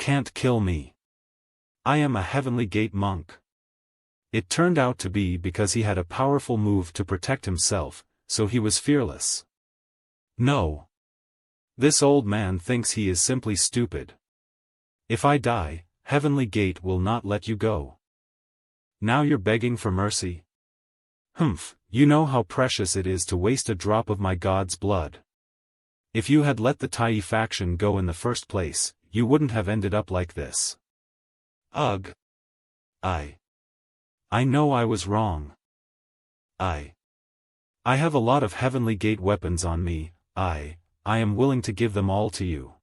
can't kill me. I am a Heavenly Gate monk. It turned out to be because he had a powerful move to protect himself, so he was fearless. No. This old man thinks he is simply stupid. If I die, Heavenly Gate will not let you go. Now you're begging for mercy? Humph, you know how precious it is to waste a drop of my god's blood. If you had let the Tai faction go in the first place, you wouldn't have ended up like this. Ugh. I know I was wrong. I have a lot of Heavenly Gate weapons on me. I am willing to give them all to you.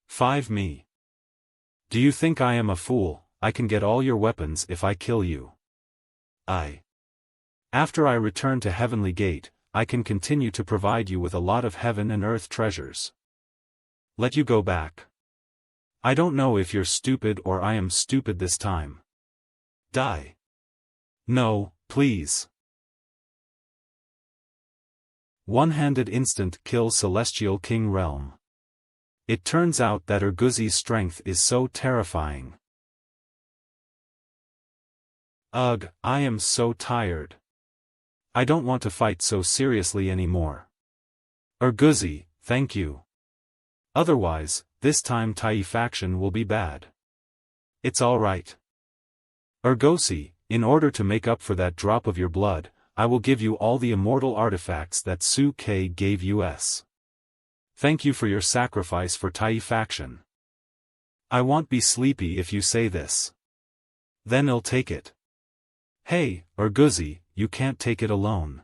5 me. Do you think I am a fool? I can get all your weapons if I kill you. After I return to Heavenly Gate, I can continue to provide you with a lot of heaven and earth treasures. Let you go back. I don't know if you're stupid or I am stupid this time. Die. No, please. One-handed instant kill Celestial King Realm. It turns out that Urguzi's strength is so terrifying. Ugh, I am so tired. I don't want to fight so seriously anymore. Urguzi, thank you. Otherwise, this time Tai faction will be bad. It's alright. Urguzi, in order to make up for that drop of your blood, I will give you all the immortal artifacts that Su-K gave us. Thank you for your sacrifice for Tai faction. I won't be sleepy if you say this. Then I'll take it. Hey, Urguzi, you can't take it alone.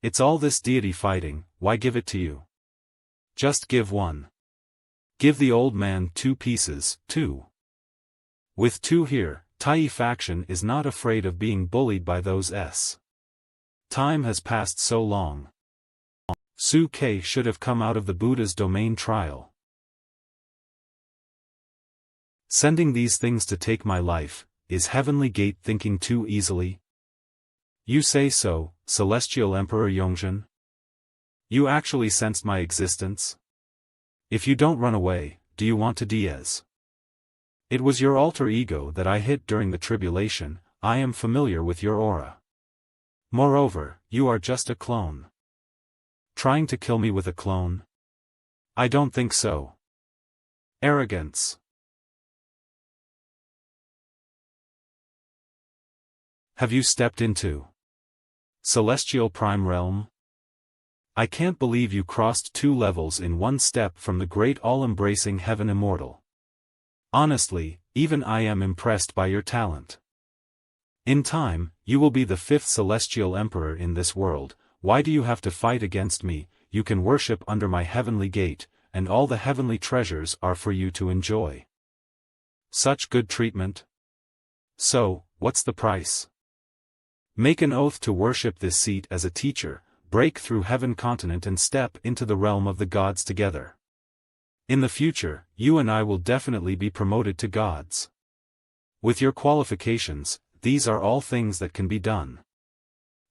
It's all this deity fighting, why give it to you? Just give one. Give the old man 2 pieces, too. With 2 here, Tai faction is not afraid of being bullied by those S. Time has passed so long. Su-K should have come out of the Buddha's domain trial. Sending these things to take my life, is Heavenly Gate thinking too easily? You say so, Celestial Emperor Yongjin? You actually sensed my existence? If you don't run away, do you want to Diaz? It was your alter ego that I hit during the tribulation. I am familiar with your aura. Moreover, you are just a clone. Trying to kill me with a clone? I don't think so. Arrogance. Have you stepped into Celestial Prime Realm? I can't believe you crossed 2 levels in 1 step from the great all-embracing Heaven Immortal. Honestly, even I am impressed by your talent. In time, you will be the 5th Celestial Emperor in this world. Why do you have to fight against me? You can worship under my Heavenly Gate, and all the heavenly treasures are for you to enjoy. Such good treatment? So, what's the price? Make an oath to worship this seat as a teacher, break through Heaven Continent and step into the realm of the gods together. In the future, you and I will definitely be promoted to gods. With your qualifications, these are all things that can be done.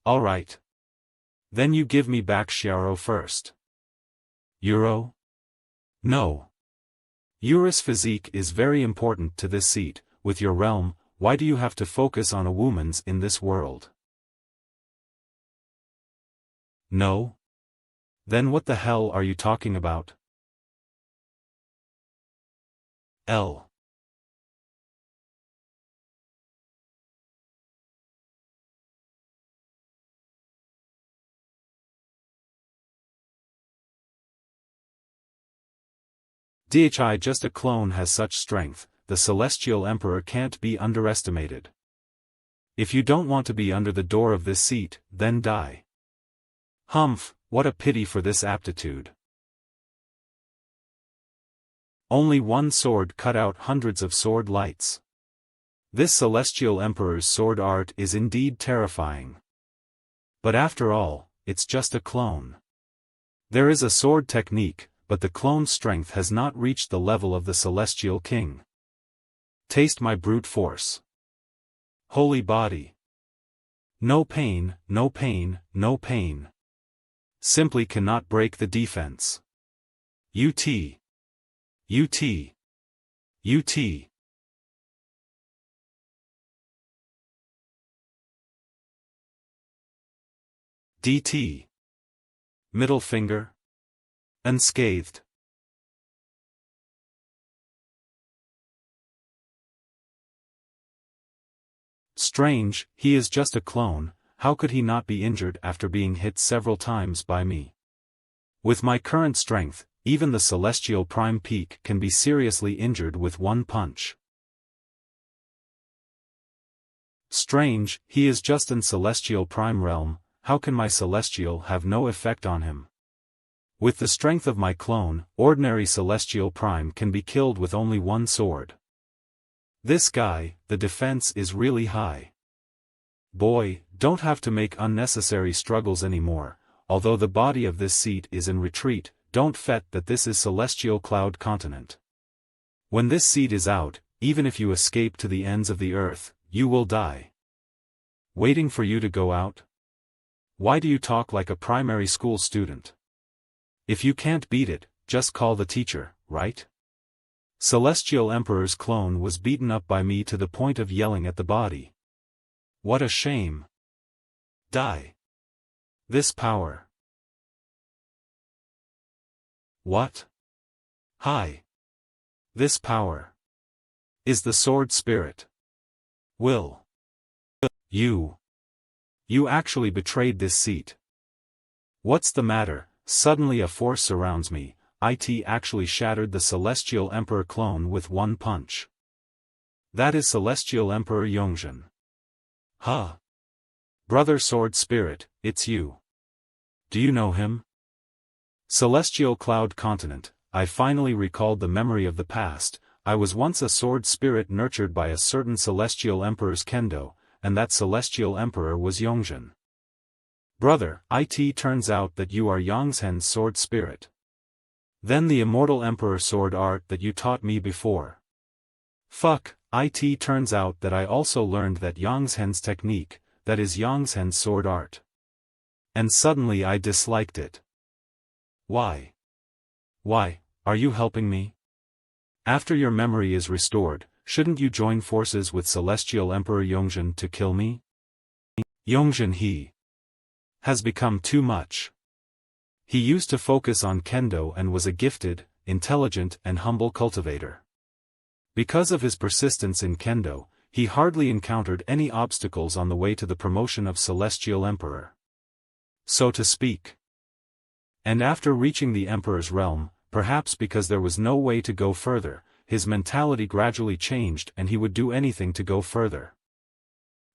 Alright. Then you give me back Xiao first. Euro? No. Eurus' physique is very important to this seat. With your realm, why do you have to focus on a woman's in this world? No? Then what the hell are you talking about? L. Dhi just a clone has such strength, the Celestial Emperor can't be underestimated. If you don't want to be under the door of this seat, then die. Humph, what a pity for this aptitude. Only 1 sword cut out hundreds of sword lights. This Celestial Emperor's sword art is indeed terrifying. But after all, it's just a clone. There is a sword technique, but the clone's strength has not reached the level of the Celestial King. Taste my brute force. Holy body. No pain, no pain, no pain. Simply cannot break the defense. UT. UT. UT. DT. Middle finger. Unscathed. Strange, he is just a clone, how could he not be injured after being hit several times by me? With my current strength, even the Celestial Prime Peak can be seriously injured with one punch. Strange, he is just in Celestial Prime Realm, how can my Celestial have no effect on him? With the strength of my clone, ordinary Celestial Prime can be killed with only one sword. This guy, the defense is really high. Boy, don't have to make unnecessary struggles anymore, although the body of this seat is in retreat, don't fret that this is Celestial Cloud Continent. When this seat is out, even if you escape to the ends of the earth, you will die. Waiting for you to go out? Why do you talk like a primary school student? If you can't beat it, just call the teacher, right? Celestial Emperor's clone was beaten up by me to the point of yelling at the body. What a shame. Die. This power. What? Hi. This power. Is the sword spirit. Will. You actually betrayed this seat. What's the matter? Suddenly a force surrounds me. It actually shattered the Celestial Emperor clone with one punch. That is Celestial Emperor Yongjin. Huh. Brother Sword Spirit, it's you. Do you know him? Celestial Cloud Continent, I finally recalled the memory of the past. I was once a sword spirit nurtured by a certain Celestial Emperor's kendo, and that Celestial Emperor was Yongjin. Brother, it turns out that you are Yongzhen's sword spirit. Then the Immortal Emperor sword art that you taught me before. Fuck, it turns out that I also learned that Yongzhen's technique, that is Yongzhen's sword art. And suddenly I disliked it. Why? Why, are you helping me? After your memory is restored, shouldn't you join forces with Celestial Emperor Yongjin to kill me? Yongjin he has become too much. He used to focus on kendo and was a gifted, intelligent and humble cultivator. Because of his persistence in kendo, he hardly encountered any obstacles on the way to the promotion of Celestial Emperor. So to speak. And after reaching the Emperor's realm, perhaps because there was no way to go further, his mentality gradually changed and he would do anything to go further.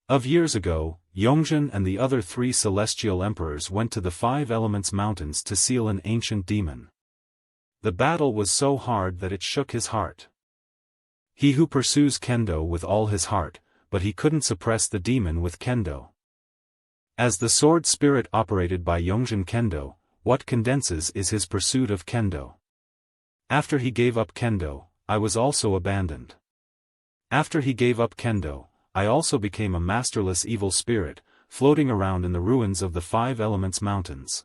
Of years ago, Yongjin and the other 3 Celestial Emperors went to the 5 Elements Mountains to seal an ancient demon. The battle was so hard that it shook his heart. He who pursues kendo with all his heart, but he couldn't suppress the demon with kendo. As the sword spirit operated by Yongjin kendo, what condenses is his pursuit of kendo. After he gave up kendo, I was also abandoned. After he gave up kendo, I also became a masterless evil spirit, floating around in the ruins of the 5 Elements Mountains.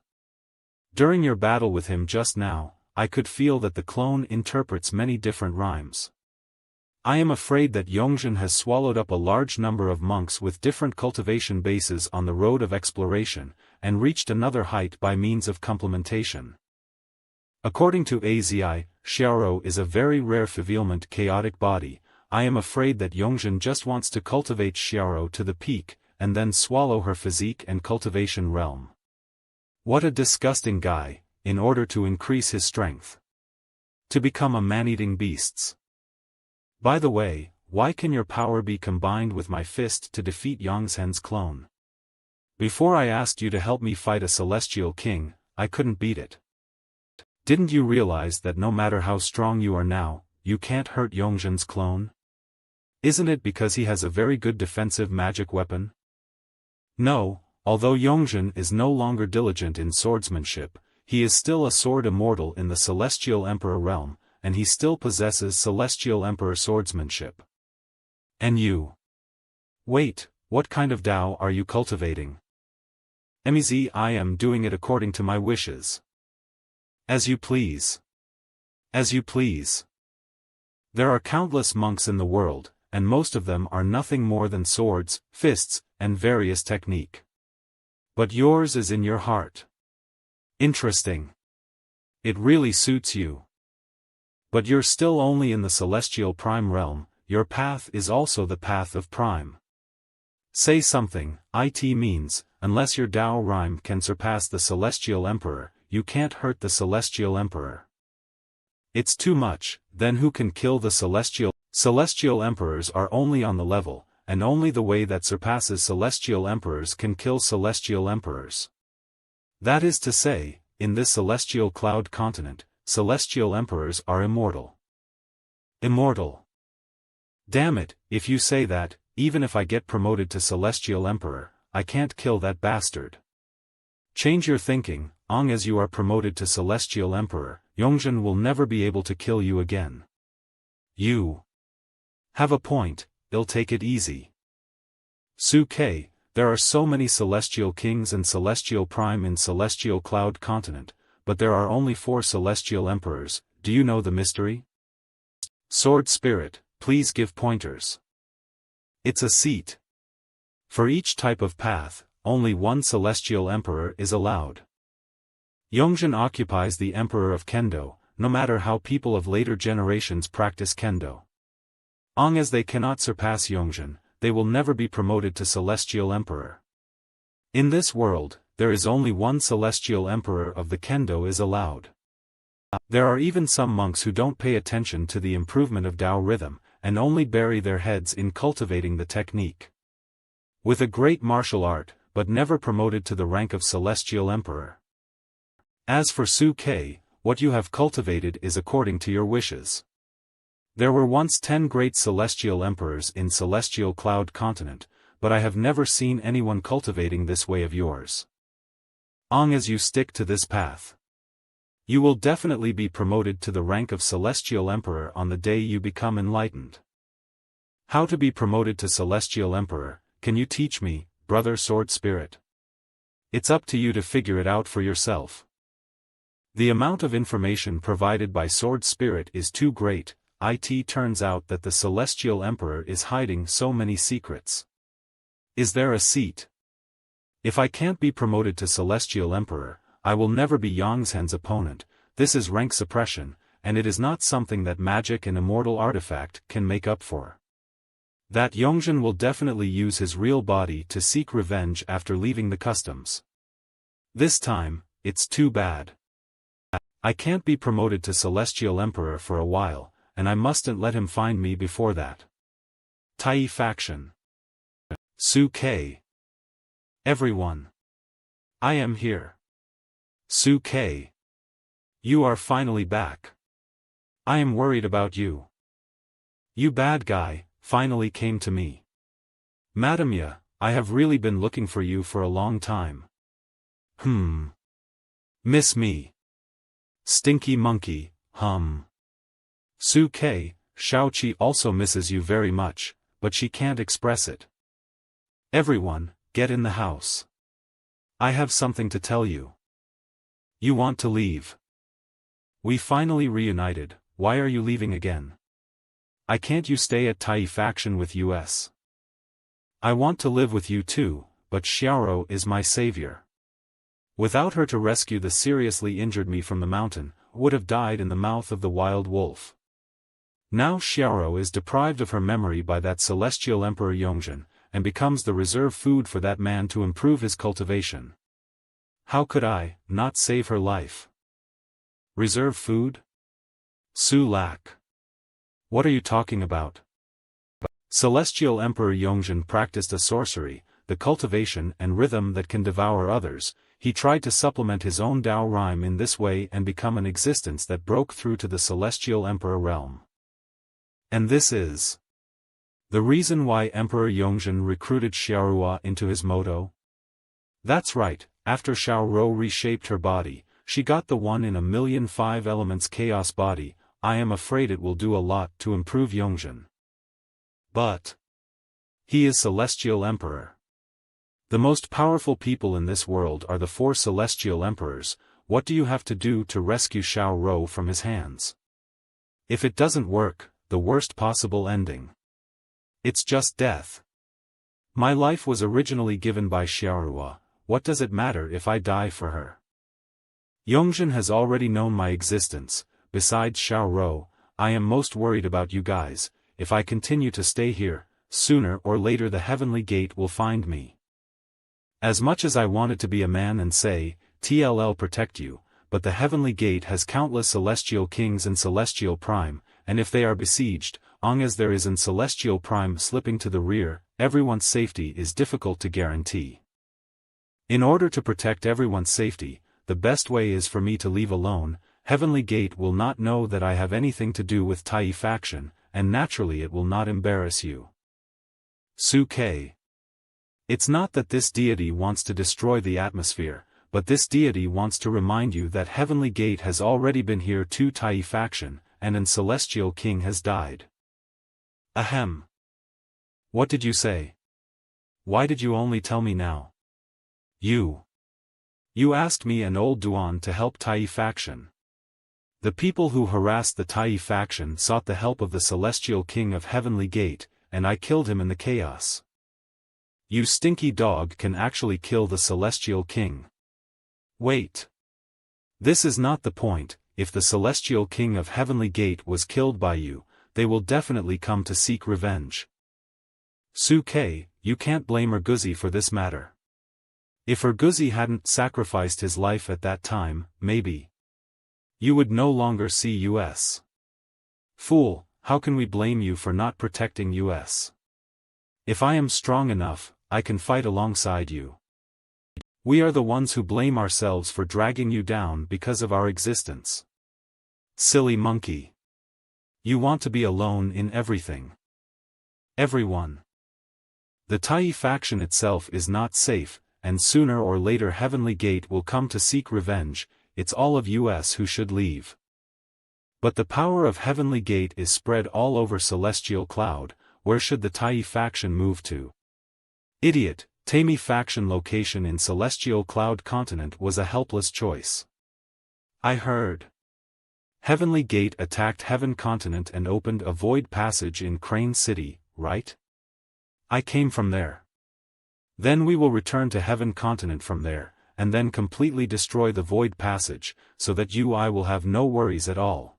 During your battle with him just now, I could feel that the clone interprets many different rhymes. I am afraid that Yongjin has swallowed up a large number of monks with different cultivation bases on the road of exploration, and reached another height by means of complementation. According to AZI, Xiaoro is a very rare fulfillment chaotic body. I am afraid that Yongjin just wants to cultivate Xiaoro to the peak, and then swallow her physique and cultivation realm. What a disgusting guy, in order to increase his strength. To become a man-eating beasts. By the way, why can your power be combined with my fist to defeat Yongzhen's clone? Before I asked you to help me fight a celestial king, I couldn't beat it. Didn't you realize that no matter how strong you are now, you can't hurt Yongzhen's clone? Isn't it because he has a very good defensive magic weapon? No, although Yongjin is no longer diligent in swordsmanship, he is still a sword immortal in the Celestial Emperor realm, and he still possesses Celestial Emperor swordsmanship. And you? Wait, what kind of Tao are you cultivating? MEZ, I am doing it according to my wishes. As you please. As you please. There are countless monks in the world, and most of them are nothing more than swords, fists, and various technique. But yours is in your heart. Interesting. It really suits you. But you're still only in the celestial prime realm, your path is also the path of prime. Say something, it means, unless your Tao rhyme can surpass the celestial emperor, you can't hurt the celestial emperor. It's too much, then who can kill the celestial? Celestial emperors are only on the level, and only the way that surpasses celestial emperors can kill celestial emperors. That is to say, in this celestial cloud continent, celestial emperors are immortal. Immortal. Damn it, if you say that, even if I get promoted to celestial emperor, I can't kill that bastard. Change your thinking, as you are promoted to celestial emperor, Yongjin will never be able to kill you again. You have a point, I'll take it easy. Su-Kei, there are so many celestial kings and celestial prime in celestial cloud continent, but there are only 4 celestial emperors, do you know the mystery? Sword Spirit, please give pointers. It's a seat. For each type of path, only 1 celestial emperor is allowed. Yongjin occupies the emperor of Kendo, no matter how people of later generations practice Kendo. As they cannot surpass Yongjin, they will never be promoted to celestial emperor. In this world, there is only 1 celestial emperor of the Kendo is allowed. There are even some monks who don't pay attention to the improvement of Tao rhythm, and only bury their heads in cultivating the technique. With a great martial art, but never promoted to the rank of celestial emperor. As for Su-Kei, what you have cultivated is according to your wishes. There were once 10 great celestial emperors in celestial cloud continent, but I have never seen anyone cultivating this way of yours. As you stick to this path, you will definitely be promoted to the rank of celestial emperor on the day you become enlightened. How to be promoted to celestial emperor, can you teach me, brother Sword Spirit? It's up to you to figure it out for yourself. The amount of information provided by Sword Spirit is too great. It turns out that the celestial emperor is hiding so many secrets. Is there a seat? If I can't be promoted to celestial emperor, I will never be Yongzhen's opponent. This is rank suppression, and it is not something that magic and immortal artifact can make up for. That Yongzhen will definitely use his real body to seek revenge after leaving the customs. This time, it's too bad. I can't be promoted to celestial emperor for a while, and I mustn't let him find me before that. Tai faction. Su-Kei. Everyone. I am here. Su-Kei. You are finally back. I am worried about you. You bad guy, finally came to me. Madamya, I have really been looking for you for a long time. Miss me. Stinky monkey, Su-Kei, Shaoqi also misses you very much, but she can't express it. Everyone, get in the house. I have something to tell you. You want to leave? We finally reunited, why are you leaving again? Can't you stay at Tai faction with us? I want to live with you too, but Xiaoro is my savior. Without her to rescue the seriously injured me from the mountain, would have died in the mouth of the wild wolf. Now Xiaoro is deprived of her memory by that celestial emperor Yongjin, and becomes the reserve food for that man to improve his cultivation. How could I not save her life? Reserve food? Su-Lak. What are you talking about? Celestial Emperor Yongjin practiced a sorcery, the cultivation and rhythm that can devour others. He tried to supplement his own Tao rhyme in this way and become an existence that broke through to the celestial emperor realm. And this is the reason why Emperor Yongjin recruited Xiaorua into his moto? That's right, after Xiaoro reshaped her body, she got the 1 in a million 5 elements chaos body. I am afraid it will do a lot to improve Yongjin. But he is celestial emperor. The most powerful people in this world are the 4 celestial emperors. What do you have to do to rescue Xiaoro from his hands? If it doesn't work, the worst possible ending. It's just death. My life was originally given by Xiaorua, what does it matter if I die for her? Yongjin has already known my existence, besides Xiaoruo, I am most worried about you guys. If I continue to stay here, sooner or later the heavenly gate will find me. As much as I wanted to be a man and say, TLL protect you, but the heavenly gate has countless celestial kings and celestial prime, and if they are besieged, as there is in celestial prime slipping to the rear, everyone's safety is difficult to guarantee. In order to protect everyone's safety, the best way is for me to leave alone. Heavenly Gate will not know that I have anything to do with Tai faction, and naturally it will not embarrass you. Su-Kei. It's not that this deity wants to destroy the atmosphere, but this deity wants to remind you that Heavenly Gate has already been here to Tai faction, and an celestial king has died. Ahem. What did you say? Why did you only tell me now? You asked me and old Duan to help Tai faction. The people who harassed the Tai faction sought the help of the celestial king of Heavenly Gate, and I killed him in the chaos. You stinky dog can actually kill the celestial king. Wait. This is not the point. If the celestial king of Heavenly Gate was killed by you, they will definitely come to seek revenge. Su-Kei, you can't blame Urguzi for this matter. If Urguzi hadn't sacrificed his life at that time, maybe you would no longer see us. Fool, how can we blame you for not protecting us? If I am strong enough, I can fight alongside you. We are the ones who blame ourselves for dragging you down because of our existence. Silly monkey. You want to be alone in everything. Everyone. The Tai faction itself is not safe, and sooner or later Heavenly Gate will come to seek revenge. It's all of us who should leave. But the power of Heavenly Gate is spread all over Celestial Cloud. Where should the Tai faction move to? Idiot, Taimi faction location in Celestial Cloud continent was a helpless choice. I heard. Heavenly Gate attacked Heaven continent and opened a void passage in Crane City, right? I came from there. Then we will return to Heaven continent from there, and then completely destroy the void passage, so that I will have no worries at all.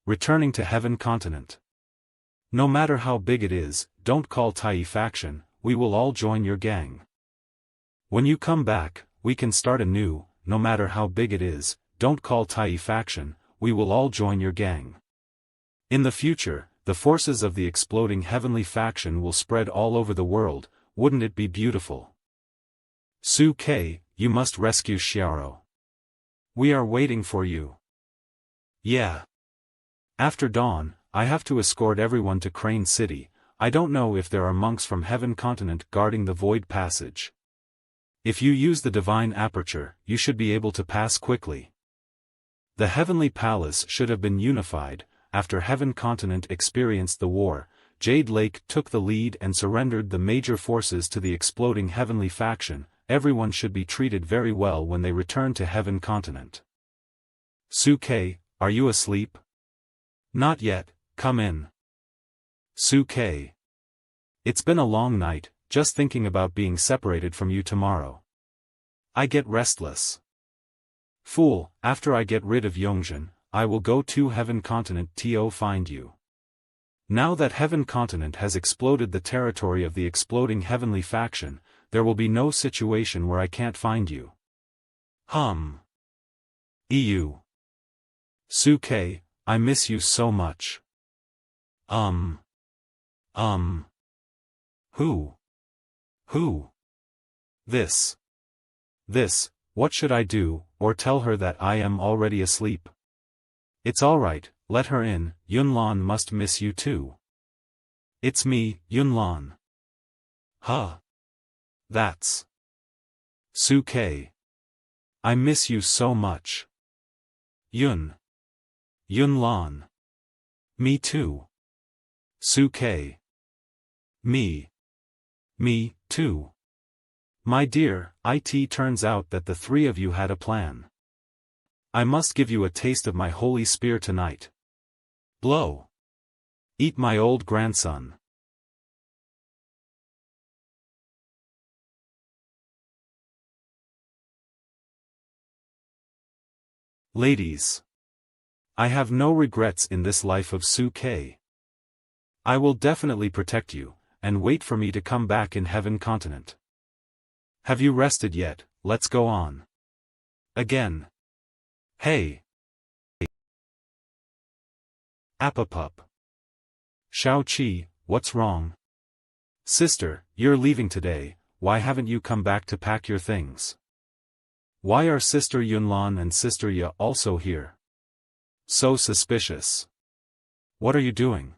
Returning to Heaven continent. No matter how big it is, don't call Tai faction, we will all join your gang. When you come back, we can start anew. No matter how big it is, don't call Tai faction, we will all join your gang. In the future, the forces of the exploding Heavenly faction will spread all over the world. Wouldn't it be beautiful? Su-Kei, you must rescue Xiaoro. We are waiting for you. Yeah. After dawn, I have to escort everyone to Crane City. I don't know if there are monks from Heaven continent guarding the void passage. If you use the divine aperture, you should be able to pass quickly. The Heavenly Palace should have been unified. After Heaven continent experienced the war, Jade Lake took the lead and surrendered the major forces to the exploding Heavenly faction. Everyone should be treated very well when they return to Heaven continent. Su-Kei, are you asleep? Not yet, come in. Su-Kei. It's been a long night, just thinking about being separated from you tomorrow. I get restless. Fool, after I get rid of Yongjin, I will go to Heaven continent to find you. Now that Heaven continent has exploded the territory of the exploding Heavenly faction, there will be no situation where I can't find you. EU. Su-Kei, I miss you so much. Who? This, what should I do, or tell her that I am already asleep? It's alright, let her in. Yunlan must miss you too. It's me, Yunlan. Huh. That's Su-Kei. I miss you so much. Yunlan. Me too. Su-Kei. Me too. My dear, it turns out that the three of you had a plan. I must give you a taste of my holy spear tonight. Blow. Eat my old grandson. Ladies. I have no regrets in this life of Su-K. I will definitely protect you, and wait for me to come back in Heaven Continent. Have you rested yet? Let's go on. Again. Hey. Appapup. Shao-Chi, what's wrong? Sister, you're leaving today, why haven't you come back to pack your things? Why are Sister Yunlan and Sister Ya also here? So suspicious. What are you doing?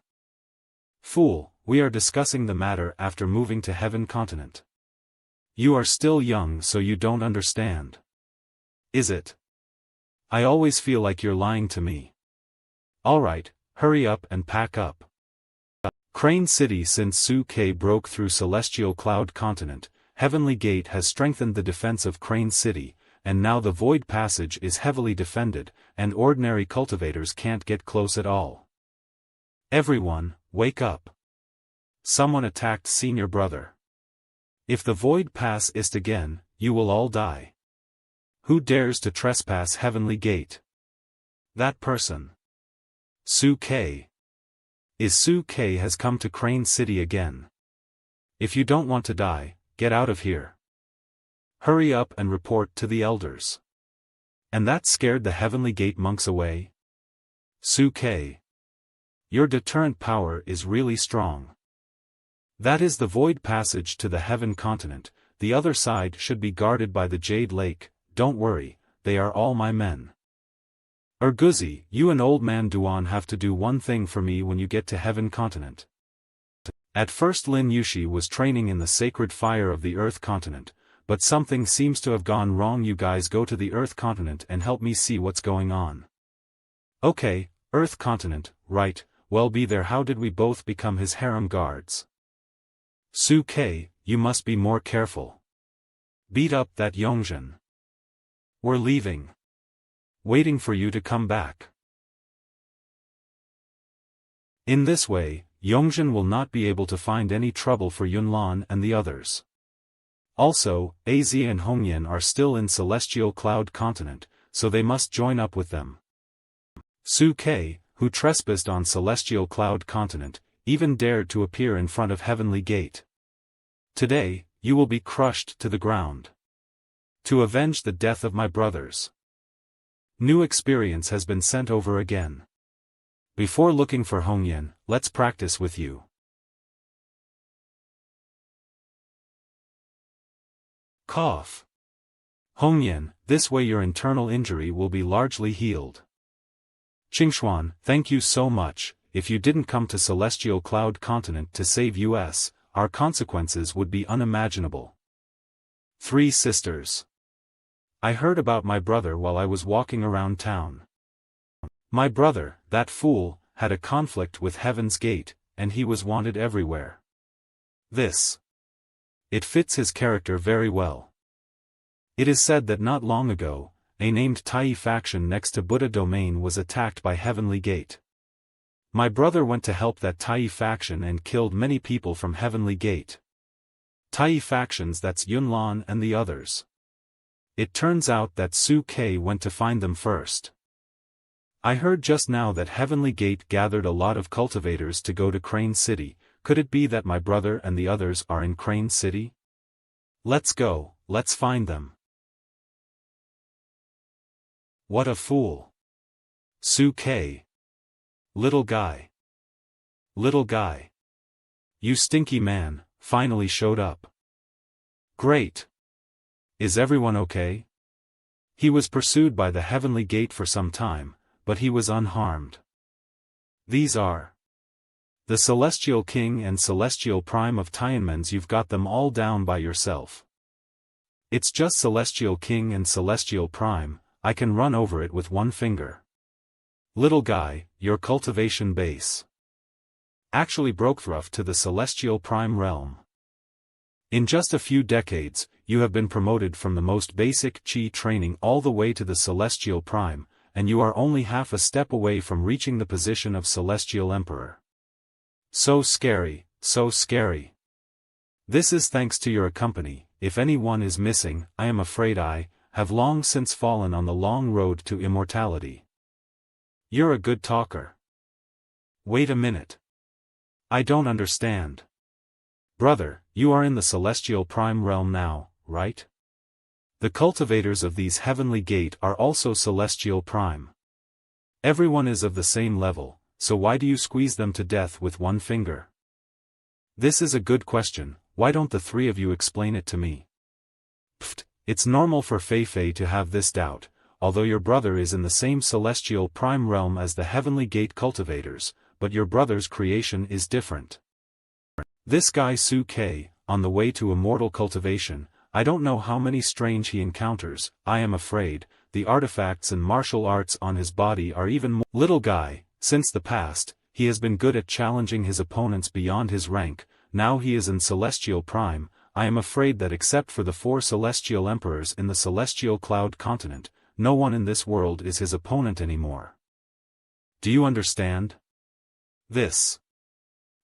Fool, we are discussing the matter after moving to Heaven Continent. You are still young so you don't understand. Is it? I always feel like you're lying to me. Alright, hurry up and pack up. Crane City. Since Su-K broke through Celestial Cloud Continent, Heavenly Gate has strengthened the defense of Crane City, and now the Void Passage is heavily defended, and ordinary cultivators can't get close at all. Everyone, wake up. Someone attacked Senior Brother. If the Void Pass is again, you will all die. Who dares to trespass Heavenly Gate? That person. Su-K. Su-K has come to Crane City again. If you don't want to die, get out of here. Hurry up and report to the elders. And that scared the Heavenly Gate monks away? Su-K. Your deterrent power is really strong. That is the Void Passage to the Heaven Continent, the other side should be guarded by the Jade Lake, don't worry, they are all my men. Urguzi, you and Old Man Duan have to do one thing for me when you get to Heaven Continent. At first Lin Yushi was training in the sacred fire of the Earth Continent, but something seems to have gone wrong. You guys go to the Earth Continent and help me see what's going on. Okay, Earth Continent, right, well be there. How did we both become his harem guards? Su-K, you must be more careful. Beat up that Yongjin. We're leaving. Waiting for you to come back. In this way, Yongjin will not be able to find any trouble for Yunlan and the others. Also, Az and Hongyan are still in Celestial Cloud Continent, so they must join up with them. Su-K, who trespassed on Celestial Cloud Continent, even dared to appear in front of Heavenly Gate. Today, you will be crushed to the ground. To avenge the death of my brothers. New experience has been sent over again. Before looking for Hongyan, let's practice with you. Cough. Hongyan, this way your internal injury will be largely healed. Qingshuan, thank you so much. If you didn't come to Celestial Cloud Continent to save us, our consequences would be unimaginable. Three Sisters. I heard about my brother while I was walking around town. My brother, that fool, had a conflict with Heaven's Gate, and he was wanted everywhere. It fits his character very well. It is said that not long ago, a named Tai faction next to Buddha Domain was attacked by Heavenly Gate. My brother went to help that Tai faction and killed many people from Heavenly Gate. Tai factions, that's Yunlan and the others. It turns out that Su-K went to find them first. I heard just now that Heavenly Gate gathered a lot of cultivators to go to Crane City. Could it be that my brother and the others are in Crane City? Let's go, let's find them. What a fool. Su-K. Little guy. Little guy. You stinky man, finally showed up. Great. Is everyone okay? He was pursued by the Heavenly Gate for some time, but he was unharmed. These are the Celestial King and Celestial Prime of Tianmen's. You've got them all down by yourself. It's just Celestial King and Celestial Prime, I can run over it with one finger. Little guy, your cultivation base actually broke through to the Celestial Prime realm. In just a few decades, you have been promoted from the most basic Qi training all the way to the Celestial Prime, and you are only half a step away from reaching the position of Celestial Emperor. So scary, so scary. This is thanks to your company. If anyone is missing, I am afraid I have long since fallen on the long road to immortality. You're a good talker. Wait a minute. I don't understand. Brother, you are in the celestial prime realm now, right? The cultivators of these heavenly gate are also celestial prime. Everyone is of the same level, so why do you squeeze them to death with one finger? This is a good question. Why don't the three of you explain it to me? Pfft, it's normal for Fei to have this doubt, although your brother is in the same celestial prime realm as the heavenly gate cultivators, but your brother's creation is different. This guy Su-K, on the way to immortal cultivation, I don't know how many strange he encounters. I am afraid, the artifacts and martial arts on his body are even more. Little guy, since the past, he has been good at challenging his opponents beyond his rank. Now he is in Celestial Prime. I am afraid that except for the 4 Celestial Emperors in the Celestial Cloud Continent, no one in this world is his opponent anymore. Do you understand? This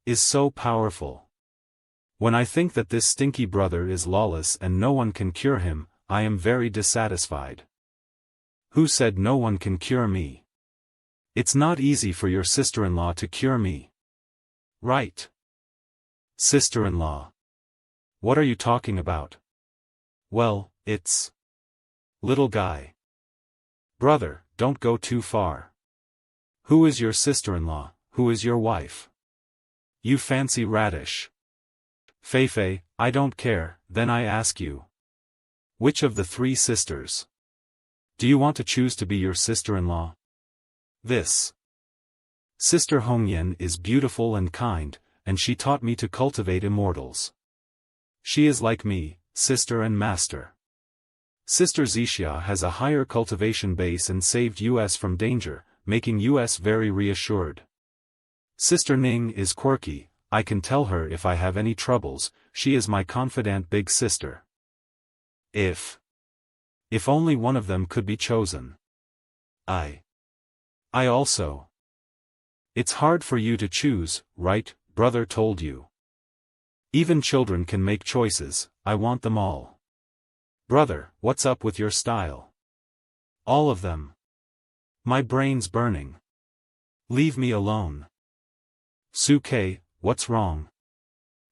is so powerful. When I think that this stinky brother is lawless and no one can cure him, I am very dissatisfied. Who said no one can cure me? It's not easy for your sister-in-law to cure me. Right. Sister-in-law. What are you talking about? Well, it's little guy. Brother, don't go too far. Who is your sister-in-law? Who is your wife? You fancy radish. Fei, I don't care. Then I ask you. Which of the 3 sisters? Do you want to choose to be your sister-in-law? This Sister Hongyan is beautiful and kind, and she taught me to cultivate immortals. She is like me, sister and master. Sister Zixia has a higher cultivation base and saved us from danger, making us very reassured. Sister Ning is quirky. I can tell her if I have any troubles. She is my confidant big sister. If only one of them could be chosen. I also. It's hard for you to choose, right? Brother told you. Even children can make choices. I want them all. Brother, what's up with your style? All of them. My brain's burning. Leave me alone. Su-K, what's wrong?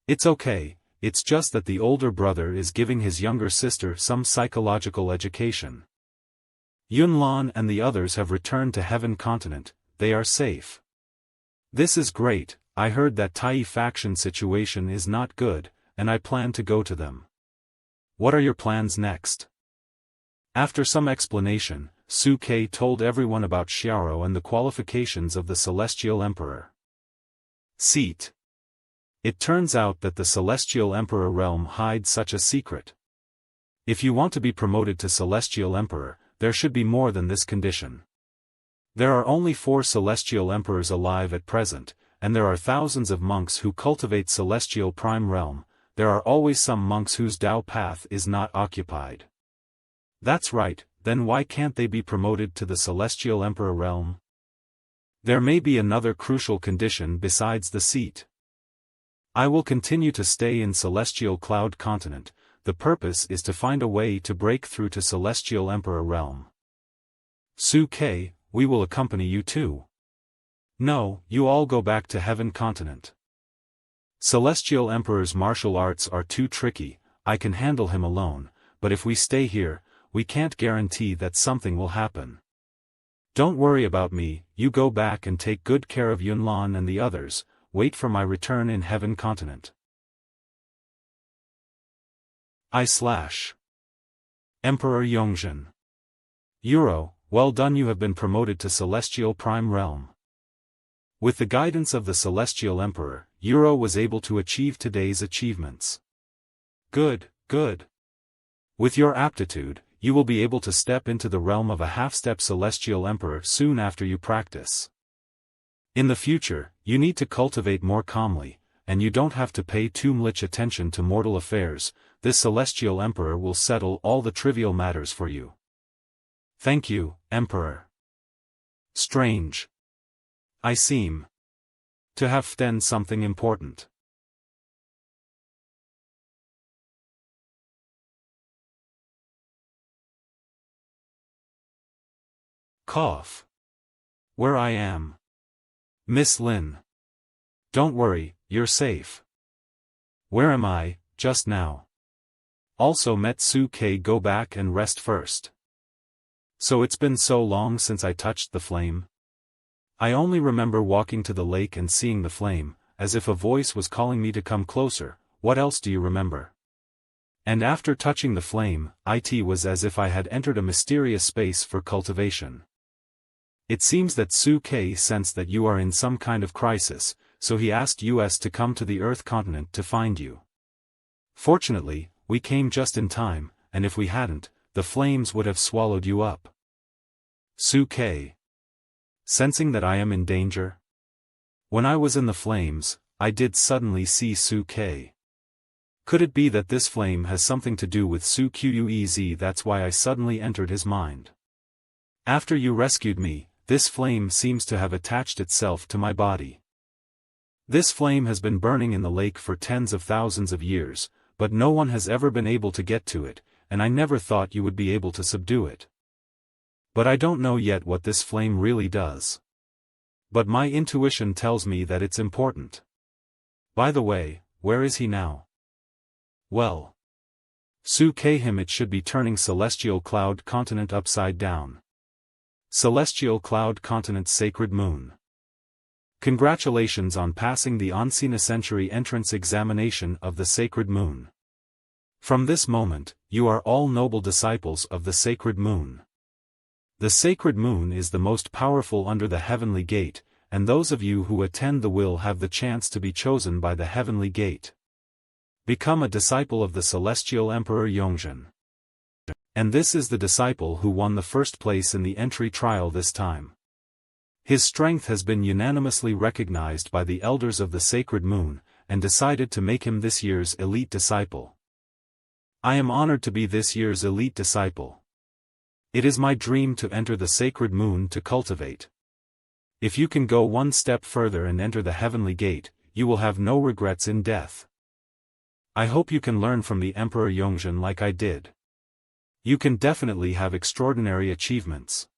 It's okay, it's just that the older brother is giving his younger sister some psychological education. Yunlan and the others have returned to Heaven Continent. They are safe. This is great. I heard that Tai faction situation is not good, and I plan to go to them. What are your plans next? After some explanation, Su-K told everyone about Xiao and the qualifications of the Celestial Emperor. Seat. It turns out that the Celestial Emperor realm hides such a secret. If you want to be promoted to Celestial Emperor, there should be more than this condition. There are only 4 Celestial Emperors alive at present, and there are thousands of monks who cultivate Celestial Prime Realm. There are always some monks whose Dao path is not occupied. That's right, then why can't they be promoted to the Celestial Emperor realm? There may be another crucial condition besides the seat. I will continue to stay in Celestial Cloud Continent. The purpose is to find a way to break through to Celestial Emperor realm. Su-K, we will accompany you too. No, you all go back to Heaven Continent. Celestial Emperor's martial arts are too tricky. I can handle him alone, but if we stay here, we can't guarantee that something will happen. Don't worry about me, you go back and take good care of Yunlan and the others. Wait for my return in Heaven Continent. Emperor Yongzhen. Euro, well done, you have been promoted to Celestial Prime Realm. With the guidance of the Celestial Emperor, Euro was able to achieve today's achievements. Good. With your aptitude, you will be able to step into the realm of a half-step Celestial Emperor soon after you practice. In the future, you need to cultivate more calmly, and you don't have to pay too much attention to mortal affairs. This Celestial Emperor will settle all the trivial matters for you. Thank you, Emperor. Strange. I seem To have done something important. Cough. Where I am. Miss Lin. Don't worry, you're safe. Where am I, just now? Also met Su-K, go back and rest first. So it's been so long since I touched the flame. I only remember walking to the lake and seeing the flame, as if a voice was calling me to come closer. What else do you remember? And after touching the flame, it was as if I had entered a mysterious space for cultivation. It seems that Su-K sensed that you are in some kind of crisis, so he asked us to come to the Earth continent to find you. Fortunately, we came just in time, and if we hadn't, the flames would have swallowed you up. Su-K. Sensing that I am in danger? When I was in the flames, I did suddenly see Su-K. Could it be that this flame has something to do with Su-Quez? That's why I suddenly entered his mind. After you rescued me, this flame seems to have attached itself to my body. This flame has been burning in the lake for tens of thousands of years, but no one has ever been able to get to it, and I never thought you would be able to subdue it. But I don't know yet what this flame really does. But my intuition tells me that it's important. By the way, where is he now? Well. Su-K him it should be turning Celestial Cloud Continent upside down. Celestial Cloud Continent's Sacred Moon. Congratulations on passing the Unseen Century entrance examination of the Sacred Moon. From this moment, you are all noble disciples of the Sacred Moon. The Sacred Moon is the most powerful under the Heavenly Gate, and those of you who attend the will have the chance to be chosen by the Heavenly Gate. Become a disciple of the Celestial Emperor Yongzhen. And this is the disciple who won the first place in the entry trial this time. His strength has been unanimously recognized by the elders of the Sacred Moon, and decided to make him this year's elite disciple. I am honored to be this year's elite disciple. It is my dream to enter the Sacred Moon to cultivate. If you can go one step further and enter the Heavenly Gate, you will have no regrets in death. I hope you can learn from the Emperor Yongzhen like I did. You can definitely have extraordinary achievements.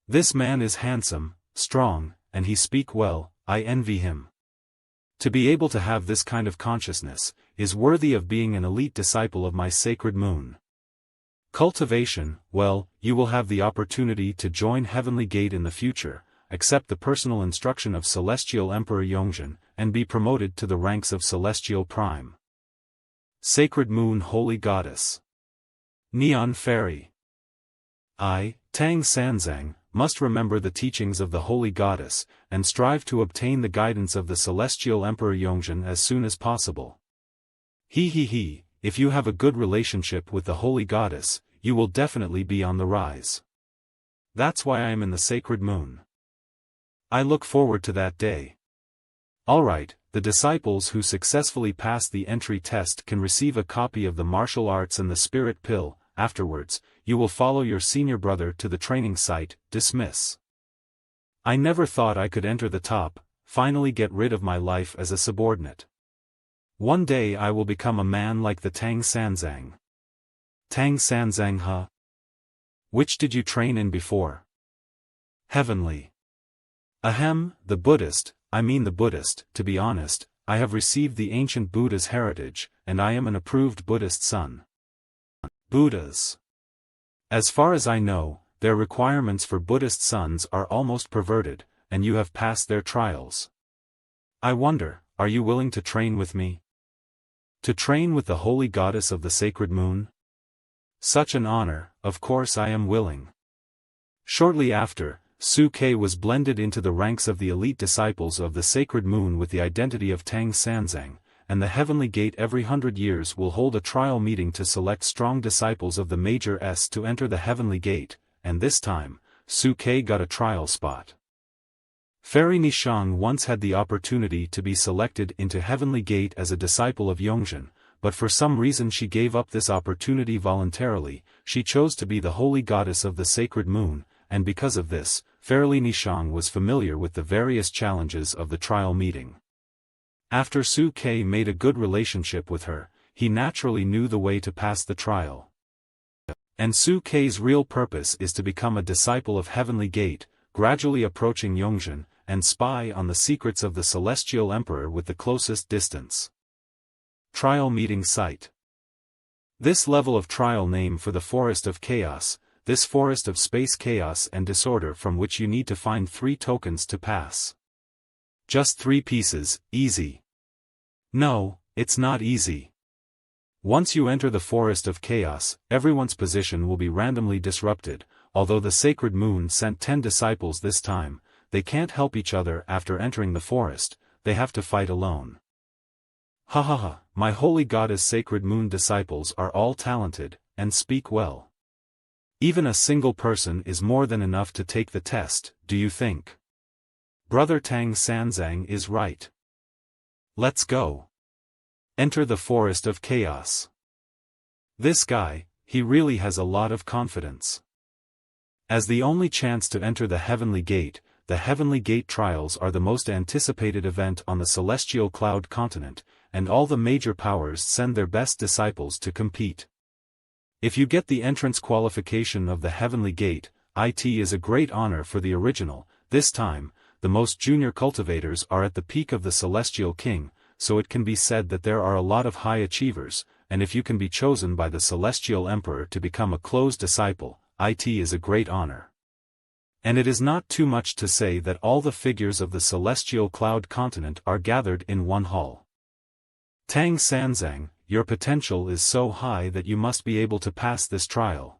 This man is handsome, strong, and he speak well. I envy him. To be able to have this kind of consciousness, is worthy of being an elite disciple of my Sacred Moon. Cultivation, well, you will have the opportunity to join Heavenly Gate in the future, accept the personal instruction of Celestial Emperor Yongzhen, and be promoted to the ranks of Celestial Prime. Sacred Moon Holy Goddess. Neon Fairy. I, Tang Sanzang, must remember the teachings of the Holy Goddess, and strive to obtain the guidance of the Celestial Emperor Yongzhen as soon as possible. If you have a good relationship with the Holy Goddess, you will definitely be on the rise. That's why I am in the Sacred Moon. I look forward to that day. Alright, the disciples who successfully pass the entry test can receive a copy of the martial arts and the spirit pill. Afterwards, you will follow your senior brother to the training site. Dismiss. I never thought I could enter the top, finally get rid of my life as a subordinate. One day I will become a man like the Tang Sanzang. Tang Sanzang, huh? Which did you train in before? Heavenly. Ahem, the Buddhist, to be honest, I have received the ancient Buddha's heritage, and I am an approved Buddhist son. Buddhas. As far as I know, their requirements for Buddhist sons are almost perverted, and you have passed their trials. I wonder, are you willing to train with me? To train with the Holy Goddess of the Sacred Moon? Such an honor, of course I am willing. Shortly after, Su-K was blended into the ranks of the elite disciples of the Sacred Moon with the identity of Tang Sanzang, and the Heavenly Gate every 100 years will hold a trial meeting to select strong disciples of the Major S to enter the Heavenly Gate, and this time, Su-K got a trial spot. Fairy Nishang once had the opportunity to be selected into Heavenly Gate as a disciple of Yongzhen, but for some reason she gave up this opportunity voluntarily. She chose to be the Holy Goddess of the Sacred Moon, and because of this, Fairly Nishang was familiar with the various challenges of the trial meeting. After Su Kei made a good relationship with her, he naturally knew the way to pass the trial. And Su Kei's real purpose is to become a disciple of Heavenly Gate, gradually approaching Yongzhen, and spy on the secrets of the Celestial Emperor with the closest distance. Trial Meeting Site. This level of trial name for the Forest of Chaos, this forest of space chaos and disorder from which you need to find 3 tokens to pass. Just 3 pieces, easy. No, it's not easy. Once you enter the Forest of Chaos, everyone's position will be randomly disrupted. Although the Sacred Moon sent 10 disciples this time, they can't help each other after entering the forest, they have to fight alone. Ha ha ha, my holy goddess Sacred Moon disciples are all talented, and speak well. Even a single person is more than enough to take the test, do you think? Brother Tang Sanzang is right. Let's go. Enter the Forest of Chaos. This guy, he really has a lot of confidence. As the only chance to enter the Heavenly Gate, the Heavenly Gate trials are the most anticipated event on the Celestial Cloud continent, and all the major powers send their best disciples to compete. If you get the entrance qualification of the Heavenly Gate, it is a great honor for the original. This time, the most junior cultivators are at the peak of the Celestial King, so it can be said that there are a lot of high achievers, and if you can be chosen by the Celestial Emperor to become a close disciple, it is a great honor. And it is not too much to say that all the figures of the Celestial Cloud continent are gathered in one hall. Tang Sanzang, your potential is so high that you must be able to pass this trial.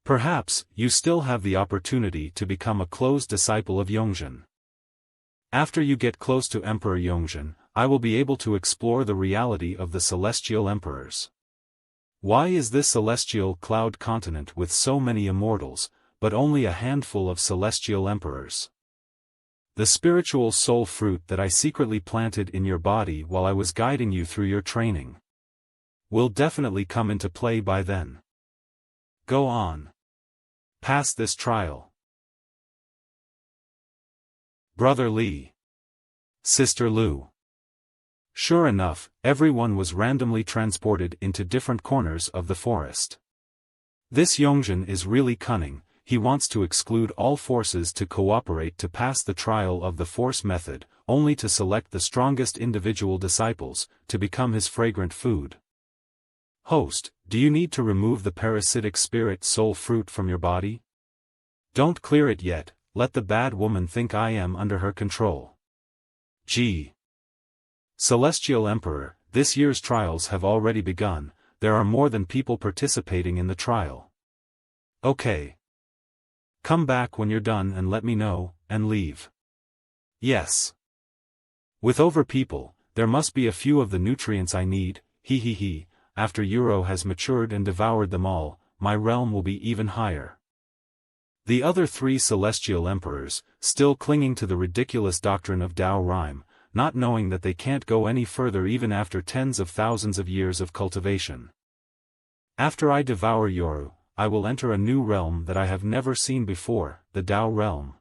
Perhaps, you still have the opportunity to become a close disciple of Yongzhen. After you get close to Emperor Yongzhen, I will be able to explore the reality of the Celestial Emperors. Why is this Celestial Cloud continent with so many immortals, but only a handful of Celestial Emperors? The spiritual soul fruit that I secretly planted in your body while I was guiding you through your training will definitely come into play by then. Go on. Pass this trial. Brother Li. Sister Lu. Sure enough, everyone was randomly transported into different corners of the forest. This Yongzhen is really cunning. He wants to exclude all forces to cooperate to pass the trial of the force method, only to select the strongest individual disciples, to become his fragrant food. Host, do you need to remove the parasitic spirit soul fruit from your body? Don't clear it yet, let the bad woman think I am under her control. G. Celestial Emperor, this year's trials have already begun, there are more than people participating in the trial. Okay. Come back when you're done and let me know, and leave. Yes. With over people, there must be a few of the nutrients I need, he. After Euro has matured and devoured them all, my realm will be even higher. The other 3 Celestial Emperors, still clinging to the ridiculous doctrine of Tao Rhyme, not knowing that they can't go any further even after tens of thousands of years of cultivation. After I devour Yoru, I will enter a new realm that I have never seen before, the Tao realm.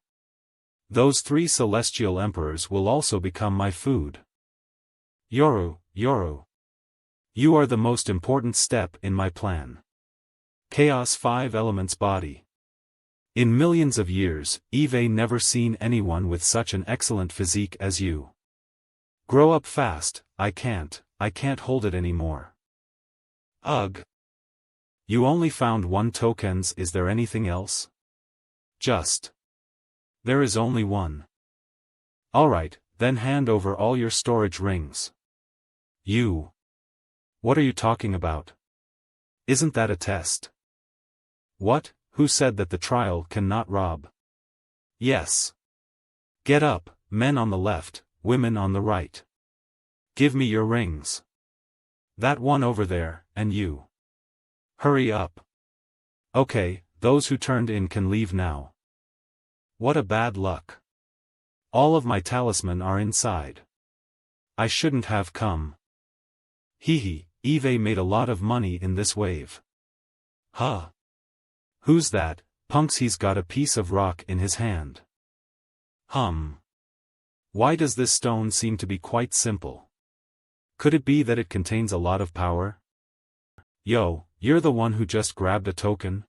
Those 3 Celestial Emperors will also become my food. Yoru. You are the most important step in my plan. Chaos 5 Elements Body. In millions of years, Eve never seen anyone with such an excellent physique as you. Grow up fast, I can't hold it anymore. Ugh. You only found 1 tokens, is there anything else? Just. There is only 1. Alright, then hand over all your storage rings. You. What are you talking about? Isn't that a test? What? Who said that the trial cannot rob? Yes. Get up, men on the left, women on the right. Give me your rings. That one over there, and you. Hurry up. Okay, those who turned in can leave now. What a bad luck. All of my talisman are inside. I shouldn't have come. Eve made a lot of money in this wave. Huh. Who's that? Punks, he's got a piece of rock in his hand. Why does this stone seem to be quite simple? Could it be that it contains a lot of power? Yo, you're the one who just grabbed a token?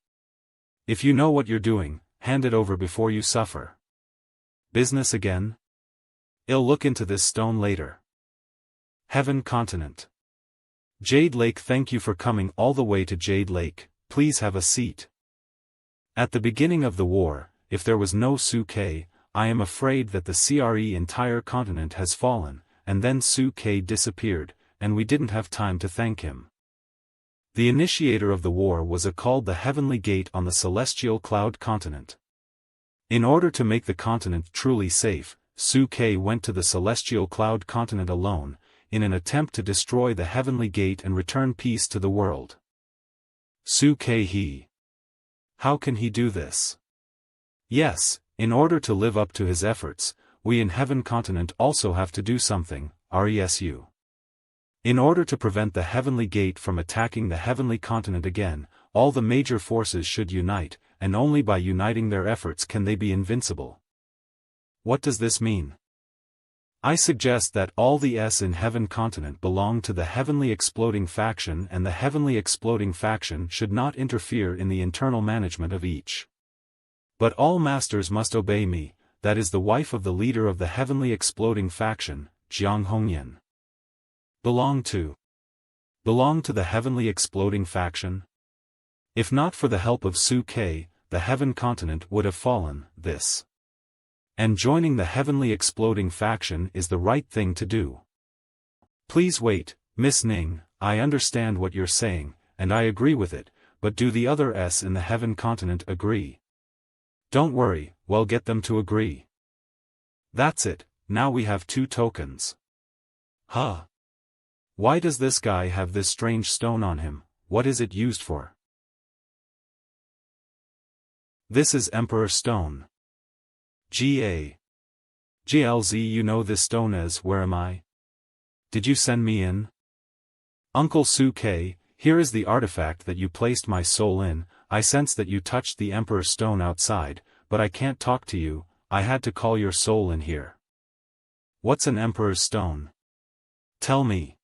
If you know what you're doing, hand it over before you suffer. Business again? I'll look into this stone later. Heaven Continent. Jade Lake, thank you for coming all the way to Jade Lake, please have a seat. At the beginning of the war, if there was no Suke, I am afraid that the entire continent has fallen, and then Suke disappeared, and we didn't have time to thank him. The initiator of the war was called the Heavenly Gate on the Celestial Cloud Continent. In order to make the continent truly safe, Suke went to the Celestial Cloud Continent alone, in an attempt to destroy the Heavenly Gate and return peace to the world. Suke he. How can he do this? Yes, in order to live up to his efforts, we in Heaven Continent also have to do something, resu. In order to prevent the Heavenly Gate from attacking the Heavenly Continent again, all the major forces should unite, and only by uniting their efforts can they be invincible. What does this mean? I suggest that all the S in Heaven Continent belong to the Heavenly Exploding Faction, and the Heavenly Exploding Faction should not interfere in the internal management of each. But all masters must obey me, that is the wife of the leader of the Heavenly Exploding Faction, Jiang Hongyan. Belong to the Heavenly Exploding Faction? If not for the help of Suke, the Heaven Continent would have fallen, and joining the Heavenly Exploding Faction is the right thing to do. Please wait, Miss Ning, I understand what you're saying, and I agree with it, but do the other S in the Heaven Continent agree? Don't worry, we'll get them to agree. That's it, now we have 2 tokens. Why does this guy have this strange stone on him? What is it used for? This is Emperor Stone. GLZ, you know this stone as, where am I? Did you send me in? Uncle Suke, here is the artifact that you placed my soul in. I sense that you touched the Emperor Stone outside, but I can't talk to you, I had to call your soul in here. What's an Emperor's Stone? Tell me.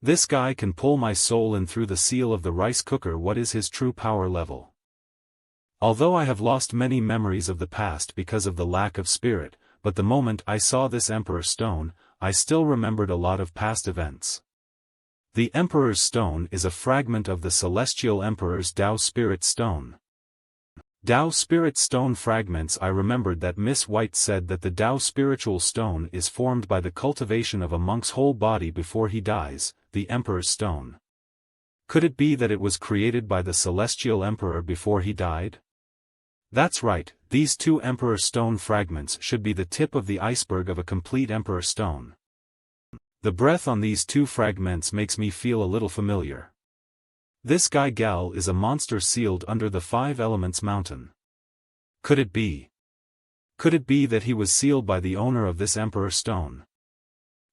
This guy can pull my soul in through the seal of the rice cooker. What is his true power level? Although I have lost many memories of the past because of the lack of spirit, but the moment I saw this Emperor Stone, I still remembered a lot of past events. The Emperor's Stone is a fragment of the Celestial Emperor's Tao Spirit Stone. Tao Spirit Stone fragments. I remembered that Miss White said that the Tao Spiritual Stone is formed by the cultivation of a monk's whole body before he dies, the Emperor's Stone. Could it be that it was created by the Celestial Emperor before he died? That's right, these 2 Emperor Stone fragments should be the tip of the iceberg of a complete Emperor Stone. The breath on these 2 fragments makes me feel a little familiar. This guy Gal is a monster sealed under the 5 Elements Mountain. Could it be? Could it be that he was sealed by the owner of this Emperor Stone?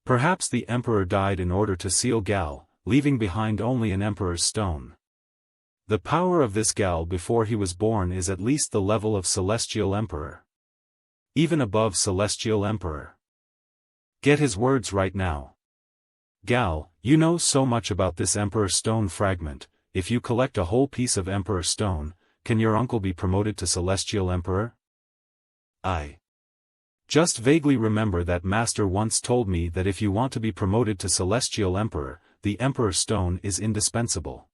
Perhaps the Emperor died in order to seal Gal, leaving behind only an Emperor's Stone. The power of this Gal before he was born is at least the level of Celestial Emperor. Even above Celestial Emperor. Get his words right now. Gal, you know so much about this Emperor Stone fragment. If you collect a whole piece of Emperor Stone, can your uncle be promoted to Celestial Emperor? I just vaguely remember that Master once told me that if you want to be promoted to Celestial Emperor, the Emperor Stone is indispensable.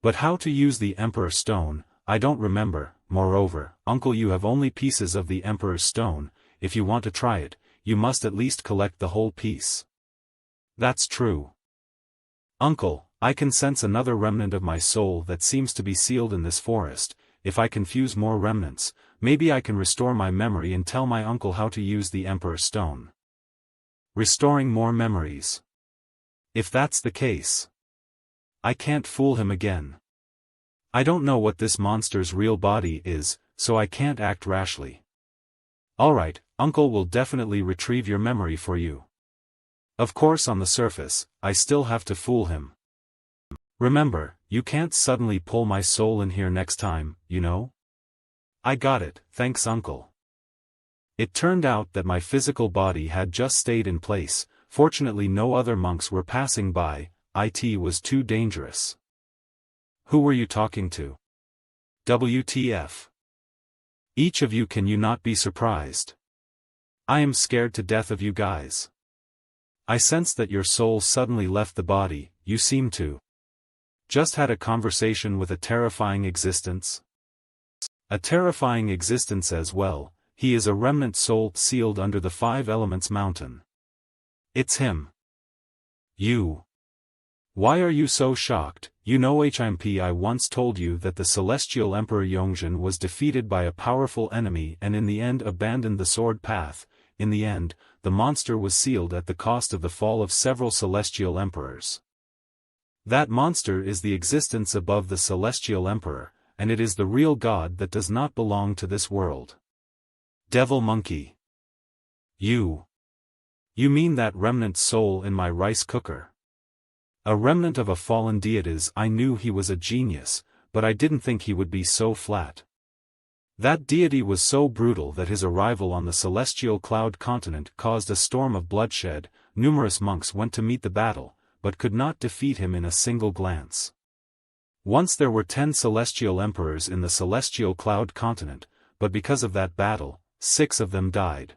But how to use the Emperor Stone, I don't remember. Moreover, Uncle, you have only pieces of the Emperor's Stone. If you want to try it, you must at least collect the whole piece. That's true. Uncle, I can sense another remnant of my soul that seems to be sealed in this forest. If I confuse more remnants, maybe I can restore my memory and tell my uncle how to use the Emperor Stone. Restoring more memories. If that's the case, I can't fool him again. I don't know what this monster's real body is, so I can't act rashly. Alright, Uncle will definitely retrieve your memory for you. Of course, on the surface, I still have to fool him. Remember, you can't suddenly pull my soul in here next time, you know? I got it, thanks uncle. It turned out that my physical body had just stayed in place, fortunately no other monks were passing by, it was too dangerous. Who were you talking to? WTF. Each of you, can you not be surprised? I am scared to death of you guys. I sense that your soul suddenly left the body, you seem to. Just had a conversation with a terrifying existence? A terrifying existence as well, he is a remnant soul sealed under the 5 Elements mountain. It's him. You. Why are you so shocked? You know HMP, I once told you that the celestial emperor Yongjin was defeated by a powerful enemy and in the end abandoned the sword path. In the end, the monster was sealed at the cost of the fall of several celestial emperors. That monster is the existence above the celestial emperor, and it is the real god that does not belong to this world. Devil monkey. You mean that remnant soul in my rice cooker? A remnant of a fallen deities. I knew he was a genius, but I didn't think he would be so flat. That deity was so brutal that his arrival on the celestial cloud continent caused a storm of bloodshed. Numerous monks went to meet the battle, but could not defeat him in a single glance. Once there were 10 celestial emperors in the celestial cloud continent, but because of that battle, 6 of them died.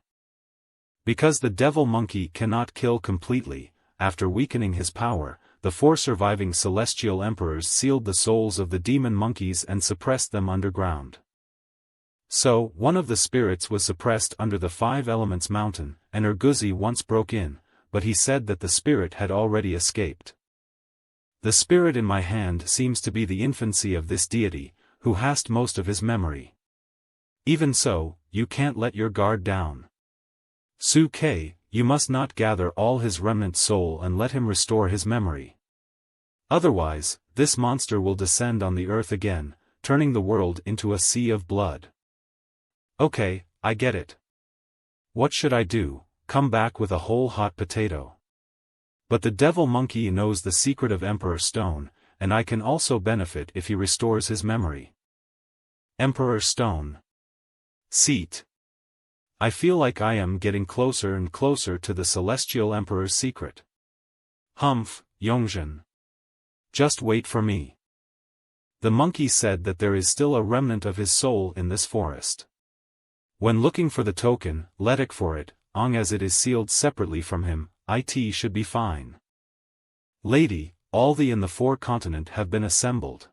Because the devil monkey cannot kill completely, after weakening his power, the 4 surviving celestial emperors sealed the souls of the demon monkeys and suppressed them underground. So, one of the spirits was suppressed under the 5 Elements mountain, and Urguzi once broke in, but he said that the spirit had already escaped. The spirit in my hand seems to be the infancy of this deity, who hasted most of his memory. Even so, you can't let your guard down. Su-Kei, you must not gather all his remnant soul and let him restore his memory. Otherwise, this monster will descend on the earth again, turning the world into a sea of blood. Okay, I get it. What should I do? Come back with a whole hot potato? But the devil monkey knows the secret of Emperor Stone, and I can also benefit if he restores his memory. Emperor Stone. Seat. I feel like I am getting closer and closer to the Celestial Emperor's secret. Humph, Yongjin. Just wait for me. The monkey said that there is still a remnant of his soul in this forest. When looking for the token, let it for it, long as it is sealed separately from him, it should be fine. Lady, all the in the 4 continent have been assembled.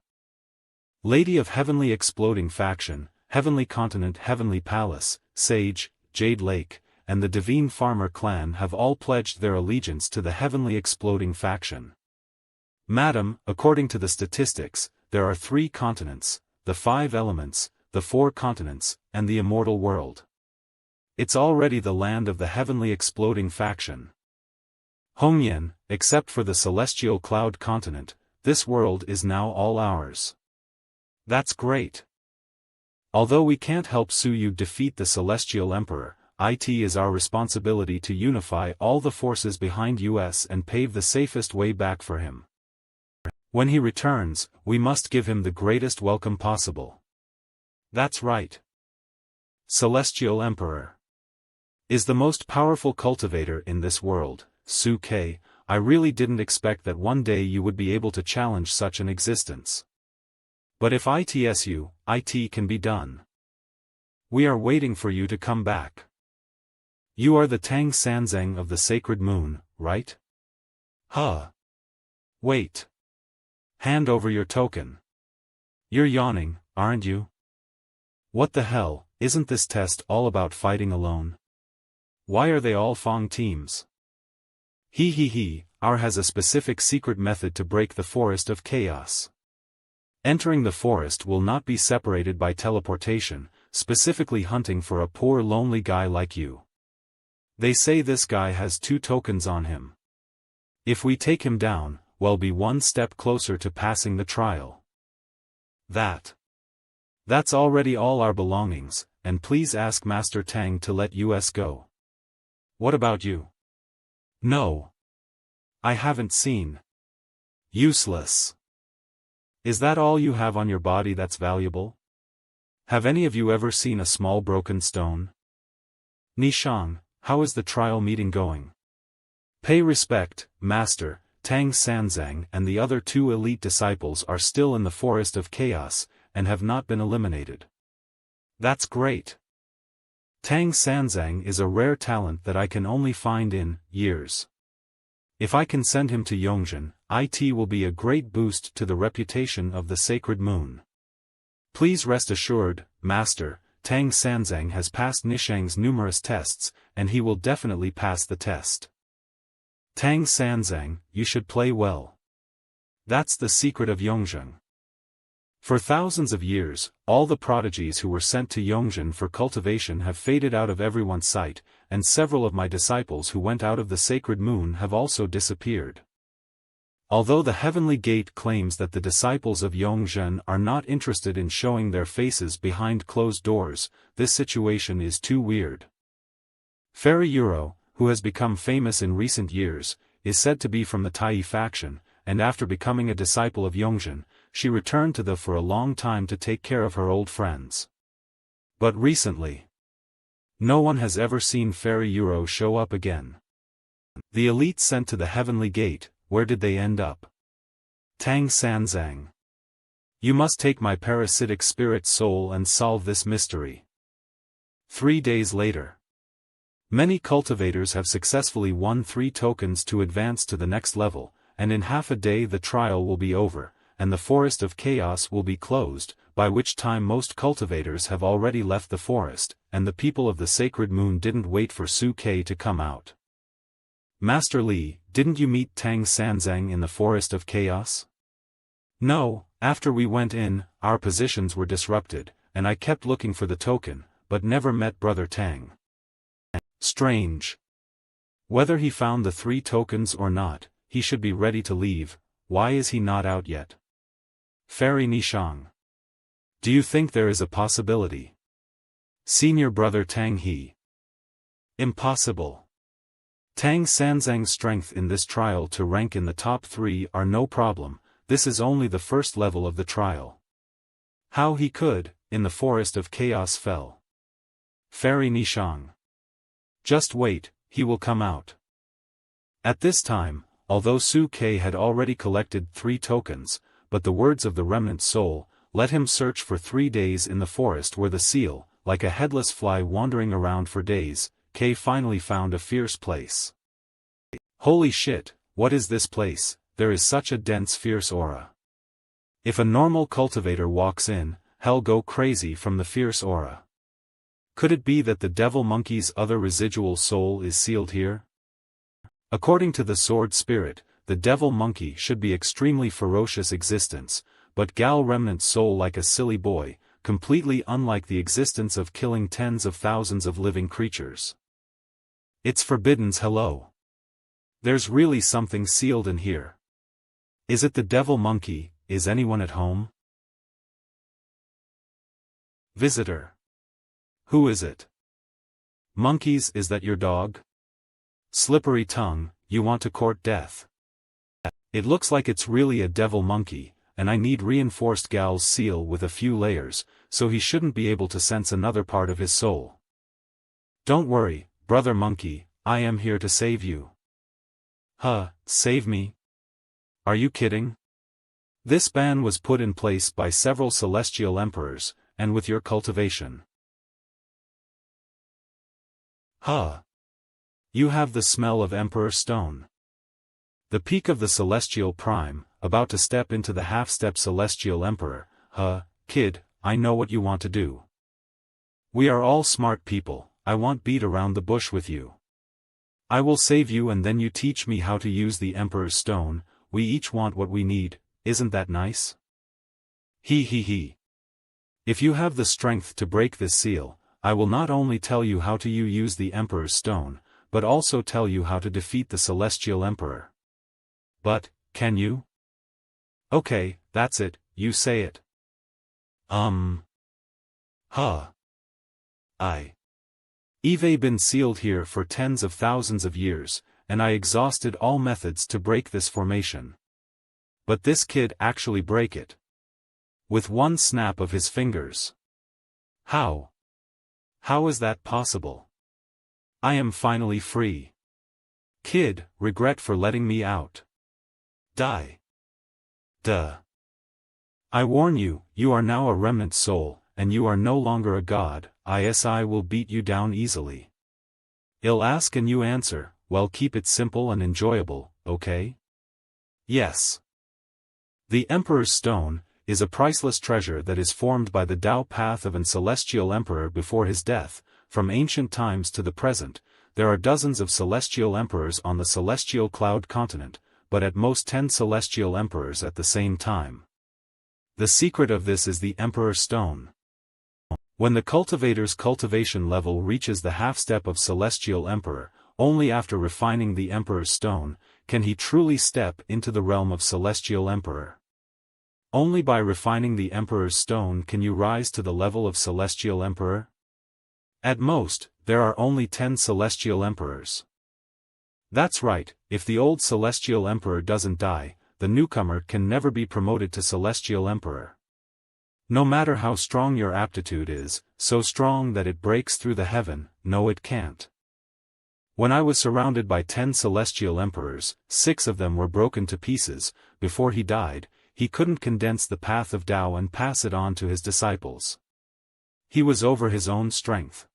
Lady of Heavenly Exploding Faction, Heavenly Continent, Heavenly Palace, Sage, Jade Lake, and the Divine Farmer clan have all pledged their allegiance to the Heavenly Exploding Faction. Madam, according to the statistics, there are 3 continents, the 5 elements, the 4 continents, and the immortal world. It's already the land of the Heavenly Exploding Faction. Hongyan, except for the Celestial Cloud continent, this world is now all ours. That's great. Although we can't help Suyu defeat the Celestial Emperor, it is our responsibility to unify all the forces behind us and pave the safest way back for him. When he returns, we must give him the greatest welcome possible. That's right. Celestial Emperor is the most powerful cultivator in this world. Su-Kei, I really didn't expect that one day you would be able to challenge such an existence. But if it can be done. We are waiting for you to come back. You are the Tang Sanzeng of the Sacred Moon, right? Huh. Wait. Hand over your token. You're yawning, aren't you? What the hell, isn't this test all about fighting alone? Why are they all Fong teams? Our has a specific secret method to break the forest of chaos. Entering the forest will not be separated by teleportation, specifically hunting for a poor lonely guy like you. They say this guy has 2 tokens on him. If we take him down, we'll be one step closer to passing the trial. That's already all our belongings, and please ask Master Tang to let us go. What about you? No. I haven't seen. Useless. Is that all you have on your body that's valuable? Have any of you ever seen a small broken stone? Nishang, how is the trial meeting going? Pay respect, Master. Tang Sanzang and the other 2 elite disciples are still in the Forest of Chaos, and have not been eliminated. That's great. Tang Sanzang is a rare talent that I can only find in years. If I can send him to Yongjin, it will be a great boost to the reputation of the Sacred Moon. Please rest assured, Master, Tang Sanzang has passed Nishang's numerous tests, and he will definitely pass the test. Tang Sanzang, you should play well. That's the secret of Yongjin. For thousands of years, all the prodigies who were sent to Yongjin for cultivation have faded out of everyone's sight, and several of my disciples who went out of the Sacred Moon have also disappeared. Although the Heavenly Gate claims that the disciples of Yongjin are not interested in showing their faces behind closed doors, this situation is too weird. Fairy Euro, who has become famous in recent years, is said to be from the Tai faction, and after becoming a disciple of Yongjin, she returned to the for a long time to take care of her old friends. But recently, no one has ever seen Fairy Euro show up again. The elite sent to the Heavenly Gate, where did they end up? Tang Sanzang. You must take my parasitic spirit soul and solve this mystery. 3 days later. Many cultivators have successfully won 3 tokens to advance to the next level, and in half a day the trial will be over, and the Forest of Chaos will be closed, by which time most cultivators have already left the forest, and the people of the Sacred Moon didn't wait for Su Ke to come out. Master Li, didn't you meet Tang Sanzang in the Forest of Chaos? No, after we went in, our positions were disrupted, and I kept looking for the token, but never met Brother Tang. Strange. Whether he found the 3 tokens or not, he should be ready to leave. Why is he not out yet? Fairy Nishang. Do you think there is a possibility? Senior Brother Tang He. Impossible. Tang Sanzang's strength in this trial to rank in the top 3 are no problem, this is only the first level of the trial. How he could, in the Forest of Chaos fell. Fairy Nishang. Just wait, he will come out. At this time, although Su Ke had already collected 3 tokens, but the words of the remnant soul, let him search for 3 days in the forest where the seal, like a headless fly wandering around for days, Ke finally found a fierce place. Holy shit, what is this place? There is such a dense fierce aura. If a normal cultivator walks in, hell go crazy from the fierce aura. Could it be that the devil monkey's other residual soul is sealed here? According to the sword spirit, the devil monkey should be extremely ferocious existence, but Gal remnant soul like a silly boy, completely unlike the existence of killing tens of thousands of living creatures. It's forbidden's hello. There's really something sealed in here. Is it the devil monkey? Is anyone at home? Visitor. Who is it? Monkeys, is that your dog? Slippery tongue, you want to court death. It looks like it's really a devil monkey, and I need reinforced Gal's seal with a few layers, so he shouldn't be able to sense another part of his soul. Don't worry, brother monkey, I am here to save you. Huh, save me? Are you kidding? This ban was put in place by several celestial emperors, and with your cultivation. Huh. You have the smell of Emperor Stone. The peak of the Celestial Prime, about to step into the half-step Celestial Emperor. Kid, I know what you want to do. We are all smart people, I won't beat around the bush with you. I will save you and then you teach me how to use the Emperor's Stone. We each want what we need, isn't that nice? He. If you have the strength to break this seal, I will not only tell you how to use the Emperor's Stone, but also tell you how to defeat the Celestial Emperor. But, can you? Okay, that's it, you say it. I've been sealed here for tens of thousands of years, and I exhausted all methods to break this formation. But this kid actually break it. With one snap of his fingers. How? How is that possible? I am finally free. Kid, regret for letting me out. Die. Duh. I warn you, you are now a remnant soul, and you are no longer a god. I will beat you down easily. I'll ask and you answer, well, keep it simple and enjoyable, okay? Yes. The Emperor's Stone is a priceless treasure that is formed by the Tao path of an celestial emperor before his death. From ancient times to the present, there are dozens of celestial emperors on the celestial cloud continent, but at most 10 celestial emperors at the same time. The secret of this is the Emperor's Stone. When the cultivator's cultivation level reaches the half-step of celestial emperor, only after refining the Emperor's Stone, can he truly step into the realm of celestial emperor. Only by refining the Emperor's Stone can you rise to the level of celestial emperor. At most, there are only 10 celestial emperors. That's right, if the old celestial emperor doesn't die, the newcomer can never be promoted to celestial emperor. No matter how strong your aptitude is, so strong that it breaks through the heaven, no it can't. When I was surrounded by 10 celestial emperors, 6 of them were broken to pieces. Before he died, he couldn't condense the path of Tao and pass it on to his disciples. He was over his own strength.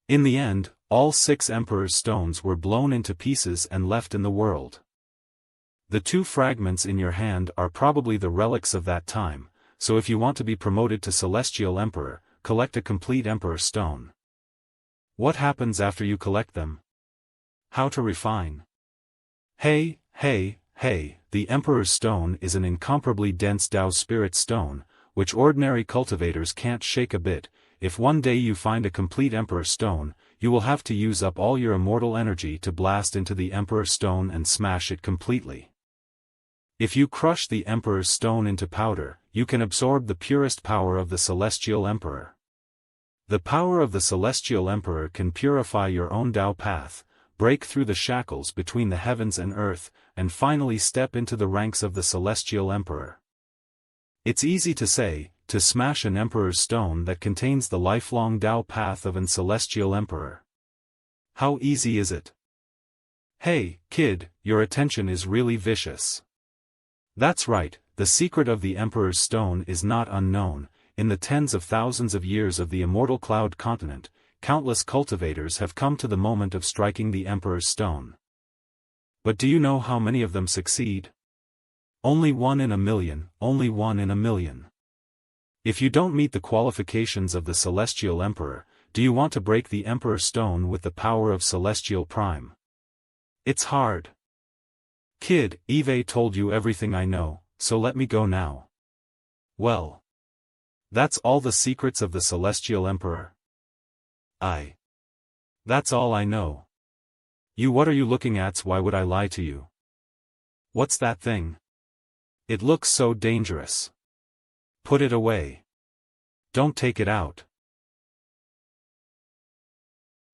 In the end, all 6 emperors' stones were blown into pieces and left in the world. The 2 fragments in your hand are probably the relics of that time, so if you want to be promoted to celestial emperor, collect a complete emperor's stone. What happens after you collect them? How to refine? Hey, the Emperor's Stone is an incomparably dense Tao spirit stone, which ordinary cultivators can't shake a bit. If one day you find a complete Emperor's Stone, you will have to use up all your immortal energy to blast into the Emperor's Stone and smash it completely. If you crush the Emperor's Stone into powder, you can absorb the purest power of the Celestial Emperor. The power of the Celestial Emperor can purify your own Tao path, break through the shackles between the heavens and earth, and finally step into the ranks of the Celestial Emperor. It's easy to say, to smash an Emperor's Stone that contains the lifelong Tao path of an Celestial Emperor. How easy is it? Hey, kid, your attention is really vicious. That's right, the secret of the Emperor's Stone is not unknown. In the tens of thousands of years of the immortal cloud continent, countless cultivators have come to the moment of striking the Emperor's Stone. But do you know how many of them succeed? Only 1 in a million, only 1 in a million. If you don't meet the qualifications of the Celestial Emperor, do you want to break the Emperor's Stone with the power of Celestial Prime? It's hard. Kid, Eve told you everything I know, so let me go now. Well. That's all the secrets of the Celestial Emperor? That's all I know. What are you looking at? Why would I lie to you? What's that thing? It looks so dangerous. Put it away. Don't take it out.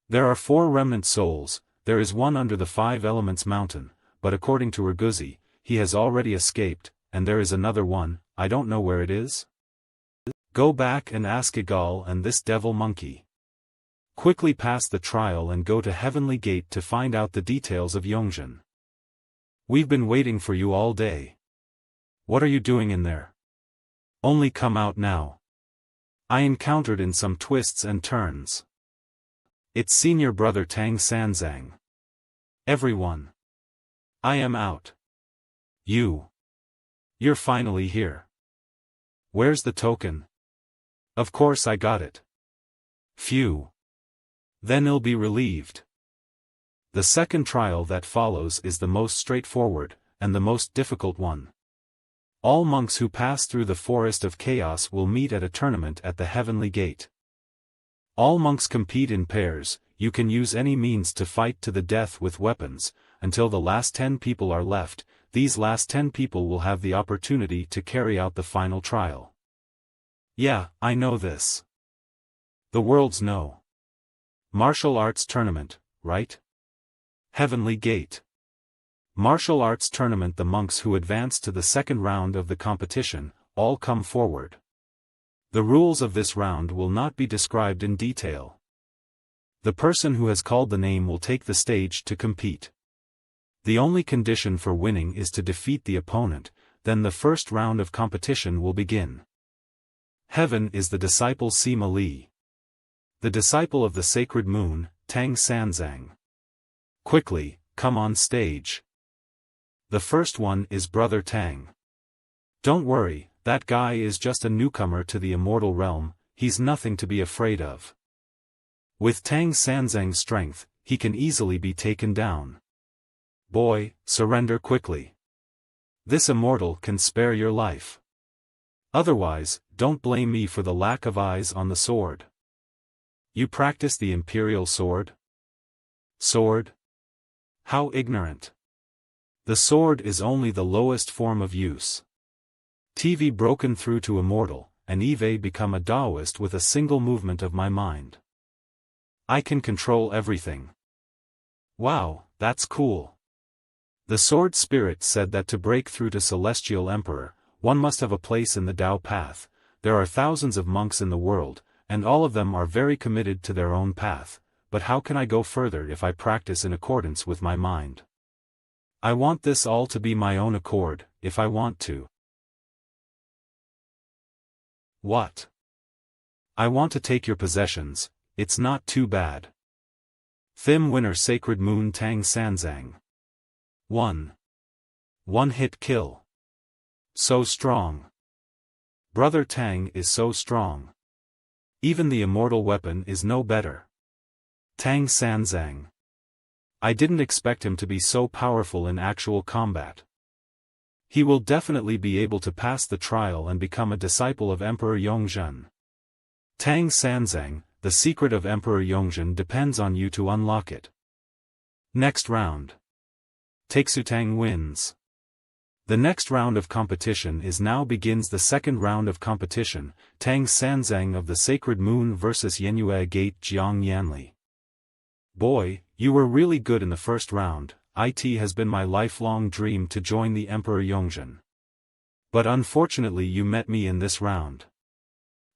There are 4 remnant souls. There is one under the 5 Elements mountain, but according to Raguzi, he has already escaped, and there is another one, I don't know where it is. Go back and ask Igal and this devil monkey. Quickly pass the trial and go to Heavenly Gate to find out the details of Yongjin. We've been waiting for you all day. What are you doing in there? Only come out now. I encountered in some twists and turns. It's senior brother Tang Sanzang. Everyone. I am out. You're finally here. Where's the token? Of course I got it. Phew. Then I'll be relieved. The second trial that follows is the most straightforward, and the most difficult one. All monks who pass through the Forest of Chaos will meet at a tournament at the Heavenly Gate. All monks compete in pairs. You can use any means to fight to the death with weapons, until the last 10 people are left. These last 10 people will have the opportunity to carry out the final trial. Yeah, I know this. The worlds know. Martial arts tournament, right? Heavenly Gate. Martial arts tournament. The monks who advance to the second round of the competition, all come forward. The rules of this round will not be described in detail. The person who has called the name will take the stage to compete. The only condition for winning is to defeat the opponent, then the first round of competition will begin. Heaven is the disciple Sima Li. The disciple of the sacred moon, Tang Sanzang. Quickly, come on stage. The first one is Brother Tang. Don't worry, that guy is just a newcomer to the immortal realm, he's nothing to be afraid of. With Tang Sanzang's strength, he can easily be taken down. Boy, surrender quickly. This immortal can spare your life. Otherwise, don't blame me for the lack of eyes on the sword. You practice the imperial sword? Sword? How ignorant. The sword is only the lowest form of use. TV broken through to immortal, and Eve become a Taoist with a single movement of my mind. I can control everything. Wow, that's cool. The sword spirit said that to break through to Celestial Emperor, one must have a place in the Tao path. There are thousands of monks in the world, and all of them are very committed to their own path, but how can I go further if I practice in accordance with my mind? I want this all to be my own accord, if I want to. What? I want to take your possessions, it's not too bad. Thim winner Sacred Moon Tang Sanzang. 1. One-hit kill. So strong. Brother Tang is so strong. Even the immortal weapon is no better. Tang Sanzang. I didn't expect him to be so powerful in actual combat. He will definitely be able to pass the trial and become a disciple of Emperor Yongzhen. Tang Sanzang, the secret of Emperor Yongzhen depends on you to unlock it. Next round. Taixutang wins. The next round of competition begins the second round of competition, Tang Sanzang of the Sacred Moon vs Yenhua Gate Jiang Yanli. Boy, you were really good in the first round. It has been my lifelong dream to join the Emperor Yongzhen. But unfortunately you met me in this round.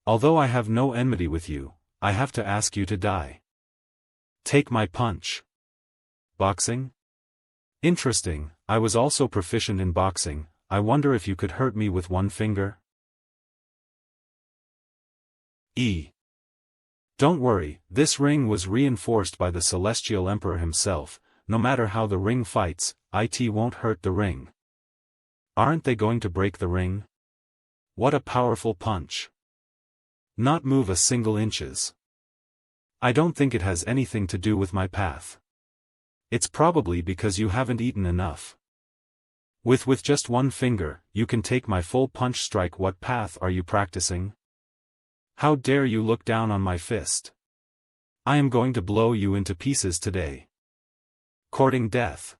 Although I have no enmity with you, I have to ask you to die. Take my punch. Boxing? Interesting, I was also proficient in boxing. I wonder if you could hurt me with one finger? Don't worry, this ring was reinforced by the Celestial Emperor himself. No matter how the ring fights, it won't hurt the ring. Aren't they going to break the ring? What a powerful punch. Not move a single inches. I don't think it has anything to do with my path. It's probably because you haven't eaten enough. With just one finger, you can take my full punch strike. What path are you practicing? How dare you look down on my fist? I am going to blow you into pieces today. Courting death.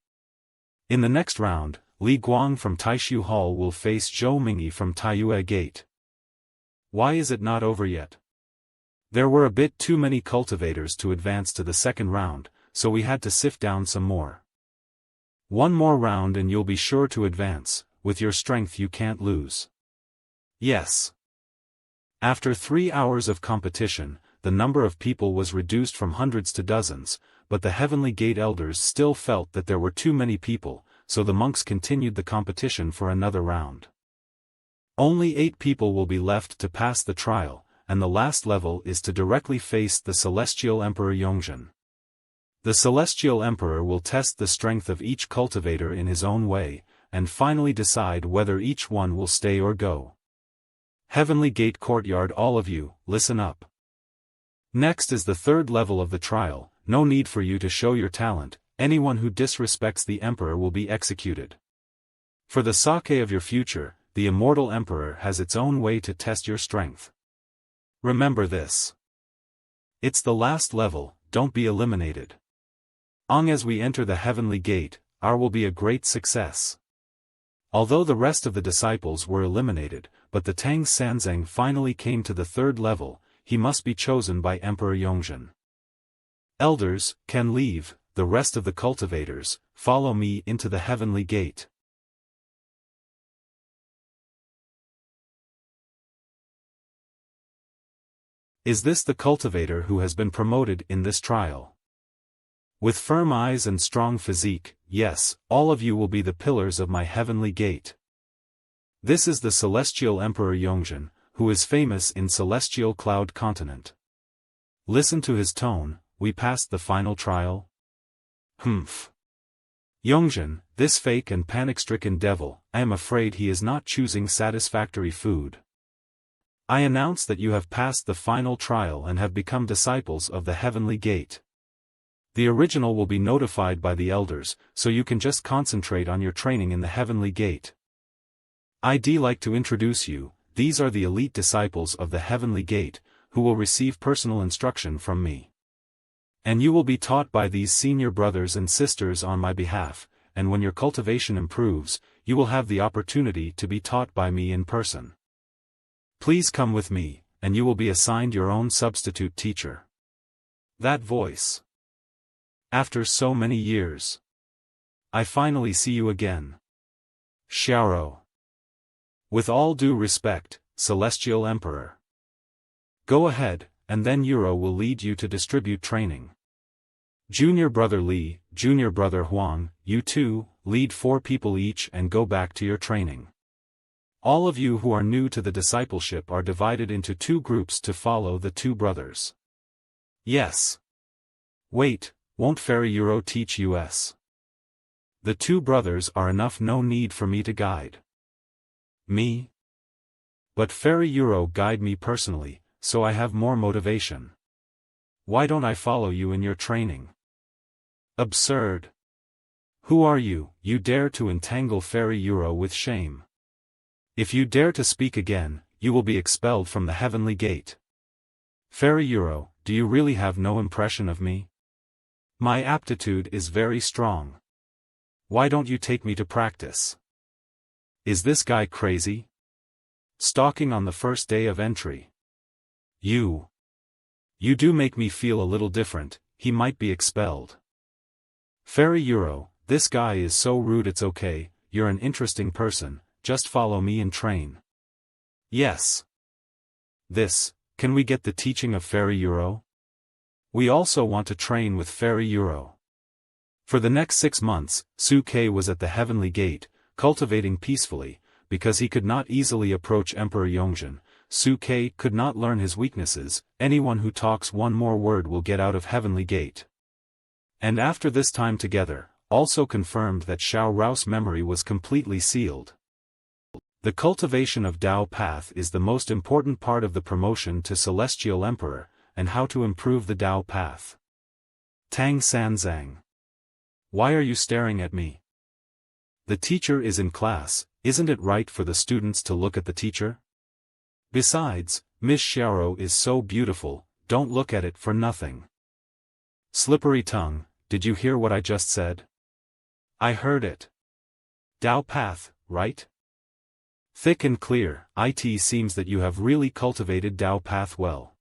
In the next round, Li Guang from Taishu Hall will face Zhou Mingyi from Taiyue Gate. Why is it not over yet? There were a bit too many cultivators to advance to the second round, so we had to sift down some more. One more round and you'll be sure to advance. With your strength you can't lose. Yes. After 3 hours of competition, the number of people was reduced from hundreds to dozens, but the Heavenly Gate elders still felt that there were too many people, so the monks continued the competition for another round. Only 8 people will be left to pass the trial, and the last level is to directly face the Celestial Emperor Yongzhen. The Celestial Emperor will test the strength of each cultivator in his own way, and finally decide whether each one will stay or go. Heavenly Gate Courtyard, all of you, listen up. Next is the third level of the trial. No need for you to show your talent. Anyone who disrespects the Emperor will be executed. For the sake of your future, the immortal Emperor has its own way to test your strength. Remember this. It's the last level, don't be eliminated. As we enter the Heavenly Gate, our will be a great success. Although the rest of the disciples were eliminated, but the Tang Sanzang finally came to the third level. He must be chosen by Emperor Yongzhen. Elders, can leave. The rest of the cultivators, follow me into the Heavenly Gate. Is this the cultivator who has been promoted in this trial? With firm eyes and strong physique, yes, all of you will be the pillars of my heavenly gate. This is the celestial emperor Yongjin, who is famous in celestial cloud continent. Listen to his tone. We passed the final trial? Humph. Yongjin, this fake and panic-stricken devil, I am afraid he is not choosing satisfactory food. I announce that you have passed the final trial and have become disciples of the heavenly gate. The original will be notified by the elders, so you can just concentrate on your training in the heavenly gate. I'd like to introduce you, these are the elite disciples of the heavenly gate, who will receive personal instruction from me. And you will be taught by these senior brothers and sisters on my behalf, and when your cultivation improves, you will have the opportunity to be taught by me in person. Please come with me, and you will be assigned your own substitute teacher. That voice. After so many years. I finally see you again. Xiaoro. With all due respect, Celestial Emperor. Go ahead, and then Euro will lead you to distribute training. Junior Brother Li, Junior Brother Huang, you two, lead 4 people each and go back to your training. All of you who are new to the discipleship are divided into 2 groups to follow the 2 brothers. Yes. Wait, won't Fairy Euro teach us? The 2 brothers are enough, no need for me to guide. Me? But Fairy Euro guide me personally, so I have more motivation. Why don't I follow you in your training? Absurd. Who are you, you dare to entangle Fairy Euro with shame? If you dare to speak again, you will be expelled from the heavenly gate. Fairy Euro, do you really have no impression of me? My aptitude is very strong. Why don't you take me to practice? Is this guy crazy? Stalking on the first day of entry. You do make me feel a little different, he might be expelled. Fairy Euro, this guy is so rude, it's okay, you're an interesting person. Just follow me and train. Yes. Can we get the teaching of Fairy Euro? We also want to train with Fairy Euro. For the next 6 months, Suke was at the heavenly gate, cultivating peacefully, because he could not easily approach Emperor Yongjin. Suke could not learn his weaknesses, anyone who talks one more word will get out of heavenly gate. And after this time together, also confirmed that Xiao Rao's memory was completely sealed. The cultivation of Dao Path is the most important part of the promotion to Celestial Emperor, and how to improve the Dao Path. Tang Sanzang. Why are you staring at me? The teacher is in class, isn't it right for the students to look at the teacher? Besides, Miss Xiaoro is so beautiful, don't look at it for nothing. Slippery tongue, did you hear what I just said? I heard it. Dao Path, right? Thick and clear, it seems that you have really cultivated Dao Path well.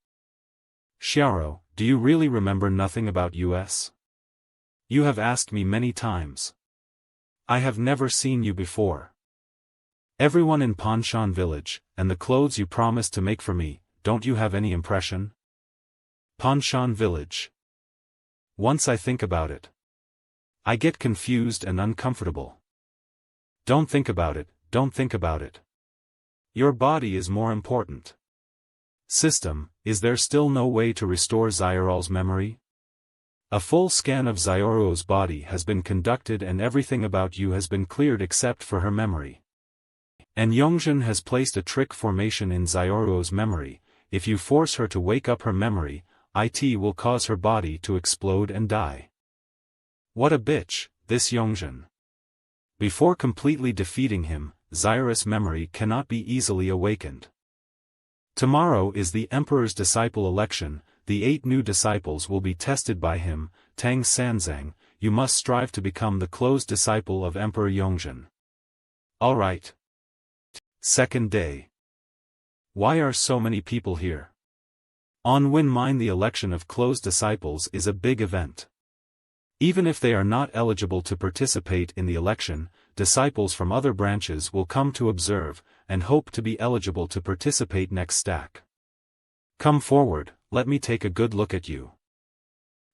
Xiaoro, do you really remember nothing about us? You have asked me many times. I have never seen you before. Everyone in Panshan village, and the clothes you promised to make for me, don't you have any impression? Panshan village. Once I think about it, I get confused and uncomfortable. Don't think about it. Don't think about it. Your body is more important. System, is there still no way to restore Xiaoro's memory? A full scan of Xiaoro's body has been conducted and everything about you has been cleared except for her memory. And Yongjin has placed a trick formation in Xiaoro's memory. If you force her to wake up her memory, it will cause her body to explode and die. What a bitch, this Yongjin. Before completely defeating him, Xiaoro's memory cannot be easily awakened. Tomorrow is the Emperor's disciple election, the 8 new disciples will be tested by him. Tang Sanzang, you must strive to become the close disciple of Emperor Yongjin. Alright. Second day. Why are so many people here? On Win Mine, the election of close disciples is a big event. Even if they are not eligible to participate in the election, disciples from other branches will come to observe, and hope to be eligible to participate next stack. Come forward, let me take a good look at you.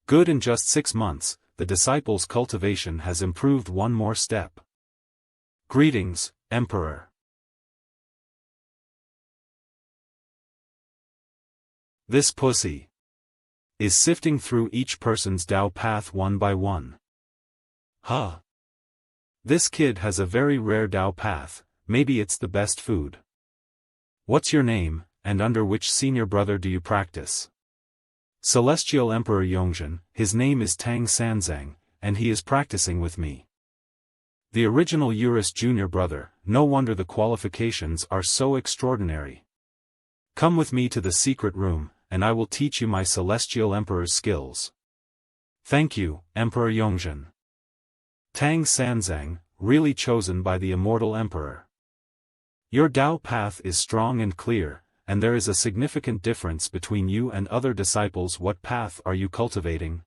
Good. In just 6 months, the disciple's cultivation has improved one more step. Greetings, Emperor. This pussy is sifting through each person's Dao path one by one. Huh. This kid has a very rare Dao path, maybe it's the best food. What's your name, and under which senior brother do you practice? Celestial Emperor Yongzhen, his name is Tang Sanzang, and he is practicing with me. The original Eurus junior brother, no wonder the qualifications are so extraordinary. Come with me to the secret room, and I will teach you my Celestial Emperor's skills. Thank you, Emperor Yongzhen. Tang Sanzang, really chosen by the immortal Emperor. Your Dao path is strong and clear, and there is a significant difference between you and other disciples. What path are you cultivating?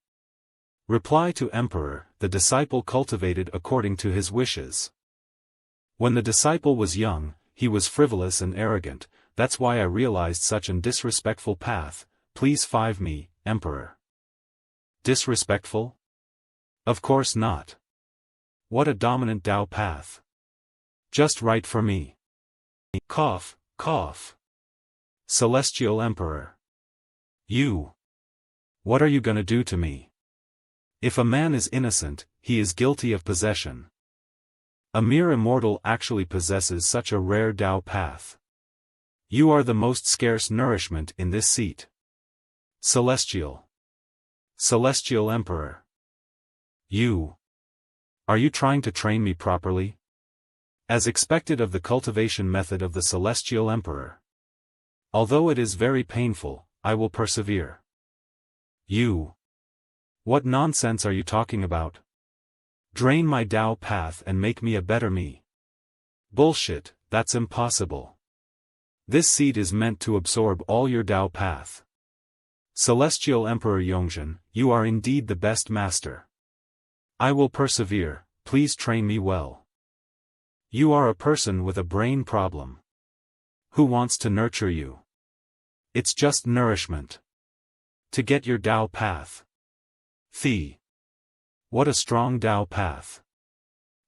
Reply to Emperor, the disciple cultivated according to his wishes. When the disciple was young, he was frivolous and arrogant, that's why I realized such an disrespectful path. Please five me, Emperor. Disrespectful? Of course not. What a dominant Dao path. Just right for me. Cough, cough. Celestial Emperor. You. What are you gonna do to me? If a man is innocent, he is guilty of possession. A mere immortal actually possesses such a rare Dao path. You are the most scarce nourishment in this seat. Celestial. Celestial Emperor. You. Are you trying to train me properly? As expected of the cultivation method of the Celestial Emperor. Although it is very painful, I will persevere. You. What nonsense are you talking about? Drain my Dao path and make me a better me. Bullshit, that's impossible. This seed is meant to absorb all your Dao path. Celestial Emperor Yongzhen, you are indeed the best master. I will persevere, please train me well. You are a person with a brain problem. Who wants to nurture you? It's just nourishment. To get your Dao path. What a strong Dao path.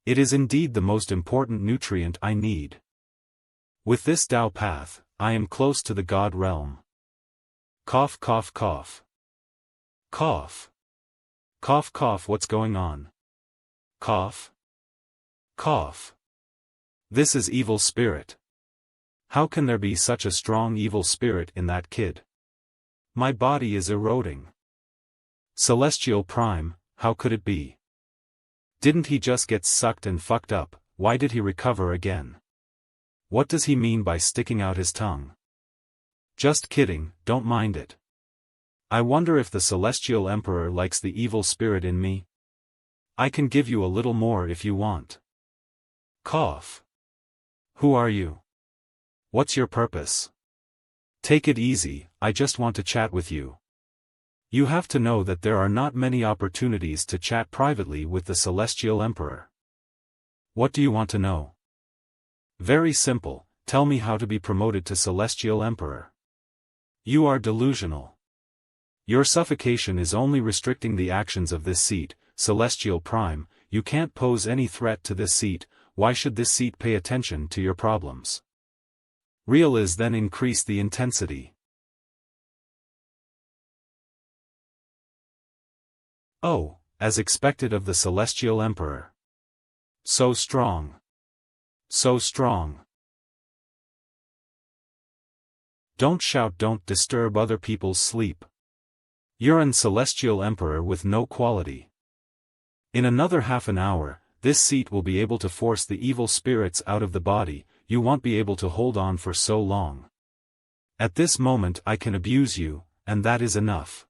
It is indeed the most important nutrient I need. With this Dao path, I am close to the God realm. Cough, cough, cough. Cough. Cough, cough. What's going on? Cough. Cough. This is evil spirit. How can there be such a strong evil spirit in that kid? My body is eroding. Celestial Prime, how could it be? Didn't he just get sucked and fucked up? Why did he recover again? What does he mean by sticking out his tongue? Just kidding, don't mind it. I wonder if the Celestial Emperor likes the evil spirit in me? I can give you a little more if you want. Cough. Who are you? What's your purpose? Take it easy, I just want to chat with you. You have to know that there are not many opportunities to chat privately with the Celestial Emperor. What do you want to know? Very simple, tell me how to be promoted to Celestial Emperor. You are delusional. Your suffocation is only restricting the actions of this seat, Celestial Prime. You can't pose any threat to this seat. Why should this seat pay attention to your problems? Real is then increase the intensity. Oh, as expected of the Celestial Emperor. So strong. So strong. Don't shout, don't disturb other people's sleep. You're an Celestial Emperor with no quality. In another half an hour, this seat will be able to force the evil spirits out of the body. You won't be able to hold on for so long. At this moment I can abuse you, and that is enough.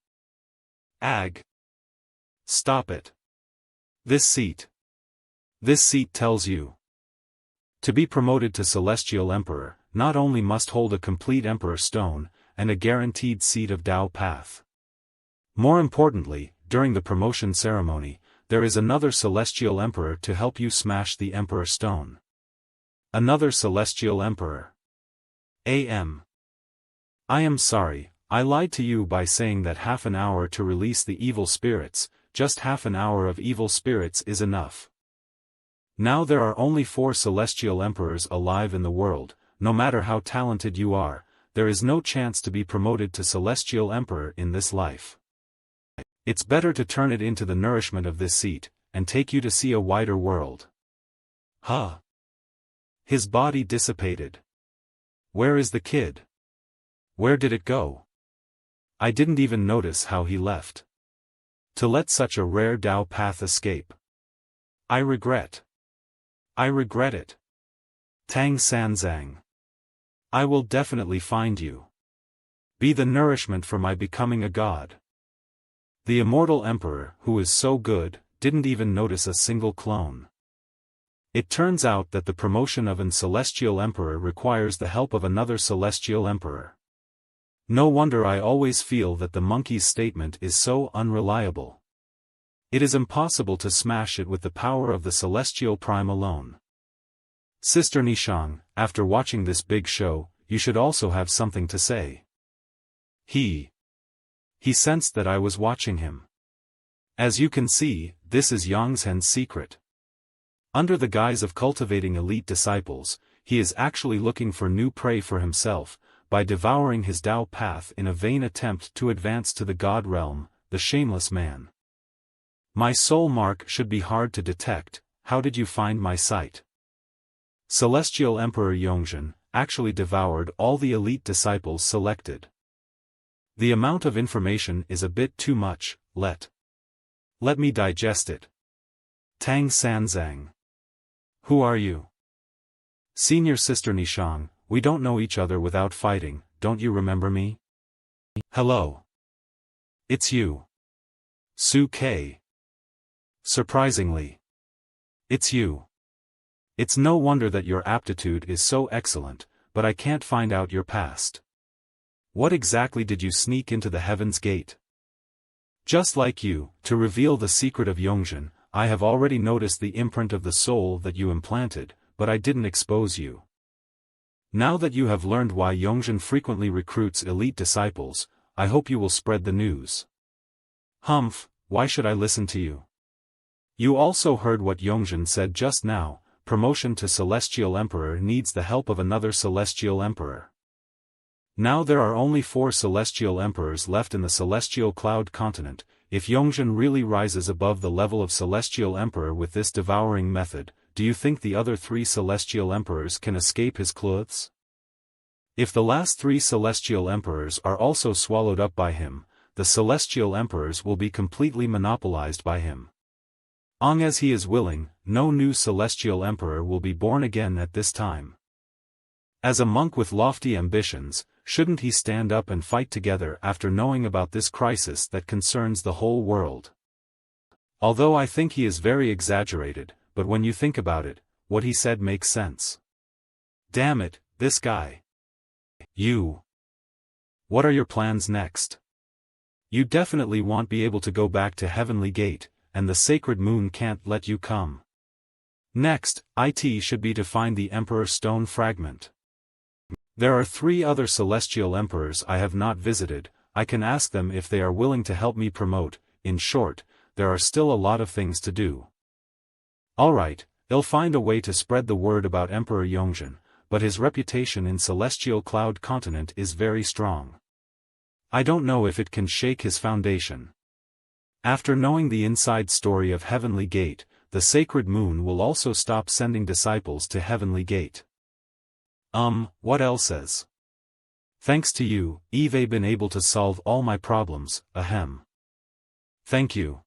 Ag. Stop it. This seat tells you. To be promoted to Celestial Emperor, not only must hold a complete Emperor Stone, and a guaranteed seat of Dao Path. More importantly, during the promotion ceremony, there is another Celestial Emperor to help you smash the Emperor Stone. Another Celestial Emperor. I am sorry, I lied to you by saying that half an hour to release the evil spirits, just half an hour of evil spirits is enough. Now there are only 4 celestial emperors alive in the world. No matter how talented you are, there is no chance to be promoted to celestial emperor in this life. It's better to turn it into the nourishment of this seat, and take you to see a wider world. Huh? His body dissipated. Where is the kid? Where did it go? I didn't even notice how he left. To let such a rare Tao path escape. I regret. I regret it. Tang Sanzang. I will definitely find you. Be the nourishment for my becoming a god. The immortal emperor, who is so good, didn't even notice a single clone. It turns out that the promotion of an celestial emperor requires the help of another celestial emperor. No wonder I always feel that the monkey's statement is so unreliable. It is impossible to smash it with the power of the celestial prime alone. Sister Nishang, after watching this big show, you should also have something to say. He sensed that I was watching him. As you can see, this is Yongzhen's secret. Under the guise of cultivating elite disciples, he is actually looking for new prey for himself, by devouring his Tao path in a vain attempt to advance to the God realm, the shameless man. My soul mark should be hard to detect. How did you find my site? Celestial Emperor Yongzhen actually devoured all the elite disciples selected. The amount of information is a bit too much. Let me digest it. Tang Sanzang. Who are you? Senior Sister Nishang, we don't know each other without fighting, don't you remember me? Hello. It's you. Su K. Surprisingly. It's you. It's no wonder that your aptitude is so excellent, but I can't find out your past. What exactly did you sneak into the Heaven's Gate? Just like you, to reveal the secret of Yongzhen, I have already noticed the imprint of the soul that you implanted, but I didn't expose you. Now that you have learned why Yongzhen frequently recruits elite disciples, I hope you will spread the news. Humph, why should I listen to you? You also heard what Yongzhen said just now, promotion to Celestial Emperor needs the help of another Celestial Emperor. Now there are only 4 Celestial Emperors left in the Celestial Cloud Continent. If Yongzhen really rises above the level of Celestial Emperor with this devouring method, do you think the other 3 Celestial Emperors can escape his clothes? If the last 3 Celestial Emperors are also swallowed up by him, the Celestial Emperors will be completely monopolized by him. Long as he is willing, no new Celestial Emperor will be born again at this time. As a monk with lofty ambitions, shouldn't he stand up and fight together after knowing about this crisis that concerns the whole world? Although I think he is very exaggerated, but when you think about it, what he said makes sense. Damn it, this guy. You. What are your plans next? You definitely won't be able to go back to Heavenly Gate, and the sacred moon can't let you come. Next, it should be to find the Emperor Stone Fragment. There are 3 other Celestial Emperors I have not visited. I can ask them if they are willing to help me promote. In short, there are still a lot of things to do. Alright, they'll find a way to spread the word about Emperor Yongzhen, but his reputation in Celestial Cloud Continent is very strong. I don't know if it can shake his foundation. After knowing the inside story of Heavenly Gate, the Sacred Moon will also stop sending disciples to Heavenly Gate. What else is? Thanks to you, I've been able to solve all my problems, ahem. Thank you.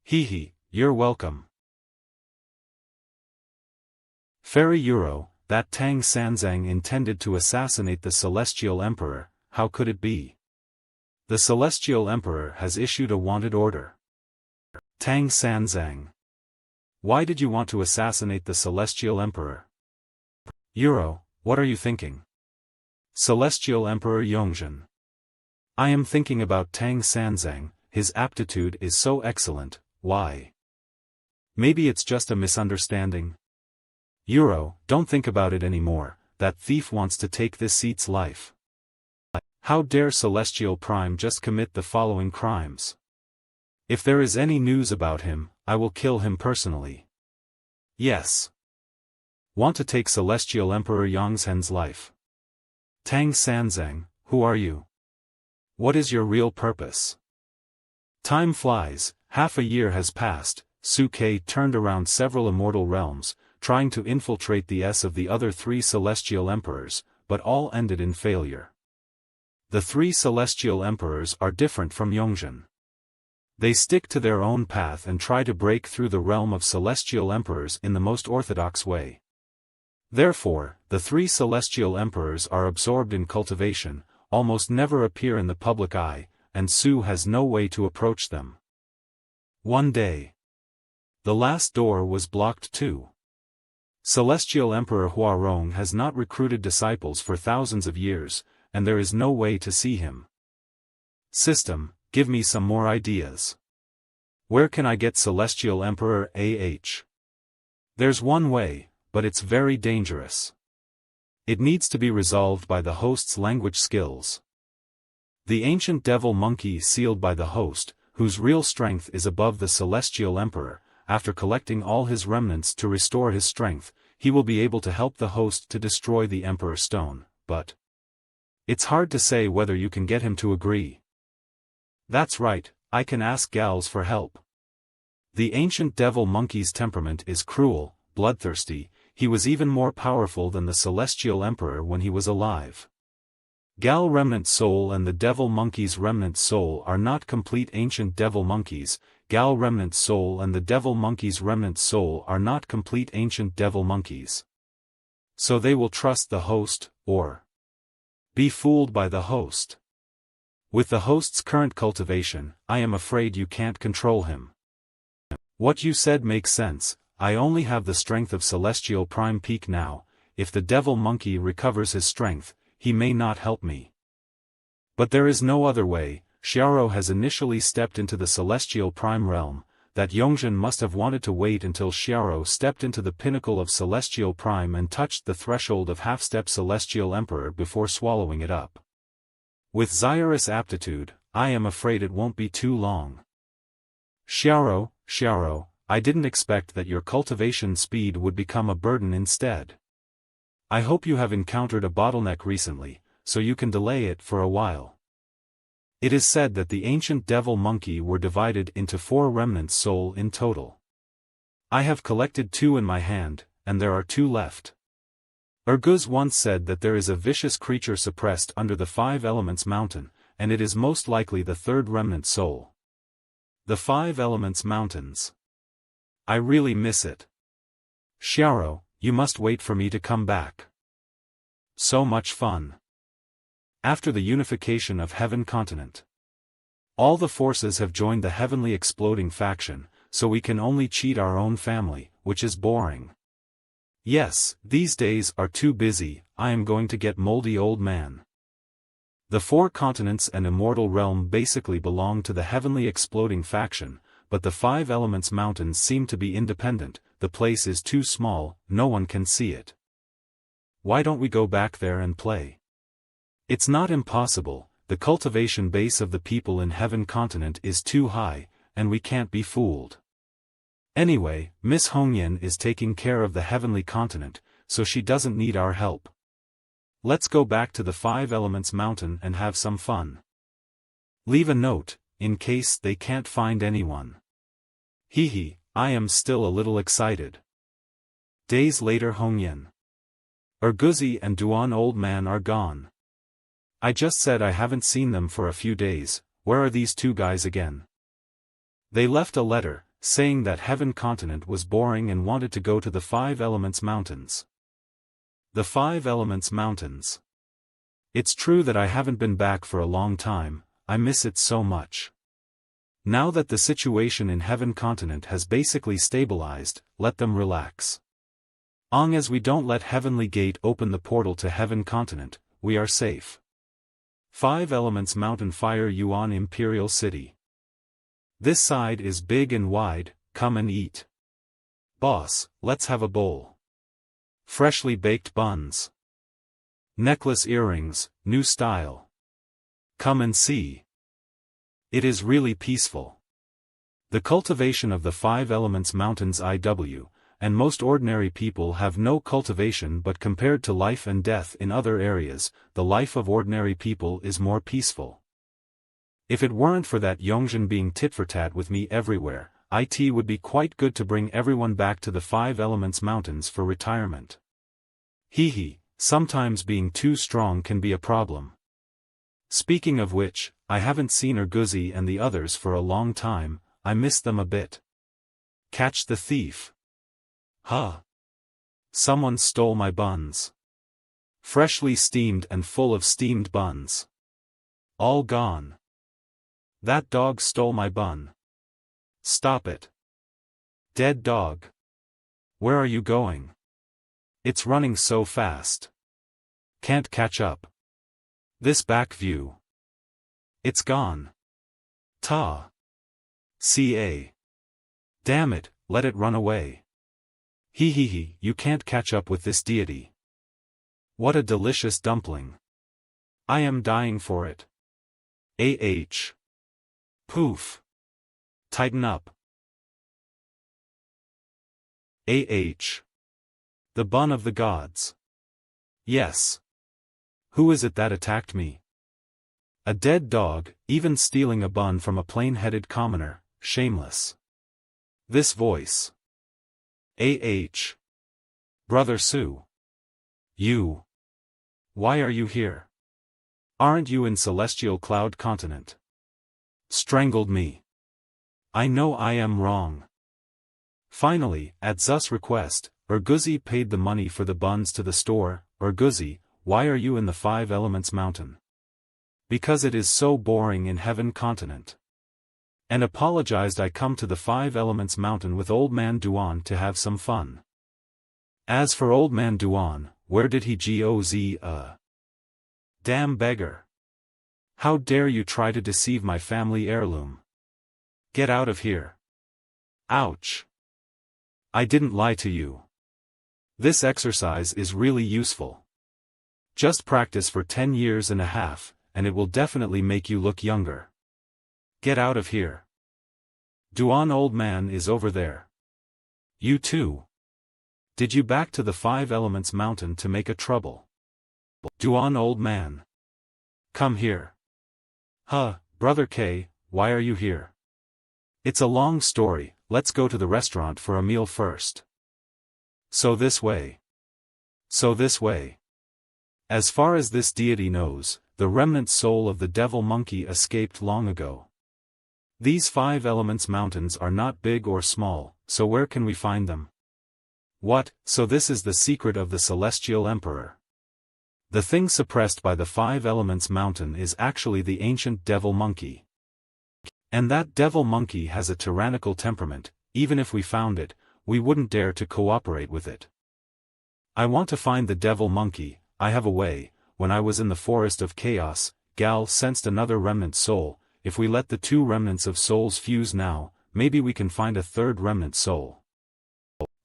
Hehe, you're welcome. Fairy Euro, that Tang Sanzang intended to assassinate the Celestial Emperor, how could it be? The Celestial Emperor has issued a wanted order. Tang Sanzang. Why did you want to assassinate the Celestial Emperor? Euro, what are you thinking? Celestial Emperor Yongzhen. I am thinking about Tang Sanzang, his aptitude is so excellent, why? Maybe it's just a misunderstanding. Euro, don't think about it anymore, that thief wants to take this seat's life. How dare Celestial Prime just commit the following crimes? If there is any news about him, I will kill him personally. Yes. Want to take Celestial Emperor Yongzhen's life? Tang Sanzang, who are you? What is your real purpose? Time flies, half a year has passed. Suke turned around several immortal realms, trying to infiltrate the of the other 3 celestial emperors, but all ended in failure. The 3 celestial emperors are different from Yongzhen. They stick to their own path and try to break through the realm of celestial emperors in the most orthodox way. Therefore, the 3 celestial emperors are absorbed in cultivation, almost never appear in the public eye, and Su has no way to approach them. One day, the last door was blocked too. Celestial Emperor Huarong has not recruited disciples for thousands of years, and there is no way to see him. System, give me some more ideas. Where can I get Celestial Emperor AH? There's one way, but it's very dangerous. It needs to be resolved by the host's language skills. The ancient devil monkey sealed by the host, whose real strength is above the Celestial Emperor, after collecting all his remnants to restore his strength, he will be able to help the host to destroy the Emperor Stone, but it's hard to say whether you can get him to agree. That's right, I can ask Gals for help. The ancient devil monkey's temperament is cruel, bloodthirsty. He was even more powerful than the Celestial Emperor when he was alive. Gal Remnant Soul and the Devil Monkey's Remnant Soul are not complete ancient devil monkeys. Gal Remnant Soul and the Devil Monkey's Remnant Soul are not complete ancient devil monkeys. So they will trust the host, or be fooled by the host. With the host's current cultivation, I am afraid you can't control him. What you said makes sense. I only have the strength of Celestial Prime Peak now. If the Devil Monkey recovers his strength, he may not help me. But there is no other way. Xiaoro has initially stepped into the Celestial Prime realm, that Yongzhen must have wanted to wait until Xiaoro stepped into the pinnacle of Celestial Prime and touched the threshold of half-step Celestial Emperor before swallowing it up. With Zyrus aptitude, I am afraid it won't be too long. Xiaoro, I didn't expect that your cultivation speed would become a burden instead. I hope you have encountered a bottleneck recently, so you can delay it for a while. It is said that the ancient devil monkey were divided into 4 remnant soul in total. I have collected 2 in my hand, and there are 2 left. Urguz once said that there is a vicious creature suppressed under the 5 Elements Mountain, and it is most likely the 3rd remnant soul. The 5 Elements Mountains. I really miss it. Xiaoro, you must wait for me to come back. So much fun. After the unification of Heaven Continent, all the forces have joined the Heavenly Exploding faction, so we can only cheat our own family, which is boring. Yes, these days are too busy. I am going to get moldy old man. The 4 continents and immortal realm basically belong to the Heavenly Exploding faction, but the 5 Elements Mountains seem to be independent. The place is too small, no one can see it. Why don't we go back there and play? It's not impossible. The cultivation base of the people in Heaven Continent is too high, and we can't be fooled. Anyway, Miss Hongyan is taking care of the Heavenly Continent, so she doesn't need our help. Let's go back to the 5 Elements Mountain and have some fun. Leave a note, in case they can't find anyone. Hehe, I am still a little excited. Days later Hongyan. Urguzi and Duan Old Man are gone. I just said I haven't seen them for a few days. Where are these 2 guys again? They left a letter, saying that Heaven Continent was boring and wanted to go to the 5 Elements Mountains. The 5 Elements Mountains. It's true that I haven't been back for a long time. I miss it so much. Now that the situation in Heaven Continent has basically stabilized, let them relax. Long as we don't let Heavenly Gate open the portal to Heaven Continent, we are safe. 5 Elements Mountain Fire Yuan Imperial City. This side is big and wide, come and eat. Boss, let's have a bowl. Freshly baked buns. Necklace earrings, new style. Come and see. It is really peaceful. The cultivation of the 5 elements mountains IW, and most ordinary people have no cultivation, but compared to life and death in other areas, the life of ordinary people is more peaceful. If it weren't for that Yongjin being tit-for-tat with me everywhere, it would be quite good to bring everyone back to the 5 elements mountains for retirement. Hehe, sometimes being too strong can be a problem. Speaking of which, I haven't seen Erguzi and the others for a long time. I miss them a bit. Catch the thief. Huh. Someone stole my buns. Freshly steamed and full of steamed buns. All gone. That dog stole my bun. Stop it. Dead dog. Where are you going? It's running so fast. Can't catch up. This back view. It's gone. Ta. Ca. Damn it, let it run away. Hehehe, you can't catch up with this deity. What a delicious dumpling. I am dying for it. Poof. Tighten up. The bun of the gods. Yes. Who is it that attacked me? A dead dog, even stealing a bun from a plain-headed commoner, shameless. This voice. Brother Sue. You. Why are you here? Aren't you in Celestial Cloud Continent? Strangled me. I know I am wrong. Finally, atZus' request, Erguzi paid the money for the buns to the store. Erguzi, why are you in the 5 Elements Mountain? Because it is so boring in Heaven Continent. And apologized. I come to the 5 Elements Mountain with Old Man Duan to have some fun. As for Old Man Duan, where did he goz? Damn beggar. How dare you try to deceive my family heirloom? Get out of here. Ouch. I didn't lie to you. This exercise is really useful. Just practice for 10 years and a half, and it will definitely make you look younger. Get out of here. Duan old man is over there. You too. Did you back to the 5 Elements Mountain to make a trouble? Duan old man. Come here. Huh, Brother K, why are you here? It's a long story, let's go to the restaurant for a meal first. So this way. So this way. As far as this deity knows, the remnant soul of the devil monkey escaped long ago. These 5 Elements Mountains are not big or small, so where can we find them? What, so this is the secret of the Celestial Emperor. The thing suppressed by the 5 Elements Mountain is actually the ancient devil monkey. And that devil monkey has a tyrannical temperament. Even if we found it, we wouldn't dare to cooperate with it. I want to find the devil monkey. I have a way. When I was in the forest of chaos, Gal sensed another remnant soul. If we let the 2 remnants of souls fuse now, maybe we can find a 3rd remnant soul.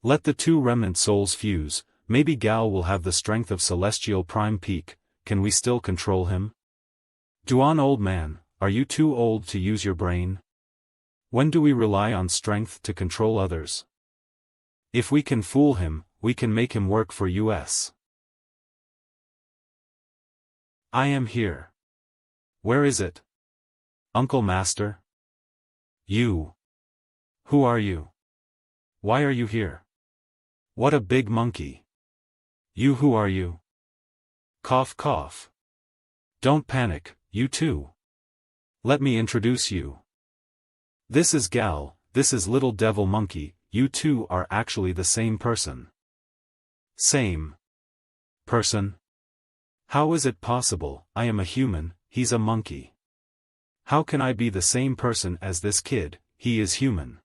Let the 2 remnant souls fuse, maybe Gal will have the strength of Celestial Prime Peak. Can we still control him? Duan old man, are you too old to use your brain? When do we rely on strength to control others? If we can fool him, we can make him work for us. I am here. Where is it? Uncle Master? You. Who are you? Why are you here? What a big monkey. You, who are you? Cough cough. Don't panic, you too. Let me introduce you. This is Gal, this is Little Devil Monkey. You two are actually the same person. Same person? How is it possible? I am a human, he's a monkey. How can I be the same person as this kid? He is human.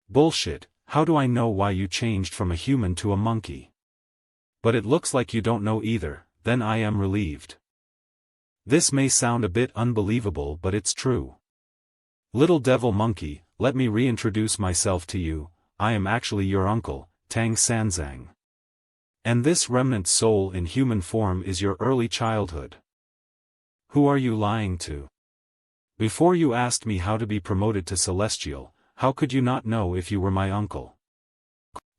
Bullshit, how do I know why you changed from a human to a monkey? But it looks like you don't know either, then I am relieved. This may sound a bit unbelievable, but it's true. Little Devil Monkey, let me reintroduce myself to you. I am actually your uncle, Tang Sanzang. And this remnant soul in human form is your early childhood. Who are you lying to? Before you asked me how to be promoted to Celestial, how could you not know if you were my uncle?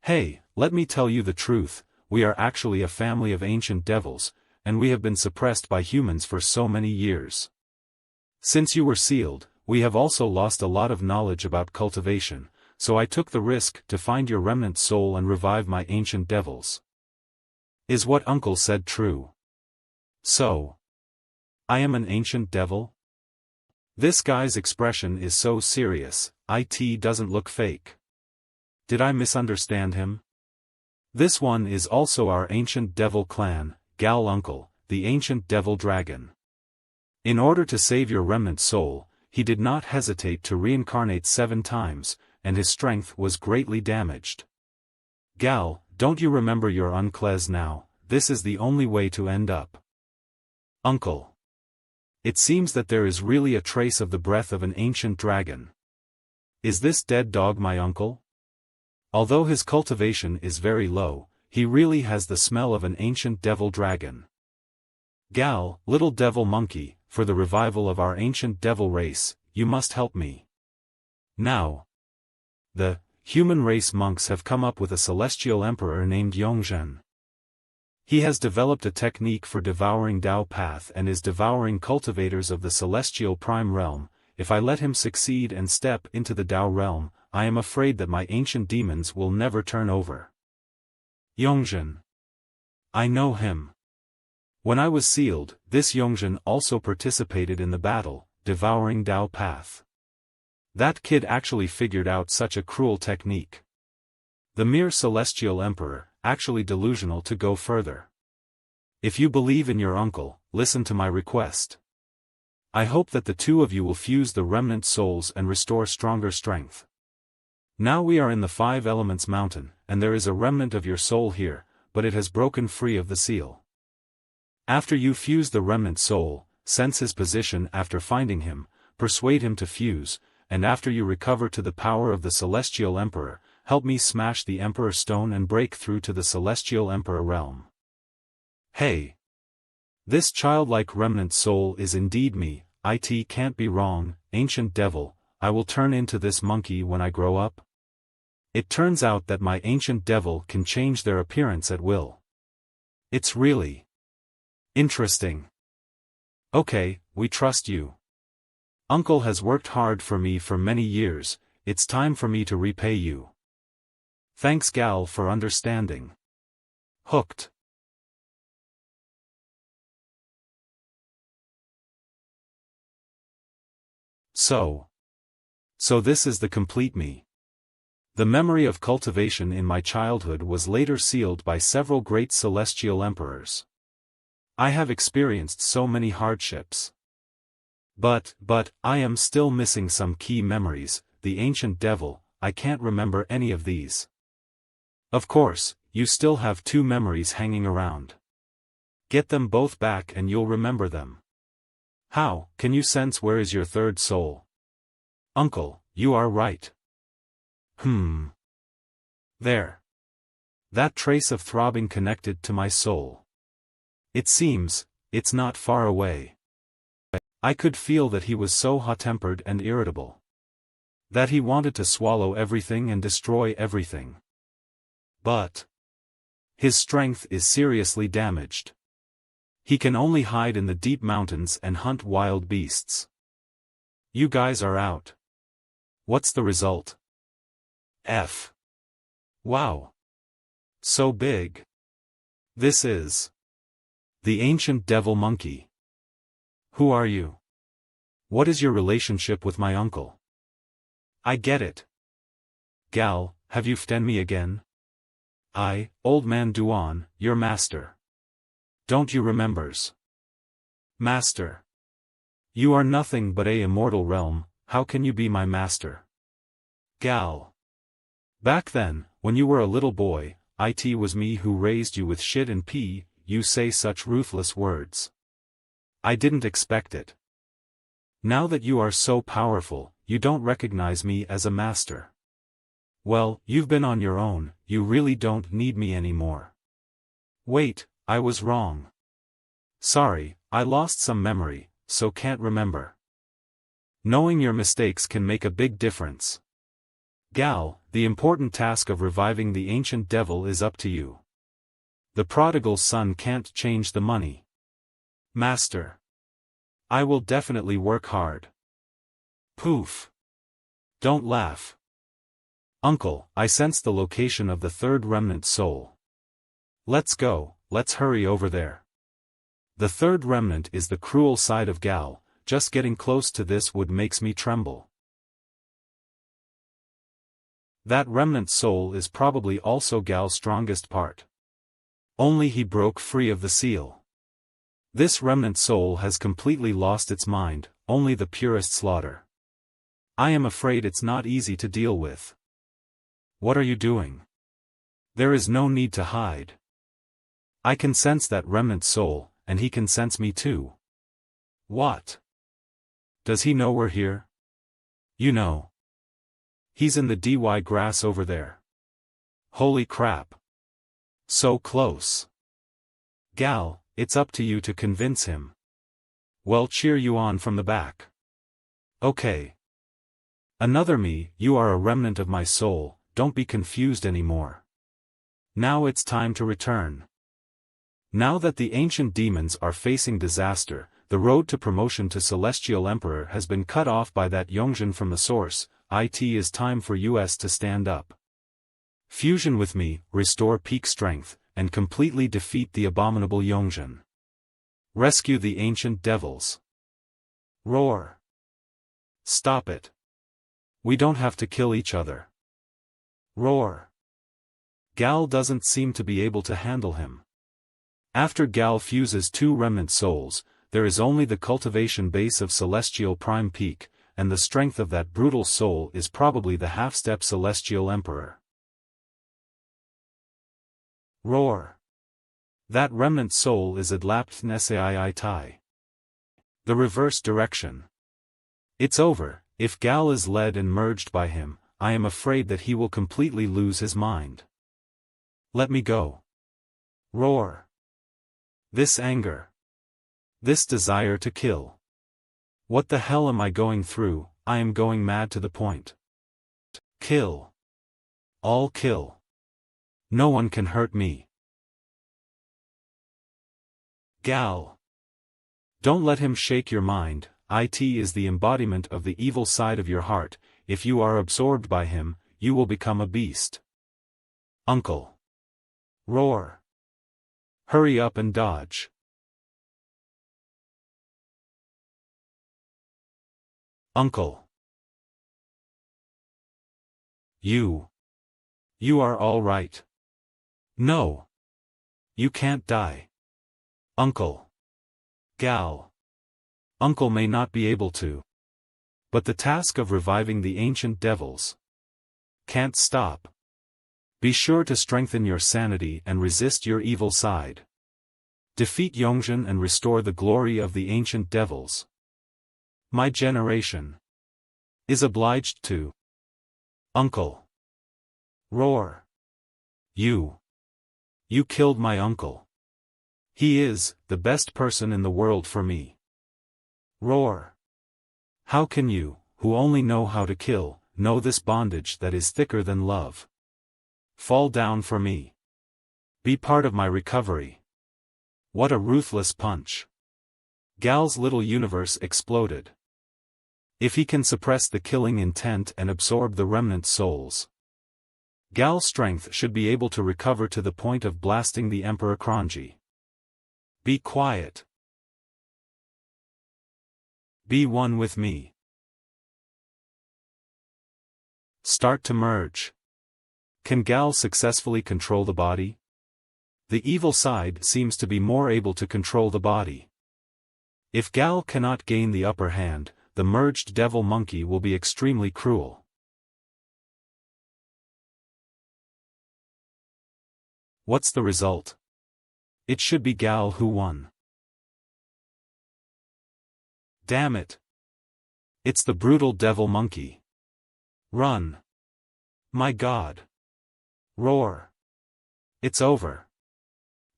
Hey, let me tell you the truth, we are actually a family of ancient devils, and we have been suppressed by humans for so many years. Since you were sealed, we have also lost a lot of knowledge about cultivation, so I took the risk to find your remnant soul and revive my ancient devils. Is what uncle said true? So, I am an ancient devil? This guy's expression is so serious, it doesn't look fake. Did I misunderstand him? This one is also our ancient devil clan, Gal uncle, the ancient devil dragon. In order to save your remnant soul, he did not hesitate to reincarnate 7 times, and his strength was greatly damaged. Gal, don't you remember your uncles now? This is the only way to end up. Uncle. It seems that there is really a trace of the breath of an ancient dragon. Is this dead dog my uncle? Although his cultivation is very low, he really has the smell of an ancient devil dragon. Gal, little devil monkey, for the revival of our ancient devil race, you must help me. Now. The human race monks have come up with a celestial emperor named Yongzhen. He has developed a technique for devouring Dao Path and is devouring cultivators of the celestial prime realm. If I let him succeed and step into the Dao realm, I am afraid that my ancient demons will never turn over. Yongzhen. I know him. When I was sealed, this Yongzhen also participated in the battle, devouring Dao Path. That kid actually figured out such a cruel technique. The mere celestial emperor, actually delusional to go further. If you believe in your uncle, listen to my request. I hope that the two of you will fuse the remnant souls and restore stronger strength. Now we are in the 5 Elements Mountain, and there is a remnant of your soul here, but it has broken free of the seal. After you fuse the remnant soul, sense his position after finding him, persuade him to fuse, and after you recover to the power of the Celestial Emperor, help me smash the Emperor Stone and break through to the Celestial Emperor realm. Hey! This childlike remnant soul is indeed me, it can't be wrong, ancient devil, I will turn into this monkey when I grow up. It turns out that my ancient devil can change their appearance at will. It's really interesting. Okay, we trust you. Uncle has worked hard for me for many years, it's time for me to repay you. Thanks Gal for understanding. Hooked. So this is the complete me. The memory of cultivation in my childhood was later sealed by several great celestial emperors. I have experienced so many hardships. But I am still missing some key memories, the ancient devil, I can't remember any of these. Of course, you still have 2 memories hanging around. Get them both back and you'll remember them. How can you sense where is your 3rd soul? Uncle, you are right. There. That trace of throbbing connected to my soul. It seems, it's not far away. I could feel that he was so hot-tempered and irritable. That he wanted to swallow everything and destroy everything. But his strength is seriously damaged. He can only hide in the deep mountains and hunt wild beasts. You guys are out. What's the result? F. Wow. So big. This is the ancient devil monkey. Who are you? What is your relationship with my uncle? I get it. Gal, have you ften me again? I, old man Duan, your master. Don't you remembers? Master. You are nothing but a immortal realm, how can you be my master? Gal. Back then, when you were a little boy, it was me who raised you with shit and pee, you say such ruthless words. I didn't expect it. Now that you are so powerful, you don't recognize me as a master. Well, you've been on your own, you really don't need me anymore. Wait, I was wrong. Sorry, I lost some memory, so can't remember. Knowing your mistakes can make a big difference. Gal, the important task of reviving the ancient devil is up to you. The prodigal son can't change the money. Master. I will definitely work hard. Poof. Don't laugh. Uncle, I sense the location of the third remnant soul. Let's go, let's hurry over there. The third remnant is the cruel side of Gal, just getting close to this would makes me tremble. That remnant soul is probably also Gal's strongest part. Only he broke free of the seal. This remnant soul has completely lost its mind, only the purest slaughter. I am afraid it's not easy to deal with. What are you doing? There is no need to hide. I can sense that remnant soul, and he can sense me too. What? Does he know we're here? You know. He's in the DY grass over there. Holy crap. So close. Gal, it's up to you to convince him. Well, cheer you on from the back. Okay. Another me, you are a remnant of my soul, don't be confused anymore. Now it's time to return. Now that the ancient demons are facing disaster, the road to promotion to Celestial Emperor has been cut off by that Yongjin from the source. It is time for us to stand up. Fusion with me, restore peak strength, and completely defeat the abominable Yongjin. Rescue the ancient devils. Roar. Stop it. We don't have to kill each other. Roar. Gal doesn't seem to be able to handle him. After Gal fuses two remnant souls, there is only the cultivation base of Celestial Prime Peak, and the strength of that brutal soul is probably the half-step Celestial Emperor. Roar. That remnant soul is adlapt Nesai Tai. The reverse direction. It's over. If Gal is led and merged by him, I am afraid that he will completely lose his mind. Let me go. Roar. This anger. This desire to kill. What the hell am I going through? I am going mad to the point. Kill. All kill. No one can hurt me. Gal. Don't let him shake your mind. It is the embodiment of the evil side of your heart. If you are absorbed by him, you will become a beast. Uncle. Roar. Hurry up and dodge. Uncle. You are all right. No. You can't die. Uncle. Gal. Uncle may not be able to. But the task of reviving the ancient devils can't stop. Be sure to strengthen your sanity and resist your evil side. Defeat Yongjin and restore the glory of the ancient devils. My generation is obliged to. Uncle. Roar. You killed my uncle. He is the best person in the world for me. Roar. How can you, who only know how to kill, know this bondage that is thicker than love? Fall down for me. Be part of my recovery. What a ruthless punch. Gal's little universe exploded. If he can suppress the killing intent and absorb the remnant souls, Gal's strength should be able to recover to the point of blasting the Emperor Kranji. Be quiet. Be one with me. Start to merge. Can Gal successfully control the body? The evil side seems to be more able to control the body. If Gal cannot gain the upper hand, the merged devil monkey will be extremely cruel. What's the result? It should be Gal who won. Damn it. It's the brutal devil monkey. Run. My God. Roar. It's over.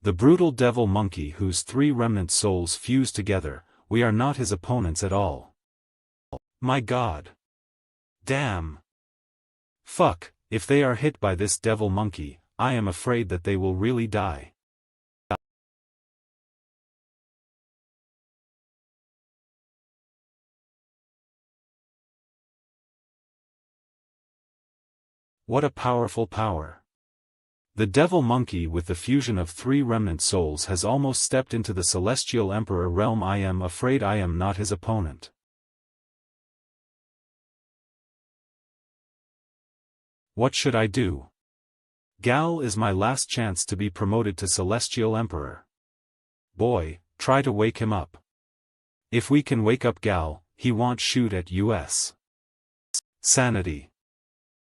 The brutal devil monkey whose three remnant souls fuse together, we are not his opponents at all. My god. Damn. Fuck, if they are hit by this devil monkey, I am afraid that they will really die. What a powerful power. The devil monkey with the fusion of 3 remnant souls has almost stepped into the celestial emperor realm. I am afraid I am not his opponent. What should I do? Gal is my last chance to be promoted to celestial emperor. Boy, try to wake him up. If we can wake up Gal, he won't shoot at us. Sanity.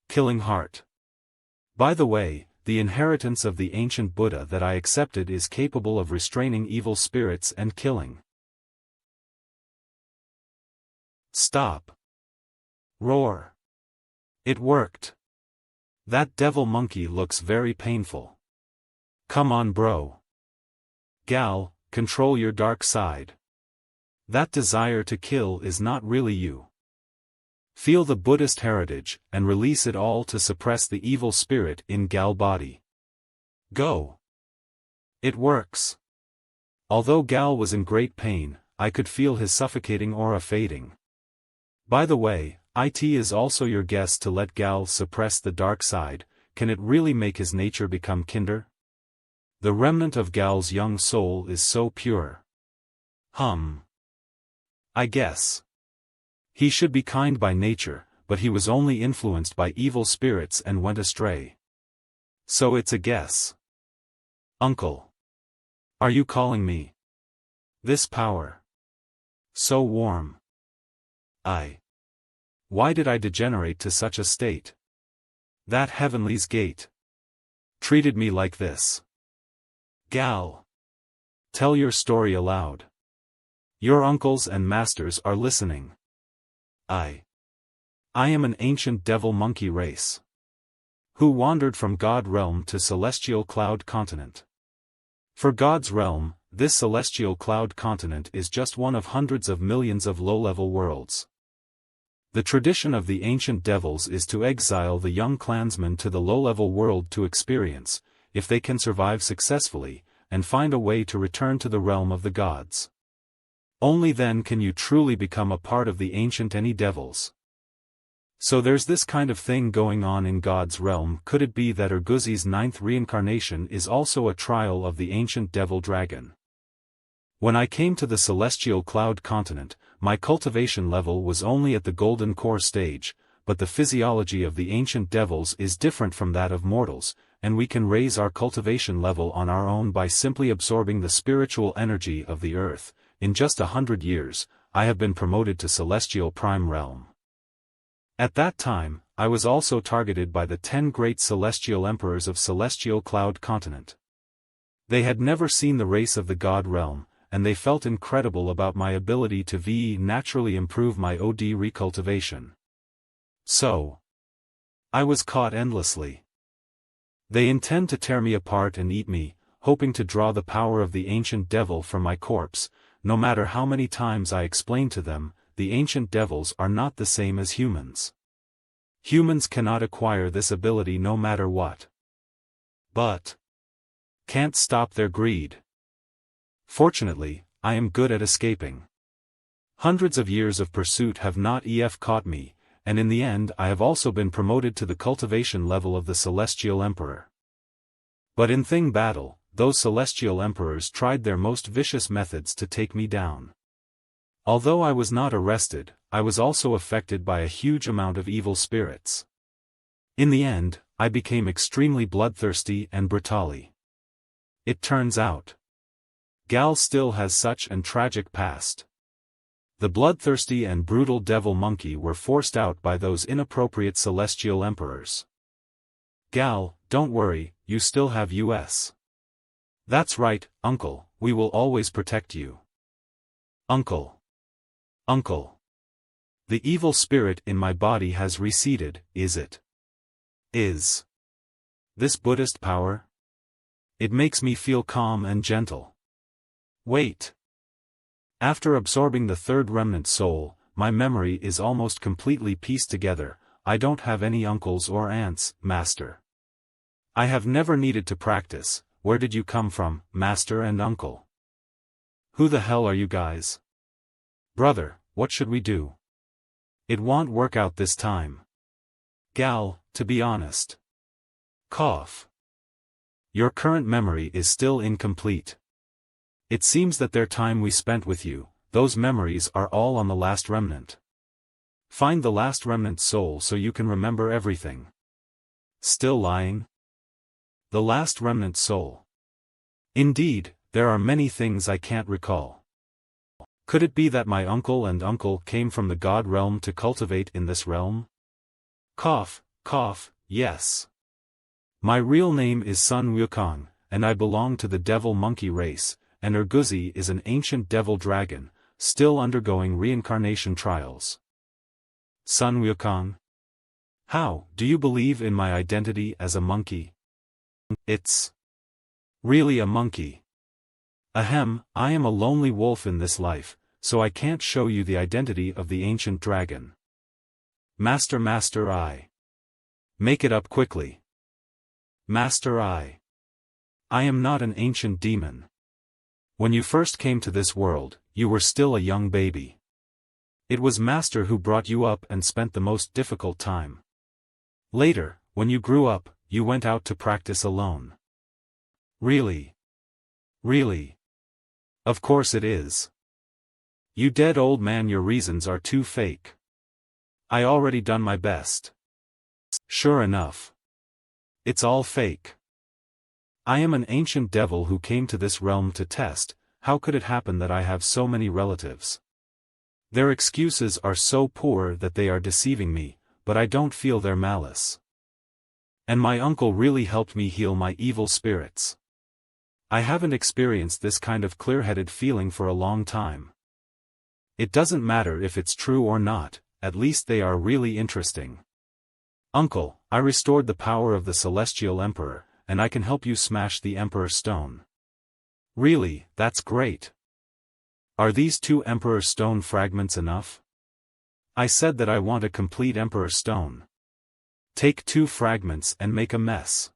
Killing heart. By the way, the inheritance of the ancient Buddha that I accepted is capable of restraining evil spirits and killing. Stop. Roar. It worked. That devil monkey looks very painful. Come on, bro. Gal, control your dark side. That desire to kill is not really you. Feel the Buddhist heritage, and release it all to suppress the evil spirit in Gal body. Go. It works. Although Gal was in great pain, I could feel his suffocating aura fading. By the way, it is also your guess to let Gal suppress the dark side. Can it really make his nature become kinder? The remnant of Gal's young soul is so pure. I guess. He should be kind by nature, but he was only influenced by evil spirits and went astray. So it's a guess. Uncle. Are you calling me? This power. So warm. Why did I degenerate to such a state? That Heavenly's Gate treated me like this. Gal. Tell your story aloud. Your uncles and masters are listening. I am an ancient devil monkey race, who wandered from God realm to celestial cloud continent. For God's realm, this celestial cloud continent is just one of hundreds of millions of low-level worlds. The tradition of the ancient devils is to exile the young clansmen to the low-level world to experience, if they can survive successfully, and find a way to return to the realm of the gods. Only then can you truly become a part of the ancient any devils. So there's this kind of thing going on in God's realm. Could it be that Urguzi's 9th reincarnation is also a trial of the ancient devil dragon? When I came to the celestial cloud continent, my cultivation level was only at the golden core stage, but the physiology of the ancient devils is different from that of mortals, and we can raise our cultivation level on our own by simply absorbing the spiritual energy of the earth. In just 100 years, I have been promoted to celestial prime realm. At that time, I was also targeted by the 10 great celestial emperors of celestial cloud continent. They had never seen the race of the god realm, and they felt incredible about my ability to naturally improve my OD recultivation. So, I was caught endlessly. They intend to tear me apart and eat me, hoping to draw the power of the ancient devil from my corpse. No matter how many times I explain to them, the ancient devils are not the same as humans. Humans cannot acquire this ability no matter what. But can't stop their greed. Fortunately, I am good at escaping. Hundreds of years of pursuit have not caught me, and in the end I have also been promoted to the cultivation level of the Celestial Emperor. But in Thing Battle, those Celestial Emperors tried their most vicious methods to take me down. Although I was not arrested, I was also affected by a huge amount of evil spirits. In the end, I became extremely bloodthirsty and brutally. It turns out, Gal still has such an tragic past. The bloodthirsty and brutal devil monkey were forced out by those inappropriate celestial emperors. Gal, don't worry, you still have us. That's right, Uncle, we will always protect you. Uncle. Uncle. The evil spirit in my body has receded, is it? Is this Buddhist power? It makes me feel calm and gentle. Wait. After absorbing the third remnant soul, my memory is almost completely pieced together. I don't have any uncles or aunts, Master. I have never needed to practice. Where did you come from, Master and Uncle? Who the hell are you guys? Brother, what should we do? It won't work out this time. Gal, to be honest. Cough. Your current memory is still incomplete. It seems that their time we spent with you, those memories are all on the last remnant. Find the last remnant soul so you can remember everything. Still lying? The last remnant soul. Indeed, there are many things I can't recall. Could it be that my uncle and uncle came from the god realm to cultivate in this realm? Cough, cough, yes. My real name is Sun Wukong, and I belong to the devil monkey race, and Urguzi is an ancient devil dragon, still undergoing reincarnation trials. Sun Wukong? How, do you believe in my identity as a monkey? It's really a monkey. Ahem, I am a lonely wolf in this life, so I can't show you the identity of the ancient dragon. Master, I. Make it up quickly. Master, I am not an ancient demon. When you first came to this world, you were still a young baby. It was Master who brought you up and spent the most difficult time. Later, when you grew up, you went out to practice alone. Really? Really? Of course it is. You dead old man, your reasons are too fake. I already done my best. Sure enough. It's all fake. I am an ancient devil who came to this realm to test. How could it happen that I have so many relatives? Their excuses are so poor that they are deceiving me, but I don't feel their malice. And my uncle really helped me heal my evil spirits. I haven't experienced this kind of clear-headed feeling for a long time. It doesn't matter if it's true or not, at least they are really interesting. Uncle, I restored the power of the Celestial Emperor, and I can help you smash the Emperor Stone. Really, that's great. Are these 2 Emperor Stone fragments enough? I said that I want a complete Emperor Stone. Take 2 fragments and make a mess.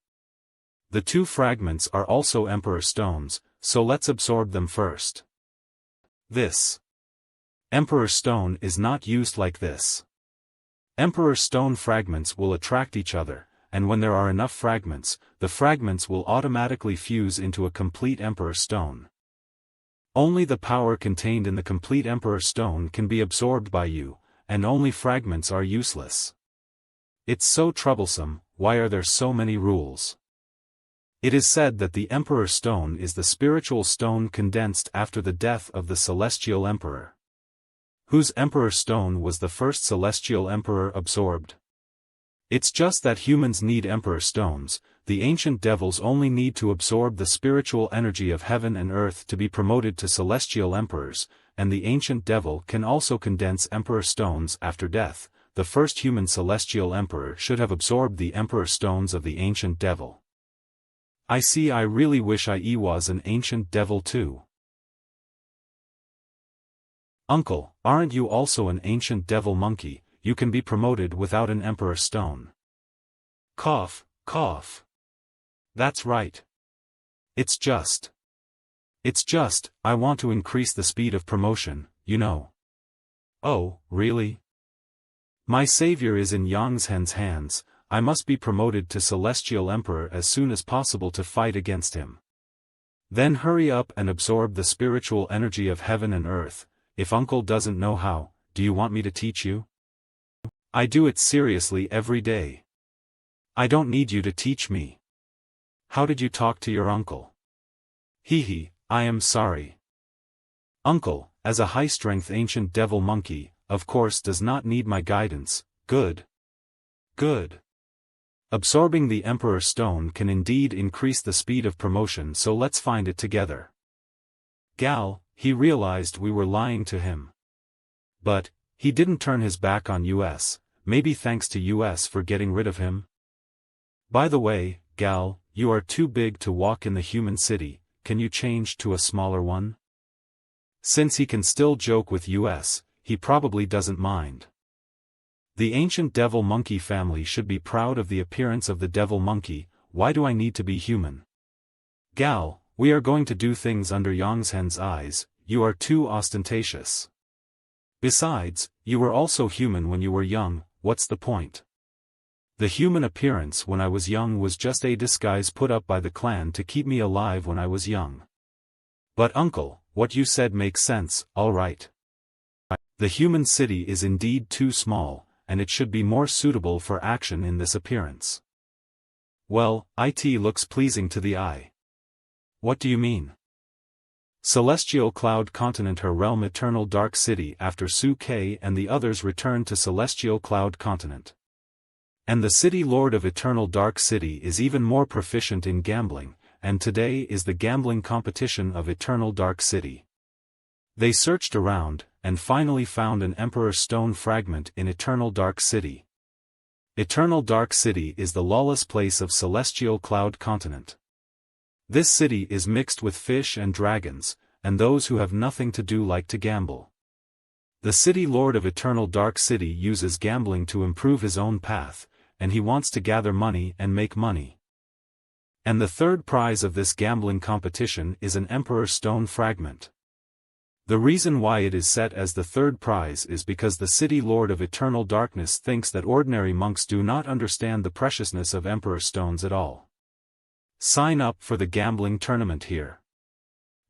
The 2 fragments are also Emperor Stones, so let's absorb them first. This Emperor Stone is not used like this. Emperor Stone fragments will attract each other, and when there are enough fragments, the fragments will automatically fuse into a complete Emperor Stone. Only the power contained in the complete Emperor Stone can be absorbed by you, and only fragments are useless. It's so troublesome. Why are there so many rules? It is said that the Emperor Stone is the spiritual stone condensed after the death of the Celestial Emperor. Whose Emperor Stone was the first Celestial Emperor absorbed? It's just that humans need Emperor Stones. The ancient devils only need to absorb the spiritual energy of heaven and earth to be promoted to Celestial Emperors, and the ancient devil can also condense Emperor Stones after death. The first human Celestial Emperor should have absorbed the Emperor Stones of the ancient devil. I see. I really wish I was an ancient devil too. Uncle, aren't you also an ancient devil monkey? You can be promoted without an Emperor Stone. Cough, cough. That's right. It's just, I want to increase the speed of promotion, you know. Oh, really? My savior is in Yangzhen's hands. I must be promoted to Celestial Emperor as soon as possible to fight against him. Then hurry up and absorb the spiritual energy of heaven and earth. If Uncle doesn't know how, do you want me to teach you? I do it seriously every day. I don't need you to teach me. How did you talk to your uncle? Hee, I am sorry. Uncle, as a high-strength ancient devil monkey, of course does not need my guidance. Good. Good. Absorbing the Emperor Stone can indeed increase the speed of promotion, so let's find it together. Gal, he realized we were lying to him. But, he didn't turn his back on us, maybe thanks to us for getting rid of him? By the way, Gal, you are too big to walk in the human city, can you change to a smaller one? Since he can still joke with us, he probably doesn't mind. The ancient devil monkey family should be proud of the appearance of the devil monkey. Why do I need to be human? Gal, we are going to do things under Yongshen's eyes, you are too ostentatious. Besides, you were also human when you were young, what's the point? The human appearance when I was young was just a disguise put up by the clan to keep me alive when I was young. But uncle, what you said makes sense, alright. The human city is indeed too small, and it should be more suitable for action in this appearance. Well, it looks pleasing to the eye. What do you mean? Celestial Cloud Continent, her realm, Eternal Dark City. After Su-Kei and the others returned to Celestial Cloud Continent. And the City Lord of Eternal Dark City is even more proficient in gambling, and today is the gambling competition of Eternal Dark City. They searched around, and finally found an Emperor Stone fragment in Eternal Dark City. Eternal Dark City is the lawless place of Celestial Cloud Continent. This city is mixed with fish and dragons, and those who have nothing to do like to gamble. The City Lord of Eternal Dark City uses gambling to improve his own path, and he wants to gather money and make money. And the third prize of this gambling competition is an Emperor Stone fragment. The reason why it is set as the third prize is because the City Lord of Eternal Darkness thinks that ordinary monks do not understand the preciousness of Emperor Stones at all. Sign up for the gambling tournament here.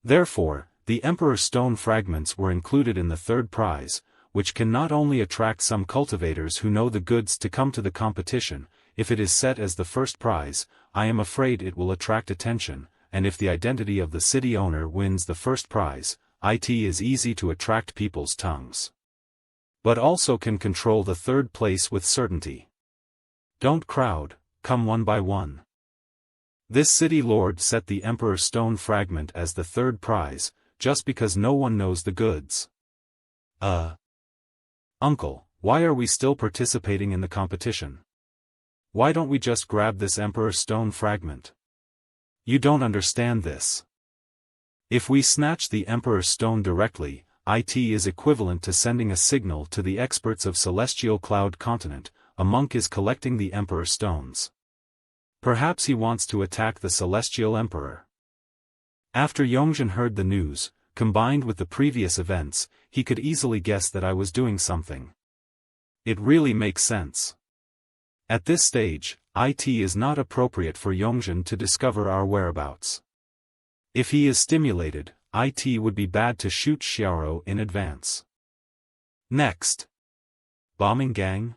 Therefore, the Emperor Stone fragments were included in the third prize, which can not only attract some cultivators who know the goods to come to the competition. If it is set as the first prize, I am afraid it will attract attention, and if the identity of the city owner wins the first prize, it is easy to attract people's tongues. But also can control the third place with certainty. Don't crowd, come one by one. This city lord set the Emperor Stone fragment as the third prize, just because no one knows the goods. Uncle, why are we still participating in the competition? Why don't we just grab this Emperor Stone fragment? You don't understand this. If we snatch the Emperor Stone directly, it is equivalent to sending a signal to the experts of Celestial Cloud Continent. A monk is collecting the Emperor Stones. Perhaps he wants to attack the Celestial Emperor. After Yongshen heard the news, combined with the previous events, he could easily guess that I was doing something. It really makes sense. At this stage, it is not appropriate for Yongshen to discover our whereabouts. If he is stimulated, it would be bad to shoot Xiaoro in advance. Next. Bombing Gang?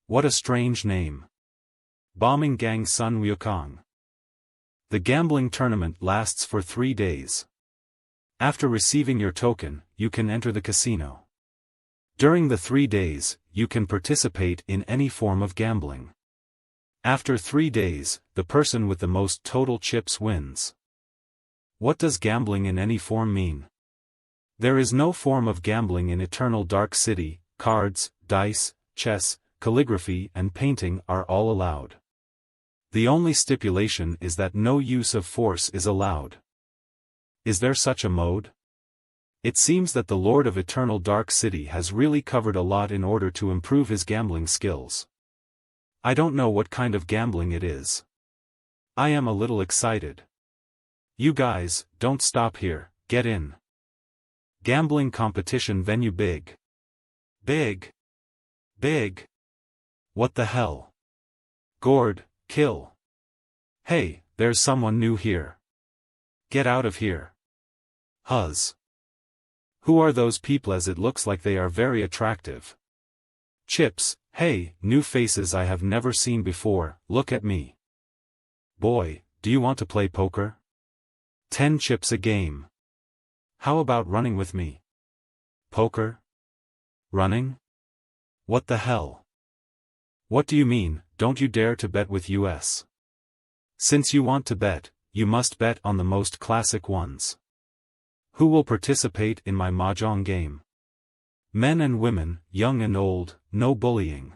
What a strange name. Bombing Gang Sun Wukong. The gambling tournament lasts for 3 days. After receiving your token, you can enter the casino. During the 3 days, you can participate in any form of gambling. After 3 days, the person with the most total chips wins. What does gambling in any form mean? There is no form of gambling in Eternal Dark City. Cards, dice, chess, calligraphy and painting are all allowed. The only stipulation is that no use of force is allowed. Is there such a mode? It seems that the Lord of Eternal Dark City has really covered a lot in order to improve his gambling skills. I don't know what kind of gambling it is. I am a little excited. You guys, don't stop here, get in. Gambling competition venue big. Big. Big. What the hell? Gourd. Kill. Hey, there's someone new here. Get out of here. Huzz. Who are those people? As it looks like they are very attractive. Chips, hey, new faces I have never seen before, look at me. Boy, do you want to play poker? 10 chips a game. How about running with me? Poker? Running? What the hell? What do you mean, don't you dare to bet with us? Since you want to bet, you must bet on the most classic ones. Who will participate in my mahjong game? Men and women, young and old, no bullying.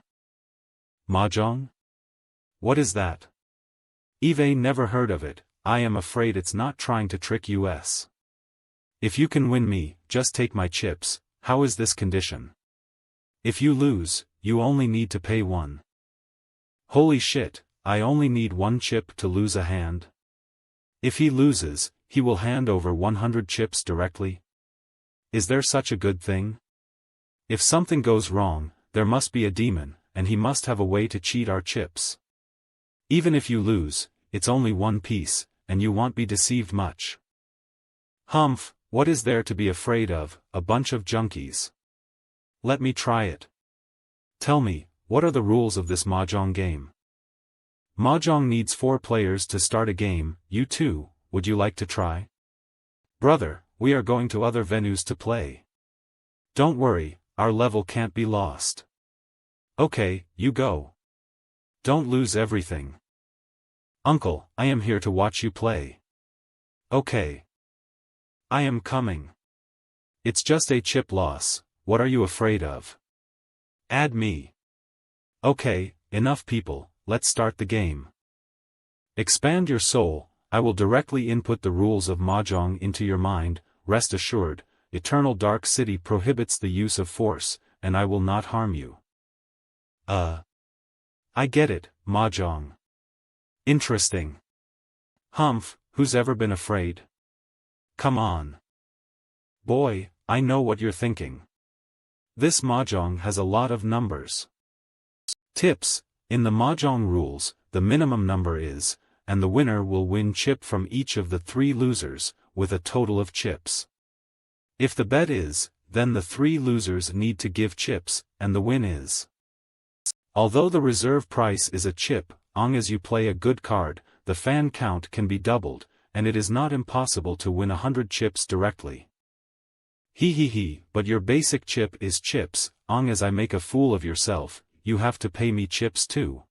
Mahjong? What is that? Eve never heard of it. I am afraid it's not trying to trick us. If you can win me, just take my chips. How is this condition? If you lose, you only need to pay 1. Holy shit, I only need 1 chip to lose a hand? If he loses, he will hand over 100 chips directly? Is there such a good thing? If something goes wrong, there must be a demon, and he must have a way to cheat our chips. Even if you lose, it's only 1 piece, and you won't be deceived much. Humph, what is there to be afraid of, a bunch of junkies? Let me try it. Tell me, what are the rules of this mahjong game? Mahjong needs 4 players to start a game. You too, would you like to try? Brother, we are going to other venues to play. Don't worry, our level can't be lost. Okay, you go. Don't lose everything. Uncle, I am here to watch you play. Okay. I am coming. It's just a chip loss, what are you afraid of? Add me. Okay, enough people, let's start the game. Expand your soul, I will directly input the rules of mahjong into your mind. Rest assured, Eternal Dark City prohibits the use of force, and I will not harm you. I get it, mahjong. Interesting. Humph, who's ever been afraid? Come on. Boy, I know what you're thinking. This mahjong has a lot of numbers. Tips, in the mahjong rules, the minimum number is, and the winner will win chip from each of the 3 losers, with a total of chips. If the bet is, then the 3 losers need to give chips, and the win is. Although the reserve price is a chip, long as you play a good card, the fan count can be doubled, and it is not impossible to win 100 chips directly. But your basic chip is chips, long as I make a fool of yourself, you have to pay me chips too.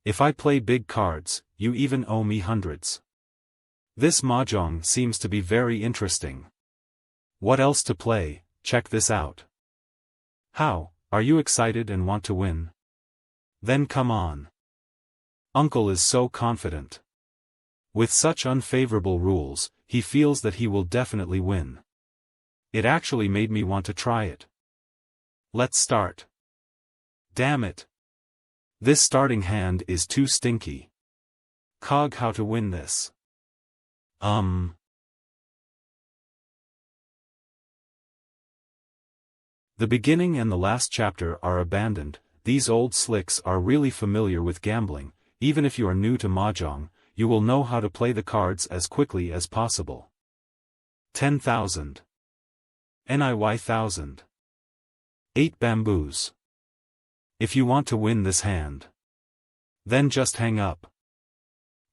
If I play big cards, you even owe me hundreds. This mahjong seems to be very interesting. What else to play? Check this out. How, are you excited and want to win? Then come on. Uncle is so confident. With such unfavorable rules, he feels that he will definitely win. It actually made me want to try it. Let's start. Damn it. This starting hand is too stinky. Cog, how to win this? The beginning and the last chapter are abandoned. These old slicks are really familiar with gambling. Even if you are new to mahjong, you will know how to play the cards as quickly as possible. 10,000. NIY 8 bamboos. If you want to win this hand, then just hang up.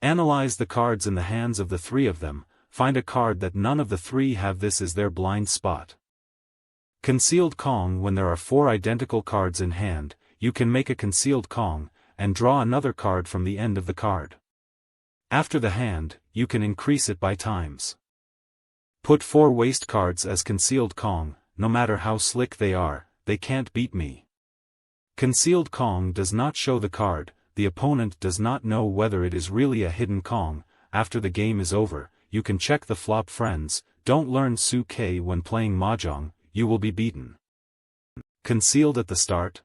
Analyze the cards in the hands of the 3 of them, find a card that none of the 3 have. This is their blind spot. Concealed Kong. When there are 4 identical cards in hand, you can make a concealed Kong, and draw another card from the end of the card. After the hand, you can increase it by times. Put 4 waste cards as concealed Kong. No matter how slick they are, they can't beat me. Concealed Kong does not show the card, the opponent does not know whether it is really a hidden Kong. After the game is over, you can check the flop. Friends, don't learn Su K when playing mahjong, you will be beaten. Concealed at the start?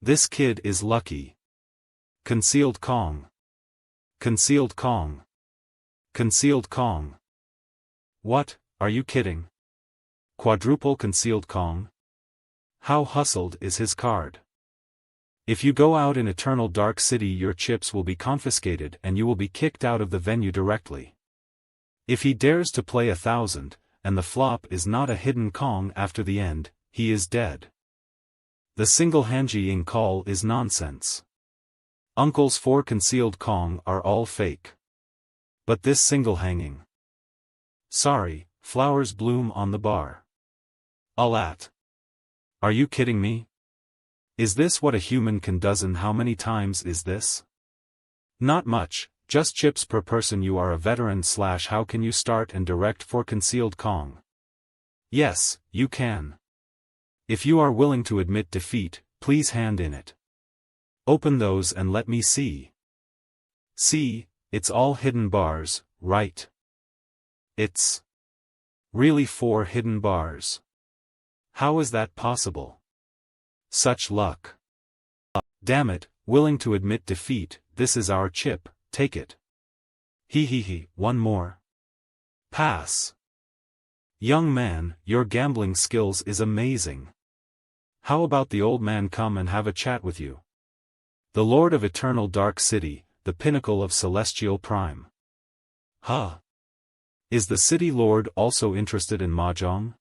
This kid is lucky. Concealed Kong. Concealed Kong. Concealed Kong. What, are you kidding? Quadruple concealed Kong? How hustled is his card? If you go out in Eternal Dark City, your chips will be confiscated and you will be kicked out of the venue directly. If he dares to play 1,000, and the flop is not a hidden Kong after the end, he is dead. The single Hanji-ing call is nonsense. Uncle's 4 concealed Kong are all fake. But this single hanging. Sorry, flowers bloom on the bar. Alat. Are you kidding me? Is this what a human can dozen? How many times is this? Not much, just chips per person. You are a veteran / how can you start and direct 4 concealed Kong? Yes, you can. If you are willing to admit defeat, please hand in it. Open those and let me see. See, it's all hidden bars, right? It's Really 4 hidden bars. How is that possible? Such luck. Damn it, willing to admit defeat, this is our chip, take it. He, one more. Pass. Young man, your gambling skills is amazing. How about the old man come and have a chat with you? The Lord of Eternal Dark City, the pinnacle of Celestial Prime. Huh? Is the City Lord also interested in Mahjong?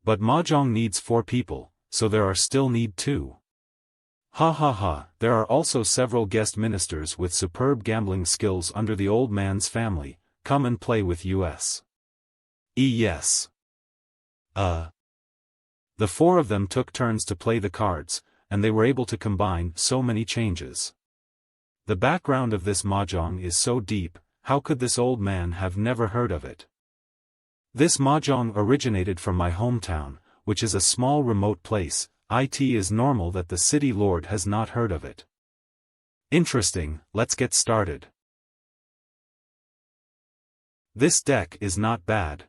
But Mahjong needs 4 people, so there are still need 2. Ha, there are also several guest ministers with superb gambling skills under the old man's family, come and play with us. Yes. The 4 of them took turns to play the cards, and they were able to combine so many changes. The background of this Mahjong is so deep, how could this old man have never heard of it? This Mahjong originated from my hometown, which is a small remote place. It is normal that the City Lord has not heard of it. Interesting, let's get started. This deck is not bad.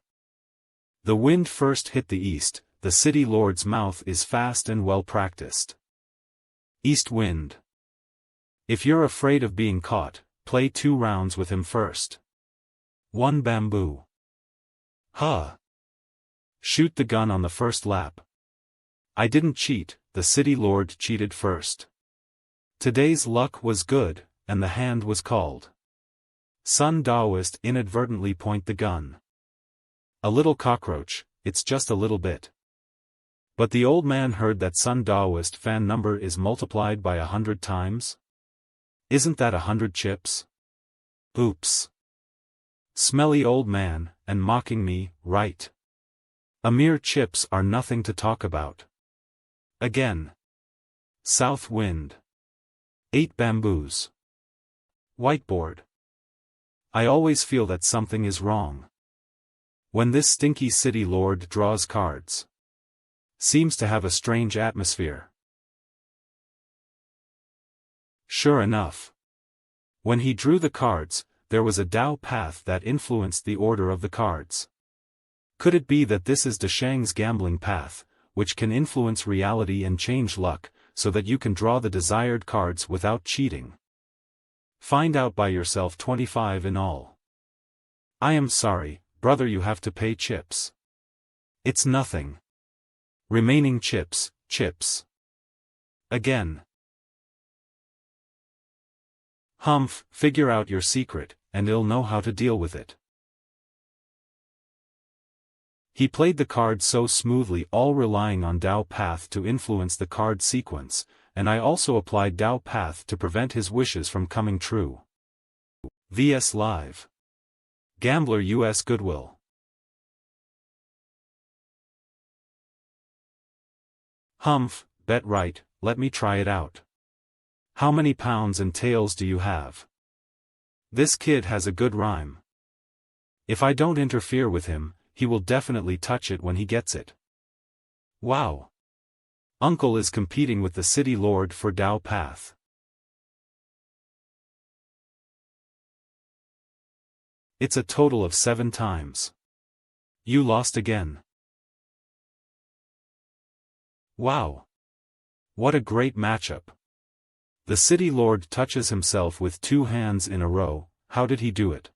The wind first hit the east, the City Lord's mouth is fast and well practiced. East wind. If you're afraid of being caught, play 2 rounds with him first. 1 bamboo. Huh. Shoot the gun on the first lap. I didn't cheat, the City Lord cheated first. Today's luck was good, and the hand was called. Sun Daoist inadvertently point the gun. A little cockroach, it's just a little bit. But the old man heard that Sun Daoist fan number is multiplied by 100 times? Isn't that 100 chips? Oops. Smelly old man, and mocking me, right? A mere chips are nothing to talk about. Again. South wind. 8 bamboos. Whiteboard. I always feel that something is wrong. When this stinky City Lord draws cards. Seems to have a strange atmosphere. Sure enough. When he drew the cards, there was a Dao path that influenced the order of the cards. Could it be that this is Deshang's gambling path, which can influence reality and change luck, so that you can draw the desired cards without cheating? Find out by yourself. 25 in all. I am sorry, brother, you have to pay chips. It's nothing. Remaining chips. Again. Humph, figure out your secret, and you'll know how to deal with it. He played the card so smoothly, all relying on Dao Path to influence the card sequence, and I also applied Dao Path to prevent his wishes from coming true. VS Live. Gambler US Goodwill. Humph, bet right, let me try it out. How many pounds and tails do you have? This kid has a good rhyme. If I don't interfere with him, he will definitely touch it when he gets it. Wow. Uncle is competing with the City Lord for Dao Path. It's a total of 7 times. You lost again. Wow. What a great matchup. The City Lord touches himself with 2 hands in a row. How did he do it?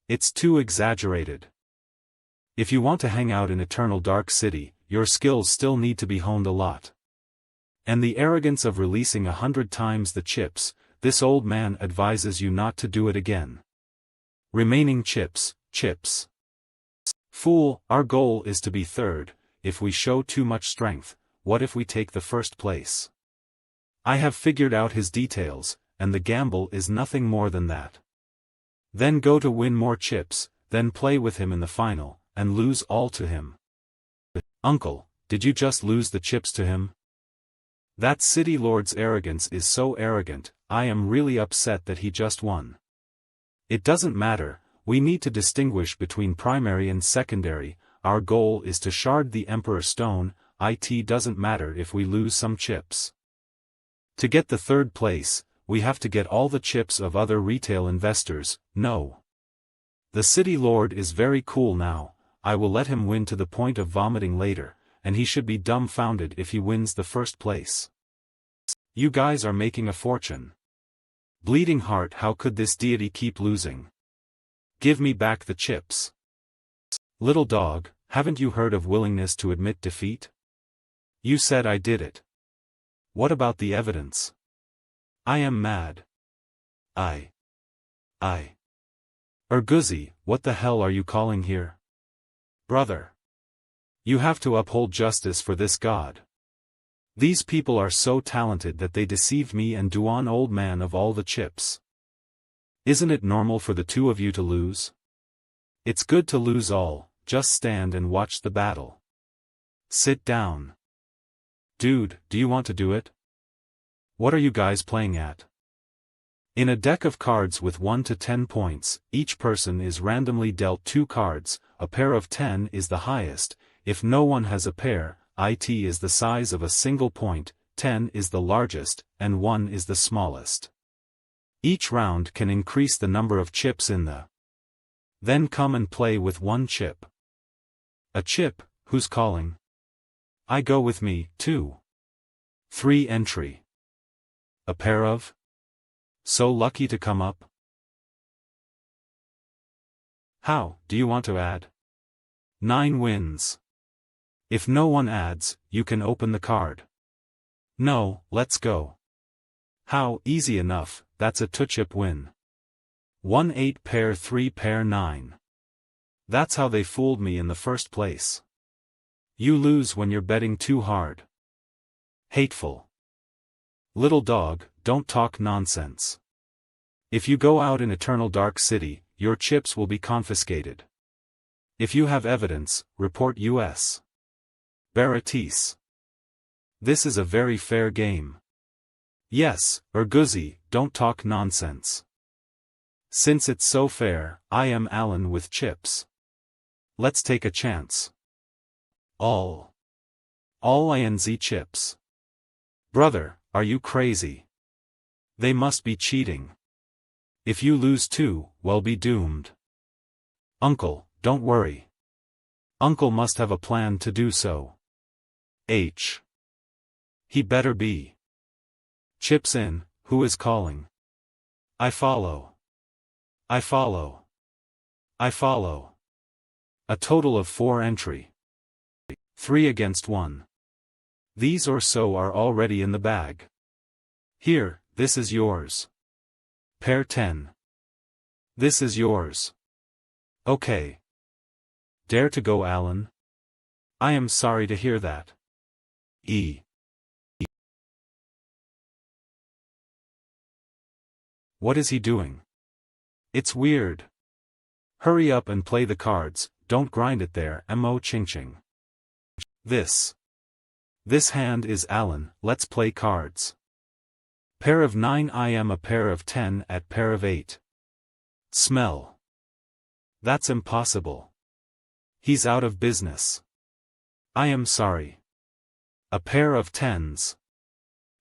It's too exaggerated. If you want to hang out in Eternal Dark City, your skills still need to be honed a lot. And the arrogance of releasing 100 times the chips, this old man advises you not to do it again. Remaining chips. Fool, our goal is to be third. If we show too much strength, what if we take the first place? I have figured out his details, and the gamble is nothing more than that. Then go to win more chips, then play with him in the final, and lose all to him. Uncle, did you just lose the chips to him? That City Lord's arrogance is so arrogant, I am really upset that he just won. It doesn't matter, we need to distinguish between primary and secondary. Our goal is to shard the Emperor Stone. It doesn't matter if we lose some chips. To get the third place, we have to get all the chips of other retail investors. No. The City Lord is very cool now. I will let him win to the point of vomiting later, and he should be dumbfounded if he wins the first place. You guys are making a fortune. Bleeding heart, how could this deity keep losing? Give me back the chips. Little dog, haven't you heard of willingness to admit defeat? You said I did it. What about the evidence? I am mad. Urguzi, what the hell are you calling here? Brother. You have to uphold justice for this god. These people are so talented that they deceived me and Duan, old man of all the chips. Isn't it normal for the two of you to lose? It's good to lose all, just stand and watch the battle. Sit down. Dude, do you want to do it? What are you guys playing at? In a deck of cards with 1 to 10 points, each person is randomly dealt 2 cards, a pair of 10 is the highest, if no one has a pair, it is the size of a single point, 10 is the largest, and 1 is the smallest. Each round can increase the number of chips in the. Then come and play with 1 chip. A chip, who's calling? I go with me, 2. 3 entry. A pair of? So lucky to come up? How, do you want to add? 9 wins. If no one adds, you can open the card. No, let's go. How, easy enough, that's a 2-chip win. 1 8 pair 3 pair 9. That's how they fooled me in the first place. You lose when you're betting too hard. Hateful. Little dog, don't talk nonsense. If you go out in Eternal Dark City, your chips will be confiscated. If you have evidence, report US. Baratis. This is a very fair game. Yes, Urguzi, don't talk nonsense. Since it's so fair, I am Alan with chips. Let's take a chance. All INZ chips. Brother, are you crazy? They must be cheating. If you lose too, well, be doomed. Uncle, don't worry. Uncle must have a plan to do so. He better be. Chips in, who is calling? I follow. I follow. I follow. A total of 4 entry. 3 against 1. These or so are already in the bag. Here, this is yours. Pair 10. This is yours. Okay. Dare to go, Alan? I am sorry to hear that. What is he doing? It's weird. Hurry up and play the cards, don't grind it there, mo ching ching. This hand is Alan, let's play cards. Pair of 9, I am a pair of 10 at pair of 8. Smell. That's impossible. He's out of business. I am sorry. A pair of 10s.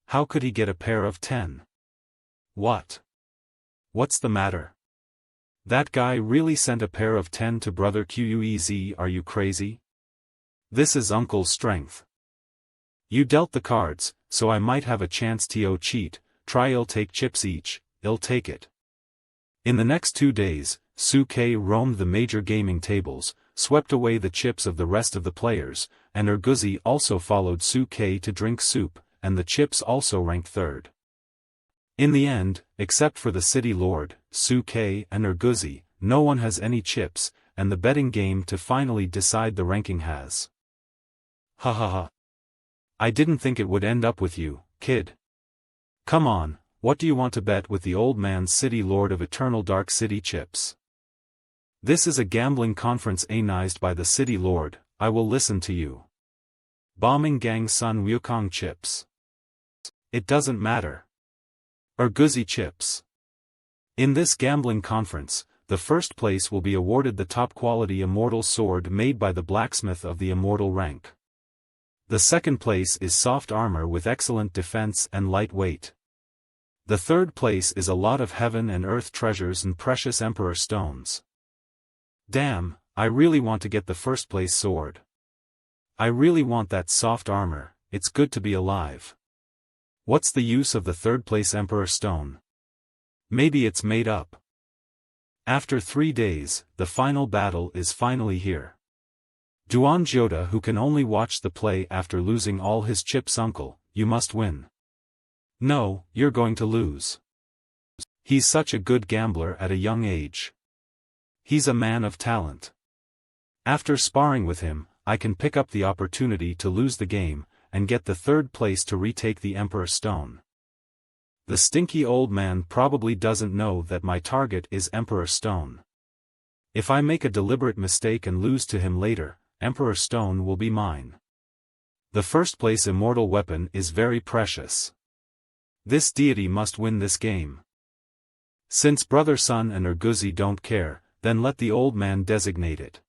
How could he get a pair of 10? What? What's the matter? That guy really sent a pair of 10 to brother Quez, are you crazy? This is Uncle's strength. You dealt the cards, so I might have a chance to cheat, try I'll take chips each, I'll take it. In the next 2 days, Suke roamed the major gaming tables, swept away the chips of the rest of the players, and Urguzi also followed Suke to drink soup, and the chips also ranked 3rd. In the end, except for the city lord, Suke and Urguzi, no one has any chips, and the betting game to finally decide the ranking has. Ha ha ha. I didn't think it would end up with you, kid. Come on, what do you want to bet with the old man's city lord of Eternal Dark City chips? This is a gambling conference organized by the city lord, I will listen to you. Bombing gang Sun Wukong chips. It doesn't matter. Urguzi chips. In this gambling conference, the first place will be awarded the top quality immortal sword made by the blacksmith of the immortal rank. The second place is soft armor with excellent defense and light weight. The third place is a lot of heaven and earth treasures and precious emperor stones. Damn, I really want to get the first place sword. I really want that soft armor, it's good to be alive. What's the use of the third place Emperor Stone? Maybe it's made up. After 3 days, the final battle is finally here. Duan Jota, who can only watch the play after losing all his chips. Uncle, you must win. No, you're going to lose. He's such a good gambler at a young age. He's a man of talent. After sparring with him, I can pick up the opportunity to lose the game, and get the third place to retake the Emperor Stone. The stinky old man probably doesn't know that my target is Emperor Stone. If I make a deliberate mistake and lose to him later, Emperor Stone will be mine. The first place immortal weapon is very precious. This deity must win this game. Since Brother Sun and Urguzi don't care, then let the old man designate it.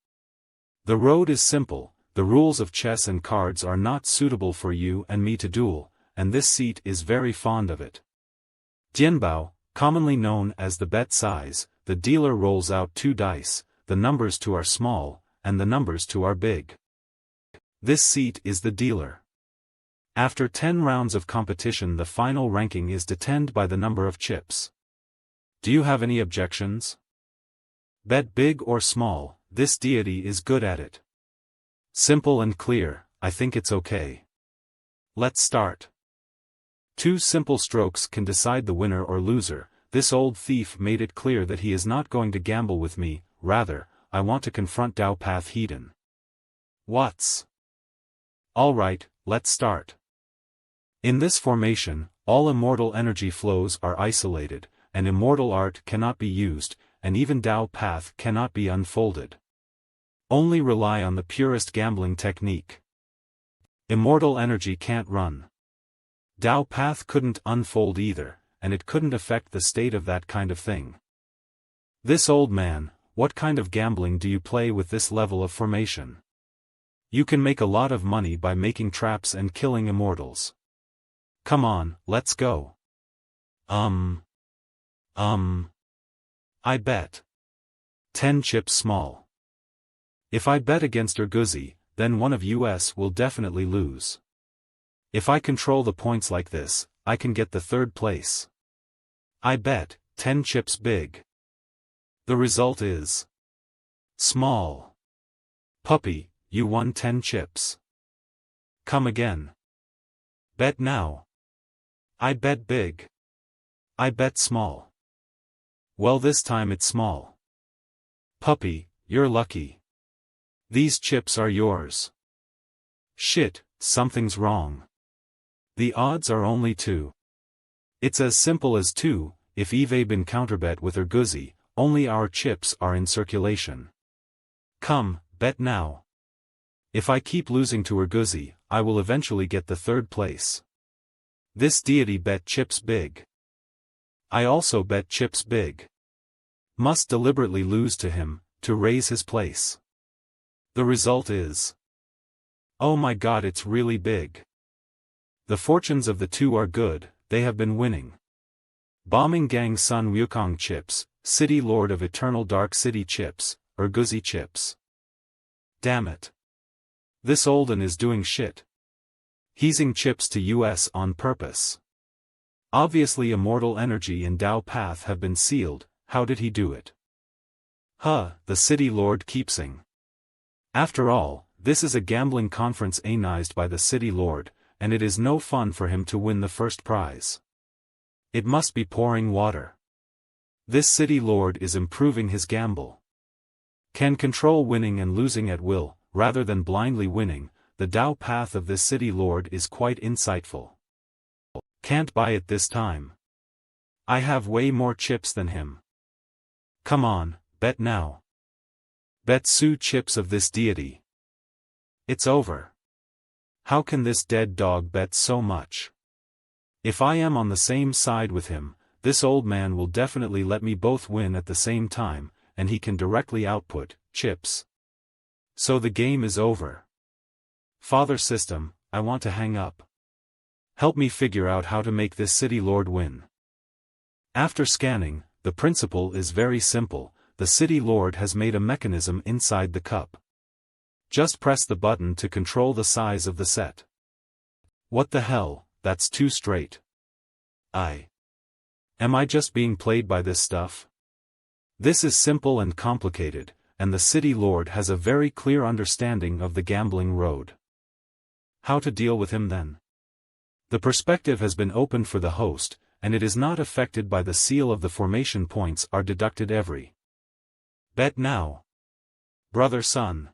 The road is simple, the rules of chess and cards are not suitable for you and me to duel, and this seat is very fond of it. Jianbao, commonly known as the bet size, the dealer rolls out 2 dice, the numbers 2 are small, and the numbers 2 are big. This seat is the dealer. After 10 rounds of competition, the final ranking is determined by the number of chips. Do you have any objections? Bet big or small, this deity is good at it. Simple and clear, I think it's okay. Let's start. 2 simple strokes can decide the winner or loser. This old thief made it clear that he is not going to gamble with me, rather, I want to confront Dao Path Heathen. What's? Alright, let's start. In this formation, all immortal energy flows are isolated, and immortal art cannot be used, and even Dao Path cannot be unfolded. Only rely on the purest gambling technique. Immortal energy can't run. Dao Path couldn't unfold either, and it couldn't affect the state of that kind of thing. This old man, what kind of gambling do you play with this level of formation? You can make a lot of money by making traps and killing immortals. Come on, let's go. I bet 10 chips small. If I bet against Urguzi, then one of us will definitely lose. If I control the points like this, I can get the third place. I bet 10 chips big. The result is small. Puppy, you won 10 chips. Come again. Bet now. I bet big. I bet small. Well, this time it's small. Puppy, you're lucky. These chips are yours. Shit, something's wrong. The odds are only 2. It's as simple as 2, if Eve been counterbet with Urguzi, only our chips are in circulation. Come, bet now. If I keep losing to Urguzi, I will eventually get the third place. This deity bet chips big. I also bet chips big. Must deliberately lose to him, to raise his place. The result is... oh my god, it's really big. The fortunes of the 2 are good, they have been winning. Bombing Gang Sun Wukong chips, City Lord of Eternal Dark City chips, Urguzi chips. Damn it. This Olden is doing shit. He's chips to us on purpose. Obviously immortal energy and Dao Path have been sealed, how did he do it? The City Lord keepsing. After all, this is a gambling conference organized by the City Lord, and it is no fun for him to win the first prize. It must be pouring water. This City Lord is improving his gamble. Can control winning and losing at will, rather than blindly winning. The Dao Path of this City Lord is quite insightful. Can't buy it this time. I have way more chips than him. Come on, bet now. Bet Su chips of this deity. It's over. How can this dead dog bet so much? If I am on the same side with him, this old man will definitely let me both win at the same time, and he can directly output chips. So the game is over. Father System, I want to hang up. Help me figure out how to make this City Lord win. After scanning, the principle is very simple. the city lord has made a mechanism inside the cup. Just press the button to control the size of the set. What the hell, that's too straight. Am I just being played by this stuff? This is simple and complicated, and the city lord has a very clear understanding of the gambling road. How to deal with him then? The perspective has been opened for the host, and it is not affected by the seal of the formation points are deducted every bet now. Brother Sun.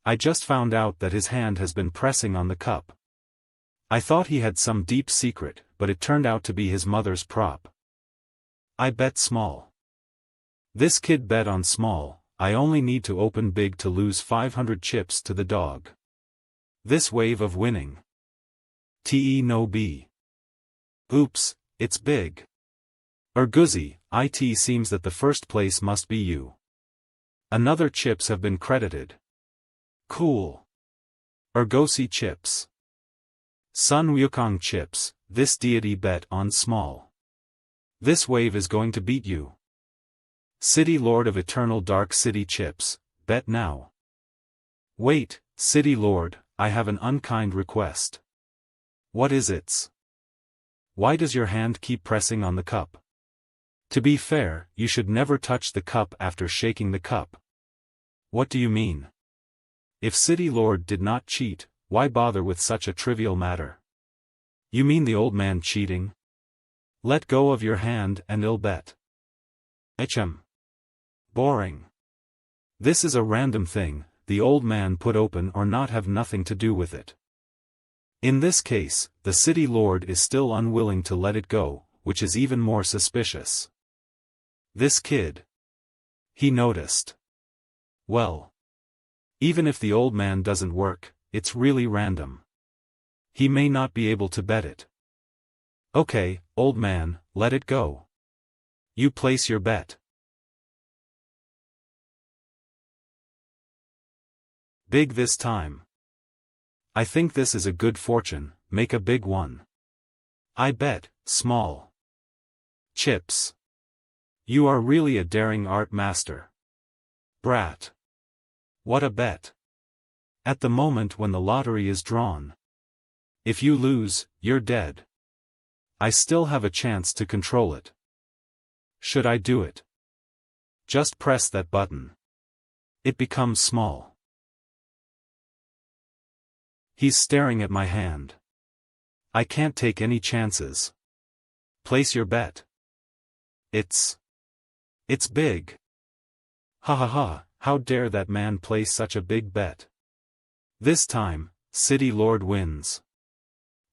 I just found out that his hand has been pressing on the cup. I thought he had some deep secret, but it turned out to be his mother's prop. I bet small. This kid bet on small. I only need to open big to lose 500 chips to the dog. This wave of winning. No B. Oops, it's big. Erguzi, it seems that the first place must be you. Another chips have been credited. Cool. Ergosi chips. Sun Wukong chips, this deity bet on small. This wave is going to beat you. City Lord of Eternal Dark City chips, bet now. Wait, City Lord, I have an unkind request. What is it? Why does your hand keep pressing on the cup? To be fair, you should never touch the cup after shaking the cup. What do you mean? If City Lord did not cheat, why bother with such a trivial matter? You mean the old man cheating? Let go of your hand and I'll bet. Boring. This is a random thing, the old man put open or not have nothing to do with it. In this case, the city lord is still unwilling to let it go, which is even more suspicious. This kid. He noticed. Well. Even if the old man doesn't work, it's really random. He may not be able to bet it. Okay, old man, let it go. You place your bet. Big this time. I think this is a good fortune, make a big one. I bet, small. Chips. You are really a daring art master. Brat. What a bet. At the moment when the lottery is drawn. If you lose, you're dead. I still have a chance to control it. Should I do it? Just press that button. It becomes small. He's staring at my hand. I can't take any chances. Place your bet. It's big. Ha ha ha, how dare that man place such a big bet. This time, City Lord wins.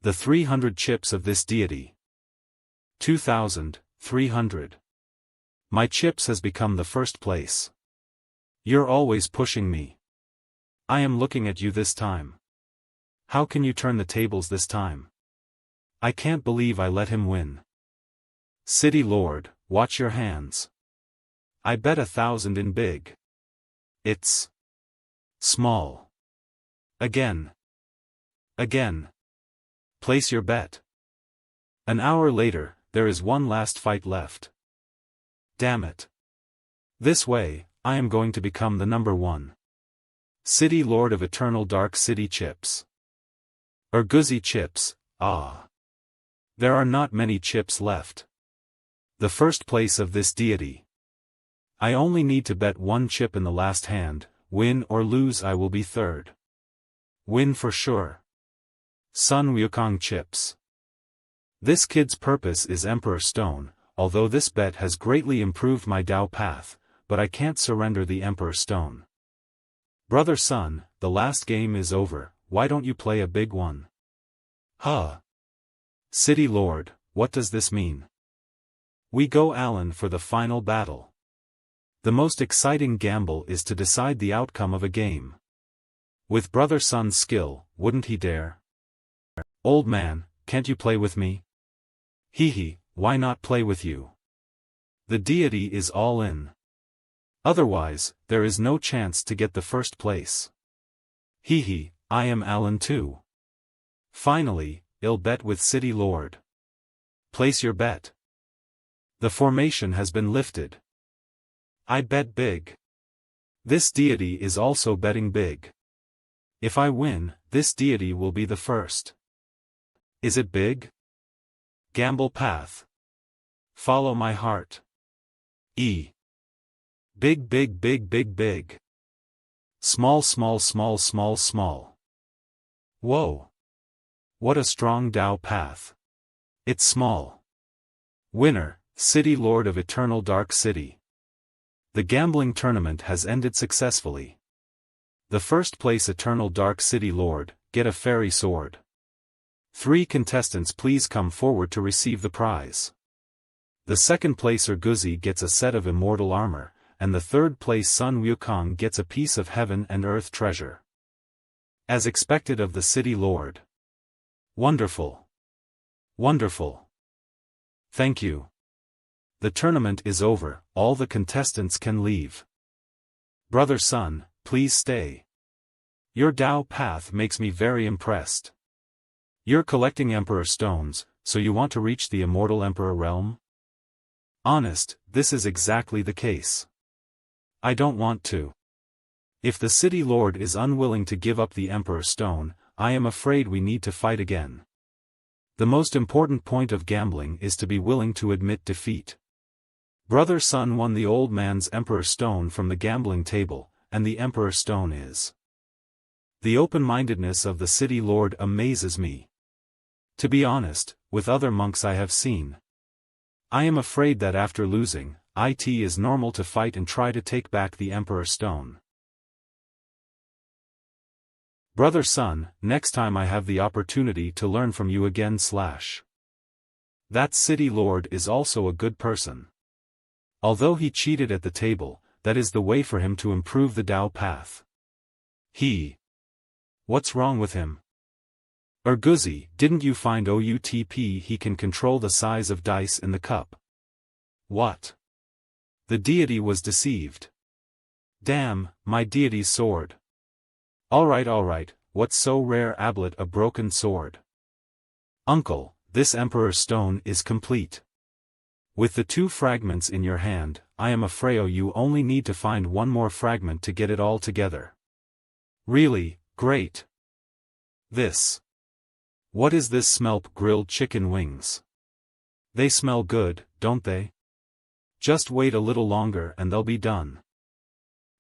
The 300 chips of this deity. 2,300. My chips has become the first place. You're always pushing me. I am looking at you this time. How can you turn the tables this time? I can't believe I let him win. City Lord, watch your hands. I bet 1,000 in big. It's small. Again. Place your bet. An hour later, there is one last fight left. Damn it. This way, I am going to become the number one. City Lord of Eternal Dark City chips. Erguzi chips, ah. There are not many chips left. The first place of this deity. I only need to bet one chip in the last hand, win or lose I will be third. Win for sure. Sun Wukong chips. This kid's purpose is Emperor Stone, although this bet has greatly improved my Dao path, but I can't surrender the Emperor Stone. Brother Sun, the last game is over, why don't you play a big one? Huh. City Lord, what does this mean? We go Alan for the final battle. The most exciting gamble is to decide the outcome of a game. With Brother Sun's skill, wouldn't he dare? Old man, can't you play with me? Hee, why not play with you? The deity is all in. Otherwise, there is no chance to get the first place. Hee, I am Alan too. Finally, I'll bet with City Lord. Place your bet. The formation has been lifted. I bet big. This deity is also betting big. If I win, this deity will be the first. Is it big? Gamble path. Follow my heart. E. Big big big big big. Small small small small small. Whoa. What a strong Tao path. It's small. Winner, City Lord of Eternal Dark City. The gambling tournament has ended successfully. The first place Eternal Dark City Lord, get a fairy sword. 3 contestants please come forward to receive the prize. The second placer Guzi gets a set of immortal armor, and the third place Sun Wukong gets a piece of heaven and earth treasure. As expected of the City Lord. Wonderful. Wonderful. Thank you. The tournament is over, all the contestants can leave. Brother Sun, please stay. Your Tao path makes me very impressed. You're collecting Emperor Stones, so you want to reach the Immortal Emperor realm? Honest, this is exactly the case. I don't want to. If the City Lord is unwilling to give up the Emperor Stone, I am afraid we need to fight again. The most important point of gambling is to be willing to admit defeat. Brother Sun won the old man's Emperor Stone from the gambling table, and the Emperor Stone is. The open-mindedness of the City Lord amazes me. To be honest, with other monks I have seen. I am afraid that after losing, it is normal to fight and try to take back the Emperor Stone. Brother Sun, next time I have the opportunity to learn from you again / That City Lord is also a good person. Although he cheated at the table, that is the way for him to improve the Tao path. What's wrong with him? Guzi, didn't you find OUTP he can control the size of dice in the cup? What? The deity was deceived. Damn, my deity's sword. Alright, what's so rare Ablet a broken sword? Uncle, this Emperor Stone is complete. With the 2 fragments in your hand, I am afraid you only need to find one more fragment to get it all together. Really, great. This. What is this smell? Grilled chicken wings. They smell good, don't they? Just wait a little longer and they'll be done.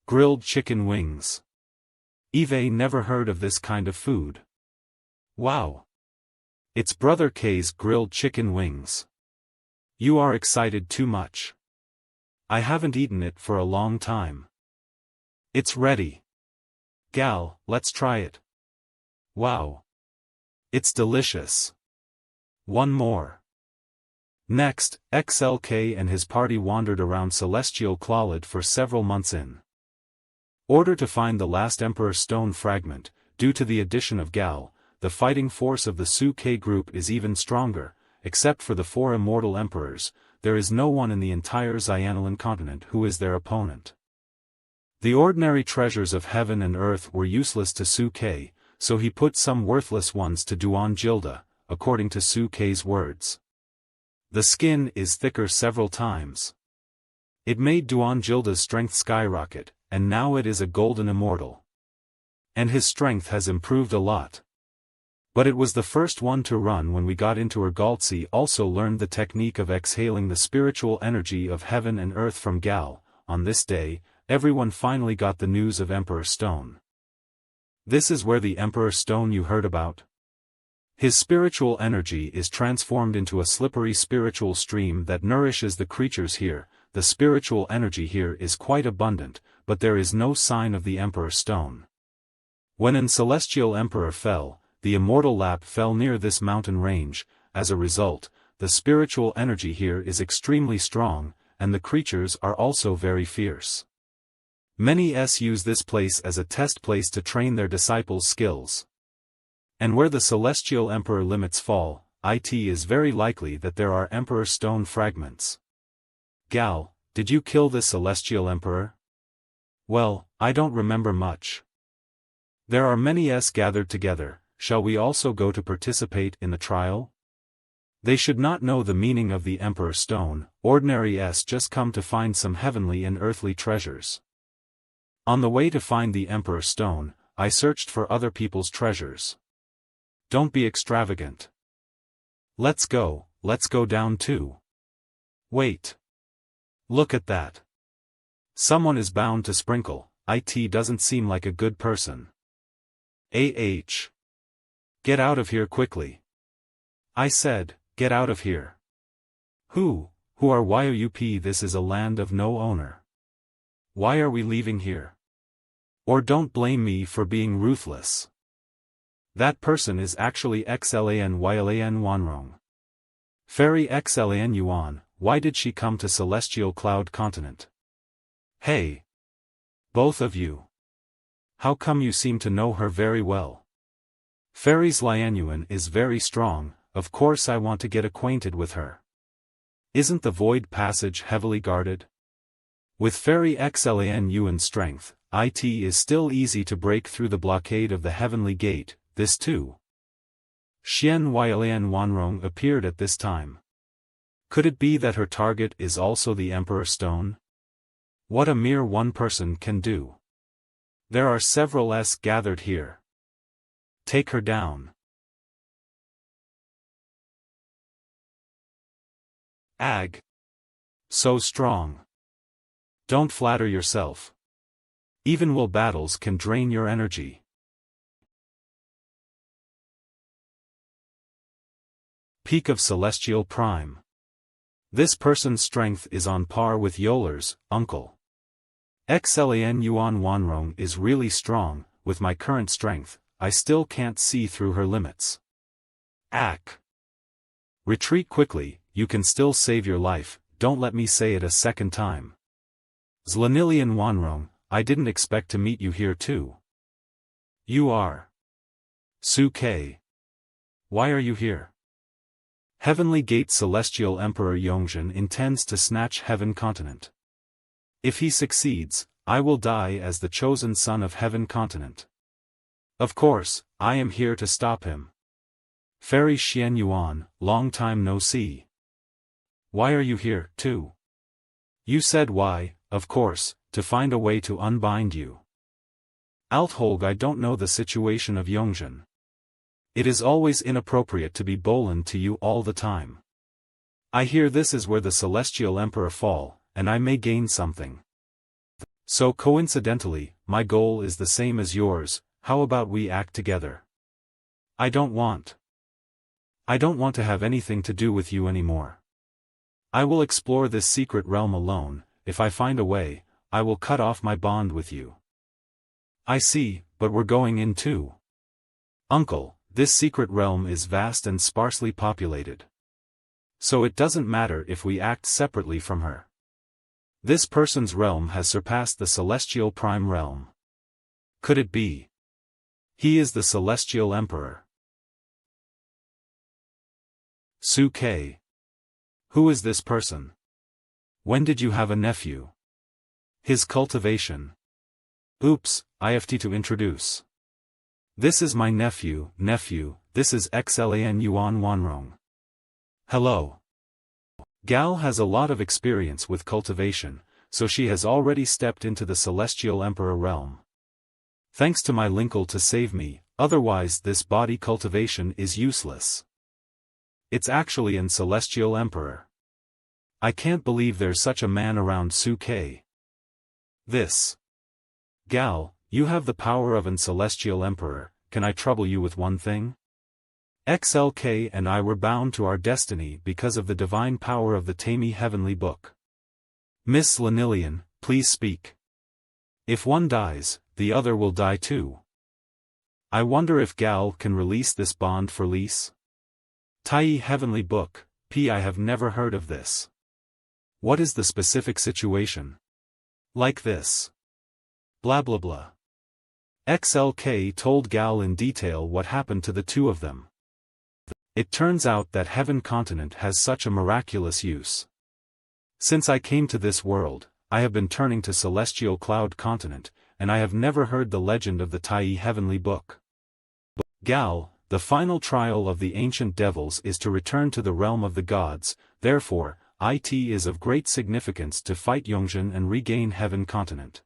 Grilled chicken wings. Eve never heard of this kind of food. Wow. It's Brother K's grilled chicken wings. You are excited too much. I haven't eaten it for a long time. It's ready. Gal, let's try it. Wow. It's delicious. One more. Next, XLK and his party wandered around Celestial Clawlid for several months in order to find the last Emperor Stone fragment. Due to the addition of Gal, the fighting force of the Su-K group is even stronger. Except for the 4 immortal emperors, there is no one in the entire Xianilan continent who is their opponent. The ordinary treasures of heaven and earth were useless to Su-K, so he put some worthless ones to Duan Jilda, according to Su-K's words. The skin is thicker several times. It made Duan Jilda's strength skyrocket, and now it is a golden immortal. And his strength has improved a lot. But it was the first one to run when we got into Ergaltsi. Also learned the technique of exhaling the spiritual energy of heaven and earth from Gal. On this day, everyone finally got the news of Emperor Stone. This is where the Emperor Stone you heard about. His spiritual energy is transformed into a slippery spiritual stream that nourishes the creatures here. The spiritual energy here is quite abundant, but there is no sign of the Emperor Stone. When an celestial emperor fell, the immortal lap fell near this mountain range. As a result, the spiritual energy here is extremely strong, and the creatures are also very fierce. Many use this place as a test place to train their disciples' skills. And where the celestial emperor limits fall, it is very likely that there are Emperor Stone fragments. Gal, did you kill this celestial emperor? Well, I don't remember much. There are many gathered together. Shall we also go to participate in the trial? They should not know the meaning of the Emperor Stone, ordinary just come to find some heavenly and earthly treasures. On the way to find the Emperor Stone, I searched for other people's treasures. Don't be extravagant. Let's go down too. Wait. Look at that. Someone is bound to sprinkle, it doesn't seem like a good person. Get out of here quickly. I said, get out of here. Who are YOUP? This is a land of no owner. Why are we leaving here? Or don't blame me for being ruthless. That person is actually Xlan Ylan Wanrong. Fairy Xlan Yuan, why did she come to Celestial Cloud Continent? Hey! Both of you. How come you seem to know her very well? Fairy's Lianuan is very strong, of course I want to get acquainted with her. Isn't the Void Passage heavily guarded? With Fairy Xlan Yuan's strength, it is still easy to break through the blockade of the Heavenly Gate, this too. Xian Ylan Wanrong appeared at this time. Could it be that her target is also the Emperor Stone? What a mere one person can do. There are several gathered here. Take her down. Ag. So strong. Don't flatter yourself. Even will battles can drain your energy. Peak of Celestial Prime. This person's strength is on par with Yoler's, uncle. Xlan Yuan Wanrong is really strong, with my current strength, I still can't see through her limits. Retreat quickly, you can still save your life, don't let me say it a second time. Zlanilian Wanrong, I didn't expect to meet you here too. You are. Su-K. Why are you here? Heavenly Gate Celestial Emperor Yongzhen intends to snatch Heaven Continent. If he succeeds, I will die as the chosen son of Heaven Continent. Of course, I am here to stop him. Fairy Xian Yuan, long time no see. Why are you here, too? You said why, of course, to find a way to unbind you. Altholg, I don't know the situation of Yongzhen. It is always inappropriate to be Bolan to you all the time. I hear this is where the Celestial Emperor fall, and I may gain something. So coincidentally, my goal is the same as yours, how about we act together? I don't want to have anything to do with you anymore. I will explore this secret realm alone, if I find a way, I will cut off my bond with you. I see, but we're going in too. Uncle, this secret realm is vast and sparsely populated. So it doesn't matter if we act separately from her. This person's realm has surpassed the Celestial Prime realm. Could it be? He is the Celestial Emperor. Su-K. Who is this person? When did you have a nephew? His cultivation. Oops, I have to introduce. This is my nephew, this is Xlan Yuan Wanrong. Hello. Gal has a lot of experience with cultivation, so she has already stepped into the Celestial Emperor realm. Thanks to my Linkle to save me, otherwise this body cultivation is useless. It's actually an Celestial Emperor. I can't believe there's such a man around Su-K. This. Gal, you have the power of an Celestial Emperor, can I trouble you with one thing? XLK and I were bound to our destiny because of the divine power of the Tammy Heavenly Book. Miss Lanillian, please speak. If one dies, the other will die too. I wonder if Gal can release this bond for lease? Tai Heavenly Book, I have never heard of this. What is the specific situation? Like this. Blah blah blah. XLK told Gal in detail what happened to the two of them. It turns out that Heaven Continent has such a miraculous use. Since I came to this world, I have been turning to Celestial Cloud Continent, and I have never heard the legend of the Tai Heavenly Book. Gal, The final trial of the ancient devils is to return to the realm of the gods, therefore, it is of great significance to fight Yongjin and regain Heaven Continent.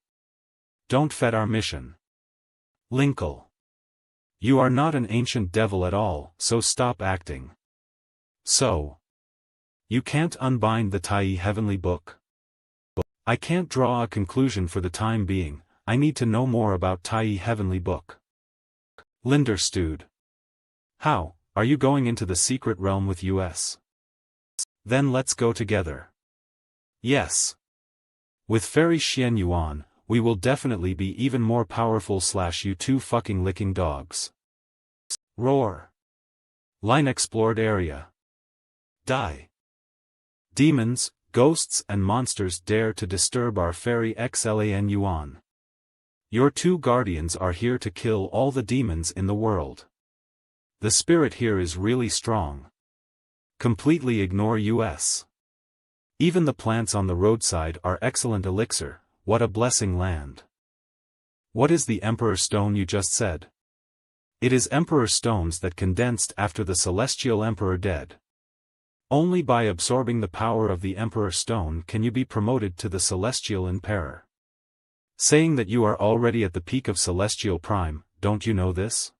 Don't fet our mission. Linkle. You are not an ancient devil at all, so stop acting. So. You can't unbind the Tai Heavenly Book? I can't draw a conclusion for the time being, I need to know more about Tai Heavenly Book. Linderstude. How, are you going into the secret realm with us? Then let's go together. Yes. With Fairy Xian Yuan, we will definitely be even more powerful / you two fucking licking dogs. Roar. Line explored area. Die. Demons, ghosts and monsters dare to disturb our Fairy Xlan Yuan. Your two guardians are here to kill all the demons in the world. The spirit here is really strong. Completely ignore us. Even the plants on the roadside are excellent elixir, what a blessing land. What is the Emperor Stone you just said? It is Emperor Stones that condensed after the Celestial Emperor dead. Only by absorbing the power of the Emperor Stone can you be promoted to the Celestial Emperor. Saying that you are already at the peak of Celestial Prime, don't you know this?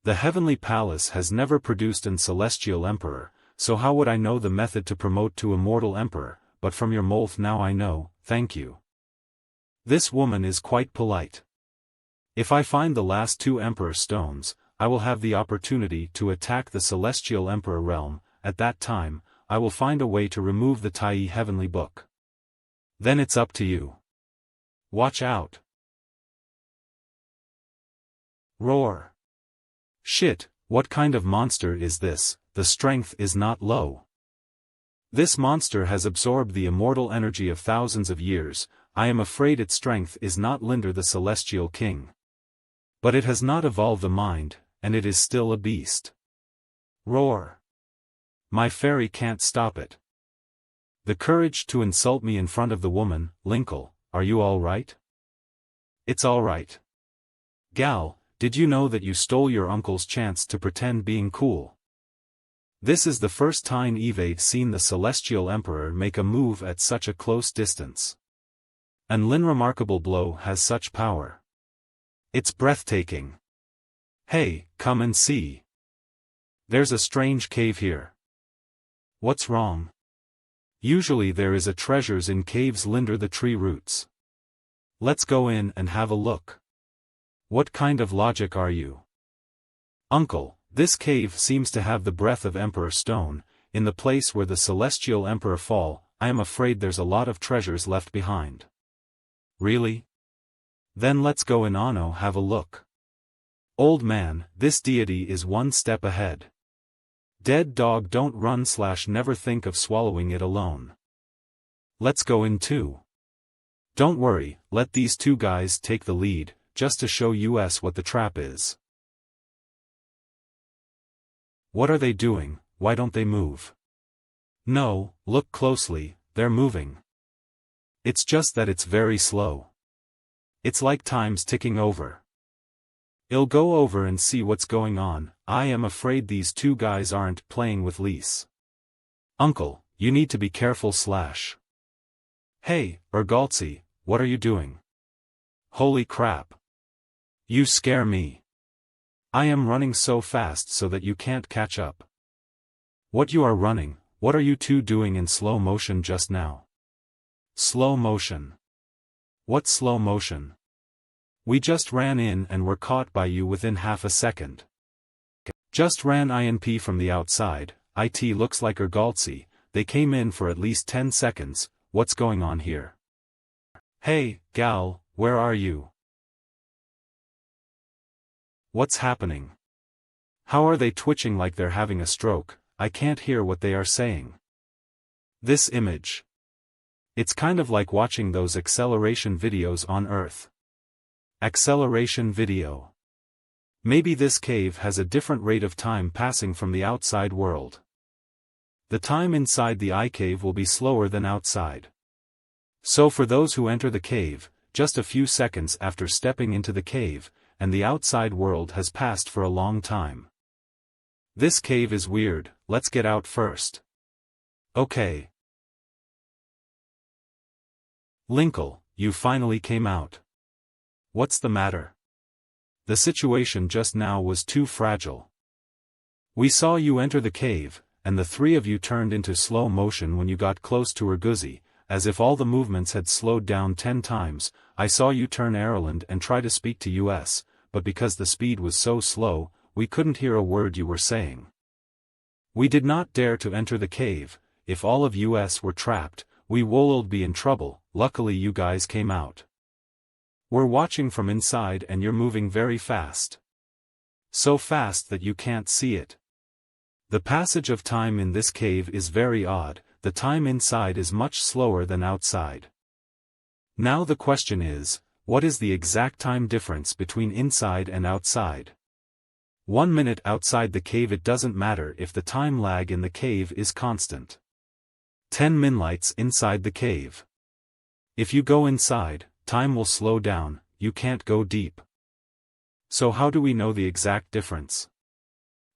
The Heavenly Palace has never produced an Celestial Emperor, so how would I know the method to promote to Immortal Emperor, but from your mouth now I know, thank you. This woman is quite polite. If I find the last 2 Emperor Stones, I will have the opportunity to attack the Celestial Emperor realm. At that time, I will find a way to remove the Tai Heavenly Book. Then it's up to you. Watch out. Roar. Shit, what kind of monster is this? The strength is not low. This monster has absorbed the immortal energy of thousands of years, I am afraid its strength is not Linder the Celestial King. But it has not evolved a mind, and it is still a beast. Roar. My fairy can't stop it. The courage to insult me in front of the woman, Linkle, are you alright? It's alright. Gal, did you know that you stole your uncle's chance to pretend being cool? This is the first time Eve'd seen the Celestial Emperor make a move at such a close distance. An unremarkable blow has such power. It's breathtaking. Hey, come and see. There's a strange cave here. What's wrong? Usually there is a treasures in caves Linder the tree roots. Let's go in and have a look. What kind of logic are you? Uncle, this cave seems to have the breath of Emperor Stone, in the place where the Celestial Emperor fall, I am afraid there's a lot of treasures left behind. Really? Then let's go in Anno have a look. Old man, this deity is one step ahead. Dead dog don't run / never think of swallowing it alone. Let's go in too. Don't worry, let these 2 guys take the lead, just to show us what the trap is. What are they doing? Why don't they move? No, look closely, they're moving. It's just that it's very slow. It's like time's ticking over. I'll go over and see what's going on, I am afraid these 2 guys aren't playing with lease. Uncle, you need to be careful / Hey, Ergaltzi, what are you doing? Holy crap. You scare me. I am running so fast so that you can't catch up. What you are running, what are you 2 doing in slow motion just now? Slow motion. What slow motion? We just ran in and were caught by you within half a second. Just ran INP from the outside, it looks like Ergaltzi, they came in for at least 10 seconds, what's going on here? Hey, gal, where are you? What's happening? How are they twitching like they're having a stroke? I can't hear what they are saying. This image. It's kind of like watching those acceleration videos on Earth. Acceleration video. Maybe this cave has a different rate of time passing from the outside world. The time inside the eye cave will be slower than outside. So for those who enter the cave, just a few seconds after stepping into the cave, and the outside world has passed for a long time. This cave is weird, let's get out first. Okay. Linkle, you finally came out. What's the matter? The situation just now was too fragile. We saw you enter the cave, and the three of you turned into slow motion when you got close to Urguzi, as if all the movements had slowed down 10 times. I saw you turn Ireland and try to speak to us, but because the speed was so slow, we couldn't hear a word you were saying. We did not dare to enter the cave. If all of us were trapped, we would be in trouble. Luckily you guys came out. We're watching from inside and you're moving very fast. So fast that you can't see it. The passage of time in this cave is very odd. The time inside is much slower than outside. Now the question is, what is the exact time difference between inside and outside? 1 minute outside the cave. It doesn't matter if the time lag in the cave is constant. 10 minutes inside the cave. If you go inside, time will slow down, you can't go deep. So how do we know the exact difference?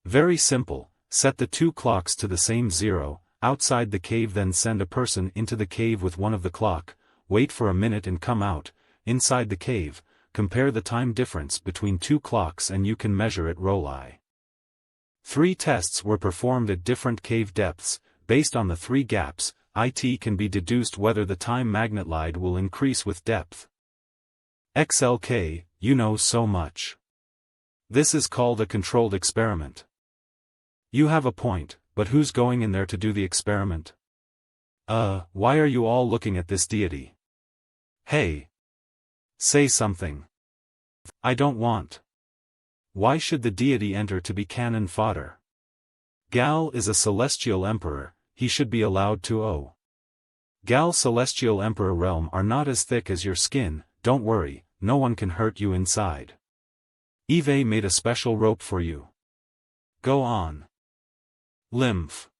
Very simple, set the two clocks to the same 0, outside the cave, then send a person into the cave with one of the clock, wait for a minute and come out, inside the cave, compare the time difference between two clocks and you can measure it. Roll I. 3 tests were performed at different cave depths. Based on the 3 gaps, it can be deduced whether the time magnetite will increase with depth. XLK, you know so much. This is called a controlled experiment. You have a point, but who's going in there to do the experiment? Why are you all looking at this deity? Hey! Say something. I don't want. Why should the deity enter to be cannon fodder? Gal is a celestial emperor, he should be allowed to. Gal celestial emperor realm are not as thick as your skin, don't worry, no one can hurt you inside. Eve made a special rope for you. Go on. Lymph.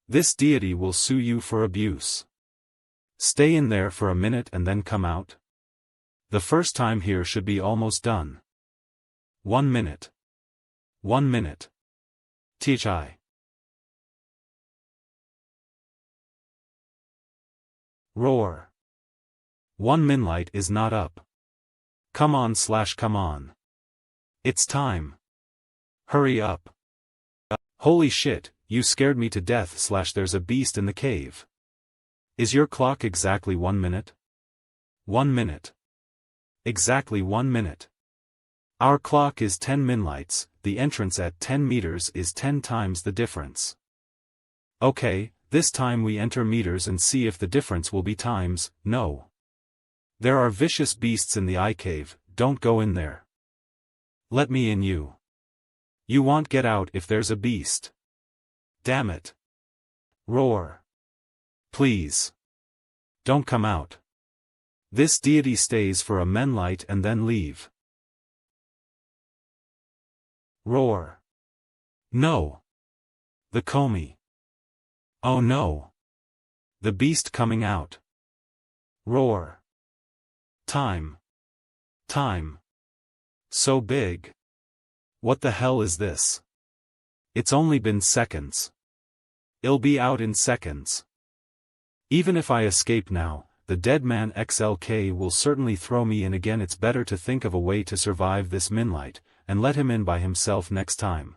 This deity will sue you for abuse. Stay in there for a minute and then come out. The first time here should be almost done. 1 minute. 1 minute. Teach I. Roar. 1 minute is not up. Come on / come on. It's time. Hurry up. Holy shit, you scared me to death / there's a beast in the cave. Is your clock exactly 1 minute? 1 minute. Exactly 1 minute. Our clock is 10 minutes, the entrance at 10 meters is 10 times the difference. Okay, this time we enter meters and see if the difference will be times. No. There are vicious beasts in the eye cave, don't go in there. Let me in you. You won't get out if there's a beast. Damn it. Roar. Please. Don't come out. This deity stays for a minute and then leave. Roar. No. The Komi. Oh no. The beast coming out. Roar. Time. Time. So big. What the hell is this? It's only been seconds. It'll be out in seconds. Even if I escape now, the dead man XLK will certainly throw me in again. It's better to think of a way to survive this minlight, and let him in by himself next time.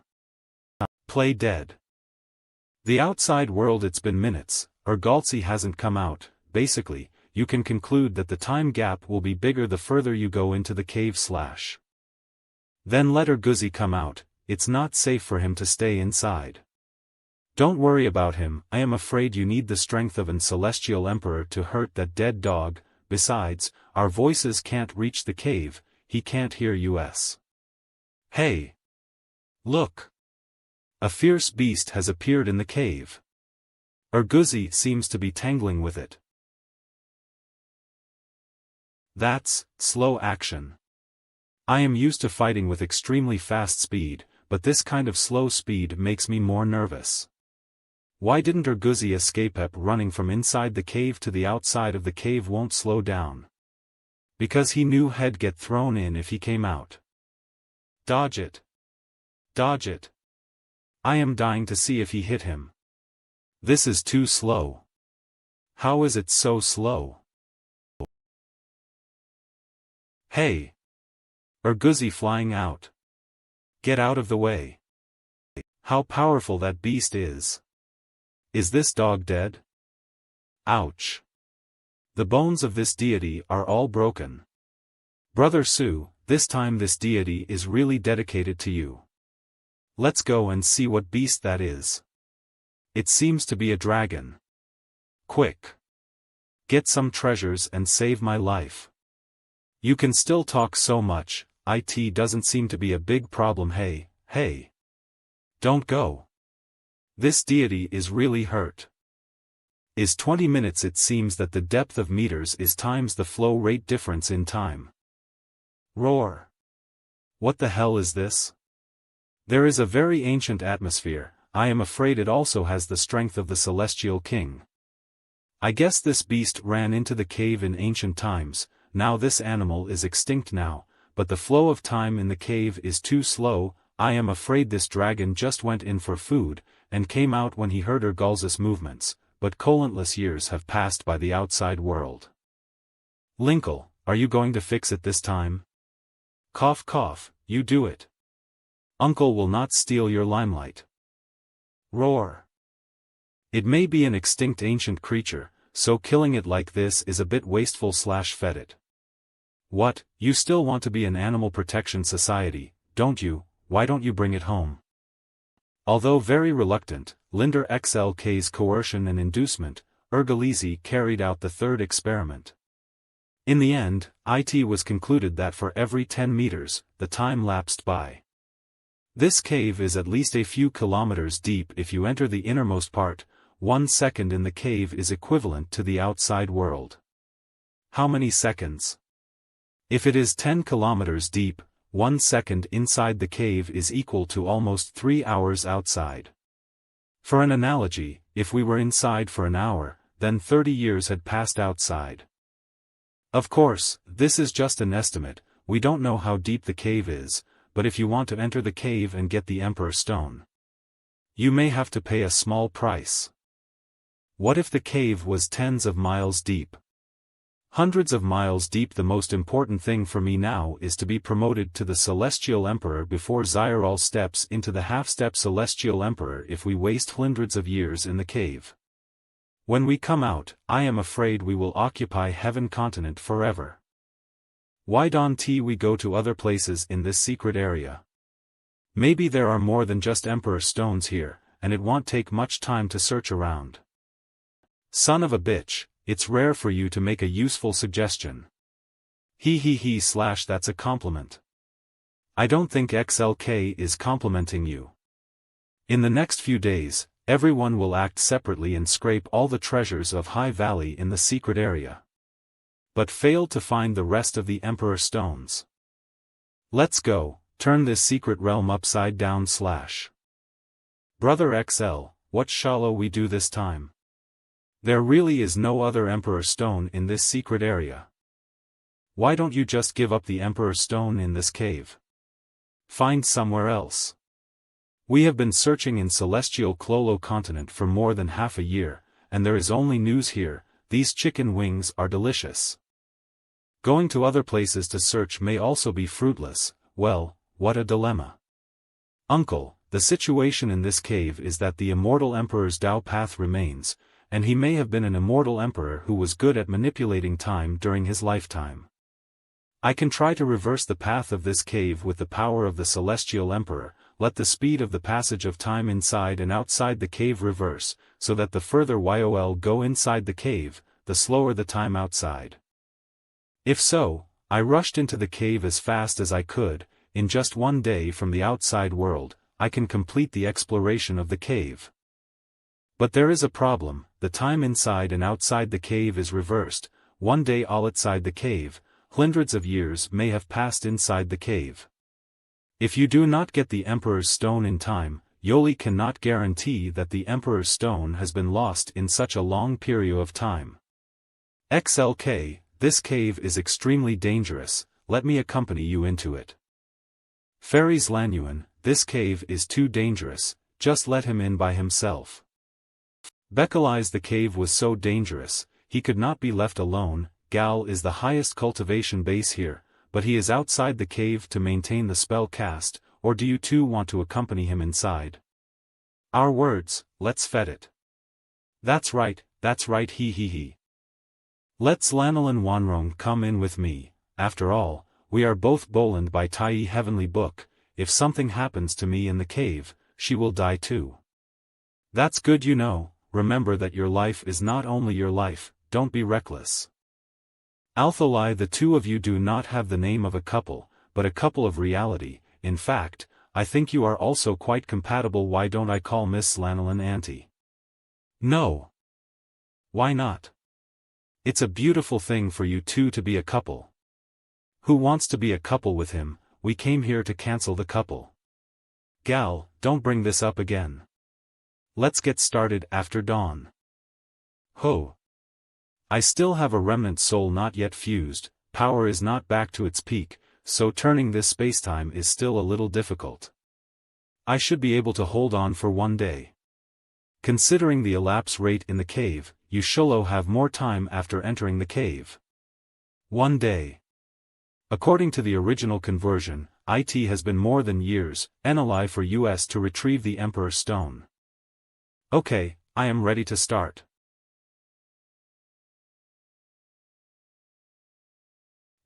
Play dead. The outside world. It's been minutes, Urgalzi hasn't come out. Basically, you can conclude that the time gap will be bigger the further you go into the cave / Then let Urguzi come out, it's not safe for him to stay inside. Don't worry about him, I am afraid you need the strength of an celestial emperor to hurt that dead dog. Besides, our voices can't reach the cave, he can't hear us. Hey! Look! A fierce beast has appeared in the cave. Urguzi seems to be tangling with it. That's slow action. I am used to fighting with extremely fast speed, but this kind of slow speed makes me more nervous. Why didn't Urguzi escape? Running from inside the cave to the outside of the cave won't slow down. Because he knew he'd get thrown in if he came out. Dodge it. Dodge it. I am dying to see if he hit him. This is too slow. How is it so slow? Hey! Urguzi flying out. Get out of the way. How powerful that beast is. Is this dog dead? Ouch. The bones of this deity are all broken. Brother Su, this time this deity is really dedicated to you. Let's go and see what beast that is. It seems to be a dragon. Quick. Get some treasures and save my life. You can still talk so much, it doesn't seem to be a big problem. Hey. Don't go. This deity is really hurt. Is 20 minutes. It seems that the depth of meters is times the flow rate difference in time. Roar. What the hell is this? There is a very ancient atmosphere. I am afraid it also has the strength of the Celestial King. I guess this beast ran into the cave in ancient times. Now this animal is extinct now, but the flow of time in the cave is too slow. I am afraid this dragon just went in for food, and came out when he heard Urgul's movements, but countless years have passed by the outside world. Linkle, are you going to fix it this time? Cough cough, you do it. Uncle will not steal your limelight. Roar. It may be an extinct ancient creature, so killing it like this is a bit wasteful / fetid. What, you still want to be an animal protection society, don't you? Why don't you bring it home? Although very reluctant, Linder XLK's coercion and inducement, Urgalizi carried out the third experiment. In the end, it was concluded that for every 10 meters, the time lapsed by. This cave is at least a few kilometers deep. If you enter the innermost part, 1 second in the cave is equivalent to the outside world. How many seconds? If it is 10 kilometers deep, 1 second inside the cave is equal to almost 3 hours outside. For an analogy, if we were inside for an hour, then 30 years had passed outside. Of course, this is just an estimate. We don't know how deep the cave is, but if you want to enter the cave and get the Emperor Stone, you may have to pay a small price. What if the cave was tens of miles deep? Hundreds of miles deep. The most important thing for me now is to be promoted to the Celestial Emperor before Zyrol steps into the half-step Celestial Emperor. If we waste hundreds of years in the cave, when we come out, I am afraid we will occupy Heaven Continent forever. Why don't we go to other places in this secret area? Maybe there are more than just Emperor Stones here, and it won't take much time to search around. Son of a bitch, it's rare for you to make a useful suggestion. He / that's a compliment. I don't think XLK is complimenting you. In the next few days, everyone will act separately and scrape all the treasures of High Valley in the secret area, but fail to find the rest of the Emperor Stones. Let's go, turn this secret realm upside down / Brother XL, what shall we do this time? There really is no other Emperor Stone in this secret area. Why don't you just give up the Emperor Stone in this cave? Find somewhere else. We have been searching in Celestial Clolo Continent for more than half a year, and there is only news here. These chicken wings are delicious. Going to other places to search may also be fruitless. Well, what a dilemma. Uncle, the situation in this cave is that the immortal Emperor's Tao path remains, and he may have been an immortal emperor who was good at manipulating time during his lifetime. I can try to reverse the path of this cave with the power of the Celestial Emperor. Let the speed of the passage of time inside and outside the cave reverse, so that the further YOL go inside the cave, the slower the time outside. If so, I rushed into the cave as fast as I could. In just 1 day from the outside world, I can complete the exploration of the cave. But there is a problem. The time inside and outside the cave is reversed. 1 day all outside the cave, hundreds of years may have passed inside the cave. If you do not get the Emperor's Stone in time, Yoli cannot guarantee that the Emperor's Stone has been lost in such a long period of time. XLK, this cave is extremely dangerous. Let me accompany you into it. Fairies Lanyuan, this cave is too dangerous. just let him in by himself. Bekalize the cave was so dangerous, he could not be left alone. Gal is the highest cultivation base here, but he is outside the cave to maintain the spell cast, or do you two want to accompany him inside? Our words, let's fet it. That's right, he. Let's Lanolin Wanrong come in with me. After all, we are both Boland by Tai Heavenly Book. If something happens to me in the cave, she will die too. That's good, you know. Remember that your life is not only your life, don't be reckless. Altholai, the two of you do not have the name of a couple, but a couple of reality. In fact, I think you are also quite compatible. Why don't I call Miss Lanolin Auntie? No. Why not? It's a beautiful thing for you two to be a couple. Who wants to be a couple with him? We came here to cancel the couple. Gal, don't bring this up again. Let's get started after dawn. Ho. I still have a remnant soul not yet fused, power is not back to its peak, so turning this spacetime is still a little difficult. I should be able to hold on for one day. Considering the elapse rate in the cave, you should'll have more time after entering the cave. 1 day. According to the original conversion, it has been more than years, NLI for US to retrieve the Emperor's Stone. Okay, I am ready to start.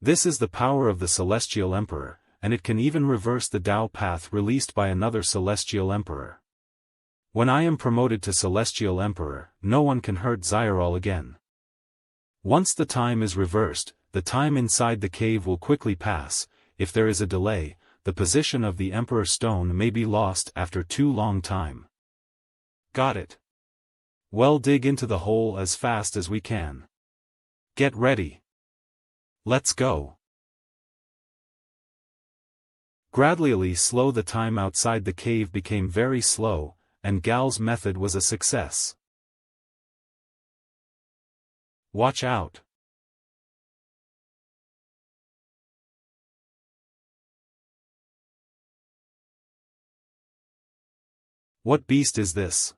This is the power of the Celestial Emperor, and it can even reverse the Tao path released by another Celestial Emperor. When I am promoted to Celestial Emperor, no one can hurt Zyrol again. Once the time is reversed, the time inside the cave will quickly pass. If there is a delay, the position of the Emperor's Stone may be lost after too long time. Got it. Well, dig into the hole as fast as we can. Get ready. Let's go. Gradually slow, the time outside the cave became very slow, and Gal's method was a success. Watch out. What beast is this?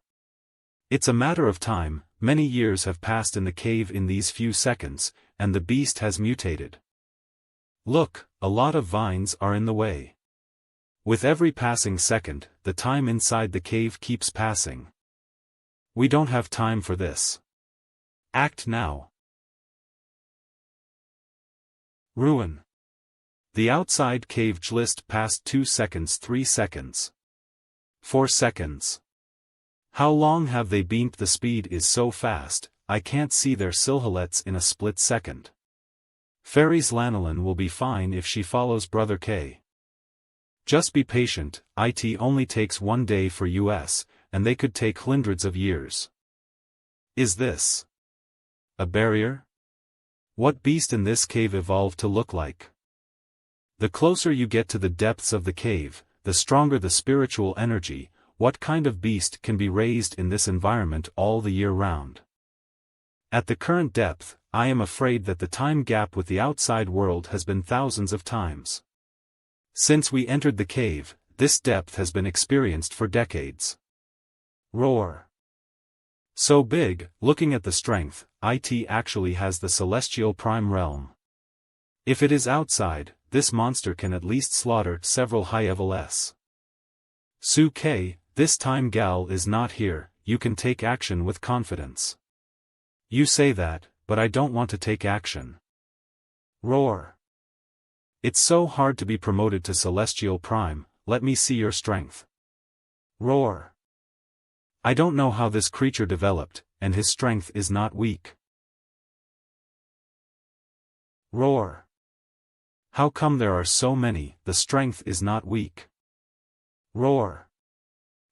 It's a matter of time. Many years have passed in the cave in these few seconds, and the beast has mutated. Look, a lot of vines are in the way. With every passing second, the time inside the cave keeps passing. We don't have time for this. Act now. Ruin. The outside cave just passed 2 seconds, 3 seconds. 4 seconds. How long have they been? The speed is so fast, I can't see their silhouettes in a split second. Fairy's Lanolin will be fine if she follows Brother K. Just be patient, it only takes 1 day for US, and they could take hundreds of years. Is this a barrier? What beast in this cave evolved to look like? The closer you get to the depths of the cave, the stronger the spiritual energy. What kind of beast can be raised in this environment all the year round? At the current depth, I am afraid that the time gap with the outside world has been thousands of times. Since we entered the cave, this depth has been experienced for decades. Roar. So big, looking at the strength, it actually has the celestial prime realm. If it is outside, this monster can at least slaughter several high-level. Su-K, this time Gal is not here, you can take action with confidence. You say that, but I don't want to take action. Roar. It's so hard to be promoted to Celestial Prime, let me see your strength. Roar. I don't know how this creature developed, and his strength is not weak. Roar. How come there are so many? The strength is not weak. Roar.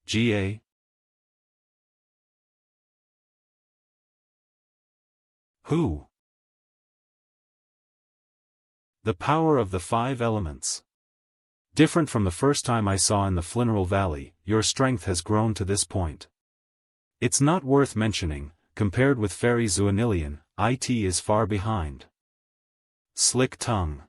GA. Who? The power of the 5 elements. Different from the first time I saw in the Flineral Valley, your strength has grown to this point. It's not worth mentioning, compared with Fairy Zuanilian, it is far behind. Slick tongue.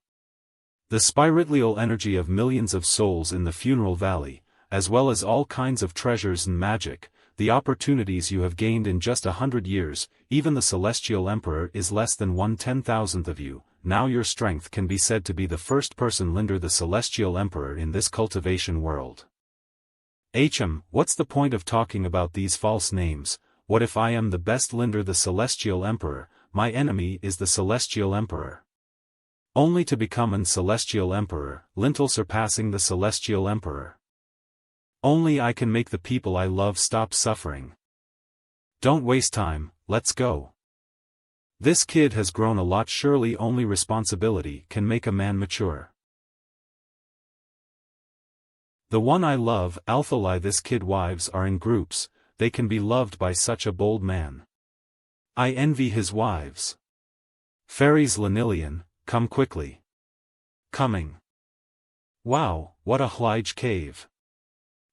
The spiritual energy of millions of souls in the Funeral Valley, as well as all kinds of treasures and magic, the opportunities you have gained in just 100 years, even the Celestial Emperor is less than 1/10,000th of you. Now your strength can be said to be the first person Linder the Celestial Emperor in this cultivation world. What's the point of talking about these false names? What if I am the best Linder the Celestial Emperor, my enemy is the Celestial Emperor? Only to become an Celestial Emperor, Lintel surpassing the Celestial Emperor. Only I can make the people I love stop suffering. Don't waste time, let's go. This kid has grown a lot, surely only responsibility can make a man mature. The one I love, Alphalai. This kid wives are in groups, they can be loved by such a bold man. I envy his wives. Fairies Lanillion, come quickly. Coming. Wow, what a huge cave.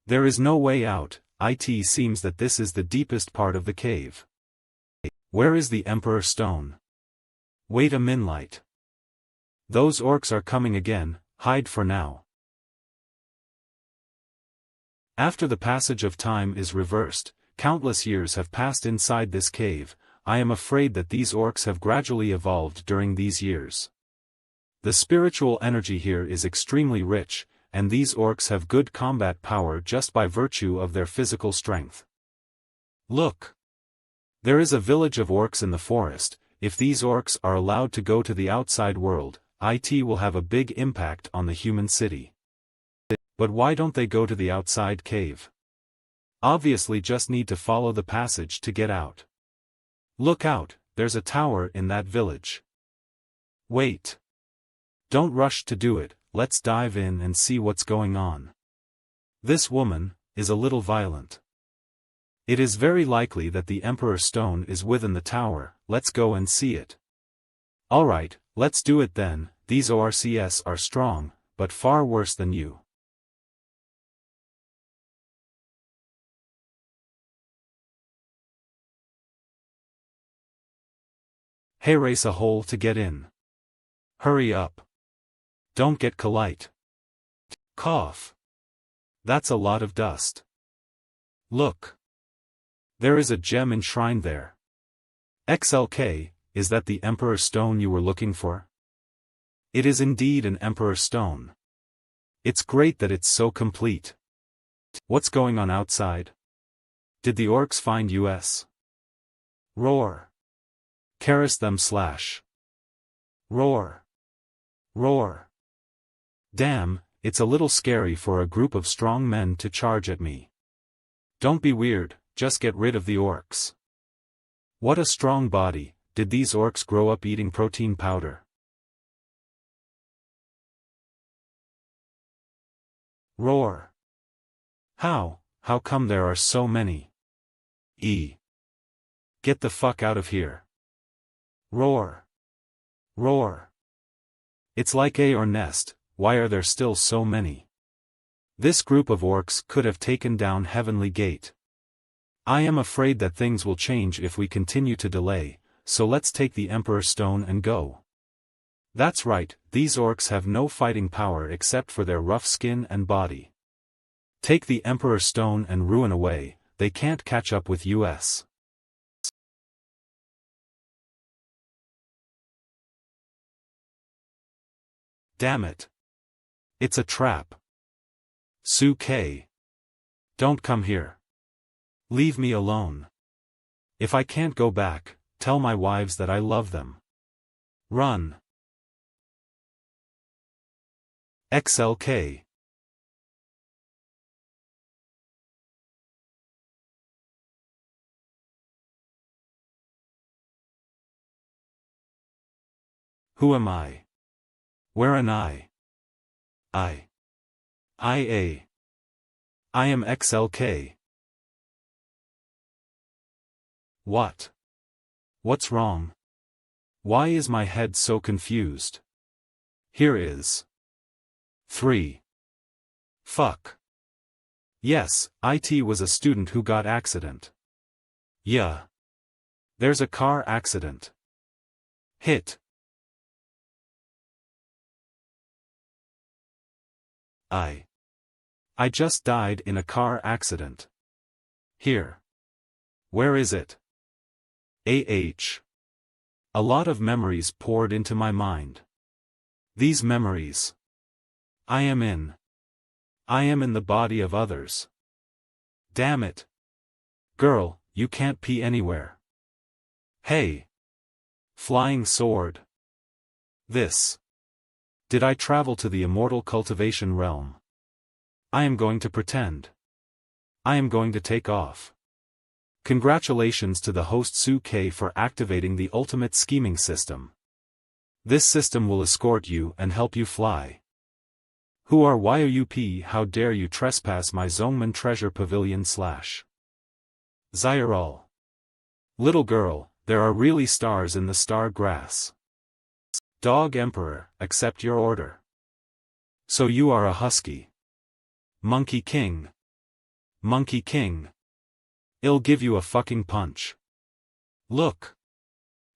There is no way out. It seems that this is the deepest part of the cave. Where is the Emperor Stone? Wait a minute. Those orcs are coming again, hide for now. After the passage of time is reversed, countless years have passed inside this cave. I am afraid that these orcs have gradually evolved during these years. The spiritual energy here is extremely rich, and these orcs have good combat power just by virtue of their physical strength. Look! There is a village of orcs in the forest. If these orcs are allowed to go to the outside world, it will have a big impact on the human city. But why don't they go to the outside cave? Obviously just need to follow the passage to get out. Look out, there's a tower in that village. Wait. Don't rush to do it, let's dive in and see what's going on. This woman is a little violent. It is very likely that the Emperor Stone is within the tower. Let's go and see it. Alright, let's do it then. These ORCs are strong, but far worse than you. Hey, race a hole to get in. Hurry up. Don't get polite. Cough. That's a lot of dust. Look. There is a gem enshrined there. XLK, is that the Emperor Stone you were looking for? It is indeed an Emperor Stone. It's great that it's so complete. What's going on outside? Did the orcs find us? Roar. Caress them slash. Roar. Roar. Damn, it's a little scary for a group of strong men to charge at me. Don't be weird, just get rid of the orcs. What a strong body. Did these orcs grow up eating protein powder? Roar. How come there are so many? Get the fuck out of here. Roar. Roar. It's like a or nest, why are there still so many? This group of orcs could have taken down Heavenly Gate. I am afraid that things will change if we continue to delay, so let's take the Emperor Stone and go. That's right, these orcs have no fighting power except for their rough skin and body. Take the Emperor Stone and ruin away, they can't catch up with us. Damn it. It's a trap. Su-K. Don't come here. Leave me alone. If I can't go back, tell my wives that I love them. Run. XLK. Who am I? Where am I? I am XLK. What? What's wrong? Why is my head so confused? Here is 3. Fuck. Yes, it was a student who got accident. Yeah. There's a car accident. Hit. I just died in a car accident. Here. Where is it? A lot of memories poured into my mind. These memories. I am in the body of others. Damn it. Girl, you can't pee anywhere. Hey. Flying sword. This. Did I travel to the immortal cultivation realm? I am going to pretend. I am going to take off. Congratulations to the host Su-K for activating the ultimate scheming system. This system will escort you and help you fly. Who are YOUP? How dare you trespass my Zongman treasure pavilion / Zyrol. Little girl, there are really stars in the star grass. Dog Emperor, accept your order. So you are a husky. Monkey King. Monkey King. I'll give you a fucking punch. Look.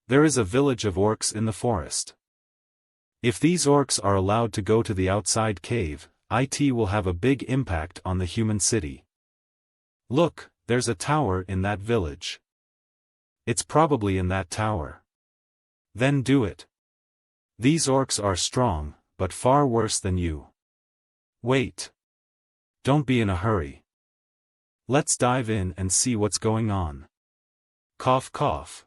There is a village of orcs in the forest. If these orcs are allowed to go to the outside cave, it will have a big impact on the human city. Look, there's a tower in that village. It's probably in that tower. Then do it. These orcs are strong, but far worse than you. Wait. Don't be in a hurry. Let's dive in and see what's going on. Cough cough.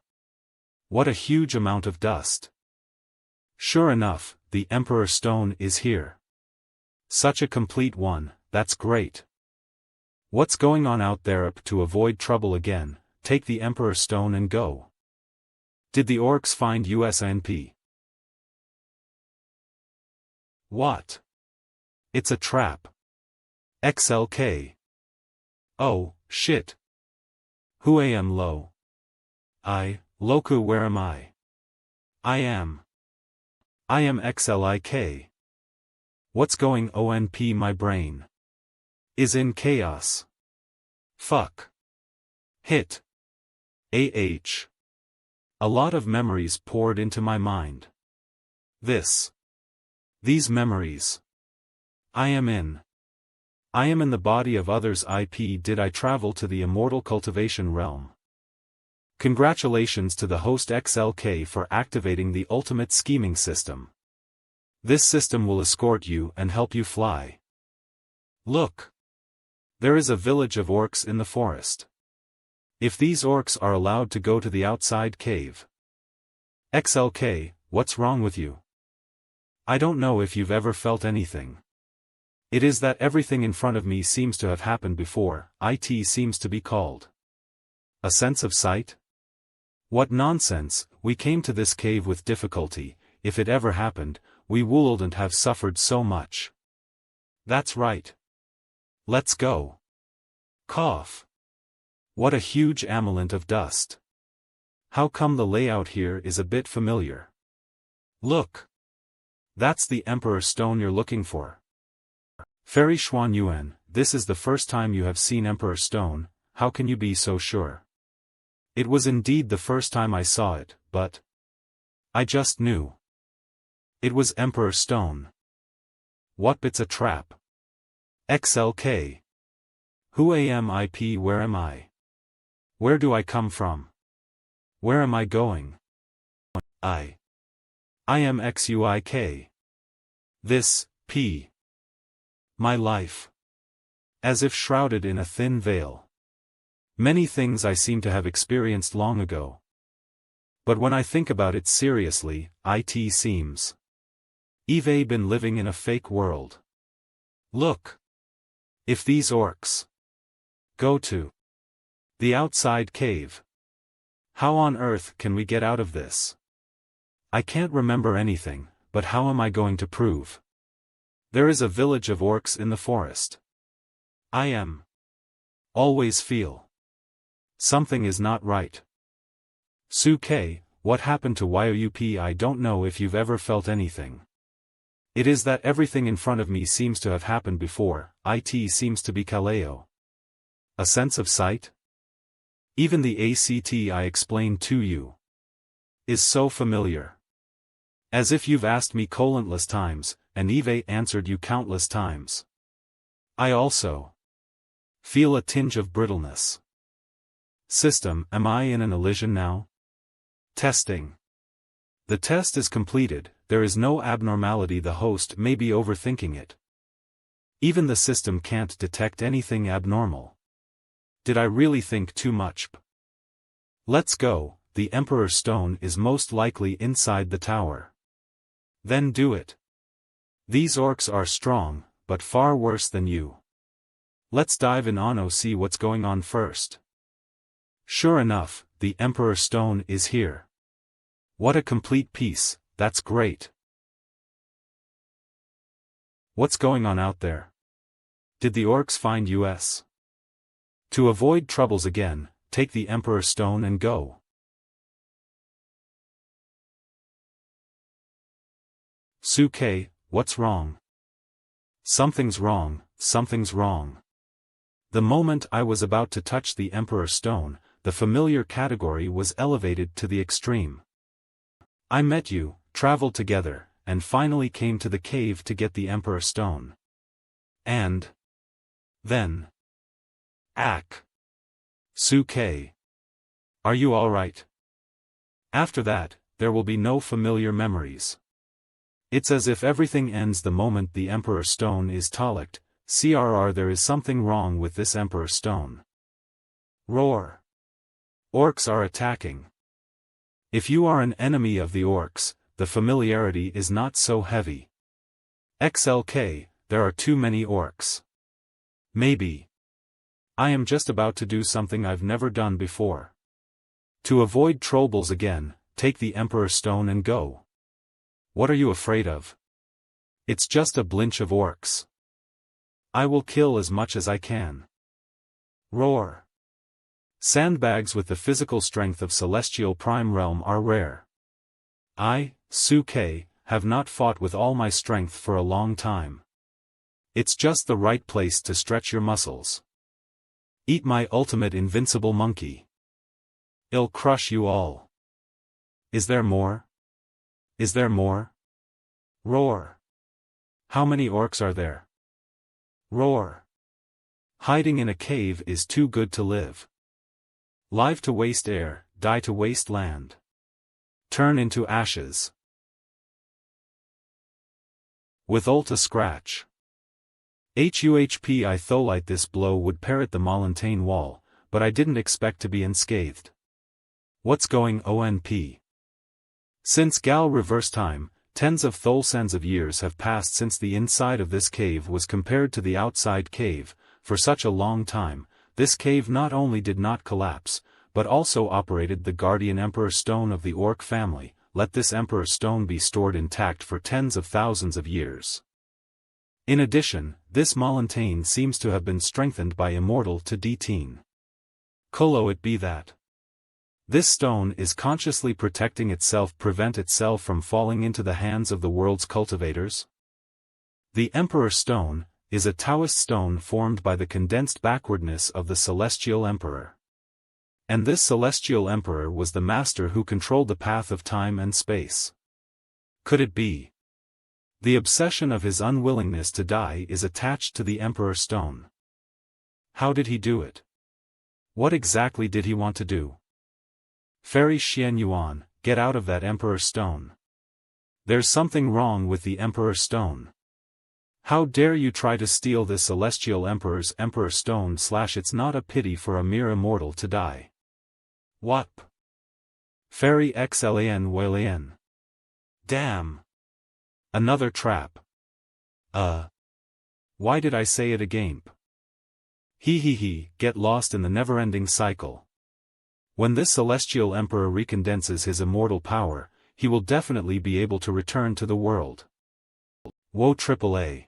What a huge amount of dust. Sure enough, the Emperor Stone is here. Such a complete one, that's great. What's going on out there? To avoid trouble again, take the Emperor Stone and go. Did the orcs find USNP? What? It's a trap. XLK. Oh, shit. Who am low? Loku, where am I? I am XLIK. What's going on? My brain is in chaos. Fuck. Hit. A lot of memories poured into my mind. These memories. I am in the body of others. Did I travel to the immortal cultivation realm? Congratulations to the host XLK for activating the ultimate scheming system. This system will escort you and help you fly. Look. There is a village of orcs in the forest. If these orcs are allowed to go to the outside cave. XLK, what's wrong with you? I don't know if you've ever felt anything. It is that everything in front of me seems to have happened before. It seems to be called a sense of sight? What nonsense. We came to this cave with difficulty. If it ever happened, we wouldn't have suffered so much. That's right. Let's go. Cough. What a huge amulet of dust. How come the layout here is a bit familiar? Look. That's the Emperor Stone you're looking for. Fairy Xuan Yuan, this is the first time you have seen Emperor Stone. How can you be so sure? It was indeed the first time I saw it, but I just knew. It was Emperor Stone. What? It's a trap. XLK. Who am I? Where am I? Where do I come from? Where am I going? I am XUIK. This, my life. As if shrouded in a thin veil. Many things I seem to have experienced long ago. But when I think about it seriously, it seems I've been living in a fake world. Look. If these orcs go to the outside cave, how on earth can we get out of this? I can't remember anything, but how am I going to prove? There is a village of orcs in the forest. I always feel something is not right. Su-K, what happened to YOUP? I don't know if you've ever felt anything. It is that everything in front of me seems to have happened before. It seems to be Kaleo. A sense of sight? Even the ACT I explained to you is so familiar. As if you've asked me countless times, and Eve answered you countless times. I also feel a tinge of brittleness. System, am I in an illusion now? Testing. The test is completed, there is no abnormality. The host may be overthinking it. Even the system can't detect anything abnormal. Did I really think too much? Let's go, the Emperor Stone is most likely inside the tower. Then do it. These orcs are strong, but far worse than you. Let's dive in on see what's going on first. Sure enough, the Emperor Stone is here. What a complete piece, that's great. What's going on out there? Did the orcs find us? To avoid troubles again, take the Emperor Stone and go. Suke, what's wrong? Something's wrong, something's wrong. The moment I was about to touch the Emperor Stone, the familiar category was elevated to the extreme. I met you, traveled together, and finally came to the cave to get the Emperor Stone. And then Suke. Are you alright? After that, there will be no familiar memories. It's as if everything ends the moment the Emperor Stone is talked. There is something wrong with this Emperor Stone. Roar. Orcs are attacking. If you are an enemy of the orcs, the familiarity is not so heavy. XLK, there are too many orcs. Maybe. I am just about to do something I've never done before. To avoid troubles again, take the Emperor Stone and go. What are you afraid of? It's just a blinch of orcs. I will kill as much as I can. Roar. Sandbags with the physical strength of Celestial Prime Realm are rare. I, Suke, have not fought with all my strength for a long time. It's just the right place to stretch your muscles. Eat my ultimate invincible monkey. I'll crush you all. Is there more? Is there more? Roar. How many orcs are there? Roar. Hiding in a cave is too good to live. Live to waste air, die to waste land. Turn into ashes. With ult a scratch. HUHP I thought this blow would parrot the Montaigne wall, but I didn't expect to be unscathed. What's going on? Since Gal reverse time, tens of thousands of years have passed since the inside of this cave was compared to the outside cave. For such a long time, this cave not only did not collapse, but also operated the Guardian Emperor Stone of the Orc family. Let this Emperor Stone be stored intact for tens of thousands of years. In addition, this Montaigne seems to have been strengthened by Immortal to D10. Colo it be that this stone is consciously protecting itself, prevent itself from falling into the hands of the world's cultivators? The Emperor Stone is a Taoist stone formed by the condensed backwardness of the Celestial Emperor. And this Celestial Emperor was the master who controlled the path of time and space. Could it be? The obsession of his unwillingness to die is attached to the Emperor Stone. How did he do it? What exactly did he want to do? Fairy Xian Yuan, get out of that Emperor Stone. There's something wrong with the Emperor Stone. How dare you try to steal this Celestial Emperor's Emperor Stone / it's not a pity for a mere immortal to die. What? Fairy XLAN Wailan. Damn. Another trap. Why did I say it again? He, get lost in the never-ending cycle. When this Celestial Emperor recondenses his immortal power, he will definitely be able to return to the world. Whoa AAA.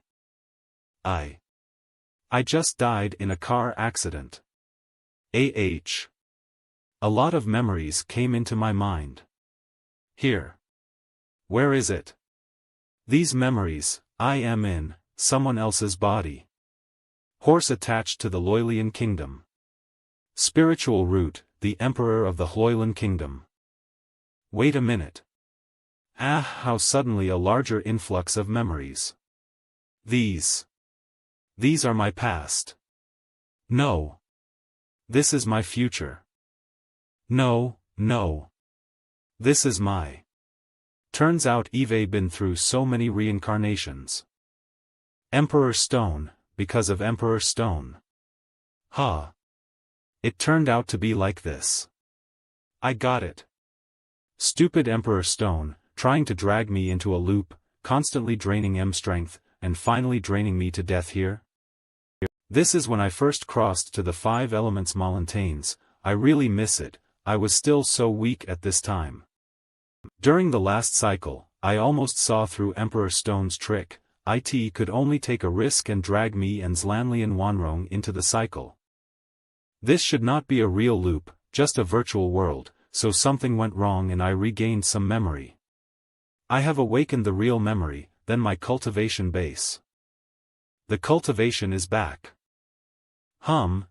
I just died in a car accident. A lot of memories came into my mind. Here. Where is it? These memories, I am in someone else's body. Horse attached to the Loylian Kingdom. Spiritual root, the Emperor of the Hloylan Kingdom. Wait a minute. How suddenly a larger influx of memories. These These are my past. No. This is my future. No, no. This is my. Turns out Eve been through so many reincarnations. Emperor Stone, because of Emperor Stone. Huh. It turned out to be like this. I got it. Stupid Emperor Stone, trying to drag me into a loop, constantly draining M strength, and finally draining me to death here. This is when I first crossed to the 5 elements mountains. I really miss it, I was still so weak at this time. During the last cycle, I almost saw through Emperor Stone's trick. It could only take a risk and drag me and Zlanlian Wanrong into the cycle. This should not be a real loop, just a virtual world, so something went wrong and I regained some memory. I have awakened the real memory, then my cultivation base. The cultivation is back.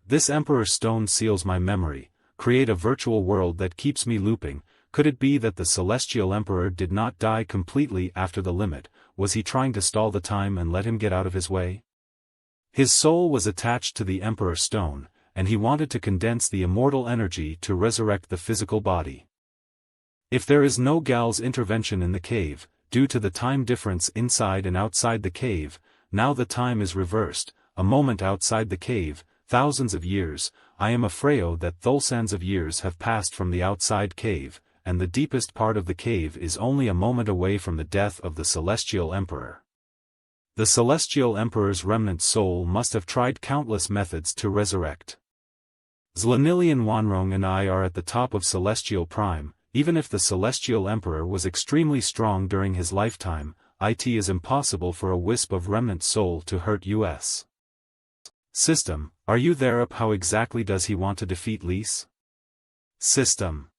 This Emperor Stone seals my memory, create a virtual world that keeps me looping. Could it be that the Celestial Emperor did not die completely after the limit? Was he trying to stall the time and let him get out of his way? His soul was attached to the Emperor Stone, and he wanted to condense the immortal energy to resurrect the physical body. If there is no Gal's intervention in the cave, due to the time difference inside and outside the cave, now the time is reversed, a moment outside the cave, thousands of years. I am afraid that thousands of years have passed from the outside cave, and the deepest part of the cave is only a moment away from the death of the Celestial Emperor. The Celestial Emperor's remnant soul must have tried countless methods to resurrect. Zlanilian Wanrong and I are at the top of Celestial Prime. Even if the Celestial Emperor was extremely strong during his lifetime, it is impossible for a wisp of remnant soul to hurt us. System, are you there up? How exactly does he want to defeat Lise? System.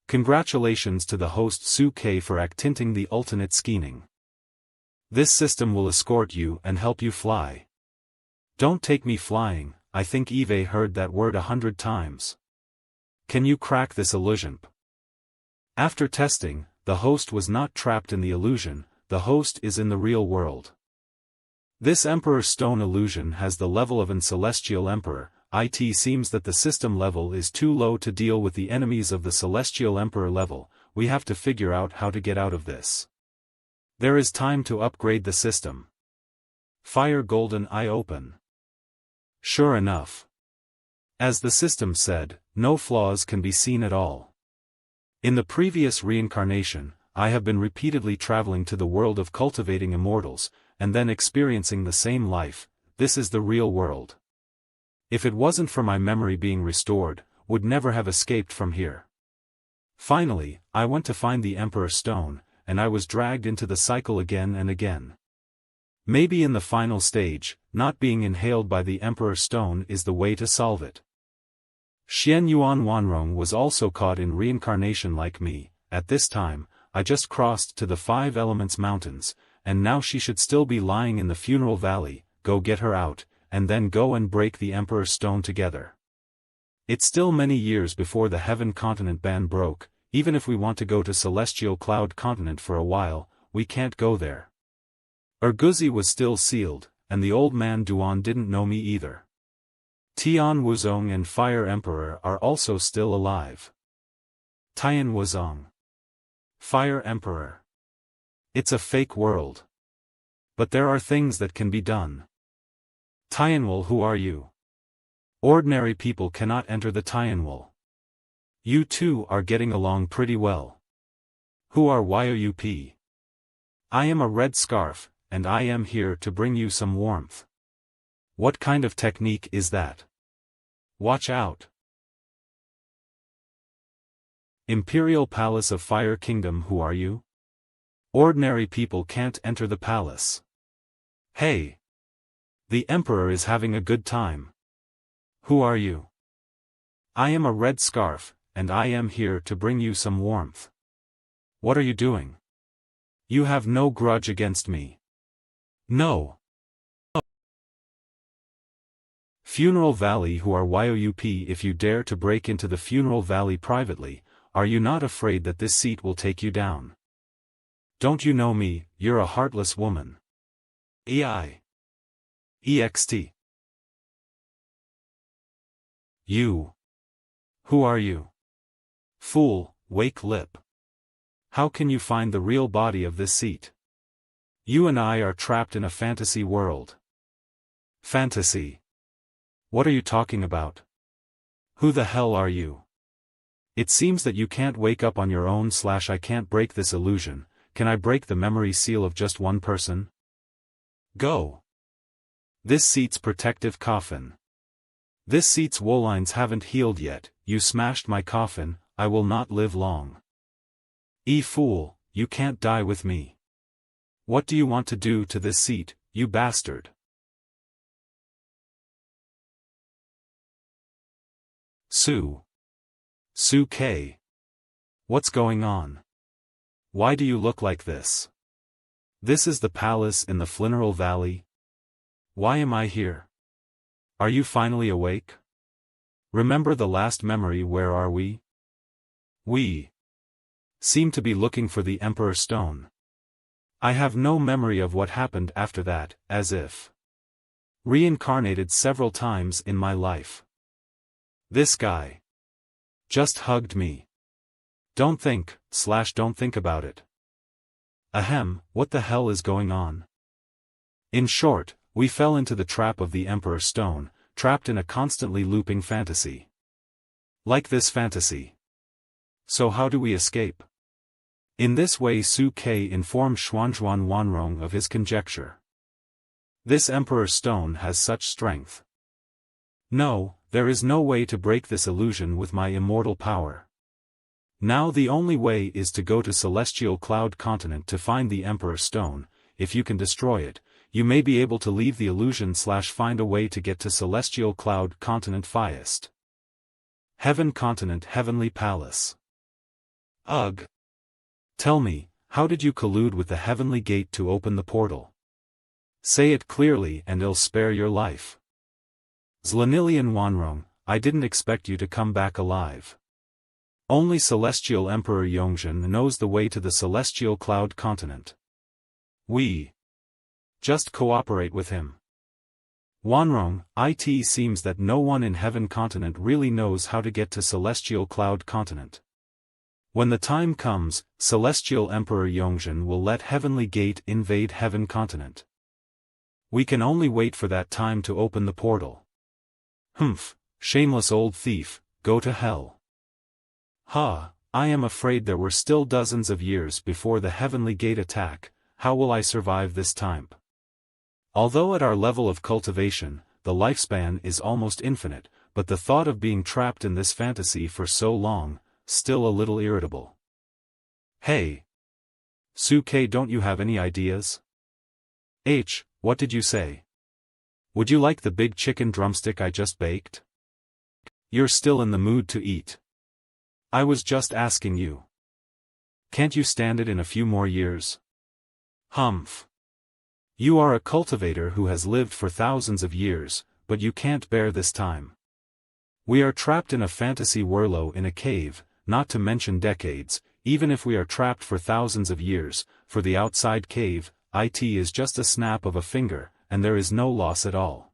Congratulations to the host Su K for actinting the ultimate scheming. This system will escort you and help you fly. Don't take me flying, I think Eve heard that word 100 times. Can you crack this illusion? After testing, the host was not trapped in the illusion, the host is in the real world. This Emperor Stone illusion has the level of an Celestial Emperor. It seems that the system level is too low to deal with the enemies of the Celestial Emperor level. We have to figure out how to get out of this. There is time to upgrade the system. Fire golden eye open. Sure enough. As the system said, no flaws can be seen at all. In the previous reincarnation, I have been repeatedly traveling to the world of cultivating immortals, and then experiencing the same life. This is the real world. If it wasn't for my memory being restored, would never have escaped from here. Finally, I went to find the Emperor Stone, and I was dragged into the cycle again and again. Maybe in the final stage, not being inhaled by the Emperor Stone is the way to solve it. Xian Yuan Wanrong was also caught in reincarnation like me. At this time, I just crossed to the 5 Elements Mountains, and now she should still be lying in the funeral valley. Go get her out, and then go and break the Emperor Stone together. It's still many years before the Heaven Continent ban broke. Even if we want to go to Celestial Cloud Continent for a while, we can't go there. Urguzi was still sealed, and the old man Duan didn't know me either. Tian Wuzong and Fire Emperor are also still alive. Tian Wuzong. Fire Emperor. It's a fake world. But there are things that can be done. Tianwol, who are you? Ordinary people cannot enter the Tianwol. You two are getting along pretty well. Who are YOUP? I am a red scarf, and I am here to bring you some warmth. What kind of technique is that? Watch out. Imperial Palace of Fire Kingdom, who are you? Ordinary people can't enter the palace. Hey! The Emperor is having a good time. Who are you? I am a red scarf, and I am here to bring you some warmth. What are you doing? You have no grudge against me. No. Funeral Valley, who are YOUP? If you dare to break into the Funeral Valley privately, are you not afraid that this seat will take you down? Don't you know me? You're a heartless woman. EXT. You. Who are you? Fool, wake lip. How can you find the real body of this seat? You and I are trapped in a fantasy world. Fantasy. What are you talking about? Who the hell are you? It seems that you can't wake up on your own / I can't break this illusion. Can I break the memory seal of just one person? Go. This seat's protective coffin. This seat's wool lines haven't healed yet. You smashed my coffin, I will not live long. Fool, you can't die with me. What do you want to do to this seat, you bastard? Sue. Sue K. What's going on? Why do you look like this? This is the palace in the Funeral Valley? Why am I here? Are you finally awake? Remember the last memory, where are we? We seem to be looking for the Emperor Stone. I have no memory of what happened after that, as if reincarnated several times in my life. This guy just hugged me. Don't think about it. Ahem, what the hell is going on? In short, we fell into the trap of the Emperor Stone, trapped in a constantly looping fantasy. Like this fantasy. So how do we escape? In this way Su Ke informed Xuanzhuan Wanrong of his conjecture. This Emperor Stone has such strength. No, there is no way to break this illusion with my immortal power. Now the only way is to go to Celestial Cloud Continent to find the Emperor Stone. If you can destroy it, you may be able to leave the illusion / find a way to get to Celestial Cloud Continent Fiest. Heaven Continent Heavenly Palace. Ugh. Tell me, how did you collude with the Heavenly Gate to open the portal? Say it clearly and I'll spare your life. Zlanilian Wanrong, I didn't expect you to come back alive. Only Celestial Emperor Yongzhen knows the way to the Celestial Cloud Continent. We just cooperate with him. Wanrong, it seems that no one in Heaven Continent really knows how to get to Celestial Cloud Continent. When the time comes, Celestial Emperor Yongzhen will let Heavenly Gate invade Heaven Continent. We can only wait for that time to open the portal. Humph, shameless old thief, go to hell. Ha, I am afraid there were still dozens of years before the Heavenly Gate attack. How will I survive this time? Although at our level of cultivation, the lifespan is almost infinite, but the thought of being trapped in this fantasy for so long, still a little irritable. Hey! Su-K, don't you have any ideas? What did you say? Would you like the big chicken drumstick I just baked? You're still in the mood to eat. I was just asking you. Can't you stand it in a few more years? Humph. You are a cultivator who has lived for thousands of years, but you can't bear this time. We are trapped in a fantasy whirlo in a cave, not to mention decades. Even if we are trapped for thousands of years, for the outside cave, it is just a snap of a finger, and there is no loss at all.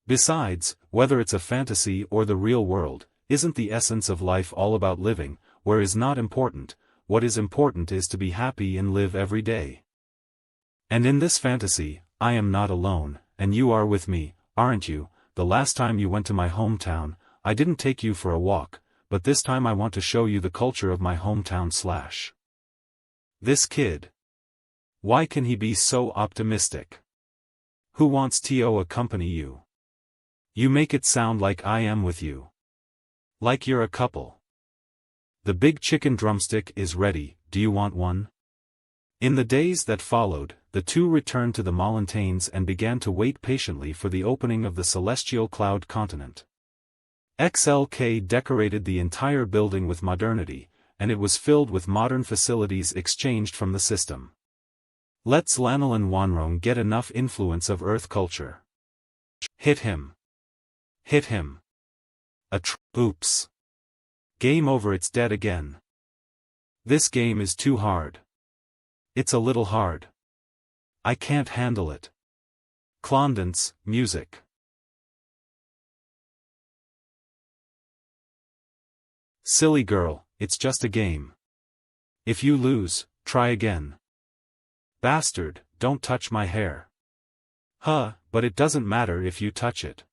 Besides, whether it's a fantasy or the real world, isn't the essence of life all about living? Where is not important, what is important is to be happy and live every day. And in this fantasy, I am not alone, and you are with me, aren't you? The last time you went to my hometown, I didn't take you for a walk, but this time I want to show you the culture of my hometown / This kid. Why can he be so optimistic? Who wants to accompany you? You make it sound like I am with you. Like you're a couple. The big chicken drumstick is ready, do you want one? In the days that followed, the two returned to the Mountains and began to wait patiently for the opening of the Celestial Cloud Continent. XLK decorated the entire building with modernity, and it was filled with modern facilities exchanged from the system. Let Zlanilin Wanrong get enough influence of Earth culture. Hit him. Hit him. Oops. Game over, it's dead again. This game is too hard. It's a little hard. I can't handle it. Klondance, music. Silly girl, it's just a game. If you lose, try again. Bastard, don't touch my hair. Huh, but it doesn't matter if you touch it.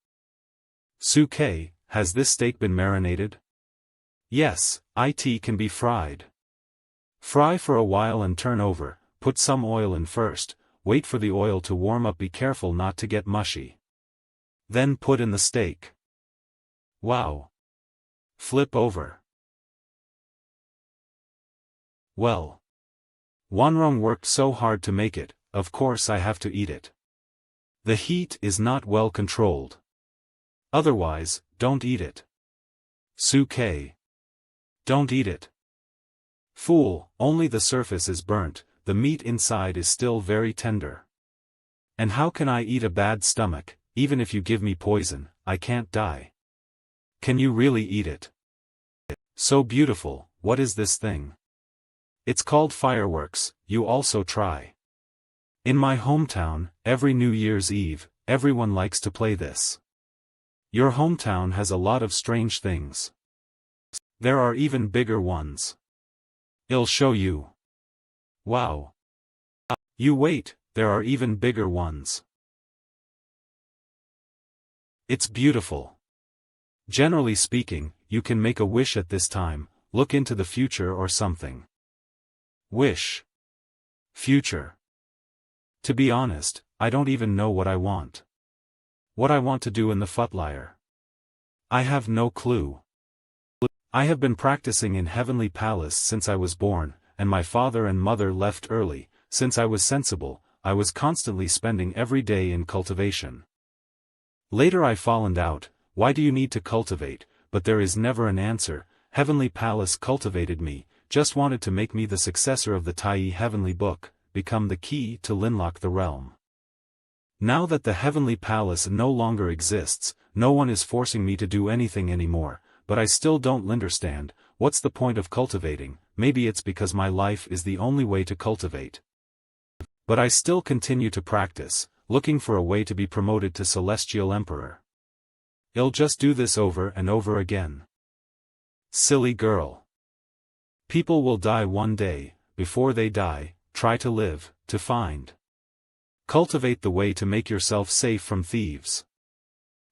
Suke, has this steak been marinated? Yes, it can be fried. Fry for a while and turn over, put some oil in first, wait for the oil to warm up, be careful not to get mushy. Then put in the steak. Wow. Flip over. Well. Wanrong worked so hard to make it, of course I have to eat it. The heat is not well controlled. Otherwise, don't eat it. Suke. Don't eat it. Fool, only the surface is burnt, the meat inside is still very tender. And how can I eat a bad stomach? Even if you give me poison, I can't die. Can you really eat it? So beautiful, what is this thing? It's called fireworks, you also try. In my hometown, every New Year's Eve, everyone likes to play this. Your hometown has a lot of strange things. There are even bigger ones. I'll show you. Wow. You wait, there are even bigger ones. It's beautiful. Generally speaking, you can make a wish at this time, look into the future or something. Wish. Future. To be honest, I don't even know what I want. What I want to do in the footlier. I have no clue. I have been practicing in Heavenly Palace since I was born, and my father and mother left early. Since I was sensible, I was constantly spending every day in cultivation. Later I found out, why do you need to cultivate, but there is never an answer. Heavenly Palace cultivated me, just wanted to make me the successor of the Tai Heavenly Book, become the key to linlock the realm. Now that the Heavenly Palace no longer exists, no one is forcing me to do anything anymore. But I still don't understand, what's the point of cultivating? Maybe it's because my life is the only way to cultivate. But I still continue to practice, looking for a way to be promoted to Celestial Emperor. I'll just do this over and over again. Silly girl. People will die one day. Before they die, try to live, to find. Cultivate the way to make yourself safe from thieves.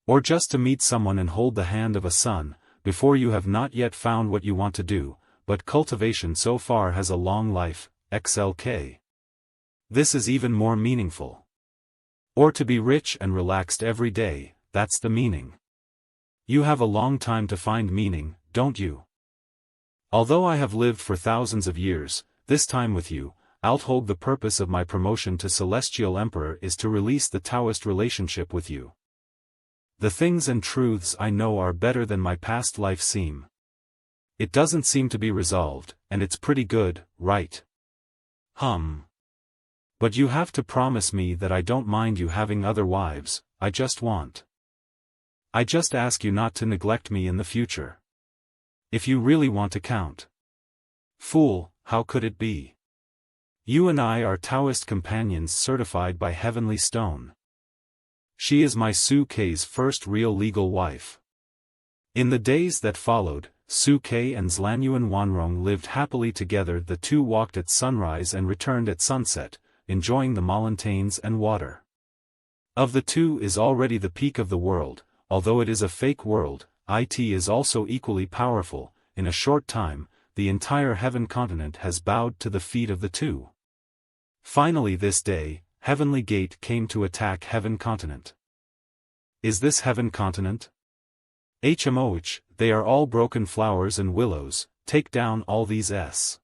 Or just to meet someone and hold the hand of a son, before you have not yet found what you want to do, but cultivation so far has a long life, XLK. This is even more meaningful. Or to be rich and relaxed every day, that's the meaning. You have a long time to find meaning, don't you? Although I have lived for thousands of years, this time with you, I'll hold the purpose of my promotion to Celestial Emperor is to release the Taoist relationship with you. The things and truths I know are better than my past life seem. It doesn't seem to be resolved, and it's pretty good, right? But you have to promise me that I don't mind you having other wives, I just ask you not to neglect me in the future. If you really want to count. Fool, how could it be? You and I are Taoist companions certified by Heavenly Stone. She is my Suke's first real legal wife. In the days that followed, Suke and Zlanyuan Wanrong lived happily together. The two walked at sunrise and returned at sunset, enjoying the mountains and water. Of the two is already the peak of the world, although it is a fake world, it is also equally powerful. In a short time, the entire Heaven continent has bowed to the feet of the two. Finally this day, Heavenly Gate came to attack Heaven continent. Is this Heaven continent? HMOH, they are all broken flowers and willows, take down all these s.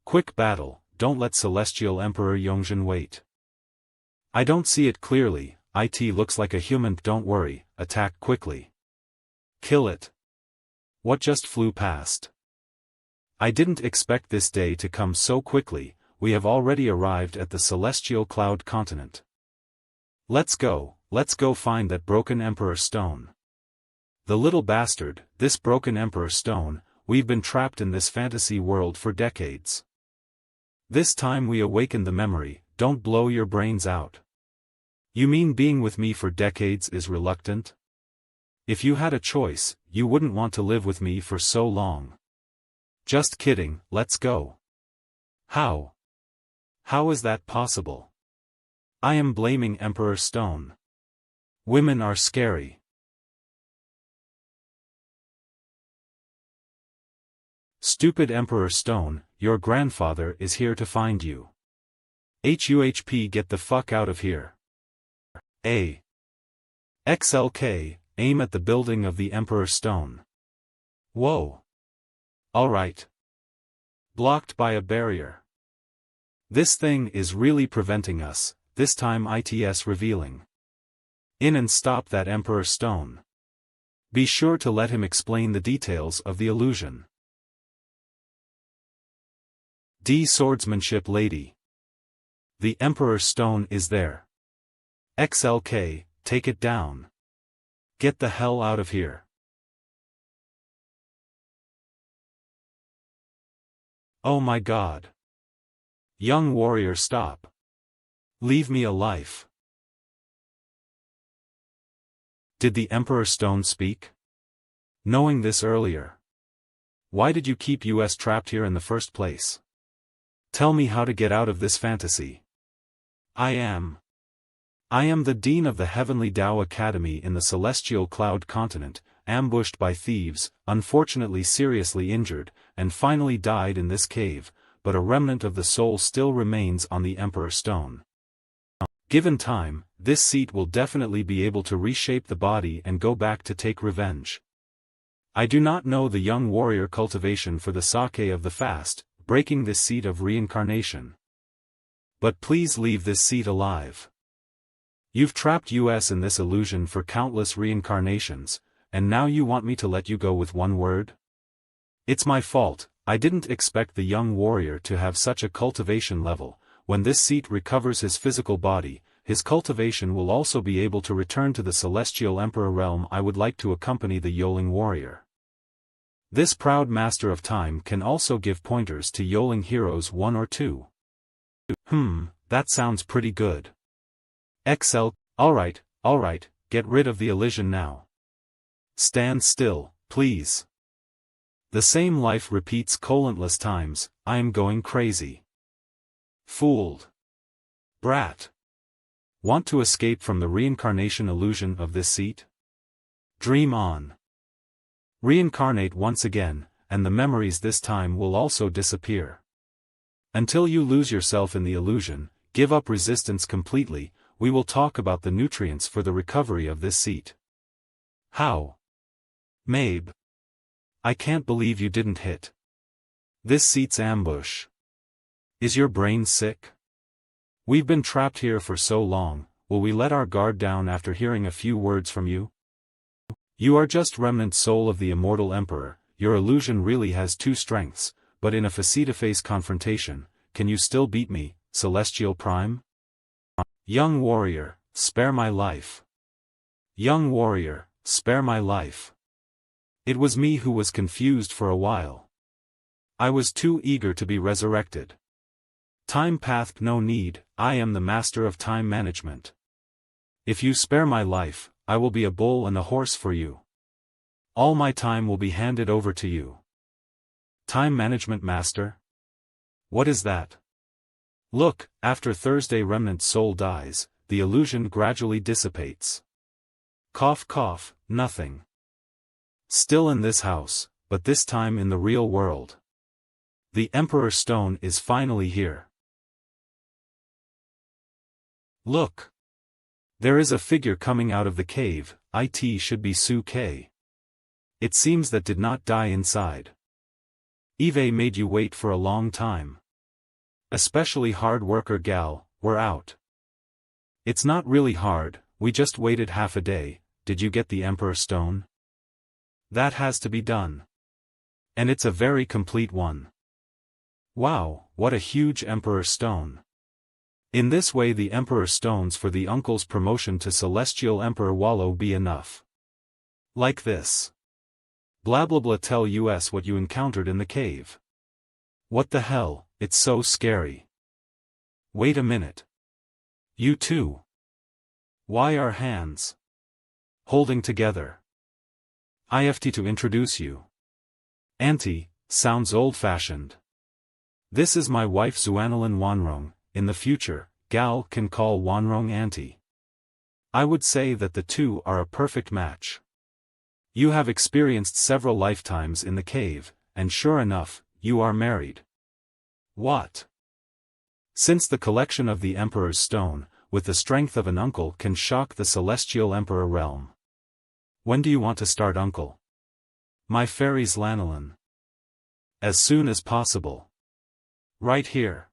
Quick battle, don't let Celestial Emperor Yongjin wait. I don't see it clearly, it looks like a human. Don't worry, attack quickly. Kill it. What just flew past? I didn't expect this day to come so quickly. We have already arrived at the Celestial Cloud continent. Let's go find that broken Emperor Stone. The little bastard, this broken Emperor Stone, we've been trapped in this fantasy world for decades. This time we awaken the memory, don't blow your brains out. You mean being with me for decades is reluctant? If you had a choice, you wouldn't want to live with me for so long. Just kidding, let's go. How? How is that possible? I am blaming Emperor Stone. Women are scary. Stupid Emperor Stone, your grandfather is here to find you. HUHP, get the fuck out of here. XLK, aim at the building of the Emperor Stone. Whoa. Alright. Blocked by a barrier. This thing is really preventing us, this time ITS revealing. In and stop that Emperor Stone. Be sure to let him explain the details of the illusion. D. Swordsmanship Lady. The Emperor Stone is there. XLK, take it down. Get the hell out of here. Oh my god. Young warrior, stop. Leave me a life. Did the Emperor Stone speak? Knowing this earlier. Why did you keep us trapped here in the first place? Tell me how to get out of this fantasy. I am the Dean of the Heavenly Tao Academy in the Celestial Cloud Continent, ambushed by thieves, unfortunately seriously injured, and finally died in this cave, but a remnant of the soul still remains on the Emperor Stone. Given time, this seat will definitely be able to reshape the body and go back to take revenge. I do not know the young warrior cultivation for the sake of the fast, breaking this seat of reincarnation. But please leave this seat alive. You've trapped us in this illusion for countless reincarnations, and now you want me to let you go with one word? It's my fault. I didn't expect the young warrior to have such a cultivation level. When this seat recovers his physical body, his cultivation will also be able to return to the Celestial Emperor realm. I would like to accompany the Yoling warrior. This proud master of time can also give pointers to Yoling heroes 1 or 2. That sounds pretty good. Alright, get rid of the illusion now. Stand still, please. The same life repeats countless times. I am going crazy. Fooled. Brat. Want to escape from the reincarnation illusion of this seat? Dream on. Reincarnate once again, and the memories this time will also disappear. Until you lose yourself in the illusion, give up resistance completely. We will talk about the nutrients for the recovery of this seat. How? Mabe. I can't believe you didn't hit this seat's ambush. Is your brain sick? We've been trapped here for so long, will we let our guard down after hearing a few words from you? You are just remnant soul of the immortal emperor. Your illusion really has 2 strengths, but in a face-to-face confrontation, can you still beat me, Celestial Prime? Young warrior, spare my life. Young warrior, spare my life. It was me who was confused for a while. I was too eager to be resurrected. Time path, no need. I am the master of time management. If you spare my life, I will be a bull and a horse for you. All my time will be handed over to you. Time management master? What is that? Look, after Thursday remnant soul dies, the illusion gradually dissipates. Cough cough, nothing. Still in this house, but this time in the real world. The Emperor Stone is finally here. Look. There is a figure coming out of the cave. It should be Su-K. It seems that did not die inside. Eve made you wait for a long time. Especially hard worker gal, we're out. It's not really hard, we just waited half a day. Did you get the Emperor Stone? That has to be done. And it's a very complete one. Wow, what a huge Emperor Stone. In this way the Emperor Stones for the uncle's promotion to Celestial Emperor Wallow be enough. Like this. Blah blah blah, tell us what you encountered in the cave. What the hell, it's so scary. Wait a minute. You too. Why are hands holding together? I have to introduce you. Auntie, sounds old-fashioned. This is my wife Zuanilin Wanrong. In the future, gal can call Wanrong auntie. I would say that the two are a perfect match. You have experienced several lifetimes in the cave, and sure enough, you are married. What? Since the collection of the Emperor's Stone, with the strength of an uncle can shock the Celestial Emperor realm. When do you want to start, uncle? My fairies Lanolin. As soon as possible. Right here.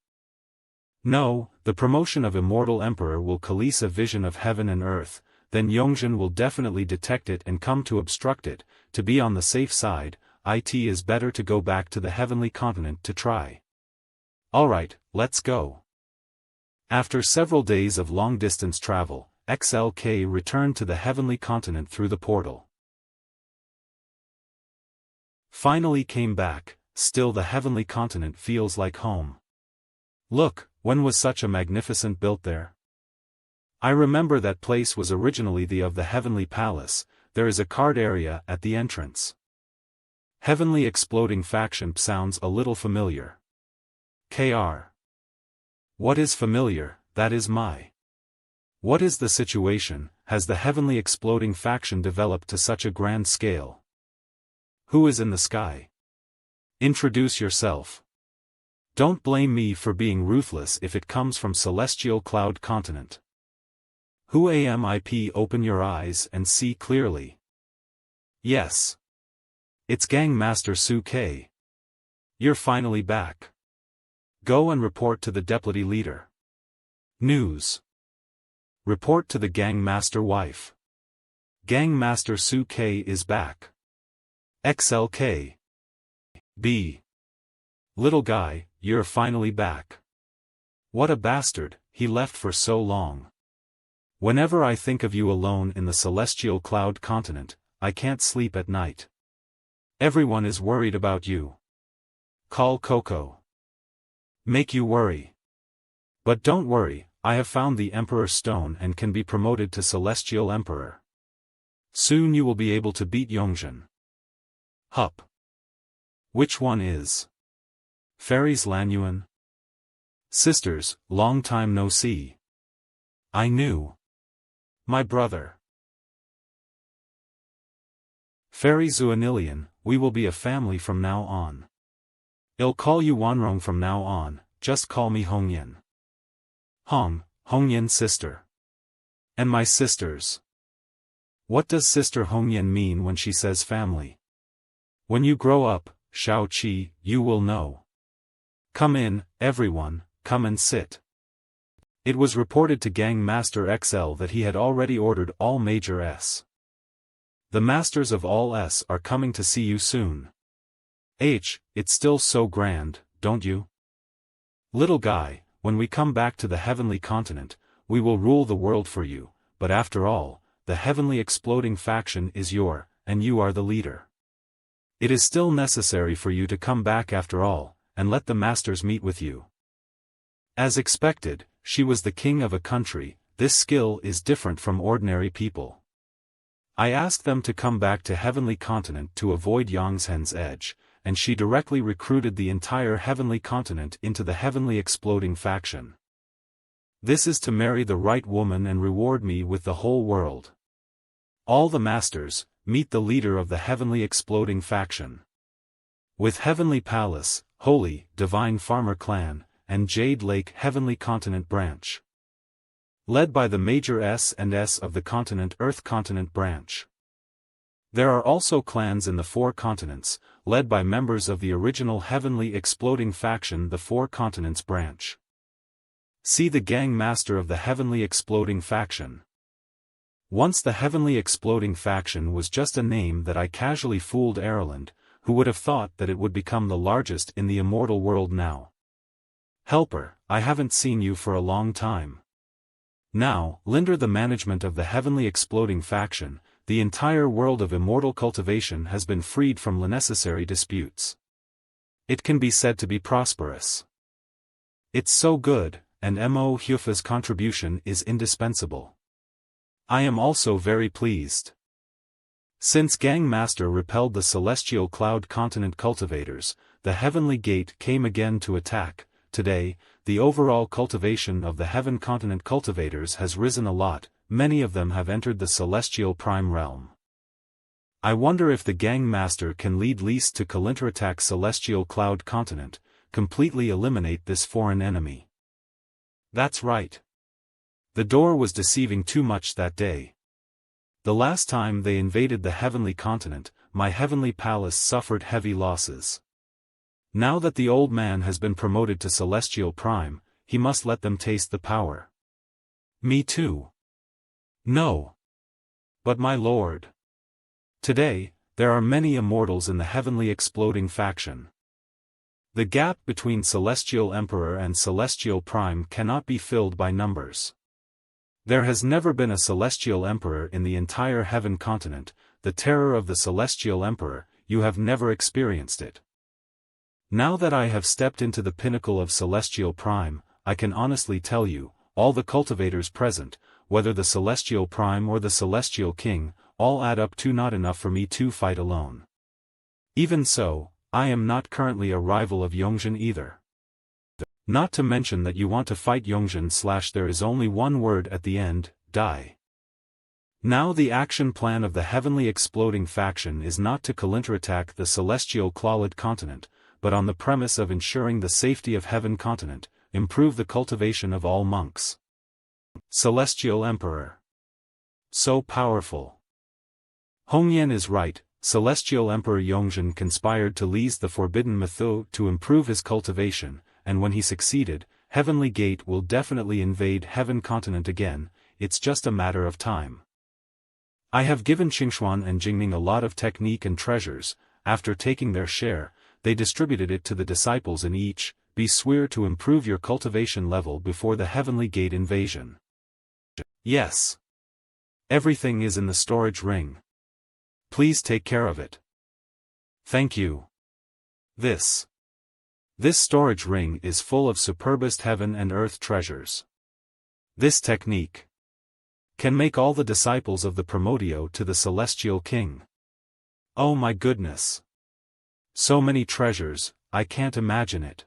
No, the promotion of Immortal Emperor will release a vision of heaven and earth, then Yongjin will definitely detect it and come to obstruct it. To be on the safe side, it is better to go back to the heavenly continent to try. Alright, let's go. After several days of long-distance travel, XLK returned to the heavenly continent through the portal. Finally came back, still the heavenly continent feels like home. Look, when was such a magnificent built there? I remember that place was originally the of the Heavenly Palace. There is a card area at the entrance. Heavenly Exploding Faction sounds a little familiar. KR. What is familiar, that is my. What is the situation? Has the Heavenly Exploding Faction developed to such a grand scale? Who is in the sky? Introduce yourself. Don't blame me for being ruthless if it comes from Celestial Cloud Continent. Who AMIP? Open your eyes and see clearly. Yes. It's Gang Master Su K. You're finally back. Go and report to the deputy leader. News. Report to the Gang Master wife. Gang Master Su K is back. XLK. B. Little guy, you're finally back. What a bastard, he left for so long. Whenever I think of you alone in the Celestial Cloud Continent, I can't sleep at night. Everyone is worried about you. Call Coco. Make you worry. But don't worry, I have found the Emperor's Stone and can be promoted to Celestial Emperor. Soon you will be able to beat Yongjin. Hup. Which one is? Fairies Lanyuan? Sisters, long time no see. I knew. My brother. Fairy Zuanilian, we will be a family from now on. I'll call you Wanrong from now on, just call me Hongyan. Hongyan sister. And my sisters. What does Sister Hongyan mean when she says family? When you grow up, Shao Qi, you will know. Come in, everyone, come and sit. It was reported to Gang Master XL that he had already ordered all Major S. The Masters of all S are coming to see you soon. It's still so grand, don't you? Little guy, when we come back to the heavenly continent, we will rule the world for you, but after all, the heavenly exploding faction is and you are the leader. It is still necessary for you to come back after all, and let the masters meet with you. As expected, she was the king of a country. This skill is different from ordinary people. I asked them to come back to heavenly continent to avoid Yongzhen's edge, and she directly recruited the entire heavenly continent into the heavenly exploding faction. This is to marry the right woman and reward me with the whole world. All the masters, meet the leader of the heavenly exploding faction. With Heavenly Palace, Holy, Divine Farmer Clan, and Jade Lake Heavenly Continent Branch. Led by the Major S and S of the Continent Earth Continent Branch. There are also clans in the four continents, led by members of the original Heavenly Exploding Faction, the Four Continents Branch. See the Gang Master of the Heavenly Exploding Faction. Once the Heavenly Exploding Faction was just a name that I casually fooled Ireland, who would have thought that it would become the largest in the immortal world now. Helper, I haven't seen you for a long time. Now, Linder, the management of the Heavenly Exploding Faction, the entire world of immortal cultivation has been freed from unnecessary disputes. It can be said to be prosperous. It's so good, and Mo Hyufa's contribution is indispensable. I am also very pleased. Since Gang Master repelled the celestial cloud continent cultivators, the heavenly gate came again to attack. Today, the overall cultivation of the heaven continent cultivators has risen a lot, many of them have entered the celestial prime realm. I wonder if the Gang Master can lead Lise to counterattack celestial cloud continent, completely eliminate this foreign enemy. That's right. The door was deceiving too much that day. The last time they invaded the heavenly continent, my heavenly palace suffered heavy losses. Now that the old man has been promoted to Celestial Prime, he must let them taste the power. Me too. No. But my lord. Today, there are many immortals in the heavenly exploding faction. The gap between Celestial Emperor and Celestial Prime cannot be filled by numbers. There has never been a Celestial Emperor in the entire heaven continent. The terror of the Celestial Emperor, you have never experienced it. Now that I have stepped into the pinnacle of Celestial Prime, I can honestly tell you, all the cultivators present, whether the Celestial Prime or the Celestial King, all add up to not enough for me to fight alone. Even so, I am not currently a rival of Yongjin either. Not to mention that you want to fight Yongjin / there is only one word at the end, die. Now the action plan of the heavenly exploding faction is not to counterattack the celestial clawed continent, but on the premise of ensuring the safety of heaven continent, improve the cultivation of all monks. Celestial Emperor. So powerful. Hongyan is right. Celestial Emperor Yongjin conspired to lease the forbidden Metho to improve his cultivation, and when he succeeded, Heavenly Gate will definitely invade Heaven Continent again. It's just a matter of time. I have given Qingxuan and Jingning a lot of technique and treasures. After taking their share, they distributed it to the disciples in each. Be swear to improve your cultivation level before the Heavenly Gate invasion. Yes. Everything is in the storage ring. Please take care of it. Thank you. This storage ring is full of superbest heaven and earth treasures. This technique can make all the disciples of the Promotio to the Celestial King. Oh my goodness. So many treasures, I can't imagine it.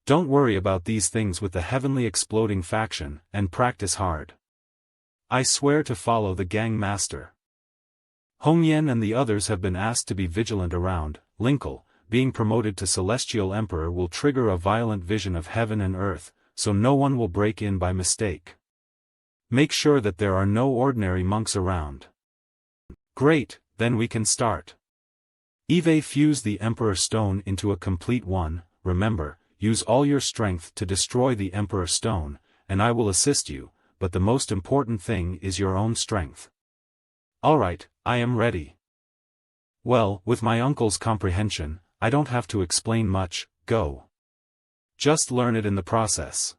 Don't worry about these things with the heavenly exploding faction, and practice hard. I swear to follow the Gang Master. Hongyan and the others have been asked to be vigilant around. Linkle, being promoted to Celestial Emperor will trigger a violent vision of heaven and earth, so no one will break in by mistake. Make sure that there are no ordinary monks around. Great, then we can start. Eve fuse the Emperor Stone into a complete one. Remember, use all your strength to destroy the Emperor Stone, and I will assist you, but the most important thing is your own strength. Alright, I am ready. Well, with my uncle's comprehension, I don't have to explain much. Go. Just learn it in the process.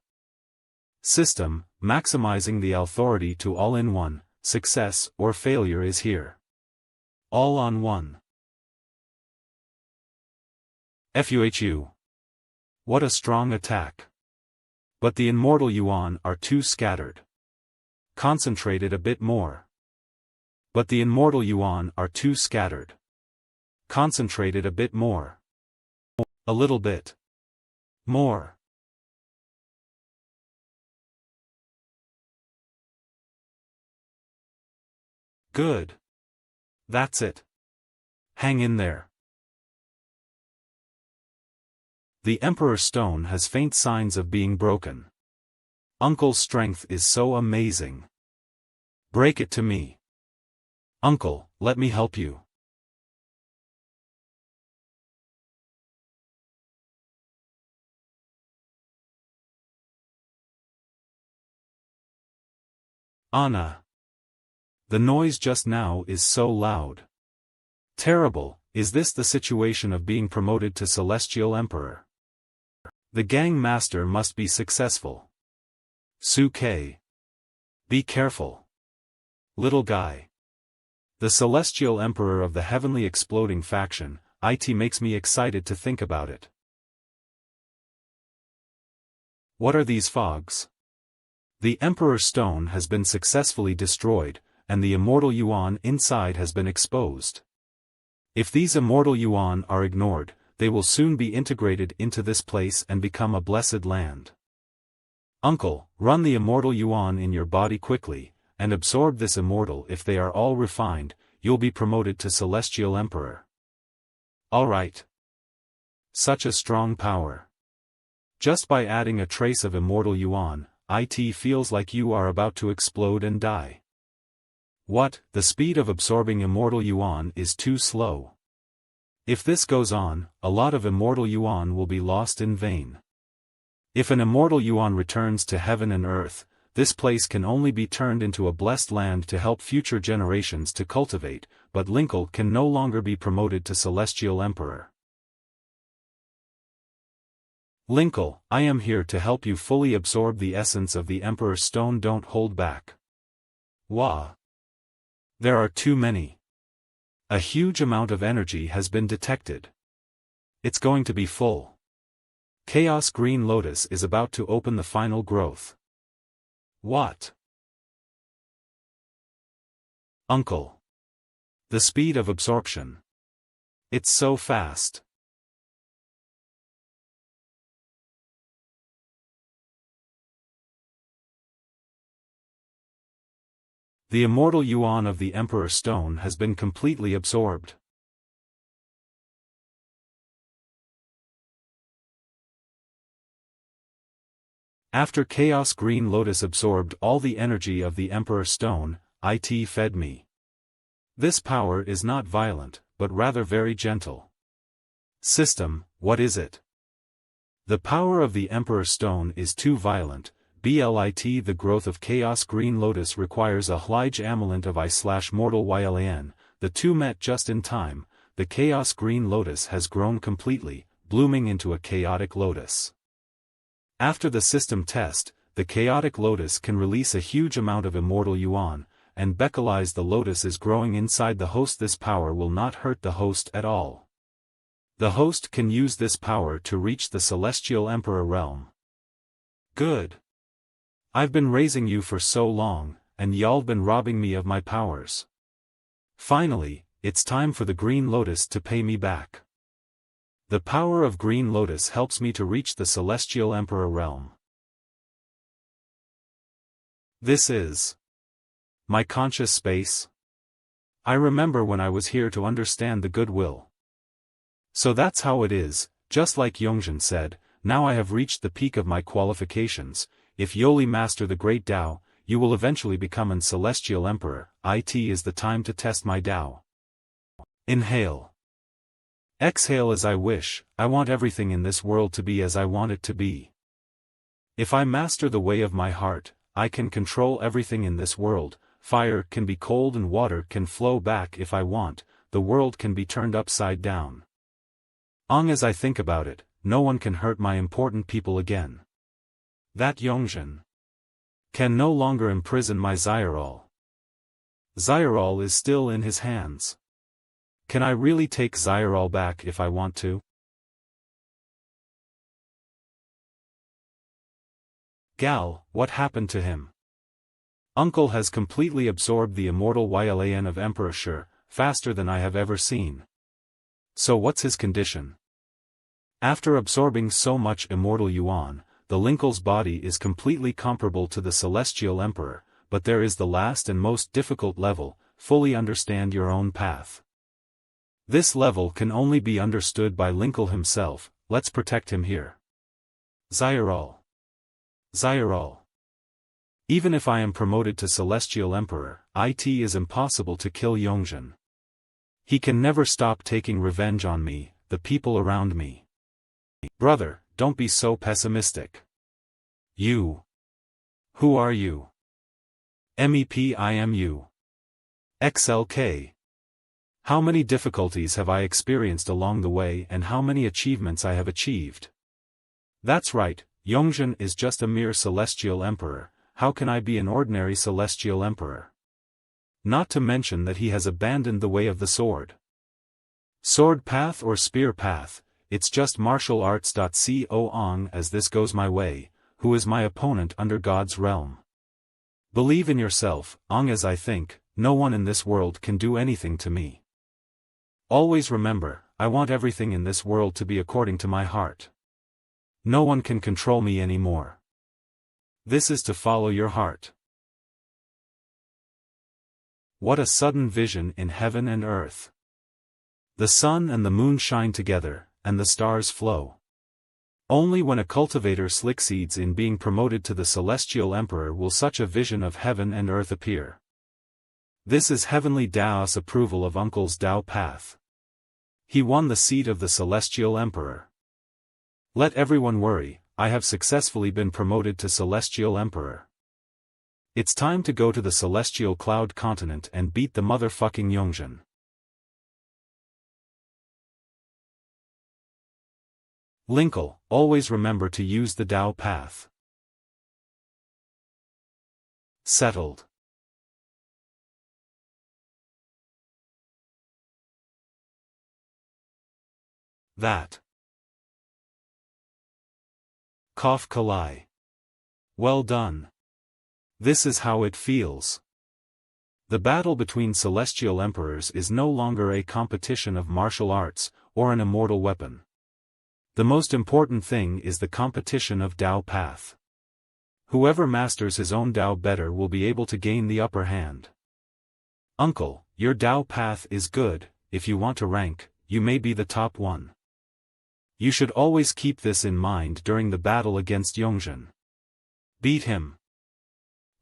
System, maximizing the authority to all-in-one, success or failure is here. All on one. FUHU. What a strong attack. But the immortal Yuan are too scattered. Concentrate it a bit more. But the immortal Yuan are too scattered. Concentrate it a bit more. A little bit. More. Good. That's it. Hang in there. The Emperor Stone has faint signs of being broken. Uncle's strength is so amazing. Break it to me. Uncle, let me help you. Anna. The noise just now is so loud. Terrible. Is this the situation of being promoted to Celestial Emperor? The Gang Master must be successful. Su-Kei. Be careful. Little guy. The Celestial Emperor of the Heavenly Exploding Faction, it makes me excited to think about it. What are these fogs? The Emperor Stone has been successfully destroyed, and the immortal yuan inside has been exposed. If these immortal yuan are ignored, they will soon be integrated into this place and become a blessed land. Uncle, run the immortal yuan in your body quickly, and absorb this immortal. If they are all refined, you'll be promoted to Celestial Emperor. Alright. Such a strong power. Just by adding a trace of immortal yuan, it feels like you are about to explode and die. What? The speed of absorbing immortal yuan is too slow. If this goes on, a lot of immortal yuan will be lost in vain. If an immortal yuan returns to heaven and earth, this place can only be turned into a blessed land to help future generations to cultivate, but Linkle can no longer be promoted to Celestial Emperor. Linkle, I am here to help you fully absorb the essence of the Emperor's Stone. Don't hold back. Wah. There are too many. A huge amount of energy has been detected. It's going to be full. Chaos Green Lotus is about to open the final growth. What? Uncle. The speed of absorption. It's so fast. The immortal yuan of the Emperor Stone has been completely absorbed. After Chaos Green Lotus absorbed all the energy of the Emperor Stone, it fed me. This power is not violent, but rather very gentle. System, what is it? The power of the Emperor Stone is too violent. BLIT. The growth of Chaos Green Lotus requires a huge amount of I/mortal YLAN. The two met just in time. The Chaos Green Lotus has grown completely, blooming into a chaotic lotus. After the system test, the chaotic lotus can release a huge amount of immortal yuan, and Becalize the lotus is growing inside the host. This power will not hurt the host at all. The host can use this power to reach the Celestial Emperor realm. Good. I've been raising you for so long, and y'all been robbing me of my powers. Finally, it's time for the Green Lotus to pay me back. The power of Green Lotus helps me to reach the Celestial Emperor realm. This is my conscious space. I remember when I was here to understand the goodwill. So that's how it is, just like Yongjin said. Now I have reached the peak of my qualifications. If you only master the Great Tao, you will eventually become an Celestial Emperor. It is the time to test my Tao. Inhale. Exhale as I wish. I want everything in this world to be as I want it to be. If I master the way of my heart, I can control everything in this world. Fire can be cold and water can flow back if I want. The world can be turned upside down. As I think about it, no one can hurt my important people again. That Yongjin can no longer imprison my Zyrol. Zyrol is still in his hands. Can I really take Zyrol back if I want to? Gal, what happened to him? Uncle has completely absorbed the immortal YLAN of Emperor Shur, faster than I have ever seen. So what's his condition? After absorbing so much immortal yuan, the Linkle's body is completely comparable to the Celestial Emperor, but there is the last and most difficult level. Fully understand your own path. This level can only be understood by Linkle himself. Let's protect him here. Zyrol. Zyrol. Even if I am promoted to Celestial Emperor, it is impossible to kill Yongjin. He can never stop taking revenge on me, the people around me. Brother, don't be so pessimistic. You. Who are you? MEPIMU. XLK. How many difficulties have I experienced along the way and how many achievements I have achieved? That's right, Yongjin is just a mere Celestial Emperor. How can I be an ordinary Celestial Emperor? Not to mention that he has abandoned the way of the sword. Sword path or spear path, it's just martial arts. Co on as this goes my way, who is my opponent under God's realm? Believe in yourself, as I think, no one in this world can do anything to me. Always remember, I want everything in this world to be according to my heart. No one can control me anymore. This is to follow your heart. What a sudden vision in heaven and earth. The sun and the moon shine together, and the stars flow. Only when a cultivator succeeds in being promoted to the celestial emperor will such a vision of heaven and earth appear. This is Heavenly Dao's approval of Uncle's Dao path. He won the seat of the celestial emperor. Let everyone worry, I have successfully been promoted to celestial emperor. It's time to go to the celestial cloud continent and beat the motherfucking Yongzhen. Linkle, always remember to use the Dao path. Settled. That. Cough Kalai. Well done. This is how it feels. The battle between celestial emperors is no longer a competition of martial arts, or an immortal weapon. The most important thing is the competition of Dao path. Whoever masters his own Dao better will be able to gain the upper hand. Uncle, your Dao path is good, if you want to rank, you may be the top one. You should always keep this in mind during the battle against Yongzhen. Beat him.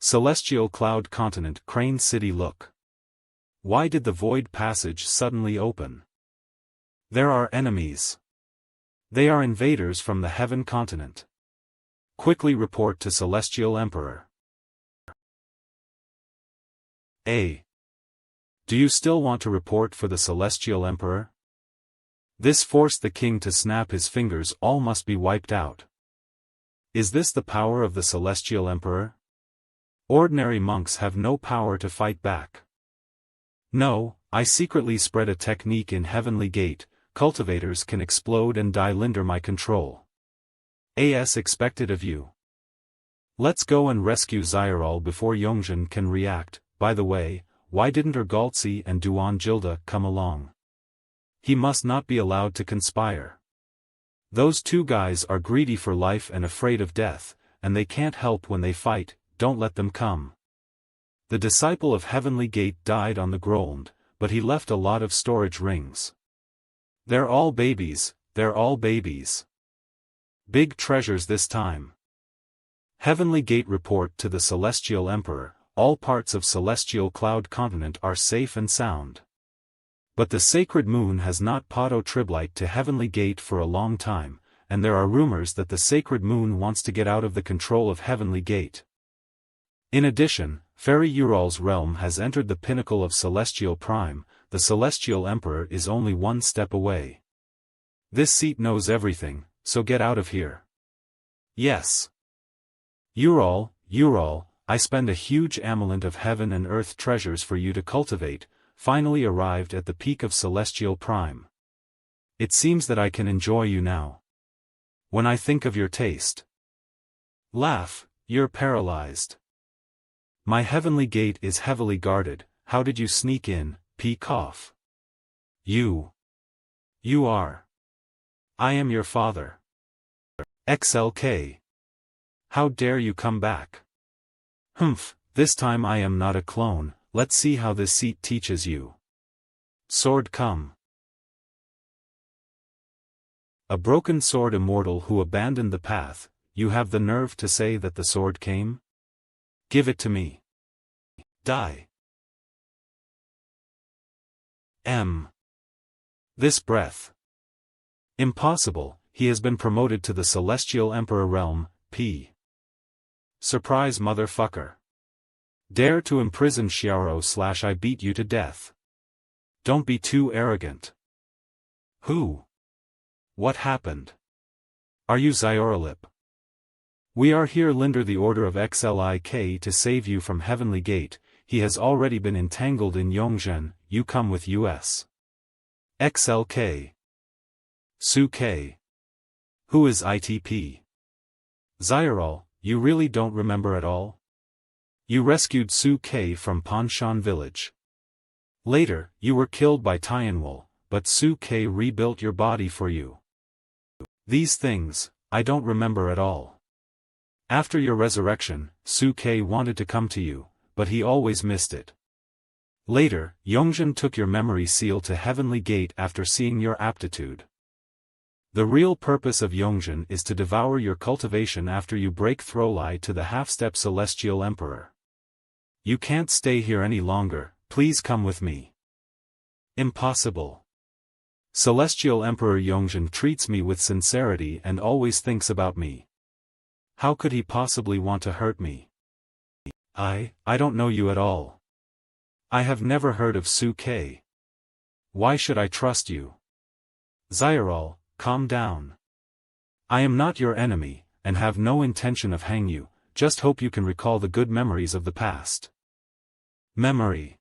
Celestial Cloud Continent Crane City Look. Why did the void passage suddenly open? There are enemies. They are invaders from the Heaven Continent. Quickly report to Celestial Emperor. A. Do you still want to report for the Celestial Emperor? This forced the king to snap his fingers. All must be wiped out. Is this the power of the Celestial Emperor? Ordinary monks have no power to fight back. No, I secretly spread a technique in Heavenly Gate. Cultivators can explode and die under my control. As expected of you. Let's go and rescue Zyrol before Yongzhen can react. By the way, why didn't Ergaltsi and Duan Jilda come along? He must not be allowed to conspire. Those two guys are greedy for life and afraid of death, and they can't help when they fight. Don't let them come. The disciple of Heavenly Gate died on the ground, but he left a lot of storage rings. They're all babies, they're all babies. Big treasures this time. Heavenly Gate report to the Celestial Emperor, all parts of Celestial Cloud Continent are safe and sound. But the Sacred Moon has not Podo-Triblite to Heavenly Gate for a long time, and there are rumors that the Sacred Moon wants to get out of the control of Heavenly Gate. In addition, Fairy Ural's realm has entered the pinnacle of Celestial Prime. The Celestial Emperor is only one step away. This seat knows everything, so get out of here. Yes. Ural, I spend a huge amulet of heaven and earth treasures for you to cultivate, finally arrived at the peak of Celestial Prime. It seems that I can enjoy you now. When I think of your taste. Laugh, you're paralyzed. My Heavenly Gate is heavily guarded. How did you sneak in? Cough. You are. I am your father. XLK. How dare you come back? Humph, this time I am not a clone. Let's see how this seat teaches you. Sword come. A broken sword immortal who abandoned the path. You have the nerve to say that the sword came? Give it to me. Die. This breath. Impossible, he has been promoted to the Celestial Emperor realm. Surprise motherfucker. Dare to imprison Xiaoro / I beat you to death. Don't be too arrogant. Who? What happened? Are you Xiorolip? We are here under the order of XLIK to save you from Heavenly Gate. He has already been entangled in Yongzhen. You come with us. XLK. Su-K. Who is ITP? Zyrol, you really don't remember at all? You rescued Su Ke from Panshan village. Later, you were killed by Tianwol, but Su Ke rebuilt your body for you. These things, I don't remember at all. After your resurrection, Su Ke wanted to come to you, but he always missed it. Later, Yongjin took your memory seal to Heavenly Gate after seeing your aptitude. The real purpose of Yongjin is to devour your cultivation after you break Throlai to the half-step Celestial Emperor. You can't stay here any longer, please come with me. Impossible. Celestial Emperor Yongjin treats me with sincerity and always thinks about me. How could he possibly want to hurt me? I don't know you at all. I have never heard of Su Ke. Why should I trust you? Xiral, calm down. I am not your enemy, and have no intention of hang you, just hope you can recall the good memories of the past. Memory.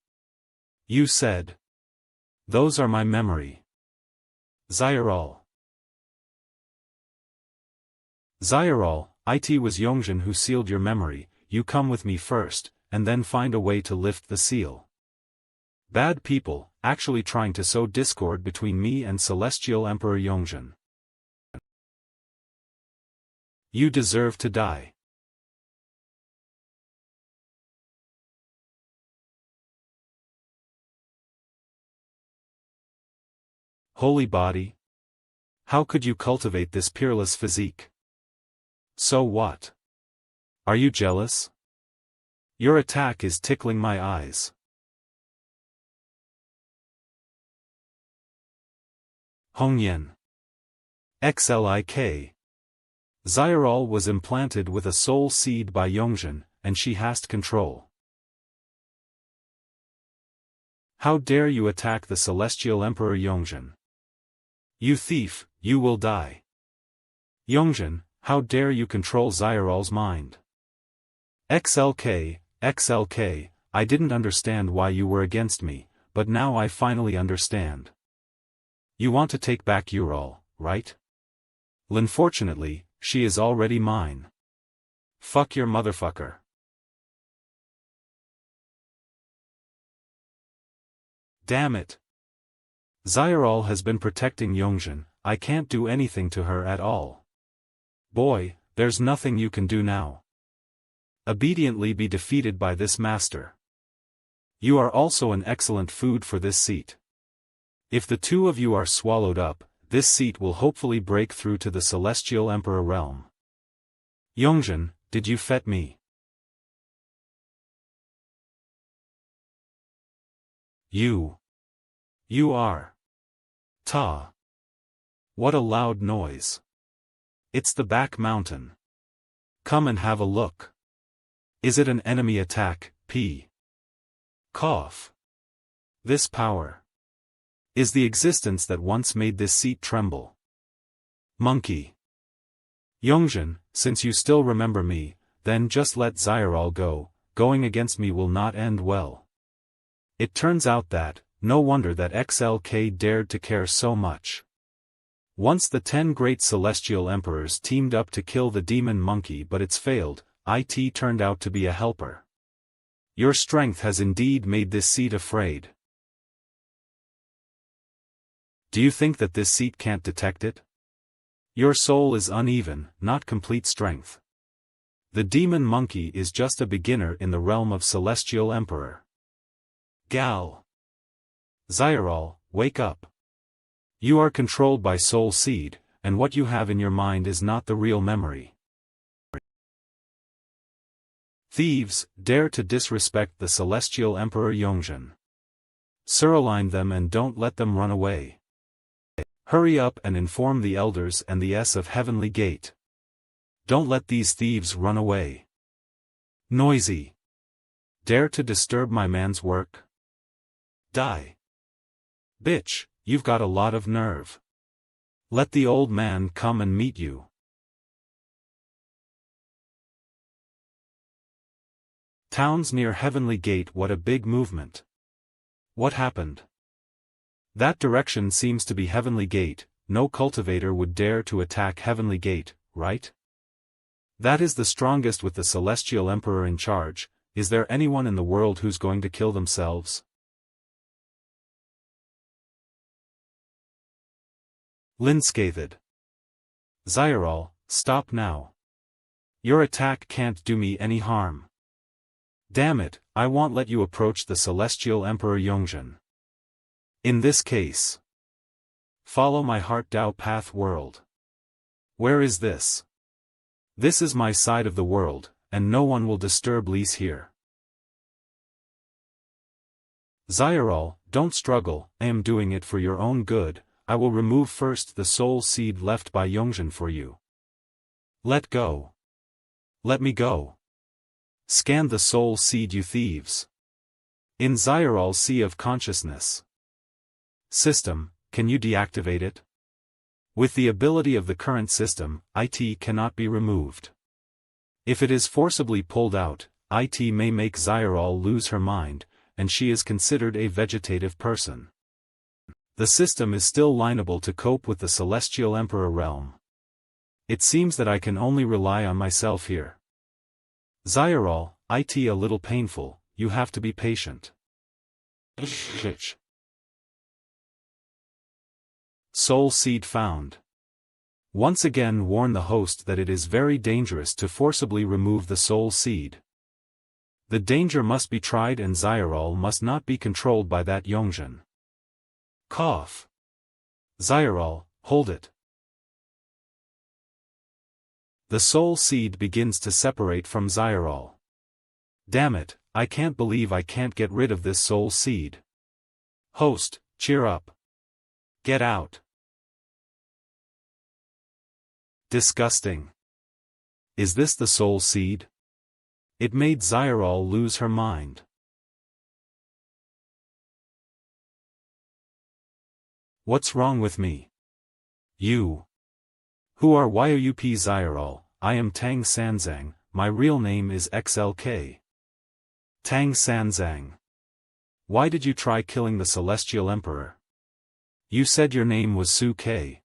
You said. Those are my memory. Xiral. Xiral, it was Yongjin who sealed your memory, you come with me first, and then find a way to lift the seal. Bad people, actually trying to sow discord between me and Celestial Emperor Yongjin. You deserve to die. Holy body? How could you cultivate this peerless physique? So what? Are you jealous? Your attack is tickling my eyes. Hongyan. Xlik. Xiral was implanted with a soul seed by Yongjin, and she has control. How dare you attack the Celestial Emperor Yongjin? You thief, you will die. Yongjin, how dare you control Xiral's mind? XLK, I didn't understand why you were against me, but now I finally understand. You want to take back Ural, right? Unfortunately, she is already mine. Fuck your motherfucker. Damn it. Xiral has been protecting Yongjin, I can't do anything to her at all. Boy, there's nothing you can do now. Obediently be defeated by this master. You are also an excellent food for this seat. If the two of you are swallowed up, this seat will hopefully break through to the Celestial Emperor realm. Yongjin, did you fet me? You are. Ta. What a loud noise. It's the back mountain. Come and have a look. Is it an enemy attack, P? Cough. This power is the existence that once made this seat tremble. Monkey. Yongjin, since you still remember me, then just let Xiral go, going against me will not end well. It turns out that, no wonder that XLK dared to care so much. Once the 10 great celestial emperors teamed up to kill the demon monkey but it's failed, it turned out to be a helper. Your strength has indeed made this seat afraid. Do you think that this seat can't detect it? Your soul is uneven, not complete strength. The demon monkey is just a beginner in the realm of celestial emperor. Gal. Xiral, wake up. You are controlled by soul seed, and what you have in your mind is not the real memory. Thieves, dare to disrespect the celestial emperor Yongjin. Suralign them and don't let them run away. Hurry up and inform the elders and the S of Heavenly Gate. Don't let these thieves run away. Noisy. Dare to disturb my man's work? Die. Bitch, you've got a lot of nerve. Let the old man come and meet you. Towns near Heavenly Gate. What a big movement. What happened? That direction seems to be Heavenly Gate. No cultivator would dare to attack Heavenly Gate, right? That is the strongest with the Celestial Emperor in charge. Is there anyone in the world who's going to kill themselves? Lin scathed. Xiral, stop now. Your attack can't do me any harm. Damn it, I won't let you approach the Celestial Emperor Yongjin. In this case, follow my heart Dao path world. Where is this? This is my side of the world, and no one will disturb Lise here. Xiral, don't struggle, I am doing it for your own good. I will remove first the soul seed left by Yongjin for you. Let go. Let me go. Scan the soul seed, you thieves. In Xiral's sea of consciousness. System, can you deactivate it? With the ability of the current system, IT cannot be removed. If it is forcibly pulled out, IT may make Xiral lose her mind, and she is considered a vegetative person. The system is still liable to cope with the Celestial Emperor realm. It seems that I can only rely on myself here. Xiral, IT a little painful, you have to be patient. Soul seed found. Once again warn the host that it is very dangerous to forcibly remove the soul seed. The danger must be tried and Xiral must not be controlled by that Yongjin. Cough. Xiral, hold it. The soul seed begins to separate from Xiral. Damn it, I can't believe I can't get rid of this soul seed. Host, cheer up. Get out. Disgusting. Is this the soul seed? It made Xiral lose her mind. What's wrong with me? You. Who are Youp Xiral? I am Tang Sanzang, my real name is XLK. Tang Sanzang. Why did you try killing the Celestial Emperor? You said your name was Su K.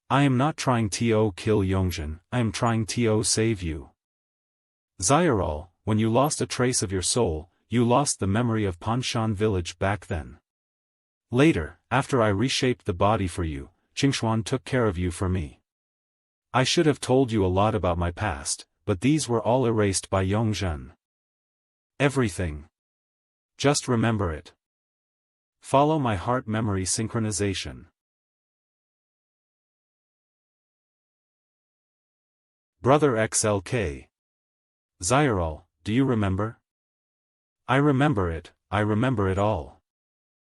I am not trying to kill Yongjin, I am trying to save you. Xiral, when you lost a trace of your soul, you lost the memory of Panshan village back then. Later, after I reshaped the body for you, Qingshuan took care of you for me. I should have told you a lot about my past, but these were all erased by Yongjin. Everything. Just remember it. Follow my heart memory synchronization. Brother XLK. Xiral, do you remember? I remember it all.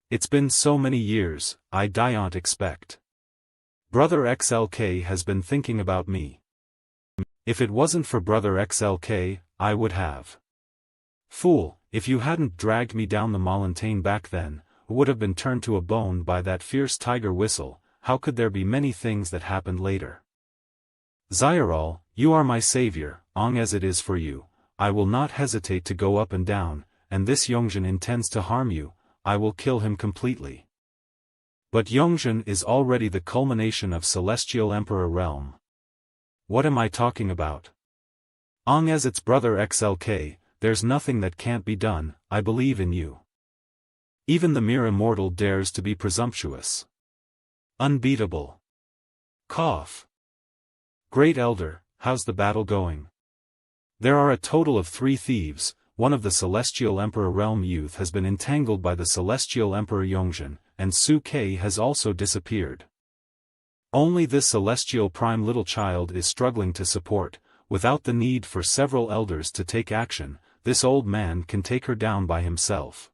It's been so many years, I don't expect. Brother XLK has been thinking about me. If it wasn't for Brother XLK, I would have. Fool, if you hadn't dragged me down the mountain back then, would have been turned to a bone by that fierce tiger whistle, how could there be many things that happened later? Xiral, you are my savior, long as it is for you, I will not hesitate to go up and down, and this Yongjin intends to harm you, I will kill him completely. But Yongjin is already the culmination of Celestial Emperor realm. What am I talking about? Long as it's Brother XLK, there's nothing that can't be done, I believe in you. Even the mere immortal dares to be presumptuous. Unbeatable. Cough. Great Elder, how's the battle going? There are a total of 3 thieves. One of the Celestial Emperor realm youth has been entangled by the Celestial Emperor Yongjin, and Su K has also disappeared. Only this Celestial Prime little child is struggling to support. Without the need for several elders to take action, this old man can take her down by himself.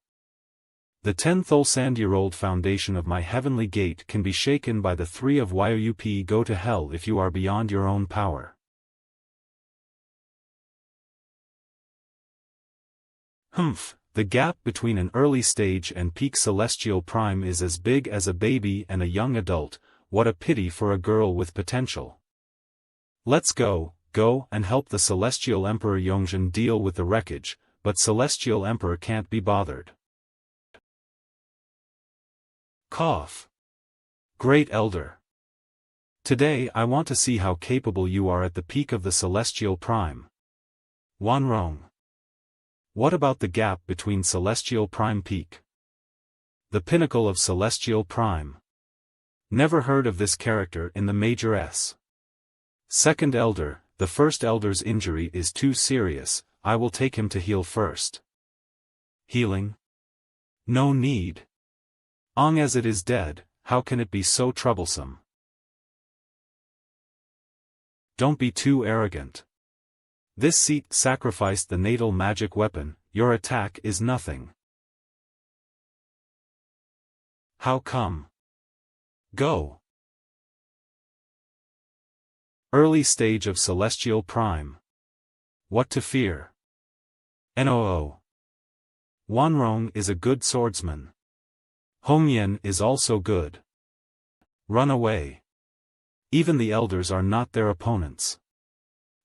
The 10,000-year-old foundation of my heavenly gate can be shaken by the 3 of Youp. Go to hell if you are beyond your own power. Humph, the gap between an early stage and peak Celestial Prime is as big as a baby and a young adult. What a pity for a girl with potential. Let's go and help the Celestial Emperor Yongjin deal with the wreckage, but Celestial Emperor can't be bothered. Cough. Great Elder. Today I want to see how capable you are at the peak of the Celestial Prime. Wanrong. What about the gap between Celestial Prime Peak? The pinnacle of Celestial Prime. Never heard of this character in the Major S. Second Elder, the First Elder's injury is too serious, I will take him to heal first. Healing? No need. As it is dead, how can it be so troublesome? Don't be too arrogant. This seat sacrificed the natal magic weapon, your attack is nothing. How come? Go. Early stage of Celestial Prime. What to fear? Noo. Wanrong is a good swordsman. Hongyan is also good. Run away. Even the elders are not their opponents.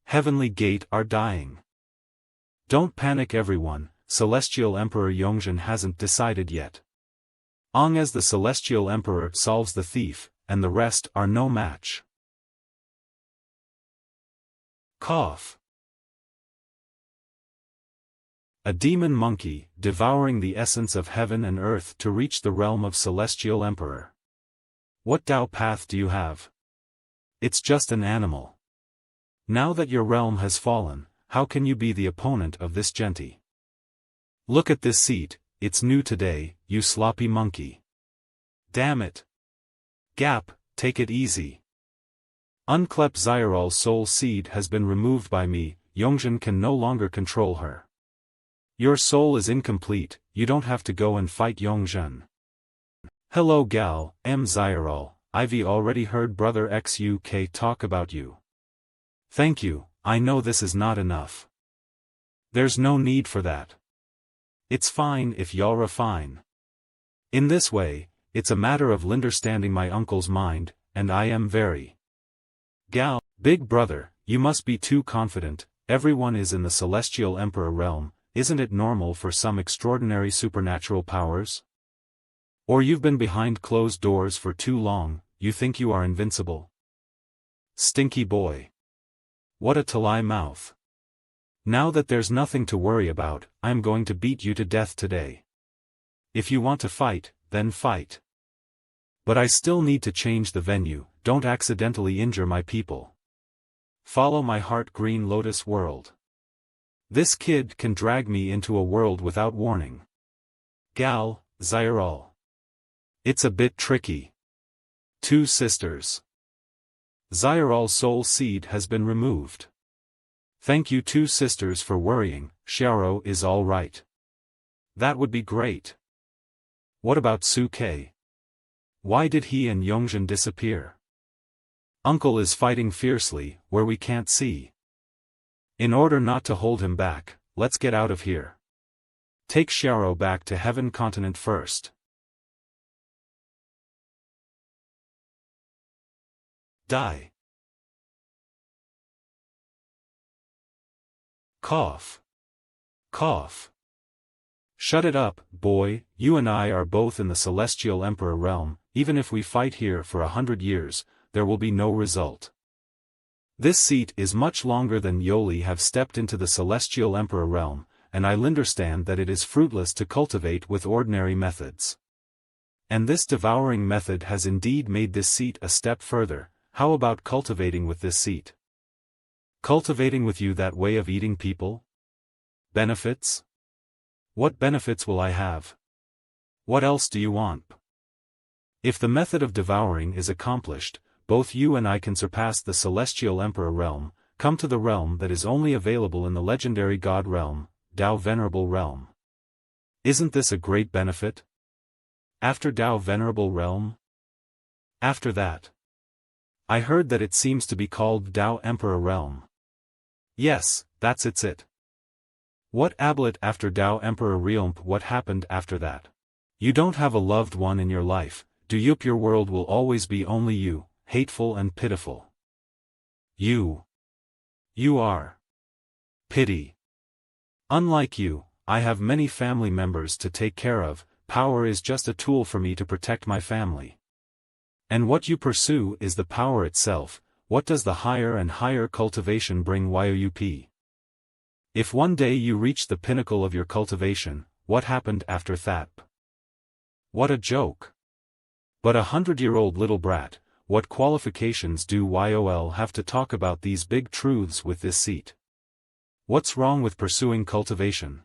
Heavenly Gate are dying. Don't panic everyone, Celestial Emperor Yongjin hasn't decided yet. As the Celestial Emperor solves the thief, and the rest are no match. Cough. A demon monkey, devouring the essence of heaven and earth to reach the realm of Celestial Emperor. What Dao path do you have? It's just an animal. Now that your realm has fallen, how can you be the opponent of this genty? Look at this seat, it's new today, you sloppy monkey. Damn it. Gap, take it easy. Unclep Zyral's soul seed has been removed by me, Yongjin can no longer control her. Your soul is incomplete, you don't have to go and fight Yongjin. Hello gal, Zyral, I've already heard Brother XUK talk about you. Thank you, I know this is not enough. There's no need for that. It's fine if you're fine. In this way, it's a matter of understanding my uncle's mind, and I am very. Gal, big brother, you must be too confident, everyone is in the Celestial Emperor realm, isn't it normal for some extraordinary supernatural powers? Or you've been behind closed doors for too long, you think you are invincible? Stinky boy. What a Talai mouth. Now that there's nothing to worry about, I'm going to beat you to death today. If you want to fight, then fight. But I still need to change the venue, don't accidentally injure my people. Follow my heart green lotus world. This kid can drag me into a world without warning. Gal, Zyrol. It's a bit tricky. Two sisters. Zyral's soul seed has been removed. Thank you two sisters for worrying, Xiaoro is all right. That would be great. What about Suke? Why did he and Yongjin disappear? Uncle is fighting fiercely, where we can't see. In order not to hold him back, let's get out of here. Take Xiaoro back to Heaven Continent first. Die. Cough. Cough. Shut it up, boy, you and I are both in the Celestial Emperor realm, even if we fight here for 100 years, there will be no result. This seat is much longer than Yoli have stepped into the Celestial Emperor realm, and I understand that it is fruitless to cultivate with ordinary methods. And this devouring method has indeed made this seat a step further. How about cultivating with this seat? Cultivating with you that way of eating people? Benefits? What benefits will I have? What else do you want? If the method of devouring is accomplished, both you and I can surpass the Celestial Emperor realm, come to the realm that is only available in the legendary God realm, Dao Venerable realm. Isn't this a great benefit? After Dao Venerable realm? After that. I heard that it seems to be called Dao Emperor realm. Yes, that's it. What ablet after Dao Emperor realm? What happened after that? You don't have a loved one in your life, do you? Your world will always be only you, hateful and pitiful. You are pity. Unlike you, I have many family members to take care of, power is just a tool for me to protect my family. And what you pursue is the power itself. What does the higher and higher cultivation bring? Youp? If one day you reach the pinnacle of your cultivation, what happened after that? What a joke. But 100-year-old little brat, what qualifications do YOL have to talk about these big truths with this seat? What's wrong with pursuing cultivation?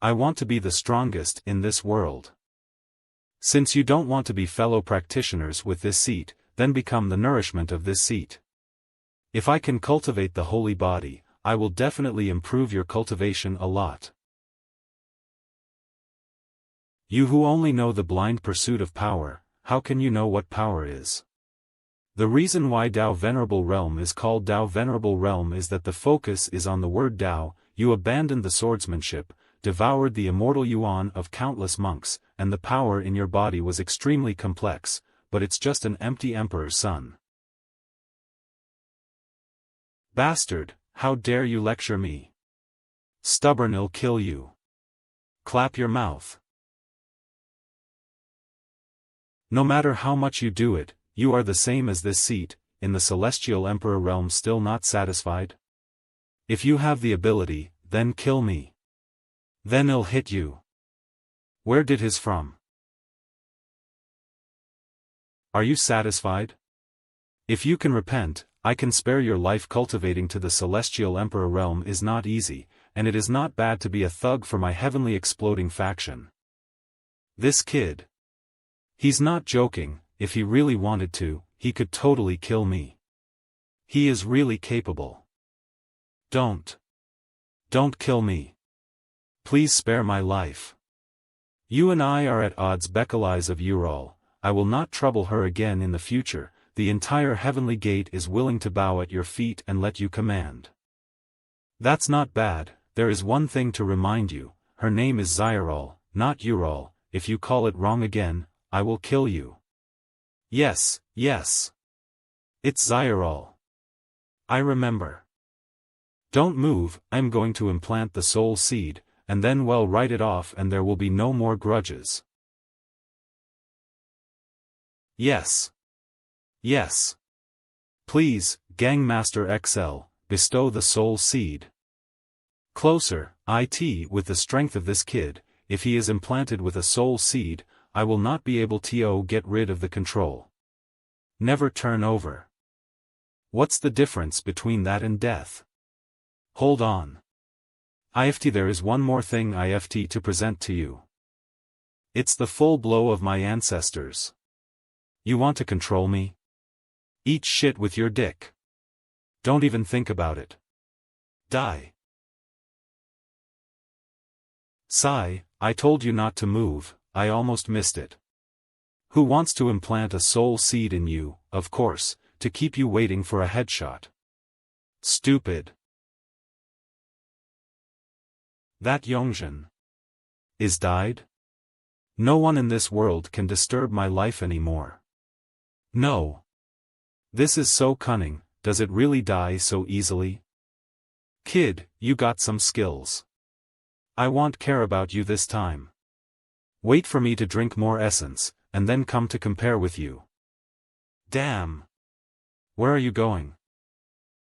I want to be the strongest in this world. Since you don't want to be fellow practitioners with this seat, then become the nourishment of this seat. If I can cultivate the holy body, I will definitely improve your cultivation a lot. You who only know the blind pursuit of power, how can you know what power is? The reason why Tao Venerable Realm is called Tao Venerable Realm is that the focus is on the word Tao. You abandoned the swordsmanship, devoured the immortal yuan of countless monks, and the power in your body was extremely complex, but it's just an empty emperor's son. Bastard, how dare you lecture me? Stubborn, I'll kill you. Clap your mouth. No matter how much you do it, you are the same as this seat, in the celestial emperor realm, still not satisfied? If you have the ability, then kill me. Then I'll hit you. Where did his from? Are you satisfied? If you can repent, I can spare your life. Cultivating to the celestial emperor realm is not easy, and it is not bad to be a thug for my heavenly exploding faction. This kid. He's not joking. If he really wanted to, he could totally kill me. He is really capable. Don't kill me. Please spare my life. You and I are at odds. Bekalize of Ural, I will not trouble her again in the future. The entire heavenly gate is willing to bow at your feet and let you command. That's not bad. There is one thing to remind you, her name is Zyral, not Ural. If you call it wrong again, I will kill you. Yes. It's Zyral. I remember. Don't move. I'm going to implant the soul seed, and then write it off, and there will be no more grudges. Yes. Please, Gangmaster XL, bestow the soul seed. Closer, with the strength of this kid, if he is implanted with a soul seed, I will not be able to get rid of the control. Never turn over. What's the difference between that and death? Hold on. There is one more thing to present to you. It's the full blow of my ancestors. You want to control me? Eat shit with your dick. Don't even think about it. Die. Sigh, I told you not to move, I almost missed it. Who wants to implant a soul seed in you, of course, to keep you waiting for a headshot? Stupid. That Yongjin is died? No one in this world can disturb my life anymore. No. This is so cunning. Does it really die so easily? Kid, you got some skills. I won't care about you this time. Wait for me to drink more essence, and then come to compare with you. Damn. Where are you going?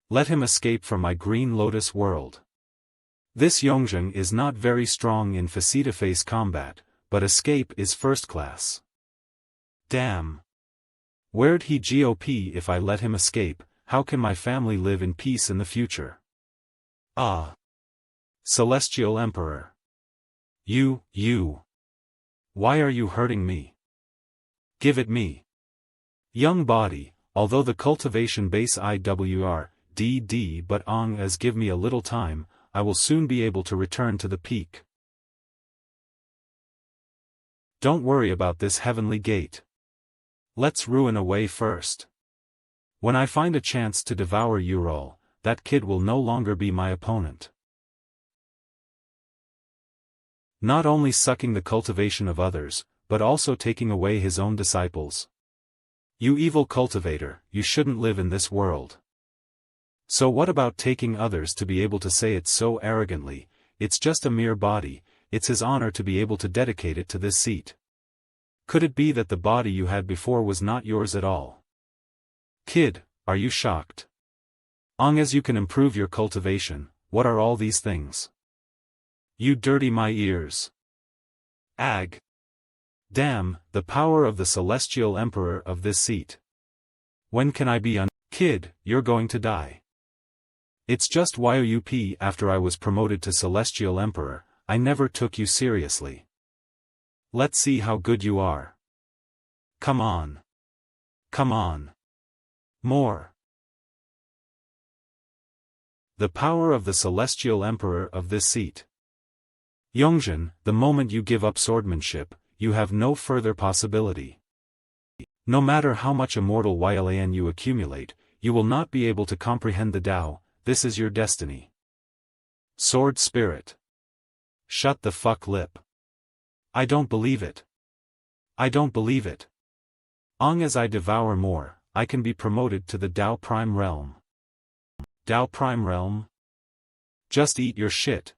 Let him escape from my Green Lotus world. This Yongjin is not very strong in face-to-face combat, but escape is first class. Damn. Where'd he go? If I let him escape, how can my family live in peace in the future? Ah. Celestial Emperor. You. Why are you hurting me? Give it me. Young body, although the cultivation base IWR, but as give me a little time, I will soon be able to return to the peak. Don't worry about this heavenly gate. Let's ruin away first. When I find a chance to devour Ural, that kid will no longer be my opponent. Not only sucking the cultivation of others, but also taking away his own disciples. You evil cultivator, you shouldn't live in this world. So what about taking others to be able to say it so arrogantly? It's just a mere body, it's his honor to be able to dedicate it to this seat. Could it be that the body you had before was not yours at all? Kid, are you shocked? As you can improve your cultivation, what are all these things? You dirty my ears. Ag. Damn, the power of the celestial emperor of this seat. When can I be Kid, you're going to die. It's just YOUP after I was promoted to celestial emperor, I never took you seriously. Let's see how good you are. Come on. Come on. More. The power of the celestial emperor of this seat. Yongjin, the moment you give up swordmanship, you have no further possibility. No matter how much immortal YLAN you accumulate, you will not be able to comprehend the Tao, this is your destiny. Sword spirit. Shut the fuck lip. I don't believe it. I don't believe it. As I devour more, I can be promoted to the Tao Prime Realm. Tao Prime Realm? Just eat your shit.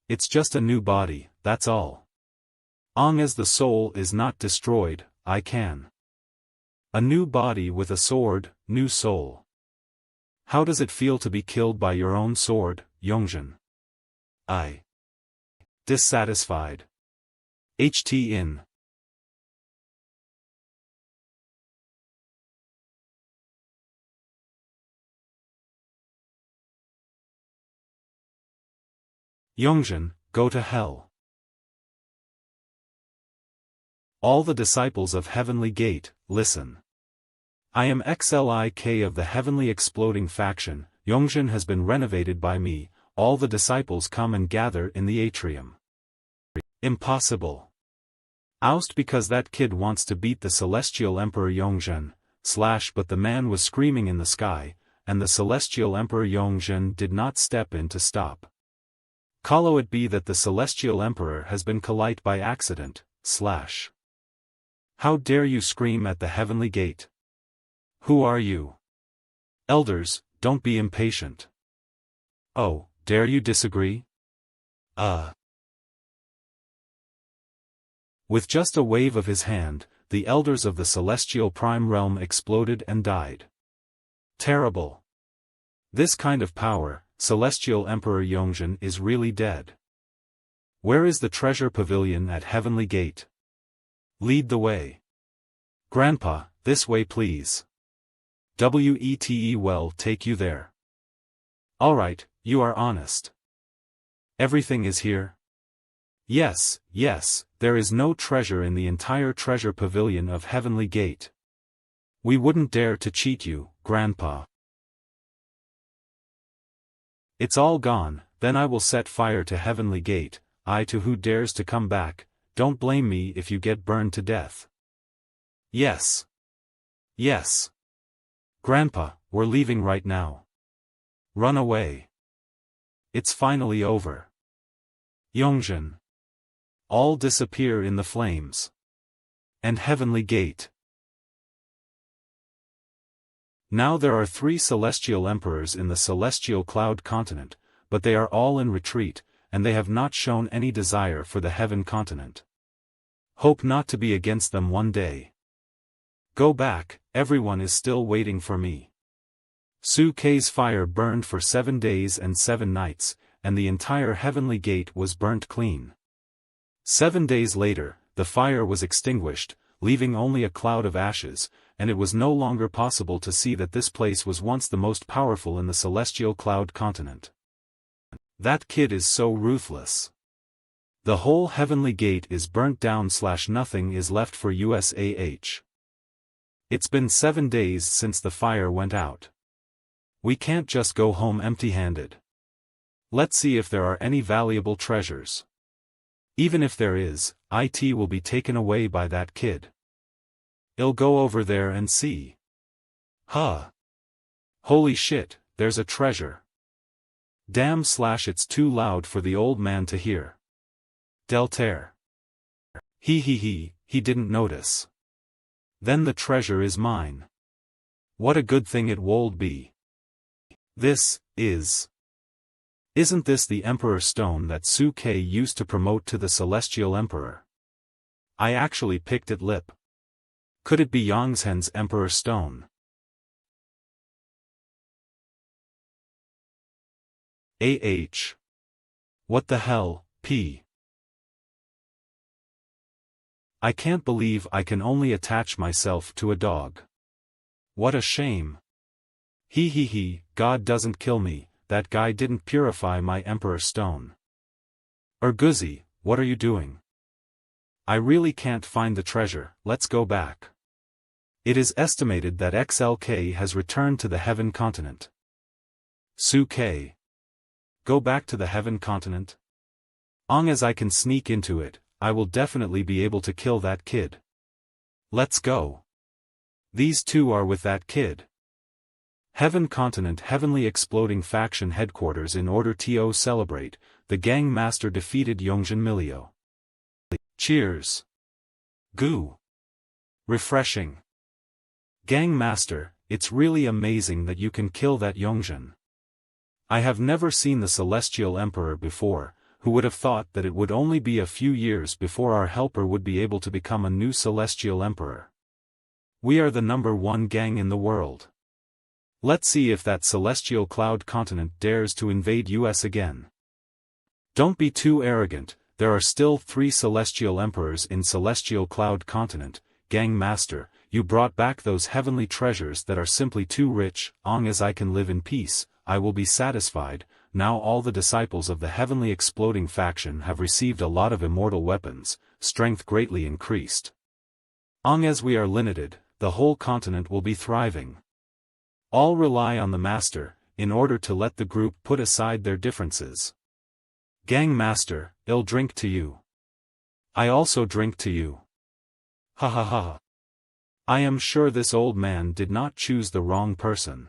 It's just a new body, that's all. As the soul is not destroyed, I can. A new body with a sword, new soul. How does it feel to be killed by your own sword, Yongjin? I. Dissatisfied. HT in. Yongjin, go to hell. All the disciples of Heavenly Gate, listen. I am XLIK of the Heavenly Exploding Faction, Yongjin has been renovated by me, all the disciples come and gather in the atrium. Impossible. Oust because that kid wants to beat the Celestial Emperor Yongjin, but the man was screaming in the sky, and the Celestial Emperor Yongjin did not step in to stop. Callo it be that the Celestial Emperor has been collided by accident, How dare you scream at the Heavenly Gate? Who are you? Elders, don't be impatient. Oh, dare you disagree? With just a wave of his hand, the elders of the Celestial Prime Realm exploded and died. Terrible. This kind of power, Celestial Emperor Yongjin is really dead. Where is the treasure pavilion at Heavenly Gate? Lead the way. Grandpa, this way please. WETE will take you there. Alright, you are honest. Everything is here? Yes, yes, there is no treasure in the entire treasure pavilion of Heavenly Gate. We wouldn't dare to cheat you, Grandpa. It's all gone, then I will set fire to Heavenly Gate, I to who dares to come back, don't blame me if you get burned to death. Yes. Yes. Grandpa, we're leaving right now. Run away. It's finally over. Yongjin. All disappear in the flames. And Heavenly Gate. Now there are 3 celestial emperors in the celestial cloud continent, but they are all in retreat, and they have not shown any desire for the heaven continent. Hope not to be against them one day. Go back, everyone is still waiting for me. Su-Kei's fire burned for 7 days and 7 nights, and the entire Heavenly Gate was burnt clean. 7 days later, the fire was extinguished, leaving only a cloud of ashes, and it was no longer possible to see that this place was once the most powerful in the celestial cloud continent. That kid is so ruthless. The whole Heavenly Gate is burnt down / nothing is left for USAH. It's been 7 days since the fire went out. We can't just go home empty-handed. Let's see if there are any valuable treasures. Even if there is, IT will be taken away by that kid. I'll go over there and see. Huh. Holy shit, there's a treasure. Damn / it's too loud for the old man to hear. Deltaire. He didn't notice. Then the treasure is mine. What a good thing it would be. This, Isn't this the Emperor Stone that Su-Kei used to promote to the Celestial Emperor? I actually picked it lip. Could it be Yongzhen's Emperor Stone? What the hell, P? I can't believe I can only attach myself to a dog. What a shame. He, God doesn't kill me, that guy didn't purify my Emperor Stone. Urguzi, what are you doing? I really can't find the treasure, let's go back. It is estimated that XLK has returned to the Heaven Continent. Su-K. Go back to the Heaven Continent? Long as I can sneak into it, I will definitely be able to kill that kid. Let's go. These two are with that kid. Heaven Continent Heavenly Exploding Faction Headquarters. In order to celebrate, the Gang Master defeated Yongjin Milio. Cheers. Goo. Refreshing. Gang Master, it's really amazing that you can kill that Yongjin. I have never seen the Celestial Emperor before. Who would have thought that it would only be a few years before our helper would be able to become a new Celestial Emperor? We are the #1 gang in the world. Let's see if that Celestial Cloud Continent dares to invade US again. Don't be too arrogant, there are still 3 Celestial Emperors in Celestial Cloud Continent. Gang Master, you brought back those heavenly treasures that are simply too rich. Long as I can live in peace, I will be satisfied. Now all the disciples of the Heavenly Exploding Faction have received a lot of immortal weapons, strength greatly increased. Long as we are limited, the whole continent will be thriving. All rely on the Master, in order to let the group put aside their differences. Gang Master, I'll drink to you. I also drink to you. Ha ha ha. I am sure this old man did not choose the wrong person.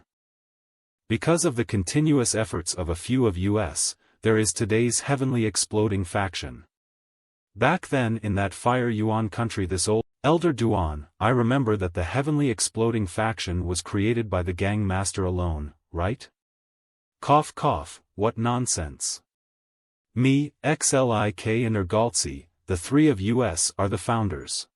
Because of the continuous efforts of a few of US, there is today's Heavenly Exploding Faction. Back then in that Fire Yuan country, this old Elder Duan, I remember that the Heavenly Exploding Faction was created by the Gang Master alone, right? Cough cough, what nonsense. Me, XLIK and Urgaltsi, the 3 of US are the founders.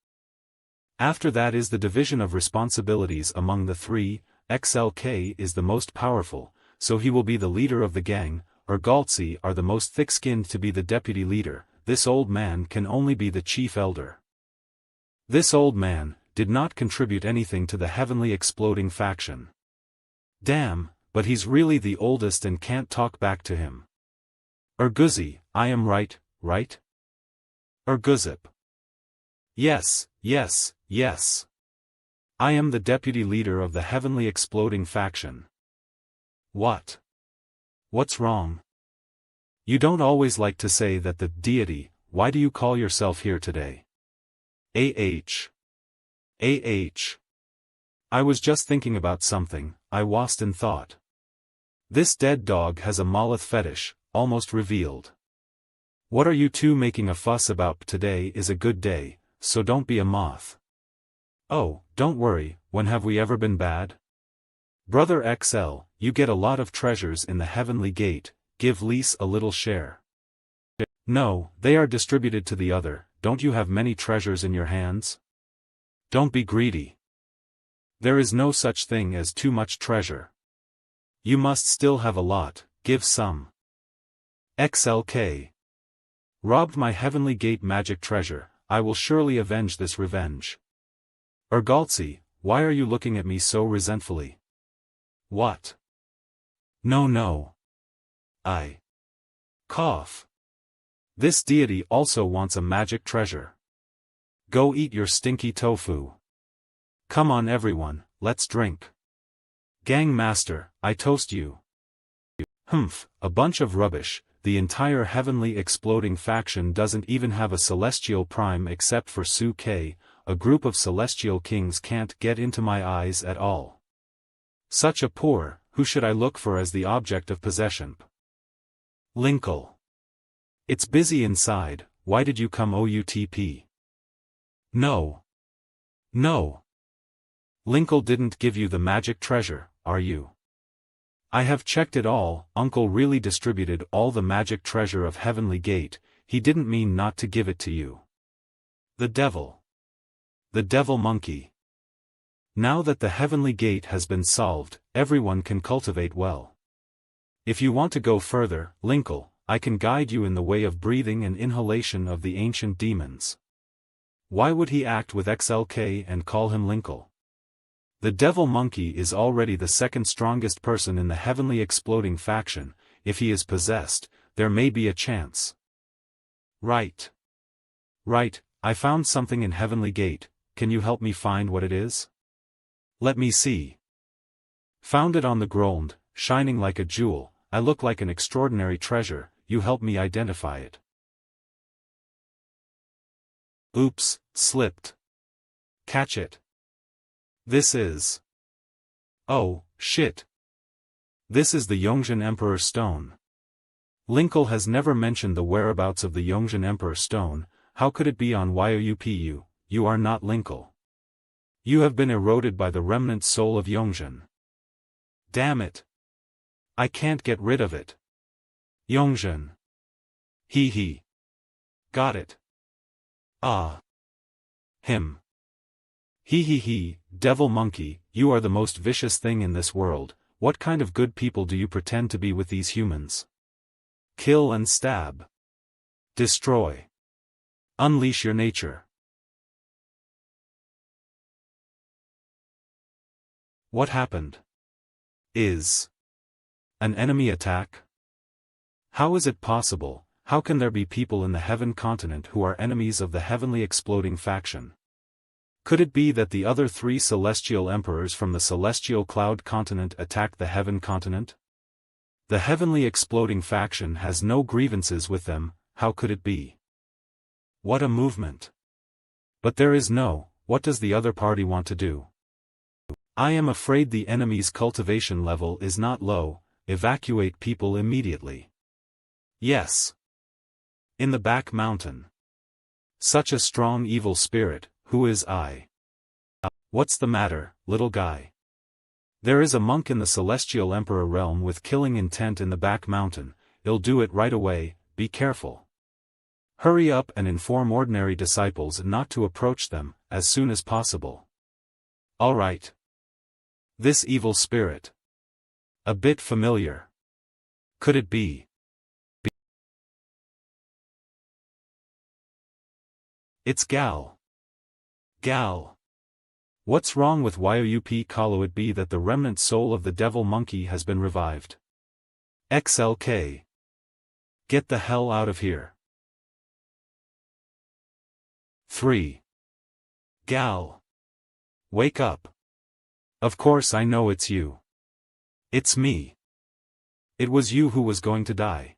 After that is the division of responsibilities among the 3. XLK is the most powerful, so he will be the leader of the gang. Urgaltsi are the most thick-skinned to be the deputy leader. This old man can only be the chief elder. This old man did not contribute anything to the Heavenly Exploding Faction. Damn, but he's really the oldest and can't talk back to him. Urguzi, I am right, right? Urguzip. Yes. I am the deputy leader of the Heavenly Exploding Faction. What? What's wrong? You don't always like to say that the deity. Why do you call yourself here today? I was just thinking about something. I was in thought. This dead dog has a Moleth fetish, almost revealed. What are you two making a fuss about? Today is a good day, so don't be a moth. Oh, don't worry, when have we ever been bad? Brother XL, you get a lot of treasures in the Heavenly Gate, give Lise a little share. No, they are distributed to the other. Don't you have many treasures in your hands? Don't be greedy. There is no such thing as too much treasure. You must still have a lot, give some. XLK. Robbed my Heavenly Gate magic treasure, I will surely avenge this revenge. Urgaltsi, why are you looking at me so resentfully? What? No. I. Cough. This deity also wants a magic treasure. Go eat your stinky tofu. Come on everyone, let's drink. Gang Master, I toast you. Humph, a bunch of rubbish. The entire Heavenly Exploding Faction doesn't even have a Celestial Prime except for Su-K. A group of Celestial Kings can't get into my eyes at all. Such a poor, who should I look for as the object of possession? Linkle. It's busy inside, why did you come OUTP? No. Linkle didn't give you the magic treasure, are you? I have checked it all. Uncle really distributed all the magic treasure of Heavenly Gate. He didn't mean not to give it to you. The devil monkey. Now that the Heavenly Gate has been solved, everyone can cultivate well. If you want to go further, Linkle, I can guide you in the way of breathing and inhalation of the ancient demons. Why would he act with XLK and call him Linkle? The devil monkey is already the second strongest person in the heavenly exploding faction. If he is possessed, there may be a chance. Right. Right, I found something in Heavenly Gate. Can you help me find what it is? Let me see. Found it on the ground, shining like a jewel. I look like an extraordinary treasure. You help me identify it. Oops, slipped. Catch it. This is... Oh, shit. This is the Yongzhen Emperor Stone. Linkle has never mentioned the whereabouts of the Yongzhen Emperor Stone. How could it be on Youpu? You are not Linkle. You have been eroded by the remnant soul of Yongzhen. Damn it. I can't get rid of it. Yongzhen. He. Got it. Ah. Him. He, devil monkey, you are the most vicious thing in this world. What kind of good people do you pretend to be with these humans? Kill and stab. Destroy. Unleash your nature. What happened? Is an enemy attack? How is it possible? How can there be people in the heaven continent who are enemies of the heavenly exploding faction? Could it be that the other 3 celestial emperors from the celestial cloud continent attacked the heaven continent? The heavenly exploding faction has no grievances with them. How could it be? What a movement. But there is no, what does the other party want to do? I am afraid the enemy's cultivation level is not low. Evacuate people immediately. Yes. In the back mountain. Such a strong evil spirit, who is I? What's the matter, little guy? There is a monk in the celestial emperor realm with killing intent in the back mountain. He'll do it right away. Be careful. Hurry up and inform ordinary disciples not to approach them, as soon as possible. All right. This evil spirit. A bit familiar. Could it be? It's Gal. Gal. What's wrong with Youp? Call it be that the remnant soul of the devil monkey has been revived. XLK. Get the hell out of here. 3. Gal. Wake up. Of course I know it's you. It's me. It was you who was going to die.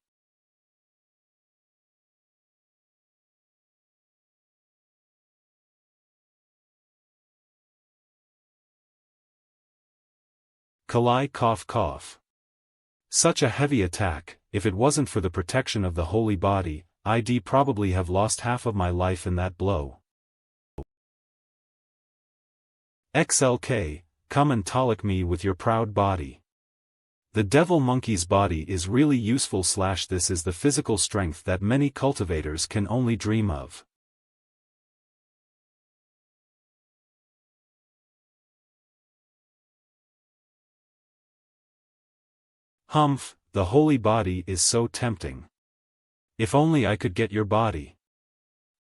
Kalai cough. Such a heavy attack. If it wasn't for the protection of the holy body, I'd probably have lost half of my life in that blow. XLK, come and tolic me with your proud body. The devil monkey's body is really useful. This is the physical strength that many cultivators can only dream of. Humph, the holy body is so tempting. If only I could get your body.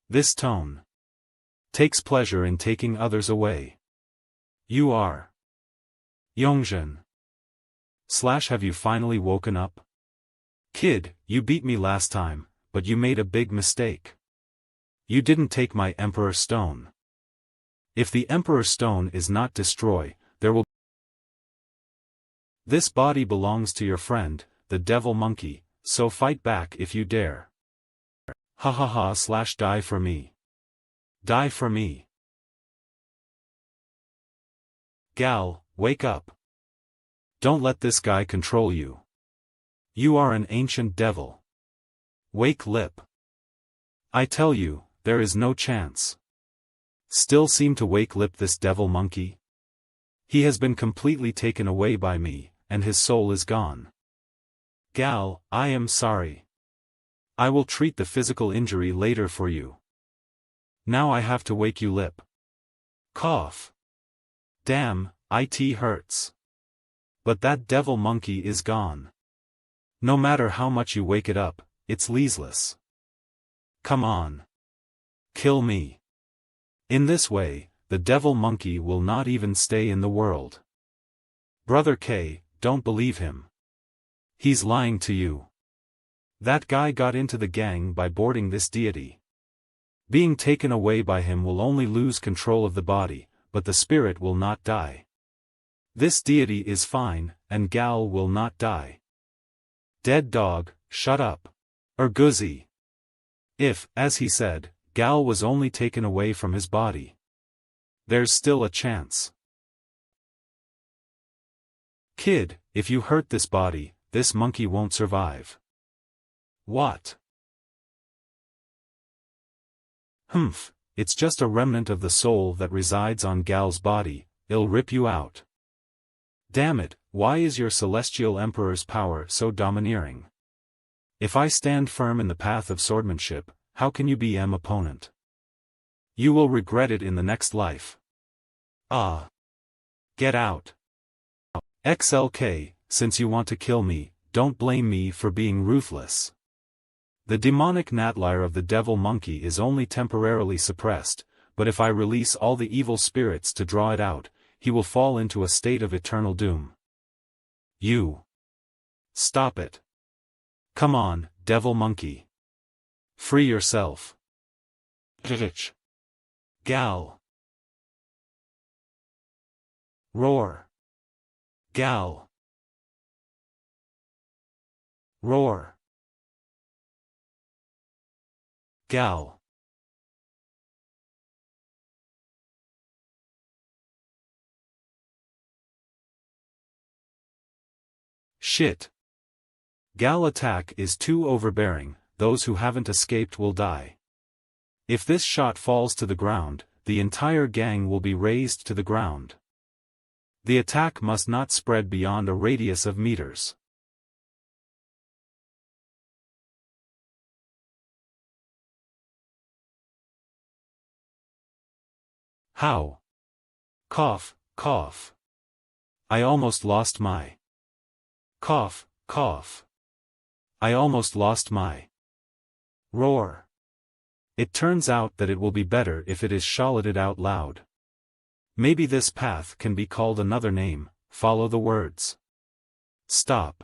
This tone takes pleasure in taking others away. You are Yongzhen. Have you finally woken up? Kid, you beat me last time, but you made a big mistake. You didn't take my Emperor Stone. If the Emperor Stone is not destroyed, there will... This body belongs to your friend, the devil monkey, so fight back if you dare. Ha, die for me. Die for me. Gal, wake up. Don't let this guy control you. You are an ancient devil. Wake lip. I tell you, there is no chance. Still seem to wake lip this devil monkey? He has been completely taken away by me, and his soul is gone. Gal, I am sorry. I will treat the physical injury later for you. Now I have to wake you lip. Cough. Damn, it hurts. But that devil monkey is gone. No matter how much you wake it up, it's useless. Come on. Kill me. In this way, the devil monkey will not even stay in the world. Brother K, don't believe him. He's lying to you. That guy got into the gang by boarding this deity. Being taken away by him will only lose control of the body, but the spirit will not die. This deity is fine, and Gal will not die. Dead dog, shut up. Urguzi. If, as he said, Gal was only taken away from his body, there's still a chance. Kid, if you hurt this body, this monkey won't survive. What? Humph, it's just a remnant of the soul that resides on Gal's body, it'll rip you out. Damn it, why is your celestial emperor's power so domineering? If I stand firm in the path of swordmanship, how can you be M opponent? You will regret it in the next life. Ah. Get out. XLK, since you want to kill me, don't blame me for being ruthless. The demonic gnatlyre of the devil monkey is only temporarily suppressed, but if I release all the evil spirits to draw it out, he will fall into a state of eternal doom. You. Stop it. Come on, devil monkey. Free yourself. Gal. Roar. Gal. Roar. Gal. Shit. Gal attack is too overbearing, those who haven't escaped will die. If this shot falls to the ground, the entire gang will be razed to the ground. The attack must not spread beyond a radius of meters. How? Cough, cough. I almost lost my. Cough, cough. I almost lost my. Roar. It turns out that it will be better if it is shouted out loud. Maybe this path can be called another name, follow the words. Stop.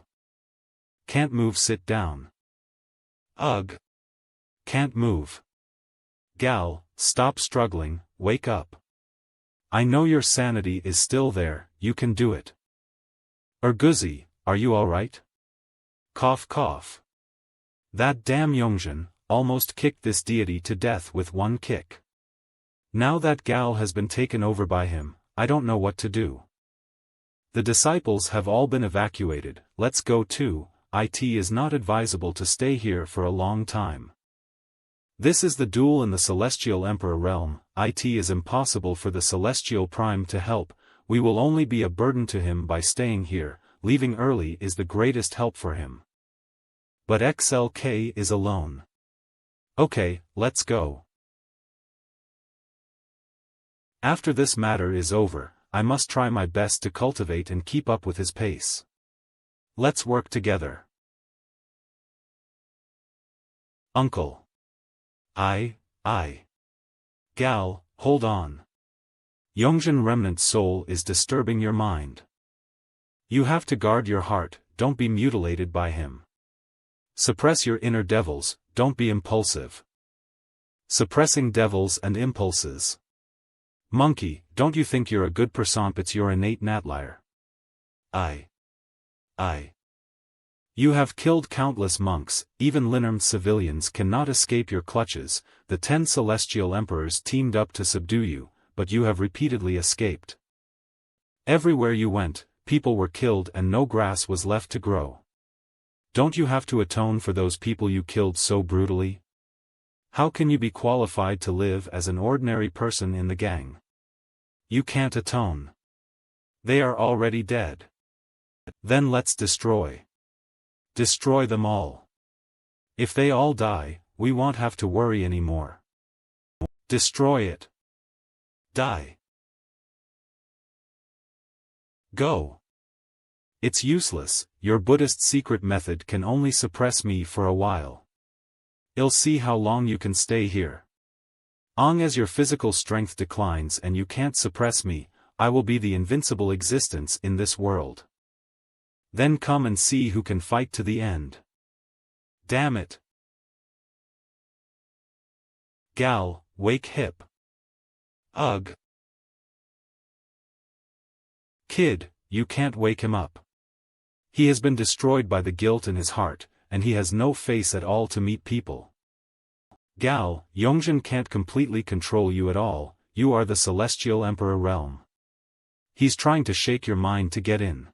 Can't move, sit down. Ugh. Can't move. Gal, stop struggling, wake up. I know your sanity is still there, you can do it. Urguzi, are you alright? Cough cough. That damn Yongjin almost kicked this deity to death with one kick. Now that Gal has been taken over by him, I don't know what to do. The disciples have all been evacuated, let's go too, it is not advisable to stay here for a long time. This is the duel in the Celestial Emperor realm, it is impossible for the Celestial Prime to help, we will only be a burden to him by staying here, leaving early is the greatest help for him. But XLK is alone. Okay, let's go. After this matter is over, I must try my best to cultivate and keep up with his pace. Let's work together. Uncle. I. Gal, hold on. Yongjin remnant soul is disturbing your mind. You have to guard your heart, don't be mutilated by him. Suppress your inner devils, don't be impulsive. Suppressing devils and impulses. Monkey, don't you think you're a good person? It's your innate gnatlyre. I. You have killed countless monks, even linarmed civilians cannot escape your clutches, the 10 celestial emperors teamed up to subdue you, but you have repeatedly escaped. Everywhere you went, people were killed and no grass was left to grow. Don't you have to atone for those people you killed so brutally? How can you be qualified to live as an ordinary person in the gang? You can't atone. They are already dead. Then let's destroy. Destroy them all. If they all die, we won't have to worry anymore. Destroy it. Die. Go. It's useless, your Buddhist secret method can only suppress me for a while. I'll see how long you can stay here. As your physical strength declines and you can't suppress me, I will be the invincible existence in this world. Then come and see who can fight to the end. Damn it. Gal, wake hip. Ugh. Kid, you can't wake him up. He has been destroyed by the guilt in his heart, and he has no face at all to meet people. Gal, Yongjin can't completely control you at all, you are the Celestial Emperor realm. He's trying to shake your mind to get in.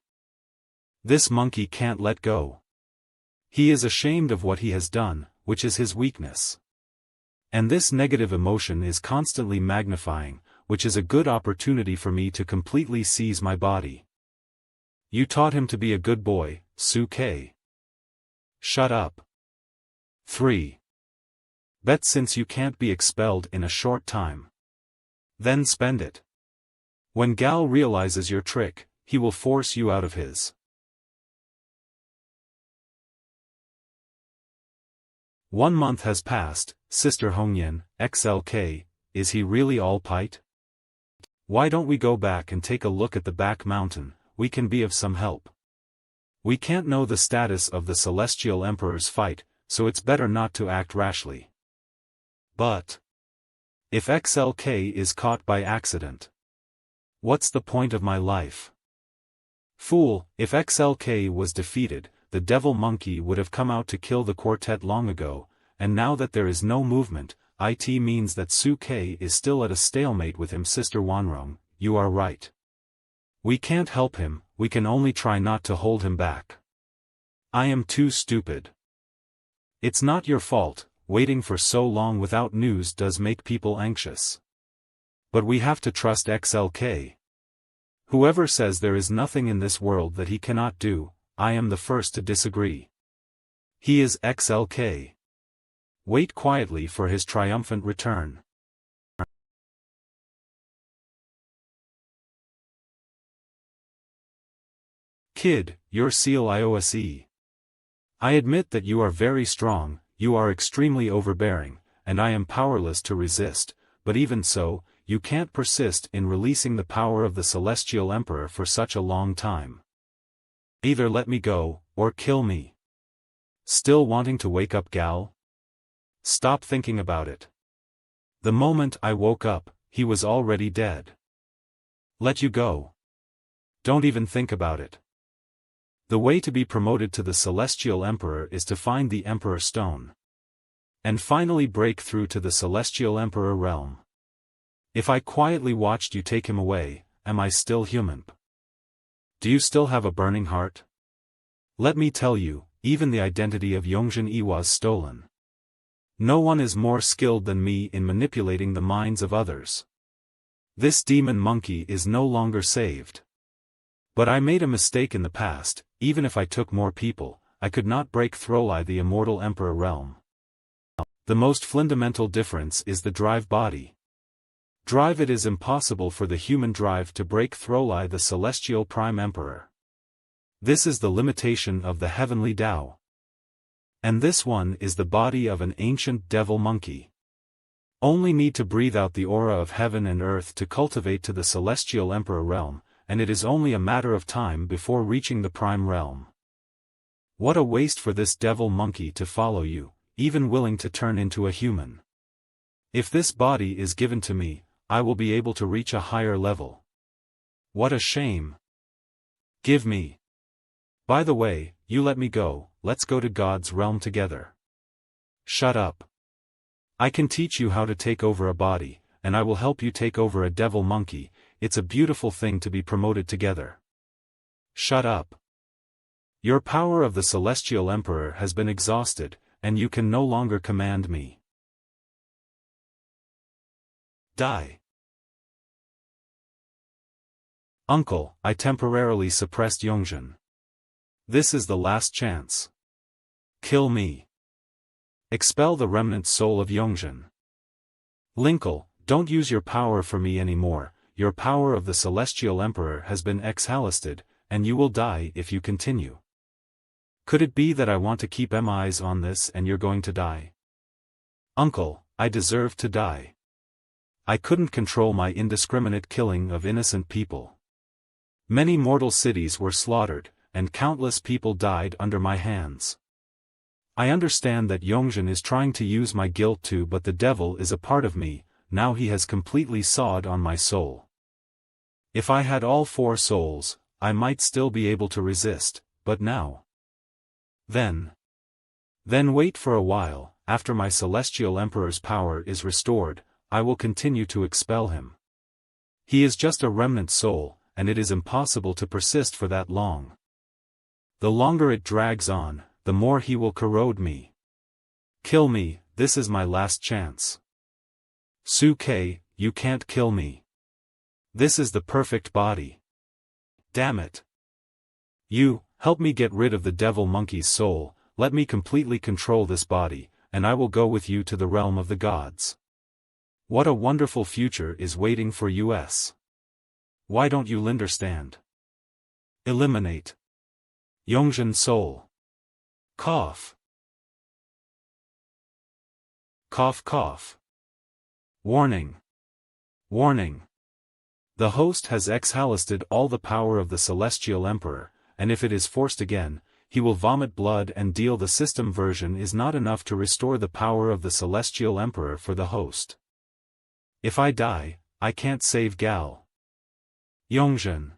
This monkey can't let go. He is ashamed of what he has done, which is his weakness. And this negative emotion is constantly magnifying, which is a good opportunity for me to completely seize my body. You taught him to be a good boy, Suke. Shut up. 3. Bet since you can't be expelled in a short time. Then spend it. When Gal realizes your trick, he will force you out of his. 1 month has passed, Sister Hongyan, XLK, is he really all pite? Why don't we go back and take a look at the back mountain, we can be of some help. We can't know the status of the Celestial Emperor's fight, so it's better not to act rashly. But if XLK is caught by accident, what's the point of my life? Fool, if XLK was defeated, the devil monkey would have come out to kill the quartet long ago, and now that there is no movement, it means that Suke is still at a stalemate with him. Sister Wanrong, you are right. We can't help him, we can only try not to hold him back. I am too stupid. It's not your fault, waiting for so long without news does make people anxious. But we have to trust XLK. Whoever says there is nothing in this world that he cannot do, I am the first to disagree. He is XLK. Wait quietly for his triumphant return. Kid, your seal IOSE. I admit that you are very strong, you are extremely overbearing, and I am powerless to resist, but even so, you can't persist in releasing the power of the Celestial Emperor for such a long time. Either let me go, or kill me. Still wanting to wake up Gal? Stop thinking about it. The moment I woke up, he was already dead. Let you go. Don't even think about it. The way to be promoted to the Celestial Emperor is to find the Emperor Stone. And finally break through to the Celestial Emperor realm. If I quietly watched you take him away, am I still human? Do you still have a burning heart? Let me tell you, even the identity of Yongjin was stolen. No one is more skilled than me in manipulating the minds of others. This demon monkey is no longer saved. But I made a mistake in the past, even if I took more people, I could not break Throli the immortal Emperor realm. The most fundamental difference is the drive body. Drive it is impossible for the human drive to break Throli the Celestial Prime Emperor. This is the limitation of the heavenly Tao. And this one is the body of an ancient devil monkey. Only need to breathe out the aura of heaven and earth to cultivate to the Celestial Emperor realm, and it is only a matter of time before reaching the Prime realm. What a waste for this devil monkey to follow you, even willing to turn into a human. If this body is given to me, I will be able to reach a higher level. What a shame. Give me. By the way, you let me go, let's go to God's realm together. Shut up. I can teach you how to take over a body, and I will help you take over a devil monkey. It's a beautiful thing to be promoted together. Shut up. Your power of the Celestial Emperor has been exhausted, and you can no longer command me. Die. Uncle, I temporarily suppressed Yongjin. This is the last chance. Kill me. Expel the remnant soul of Yongjin. Linkle, don't use your power for me anymore. Your power of the Celestial Emperor has been exhausted, and you will die if you continue. Could it be that I want to keep my eyes on this and you're going to die? Uncle, I deserve to die. I couldn't control my indiscriminate killing of innocent people. Many mortal cities were slaughtered, and countless people died under my hands. I understand that Yongjin is trying to use my guilt too, but the devil is a part of me. Now he has completely sawed on my soul. If I had all 4 souls, I might still be able to resist, but now. Then wait for a while. After my celestial emperor's power is restored, I will continue to expel him. He is just a remnant soul, and it is impossible to persist for that long. The longer it drags on, the more he will corrode me. Kill me, this is my last chance. Suke, you can't kill me. This is the perfect body. Damn it. You, help me get rid of the devil monkey's soul, let me completely control this body, and I will go with you to the realm of the gods. What a wonderful future is waiting for us. Why don't you understand? Eliminate. Yongjin soul. Cough. Cough cough. Warning. Warning. The host has exhausted all the power of the celestial emperor, and if it is forced again, he will vomit blood and deal. The system version is not enough to restore the power of the celestial emperor for the host. If I die, I can't save Gal. Yongjin.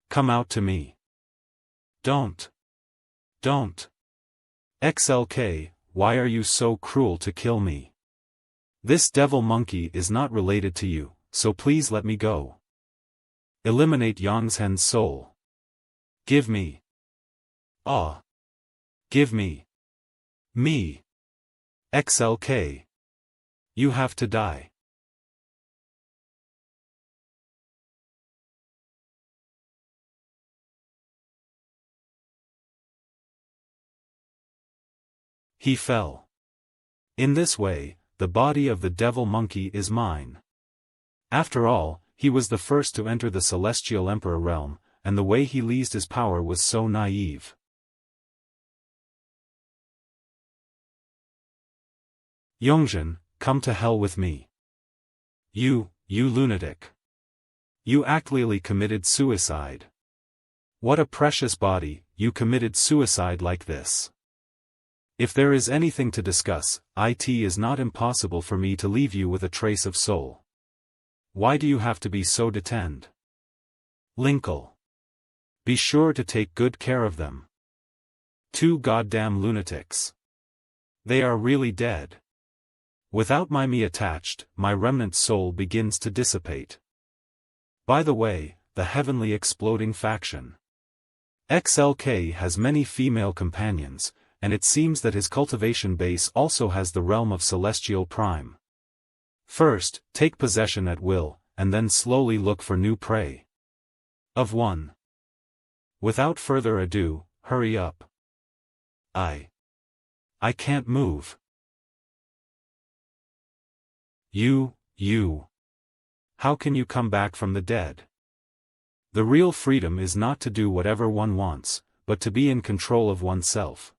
Come out to me. Don't. Don't. XLK, why are you so cruel to kill me? This devil monkey is not related to you, so please let me go. Eliminate Yongzhen's soul. Give me. Ah. Give me. Me. XLK. You have to die. He fell. In this way, the body of the devil monkey is mine. After all, he was the first to enter the celestial emperor realm, and the way he leased his power was so naive. Yongjin, come to hell with me. You lunatic. You actually committed suicide. What a precious body, you committed suicide like this. If there is anything to discuss, it is not impossible for me to leave you with a trace of soul. Why do you have to be so determined? Linkle. Be sure to take good care of them. 2 goddamn lunatics. They are really dead. Without my me attached, my remnant soul begins to dissipate. By the way, the heavenly exploding faction. XLK has many female companions, and it seems that his cultivation base also has the realm of celestial prime. First, take possession at will, and then slowly look for new prey. Of 1. Without further ado, hurry up. I can't move. You. How can you come back from the dead? The real freedom is not to do whatever one wants, but to be in control of oneself.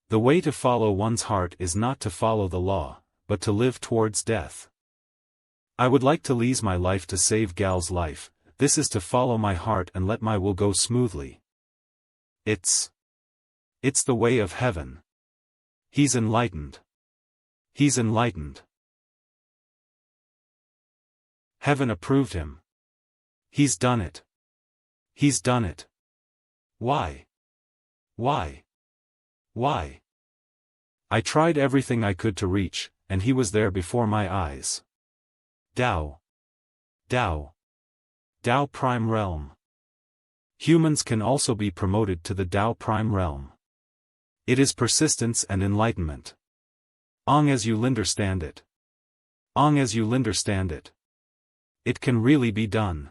The way to follow one's heart is not to follow the law, but to live towards death. I would like to lease my life to save Gal's life. This is to follow my heart and let my will go smoothly. It's the way of heaven. He's enlightened. He's enlightened. Heaven approved him. He's done it. He's done it. Why? Why? Why? I tried everything I could to reach, and he was there before my eyes. Dao. Dao. Dao Prime Realm. Humans can also be promoted to the Dao Prime Realm. It is persistence and enlightenment. Ong as you understand it. Ong as you understand it. It can really be done.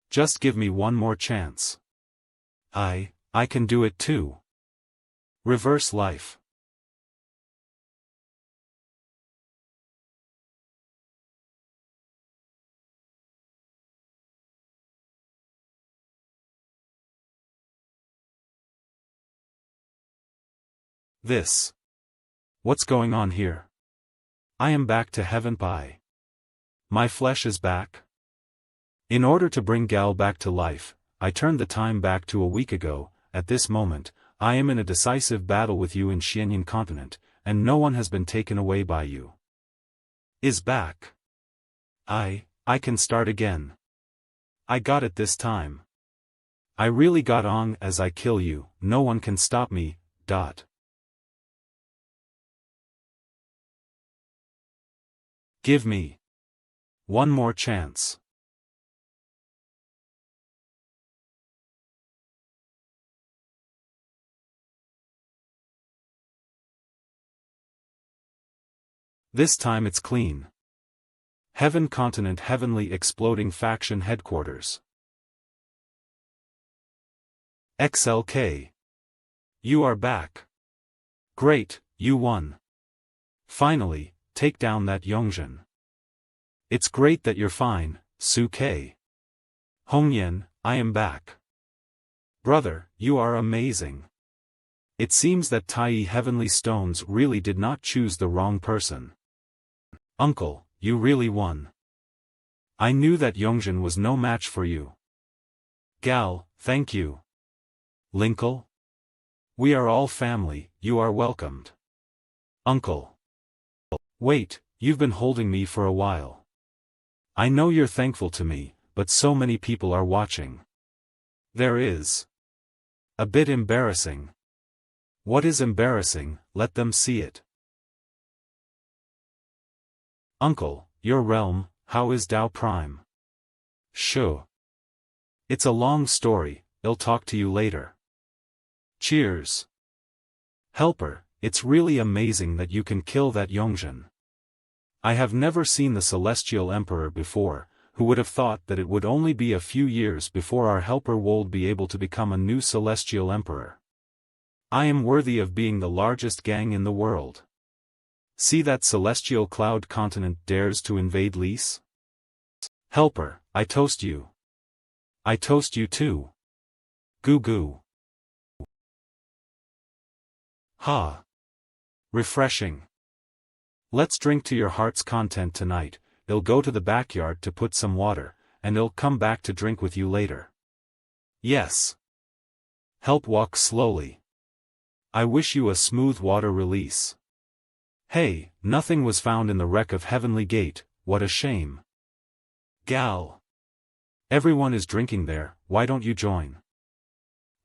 Just give me one more chance. I can do it too. Reverse life. This. What's going on here? I am back to heaven pie. My flesh is back. In order to bring Gal back to life, I turned the time back to a week ago. At this moment, I am in a decisive battle with you in Xianyan continent, and no one has been taken away by you. Is back. I can start again. I got it this time. I really got on as I kill you, no one can stop me, dot. Give me one more chance. This time it's clean. Heaven continent heavenly exploding faction headquarters. XLK. You are back. Great, you won. Finally, take down that Yongzhen. It's great that you're fine, Su-K. Hongyan, I am back. Brother, you are amazing. It seems that Tai Heavenly Stones really did not choose the wrong person. Uncle, you really won. I knew that Yongzhen was no match for you. Gal, thank you. Linkle? We are all family, you are welcomed. Uncle. Wait, you've been holding me for a while. I know you're thankful to me, but so many people are watching. There is. A bit embarrassing. What is embarrassing, let them see it. Uncle, your realm, how is Dao Prime? Sure. It's a long story, I'll talk to you later. Cheers. Helper, it's really amazing that you can kill that Yongzhen. I have never seen the Celestial Emperor before, who would have thought that it would only be a few years before our helper would be able to become a new Celestial Emperor. I am worthy of being the largest gang in the world. See that Celestial Cloud continent dares to invade Lys? Helper, I toast you. I toast you too. Goo goo. Ha. Refreshing. Let's drink to your heart's content tonight, I'll go to the backyard to put some water, and I'll come back to drink with you later. Yes. Help walk slowly. I wish you a smooth water release. Hey, nothing was found in the wreck of Heavenly Gate, what a shame. Gal. Everyone is drinking there, why don't you join?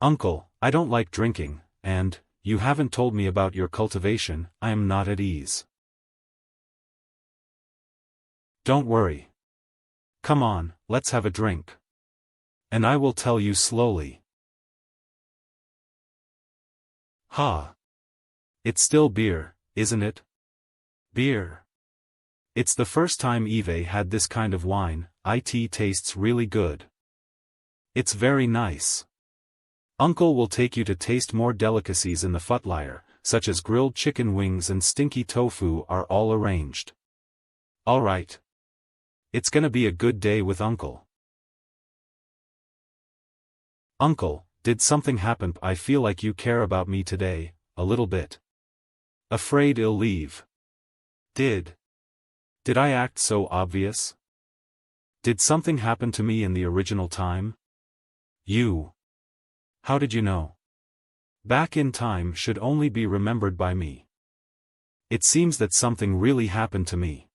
Uncle, I don't like drinking, and, you haven't told me about your cultivation, I am not at ease. Don't worry. Come on, let's have a drink. And I will tell you slowly. Ha. It's still beer, isn't it? Beer. It's the first time Eve had this kind of wine, it tastes really good. It's very nice. Uncle will take you to taste more delicacies in the footlier, such as grilled chicken wings and stinky tofu are all arranged. Alright. It's gonna be a good day with Uncle. Uncle, did something happen? I feel like you care about me today, a little bit. Afraid I'll leave. Did I act so obvious? Did something happen to me in the original time? You. How did you know? Back in time should only be remembered by me. It seems that something really happened to me.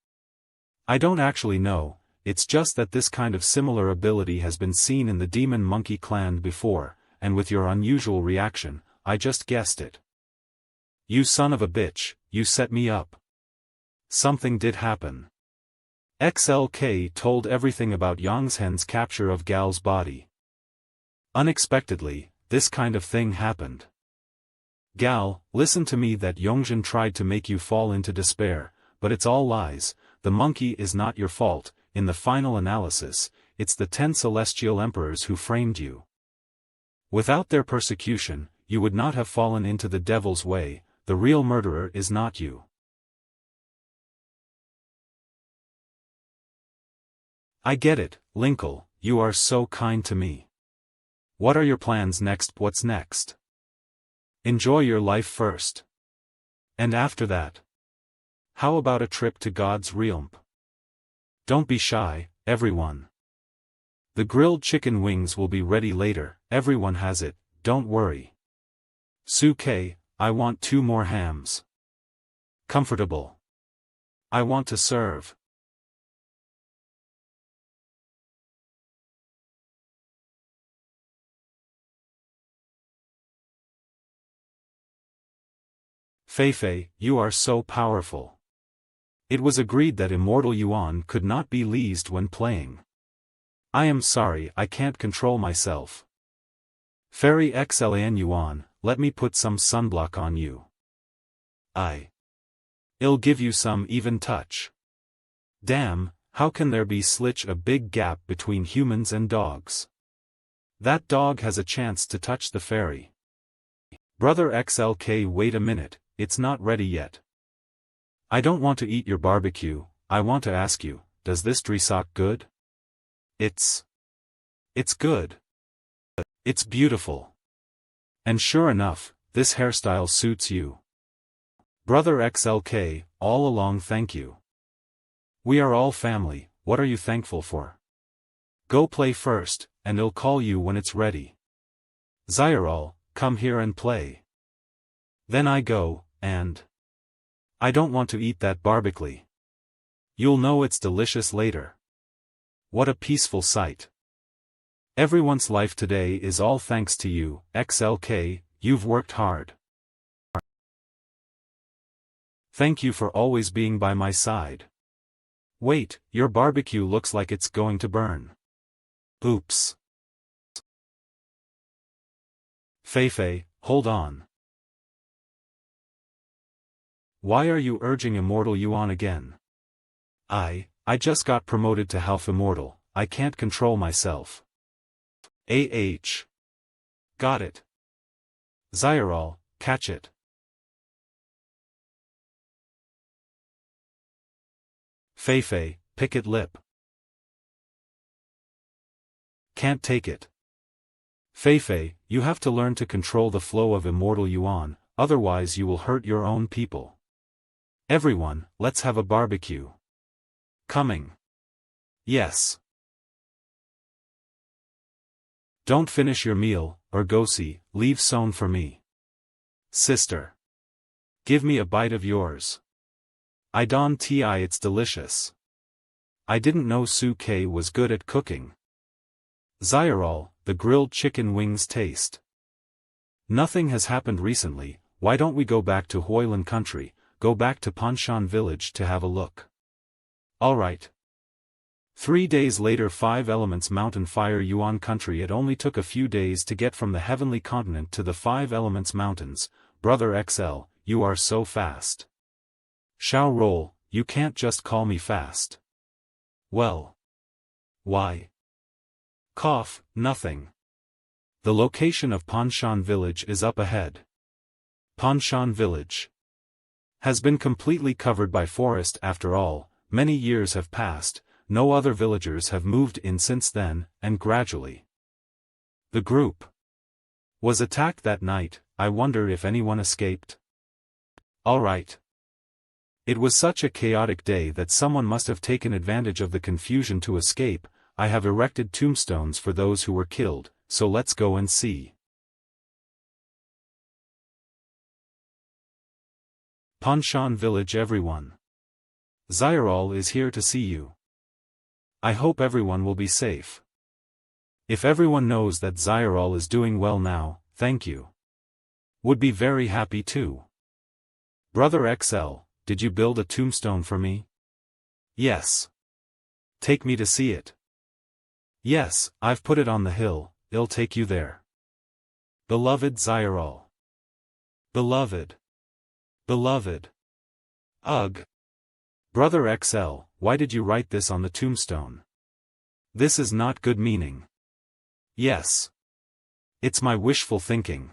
I don't actually know, it's just that this kind of similar ability has been seen in the Demon Monkey clan before, and with your unusual reaction, I just guessed it. You son of a bitch, you set me up. Something did happen. XLK told everything about Yongzhen's capture of Gal's body. Unexpectedly, this kind of thing happened. Gal, listen to me, that Yongzhen tried to make you fall into despair, but it's all lies, the monkey is not your fault, in the final analysis, it's the 10 Celestial Emperors who framed you. Without their persecution, you would not have fallen into the devil's way, the real murderer is not you. I get it, Linkle, you are so kind to me. What are your plans next? What's next? Enjoy your life first. And after that? How about a trip to God's realm? Don't be shy, everyone. The grilled chicken wings will be ready later, everyone has it, don't worry. Suke, I want 2 more hams. Comfortable. I want to serve. Feifei, you are so powerful. It was agreed that Immortal Yuan could not be leased when playing. I am sorry I can't control myself. Fairy XLAN Yuan, let me put some sunblock on you. I'll give you some even touch. Damn, how can there be such a big gap between humans and dogs? That dog has a chance to touch the fairy. Brother XLK, wait a minute, it's not ready yet. I don't want to eat your barbecue, I want to ask you, does this drisak good? It's good. It's beautiful. And sure enough, this hairstyle suits you. Brother XLK, all along thank you. We are all family, what are you thankful for? Go play first, and I'll call you when it's ready. Zyrol, come here and play. Then I go, and I don't want to eat that barbecue. You'll know it's delicious later. What a peaceful sight. Everyone's life today is all thanks to you, XLK, you've worked hard. Thank you for always being by my side. Wait, your barbecue looks like it's going to burn. Oops. Feifei, hold on. Why are you urging Immortal Yuan again? I just got promoted to half immortal, I can't control myself. Got it. Zyrol, catch it. Feifei, pick it lip. Can't take it. Feifei, you have to learn to control the flow of Immortal Yuan, otherwise you will hurt your own people. Everyone, let's have a barbecue. Coming. Yes. Don't finish your meal, Urgosi, leave Son for me. Sister. Give me a bite of yours. I don't ti, it's delicious. I didn't know Suke was good at cooking. Zyrol, the grilled chicken wings taste. Nothing has happened recently, why don't we go back to Hoilan country, go back to Panshan village to have a look. Alright. 3 days later, 5 Elements Mountain Fire Yuan country. It only took a few days to get from the heavenly continent to the 5 Elements Mountains. Brother XL, you are so fast. Shao Roll, you can't just call me fast. Well. Why? Cough, nothing. The location of Panshan village is up ahead. Panshan village has been completely covered by forest. After all, many years have passed, no other villagers have moved in since then, and gradually the group was attacked that night. I wonder if anyone escaped. Alright. It was such a chaotic day that someone must have taken advantage of the confusion to escape. I have erected tombstones for those who were killed, so let's go and see. Panshan village, everyone. Zyrol is here to see you. I hope everyone will be safe. If everyone knows that Zyrol is doing well now, thank you. Would be very happy too. Brother XL, did you build a tombstone for me? Yes. Take me to see it. Yes, I've put it on the hill, I'll take you there. Beloved Zyrol. Beloved. Beloved. Ugh. Brother XL, why did you write this on the tombstone? This is not good meaning. Yes. It's my wishful thinking.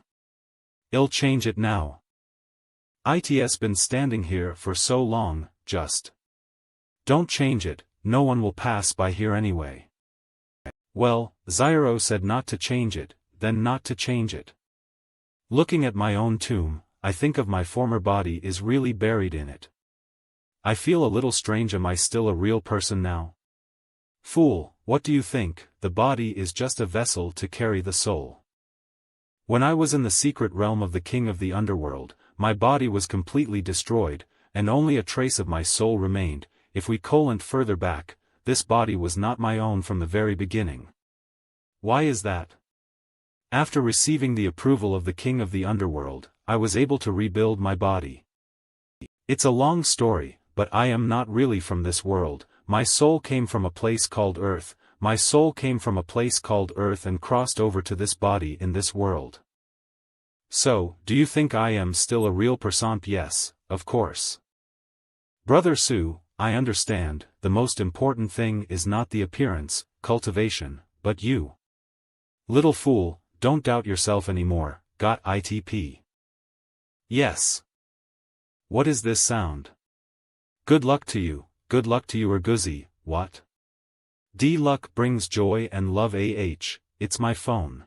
I'll change it now. It's been standing here for so long, just don't change it, no one will pass by here anyway. Well, Zyro said not to change it, then not to change it. Looking at my own tomb, I think of my former body is really buried in it. I feel a little strange. Am I still a real person now? Fool, what do you think? The body is just a vessel to carry the soul. When I was in the secret realm of the king of the underworld, my body was completely destroyed, and only a trace of my soul remained. If we went further back, this body was not my own from the very beginning. Why is that? After receiving the approval of the king of the underworld, I was able to rebuild my body. It's a long story, but I am not really from this world. My soul came from a place called Earth. My soul came from a place called Earth and crossed over to this body in this world. So, do you think I am still a real person? Yes, of course. Brother Sue, I understand, the most important thing is not the appearance, cultivation, but you. Little fool, don't doubt yourself anymore. Got ITP. Yes. What is this sound? Good luck to you, good luck to you Erguzi. What? Luck brings joy and love. It's my phone.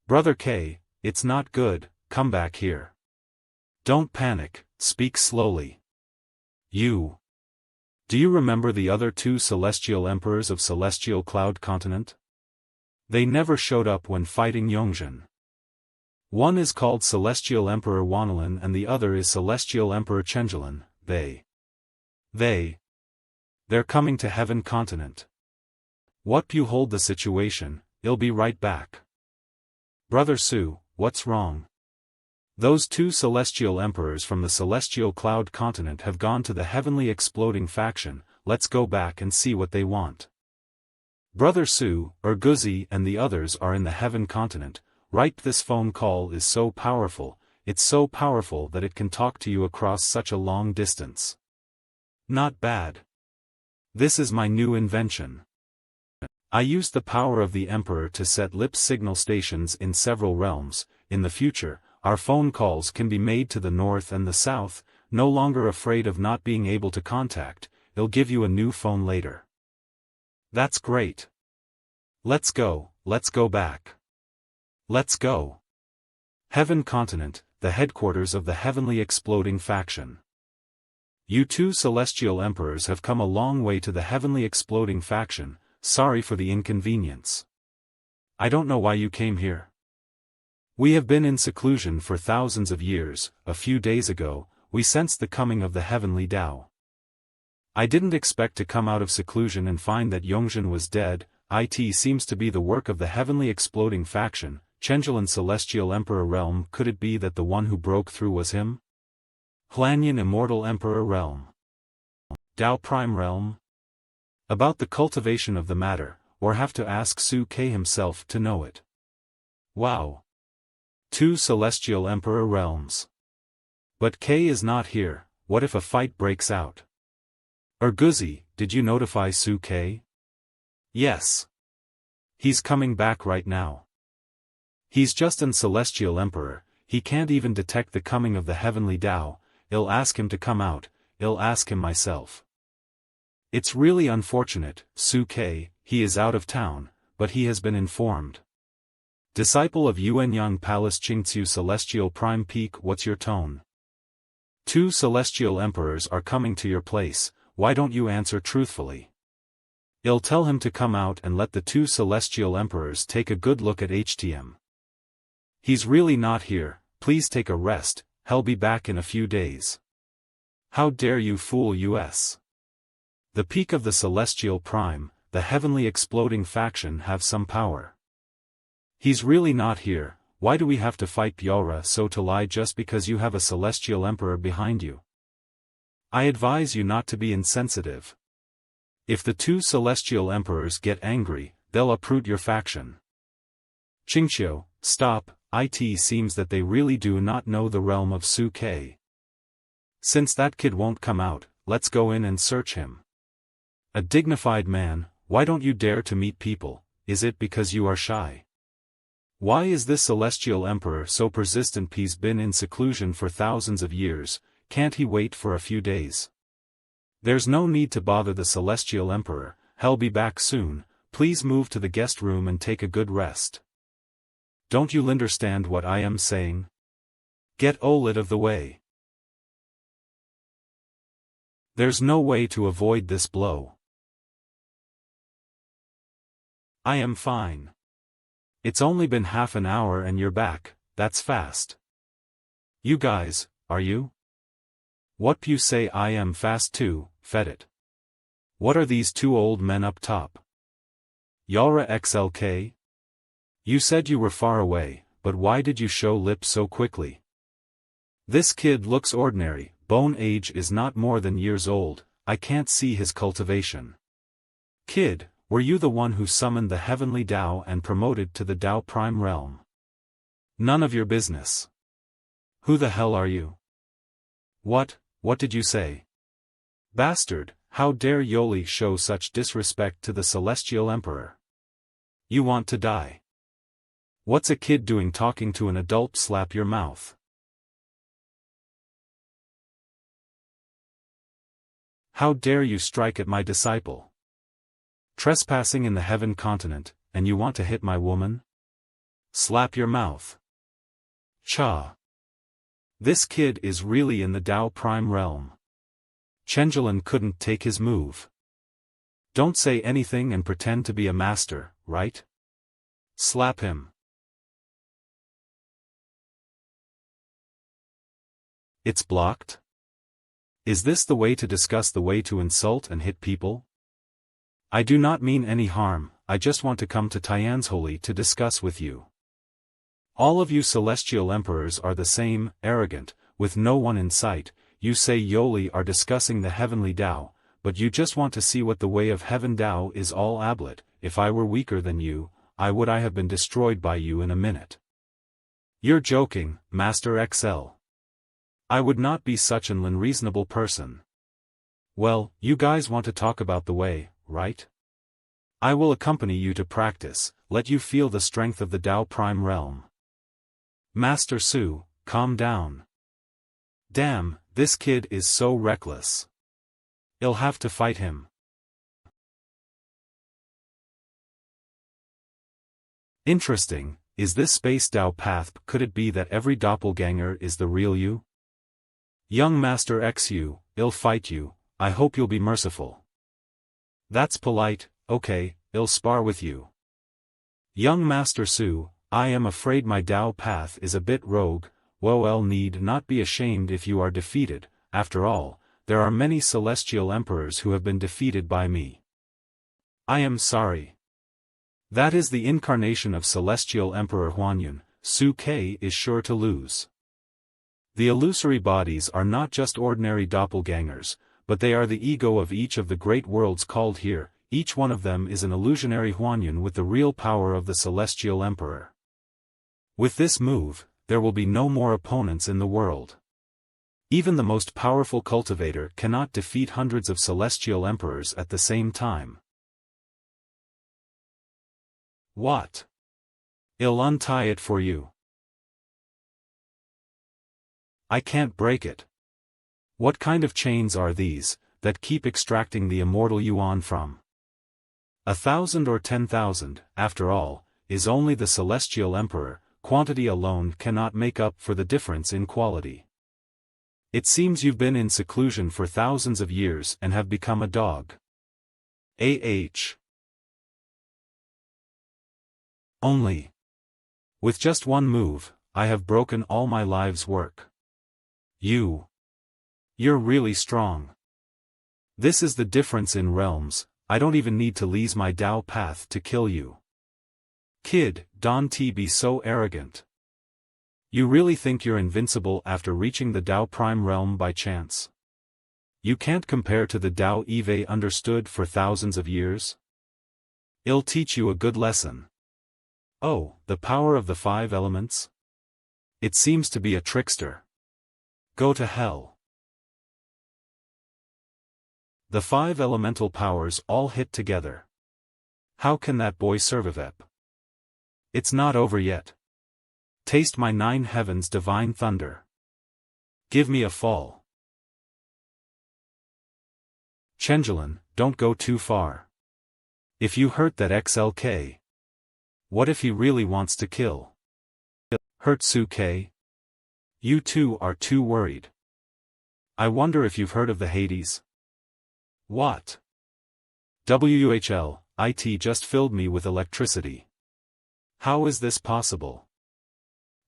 Brother K, it's not good, come back here. Don't panic, speak slowly. You. Do you remember the other two celestial emperors of Celestial Cloud Continent? They never showed up when fighting Yongjin. One is called Celestial Emperor Wanlin and the other is Celestial Emperor Chenjalin. They're coming to Heaven Continent. What you hold the situation, I'll be right back. Brother Sue, what's wrong? Those two celestial emperors from the Celestial Cloud Continent have gone to the Heavenly Exploding Faction. Let's go back and see what they want. Brother Sue, Erguzi and the others are in the Heaven Continent, right? This phone call is so powerful, it's so powerful that it can talk to you across such a long distance. Not bad. This is my new invention. I used the power of the Emperor to set lip signal stations in several realms. In the future, our phone calls can be made to the north and the south. No longer afraid of not being able to contact, it'll give you a new phone later. That's great. Let's go back. Let's go. Heaven Continent, the headquarters of the Heavenly Exploding Faction. You two celestial emperors have come a long way to the Heavenly Exploding Faction. Sorry for the inconvenience. I don't know why you came here. We have been in seclusion for thousands of years. A few days ago, we sensed the coming of the Heavenly Tao. I didn't expect to come out of seclusion and find that Yongjin was dead. It seems to be the work of the Heavenly Exploding Faction. Chenjalin Celestial Emperor Realm. Could it be that the one who broke through was him? Hlanyan Immortal Emperor Realm. Tao Prime Realm? About the cultivation of the matter, or have to ask Su K himself to know it. Wow. Two Celestial Emperor Realms. But K is not here. What if a fight breaks out? Erguzi, did you notify Su K? Yes. He's coming back right now. He's just an Celestial Emperor, he can't even detect the coming of the Heavenly Tao. I'll ask him to come out, I'll ask him myself. It's really unfortunate, Su K, he is out of town, but he has been informed. Disciple of Yuanyang Palace Qingqiu Celestial Prime Peak. What's your tone? Two celestial emperors are coming to your place, why don't you answer truthfully? I'll tell him to come out and let the two celestial emperors take a good look at HTM. He's really not here, please take a rest, he'll be back in a few days. How dare you fool us? The peak of the Celestial Prime, the Heavenly Exploding Faction have some power. He's really not here, why do we have to fight Pyora so to lie just because you have a Celestial Emperor behind you? I advise you not to be insensitive. If the two Celestial Emperors get angry, they'll uproot your faction. Qingqiu, stop, it seems that they really do not know the realm of Su K. Since that kid won't come out, let's go in and search him. A dignified man, why don't you dare to meet people? Is it because you are shy? Why is this Celestial Emperor so persistent? He's been in seclusion for thousands of years, can't he wait for a few days? There's no need to bother the Celestial Emperor, he'll be back soon, please move to the guest room and take a good rest. Don't you understand what I am saying? Get Olit of the way. There's no way to avoid this blow. I am fine. It's only been half an hour and you're back, that's fast. You guys, are you? What you say I am fast too, fed it. What are these two old men up top? Yalra XLK? You said you were far away, but why did you show lips so quickly? This kid looks ordinary, bone age is not more than years old, I can't see his cultivation. Kid, were you the one who summoned the heavenly Tao and promoted to the Tao Prime Realm? None of your business. Who the hell are you? What did you say? Bastard, how dare Yoli show such disrespect to the Celestial Emperor? You want to die. What's a kid doing talking to an adult? Slap your mouth. How dare you strike at my disciple? Trespassing in the heaven continent, and you want to hit my woman? Slap your mouth. Cha. This kid is really in the Tao Prime Realm. Chenjalin couldn't take his move. Don't say anything and pretend to be a master, right? Slap him. It's blocked? Is this the way to discuss the way to insult and hit people? I do not mean any harm, I just want to come to Tian's Holy to discuss with you. All of you Celestial Emperors are the same, arrogant, with no one in sight. You say Yoli are discussing the heavenly Tao, but you just want to see what the way of heaven Tao is all ablet. If I were weaker than you, I have been destroyed by you in a minute. You're joking, Master XL. I would not be such an unreasonable person. Well, you guys want to talk about the way, right? I will accompany you to practice, let you feel the strength of the Tao Prime Realm. Master Su, calm down. Damn, this kid is so reckless. I'll have to fight him. Interesting, is this space Tao path? Could it be that every doppelganger is the real you? Young Master XU, I'll fight you, I hope you'll be merciful. That's polite, okay, I'll spar with you. Young Master Su, I am afraid my Tao path is a bit rogue. Well, need not be ashamed if you are defeated, after all, there are many Celestial Emperors who have been defeated by me. I am sorry. That is the incarnation of Celestial Emperor Huanyun, Su Ke is sure to lose. The illusory bodies are not just ordinary doppelgangers, but they are the ego of each of the great worlds called here, each one of them is an illusionary Huanyun with the real power of the Celestial Emperor. With this move, there will be no more opponents in the world. Even the most powerful cultivator cannot defeat hundreds of Celestial Emperors at the same time. What? I'll untie it for you. I can't break it. What kind of chains are these, that keep extracting the immortal yuan from? 1,000 or 10,000, after all, is only the Celestial Emperor, quantity alone cannot make up for the difference in quality. It seems you've been in seclusion for thousands of years and have become a dog. Only. With just one move, I have broken all my life's work. You're really strong. This is the difference in realms, I don't even need to leave my Tao path to kill you. Kid, don't be so arrogant. You really think you're invincible after reaching the Tao Prime Realm by chance? You can't compare to the Tao Eve understood for thousands of years? I'll teach you a good lesson. Oh, the power of the 5 elements? It seems to be a trickster. Go to hell. The 5 elemental powers all hit together. How can that boy survive? It's not over yet. Taste my 9 heavens divine thunder. Give me a fall. Chenjalin, don't go too far. If you hurt that XLK. What if he really wants to kill? Hurt Su Ke? You two are too worried. I wonder if you've heard of the Hades? What? WUHL, IT just filled me with electricity. How is this possible?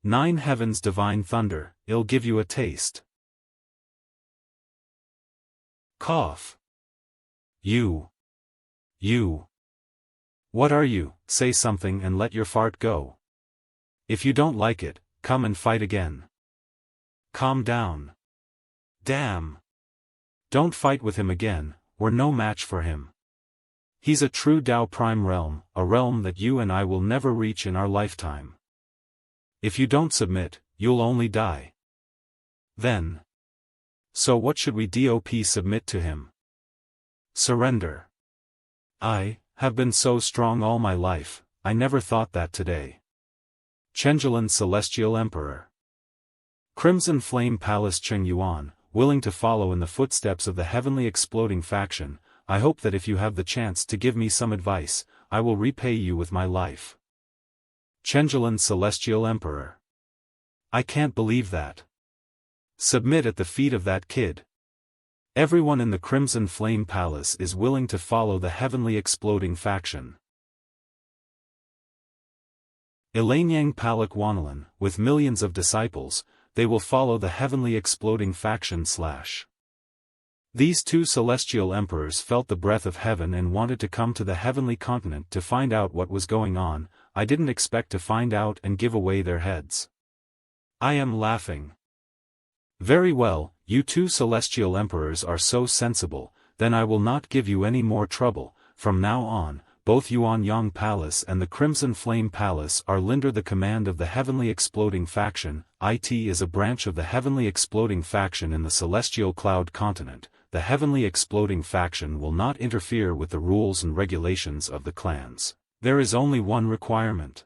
9 heavens divine thunder, it'll give you a taste. Cough. You. What are you? Say something and let your fart go. If you don't like it, come and fight again. Calm down. Damn. Don't fight with him again, we're no match for him. He's a true Tao Prime realm, a realm that you and I will never reach in our lifetime. If you don't submit, you'll only die. Then. So what should we submit to him? Surrender. I have been so strong all my life, I never thought that today. Chenjalan Celestial Emperor. Crimson Flame Palace Cheng Yuan, willing to follow in the footsteps of the heavenly exploding faction, I hope that if you have the chance to give me some advice, I will repay you with my life. Chenjalan Celestial Emperor. I can't believe that. Submit at the feet of that kid. Everyone in the Crimson Flame Palace is willing to follow the heavenly exploding faction. Ilanyang Palak Wanalan, with millions of disciples, they will follow the heavenly exploding faction / These 2 celestial emperors felt the breath of heaven and wanted to come to the heavenly continent to find out what was going on. I didn't expect to find out and give away their heads. I am laughing. Very well, you 2 celestial emperors are so sensible, then I will not give you any more trouble. From now on, both Yuan Yang Palace and the Crimson Flame Palace are under the command of the heavenly exploding faction. IT is a branch of the heavenly exploding faction in the celestial cloud continent. The heavenly exploding faction will not interfere with the rules and regulations of the clans. There is only one requirement.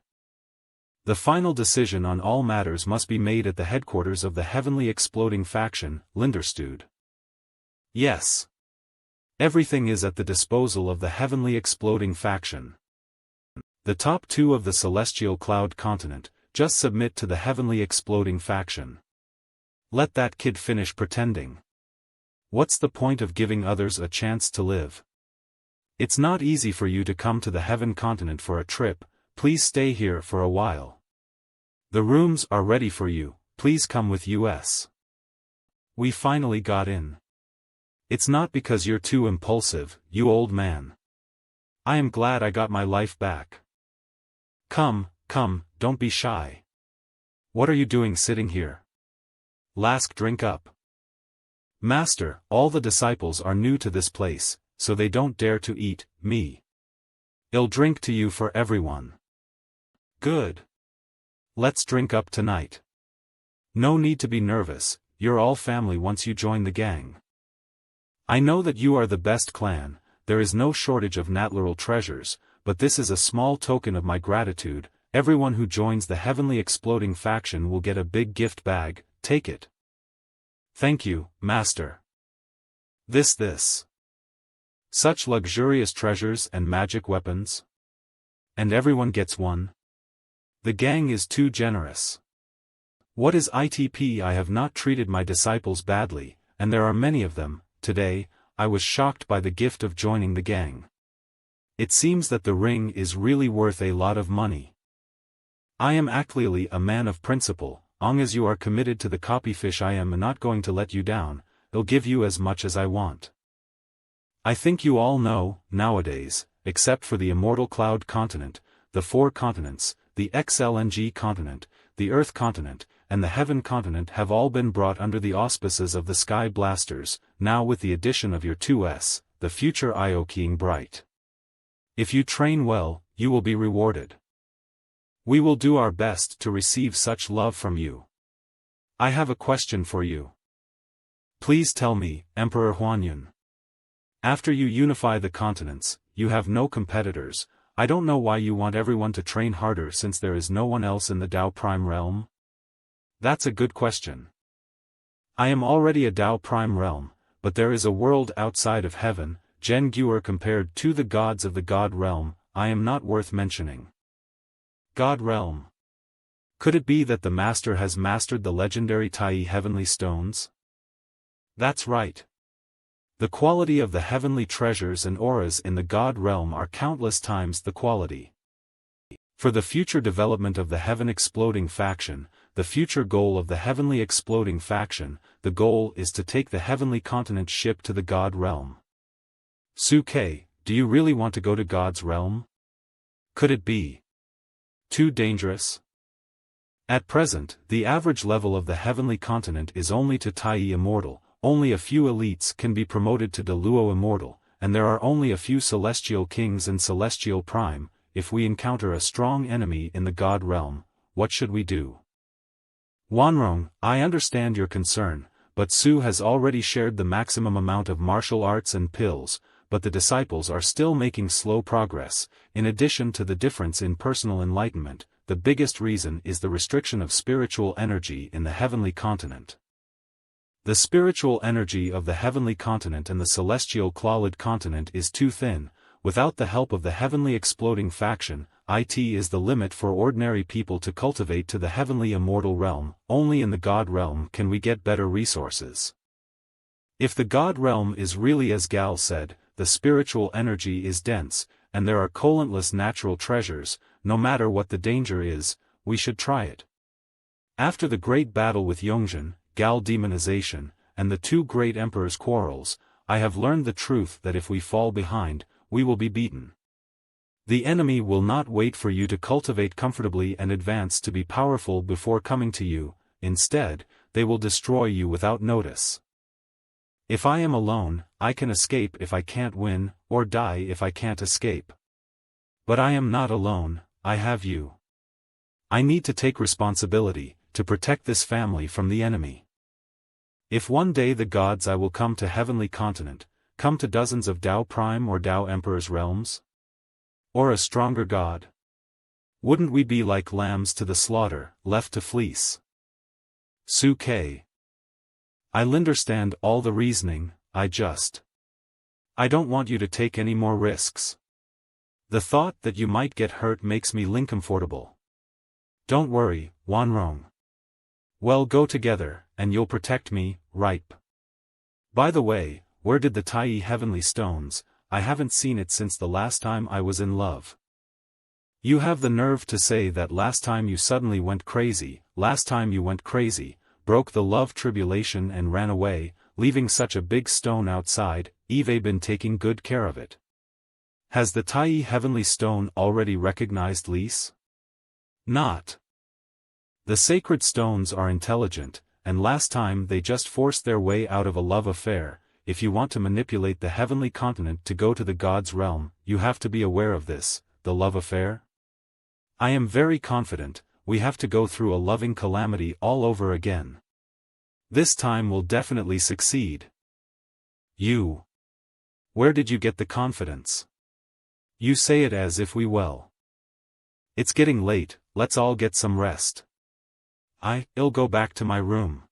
The final decision on all matters must be made at the headquarters of the heavenly exploding faction, Linderstude. Yes. Everything is at the disposal of the heavenly exploding faction. The top 2 of the celestial cloud continent, just submit to the heavenly exploding faction. Let that kid finish pretending. What's the point of giving others a chance to live? It's not easy for you to come to the heaven continent for a trip, please stay here for a while. The rooms are ready for you, please come with us. We finally got in. It's not because you're too impulsive, you old man. I am glad I got my life back. Come, don't be shy. What are you doing sitting here? Lask, drink up. Master, all the disciples are new to this place, so they don't dare to eat me. I'll drink to you for everyone. Good. Let's drink up tonight. No need to be nervous, you're all family once you join the gang. I know that you are the best clan, there is no shortage of natural treasures, but this is a small token of my gratitude. Everyone who joins the heavenly exploding faction will get a big gift bag, take it. Thank you, Master. This. Such luxurious treasures and magic weapons. And everyone gets one. The gang is too generous. What is ITP? I have not treated my disciples badly, and there are many of them. Today, I was shocked by the gift of joining the gang. It seems that the ring is really worth a lot of money. I am actually a man of principle. Long as you are committed to the copyfish, I am not going to let you down. I'll give you as much as I want. I think you all know, nowadays, except for the immortal cloud continent, the 4 continents, the XLNG continent, the Earth continent, and the Heaven continent have all been brought under the auspices of the Sky Blasters. Now with the addition of your 2s, the future Ioking bright. If you train well, you will be rewarded. We will do our best to receive such love from you. I have a question for you. Please tell me, Emperor Huanyun. After you unify the continents, you have no competitors. I don't know why you want everyone to train harder since there is no one else in the Tao Prime realm. That's a good question. I am already a Tao Prime realm, but there is a world outside of heaven, Gen Guer compared to the gods of the God realm, I am not worth mentioning. God realm. Could it be that the master has mastered the legendary Tai heavenly stones? That's right. The quality of the heavenly treasures and auras in the God realm are countless times the quality. For the future development of the Heaven Exploding faction, the future goal of the Heavenly Exploding faction, the goal is to take the Heavenly Continent ship to the God realm. Suke, do you really want to go to God's realm? Could it be too dangerous? At present, the average level of the Heavenly Continent is only to Tai Immortal, only a few elites can be promoted to Deluo Immortal, and there are only a few Celestial Kings and Celestial Prime. If we encounter a strong enemy in the God realm, what should we do? Wanrong, I understand your concern, but Su has already shared the maximum amount of martial arts and pills, but the disciples are still making slow progress. In addition to the difference in personal enlightenment, the biggest reason is the restriction of spiritual energy in the heavenly continent. The spiritual energy of the heavenly continent and the celestial clawled continent is too thin. Without the help of the Heavenly Exploding faction, it is the limit for ordinary people to cultivate to the Heavenly Immortal realm. Only in the God realm can we get better resources. If the God realm is really as Gal said, the spiritual energy is dense, and there are countless natural treasures, no matter what the danger is, we should try it. After the great battle with Yongjin, Gal demonization, and the two great emperors' quarrels, I have learned the truth that if we fall behind, we will be beaten. The enemy will not wait for you to cultivate comfortably and advance to be powerful before coming to you. Instead, they will destroy you without notice. If I am alone, I can escape if I can't win, or die if I can't escape. But I am not alone, I have you. I need to take responsibility, to protect this family from the enemy. If one day the gods I will come to Heavenly Continent, come to dozens of Tao Prime or Tao Emperor's realms? Or a stronger god? Wouldn't we be like lambs to the slaughter, left to fleece? Suke. I understand all the reasoning, I don't want you to take any more risks. The thought that you might get hurt makes me uncomfortable. Don't worry, Wanrong. Well, go together, and you'll protect me, ripe. By the way, where did the Tai heavenly stones? I haven't seen it since the last time I was in love. You have the nerve to say that last time you suddenly went crazy, broke the love tribulation and ran away, leaving such a big stone outside. Eve been taking good care of it. Has the Tai heavenly stone already recognized Lise? Not. The sacred stones are intelligent, and last time they just forced their way out of a love affair. If you want to manipulate the heavenly continent to go to the God's realm, you have to be aware of this, the love affair. I am very confident, we have to go through a loving calamity all over again. This time we'll definitely succeed. You. Where did you get the confidence? You say it as if we will. It's getting late, let's all get some rest. I'll go back to my room.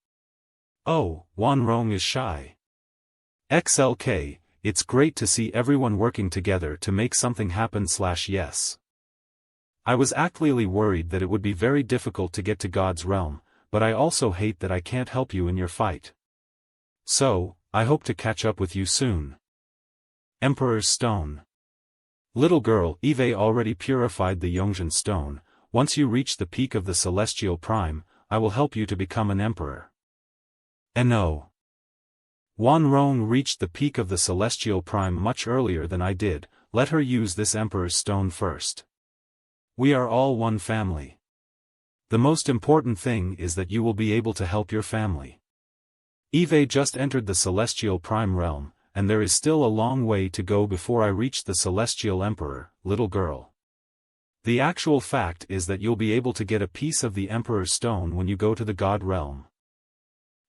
Oh, Wanrong is shy. XLK, it's great to see everyone working together to make something happen. Yes. I was actually worried that it would be very difficult to get to God's realm, but I also hate that I can't help you in your fight. So, I hope to catch up with you soon. Emperor's Stone. Little girl, Eve already purified the Yongjin stone. Once you reach the peak of the Celestial Prime, I will help you to become an emperor. No. Wanrong reached the peak of the Celestial Prime much earlier than I did. Let her use this Emperor's Stone first. We are all one family. The most important thing is that you will be able to help your family. Eve just entered the Celestial Prime realm, and there is still a long way to go before I reach the Celestial Emperor, little girl. The actual fact is that you'll be able to get a piece of the Emperor's Stone when you go to the God realm.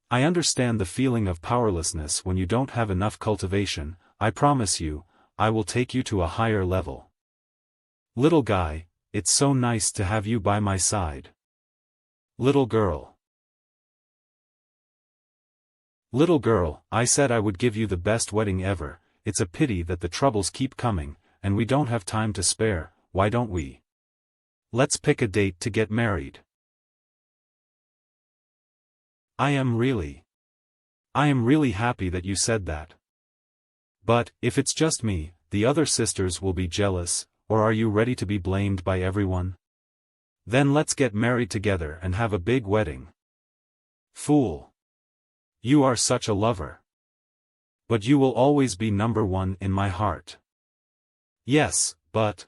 I understand the feeling of powerlessness when you don't have enough cultivation. I promise you, I will take you to a higher level. Little guy, it's so nice to have you by my side. Little girl. Little girl, I said I would give you the best wedding ever. It's a pity that the troubles keep coming, and we don't have time to spare. Why don't we? Let's pick a date to get married. I am really happy that you said that. But, if it's just me, the other sisters will be jealous, or are you ready to be blamed by everyone? Then let's get married together and have a big wedding. Fool. You are such a lover. But you will always be number one in my heart. Yes, but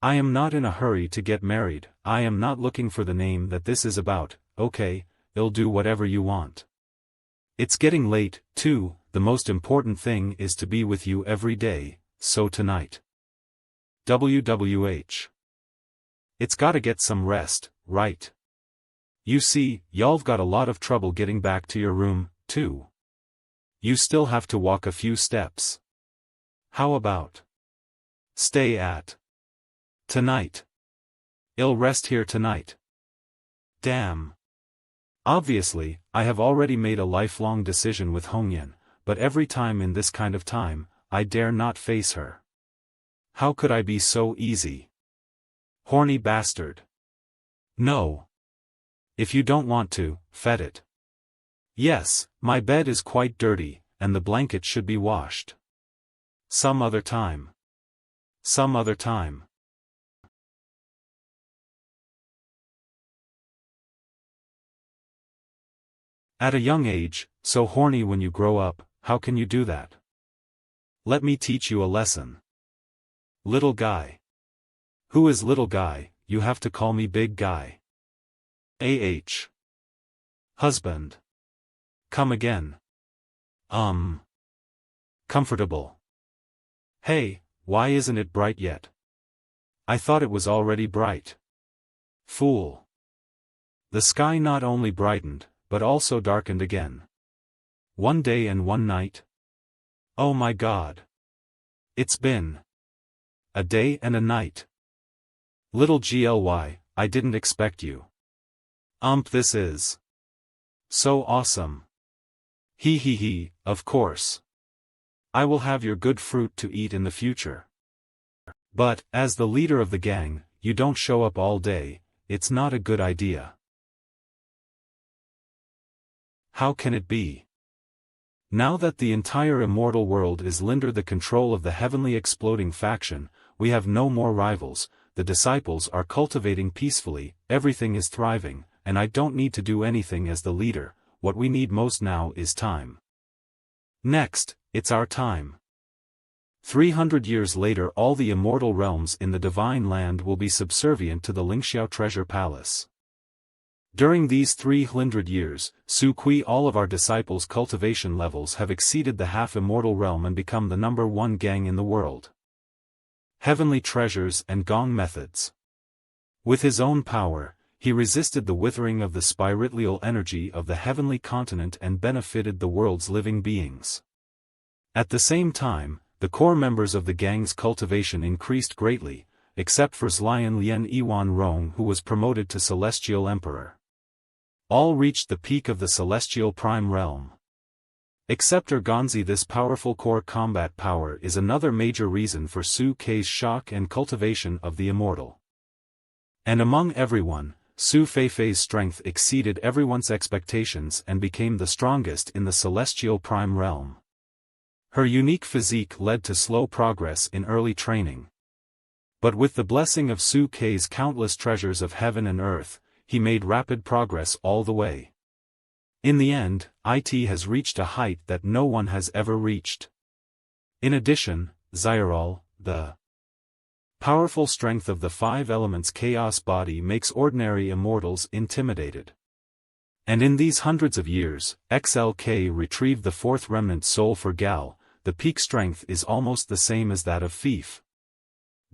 I am not in a hurry to get married. I am not looking for the name that this is about. Okay, I'll do whatever you want. It's getting late, too. The most important thing is to be with you every day, so tonight. WWH. It's gotta get some rest, right? You see, y'all've got a lot of trouble getting back to your room, too. You still have to walk a few steps. How about stay at tonight? I'll rest here tonight. Damn. Obviously, I have already made a lifelong decision with Hongyan, but every time in this kind of time, I dare not face her. How could I be so easy? Horny bastard. No. If you don't want to, fed it. Yes, my bed is quite dirty, and the blanket should be washed. Some other time. Some other time. At a young age, so horny when you grow up, how can you do that? Let me teach you a lesson. Little guy. Who is little guy? You have to call me big guy. Husband. Come again. Comfortable. Hey, why isn't it bright yet? I thought it was already bright. Fool. The sky not only brightened, but also darkened again. One day and one night. Oh my God. It's been a day and a night. Little GLY, I didn't expect you. This is so awesome. He, of course. I will have your good fruit to eat in the future. But, as the leader of the gang, you don't show up all day. It's not a good idea. How can it be? Now that the entire immortal world is under the control of the heavenly exploding faction, we have no more rivals, the disciples are cultivating peacefully, everything is thriving, and I don't need to do anything as the leader. What we need most now is time. Next, it's our time. 300 years later all the immortal realms in the divine land will be subservient to the Lingxiao treasure palace. During these 300 years, Su Kui all of our disciples' cultivation levels have exceeded the half-immortal realm and become the number one gang in the world. Heavenly treasures and gong methods. With his own power, he resisted the withering of the spiritual energy of the heavenly continent and benefited the world's living beings. At the same time, the core members of the gang's cultivation increased greatly, except for Zlian Lien Iwan Rong who was promoted to Celestial Emperor. All reached the peak of the Celestial Prime Realm. Except Ergonzi, this powerful core combat power is another major reason for Su Kei's shock and cultivation of the immortal. And among everyone, Su Feifei's strength exceeded everyone's expectations and became the strongest in the Celestial Prime Realm. Her unique physique led to slow progress in early training. But with the blessing of Su Kei's countless treasures of heaven and earth, he made rapid progress all the way. In the end, IT has reached a height that no one has ever reached. In addition, Xiral, the powerful strength of the five elements chaos body makes ordinary immortals intimidated. And in these hundreds of years, XLK retrieved the fourth remnant soul for Gal. The peak strength is almost the same as that of Thief.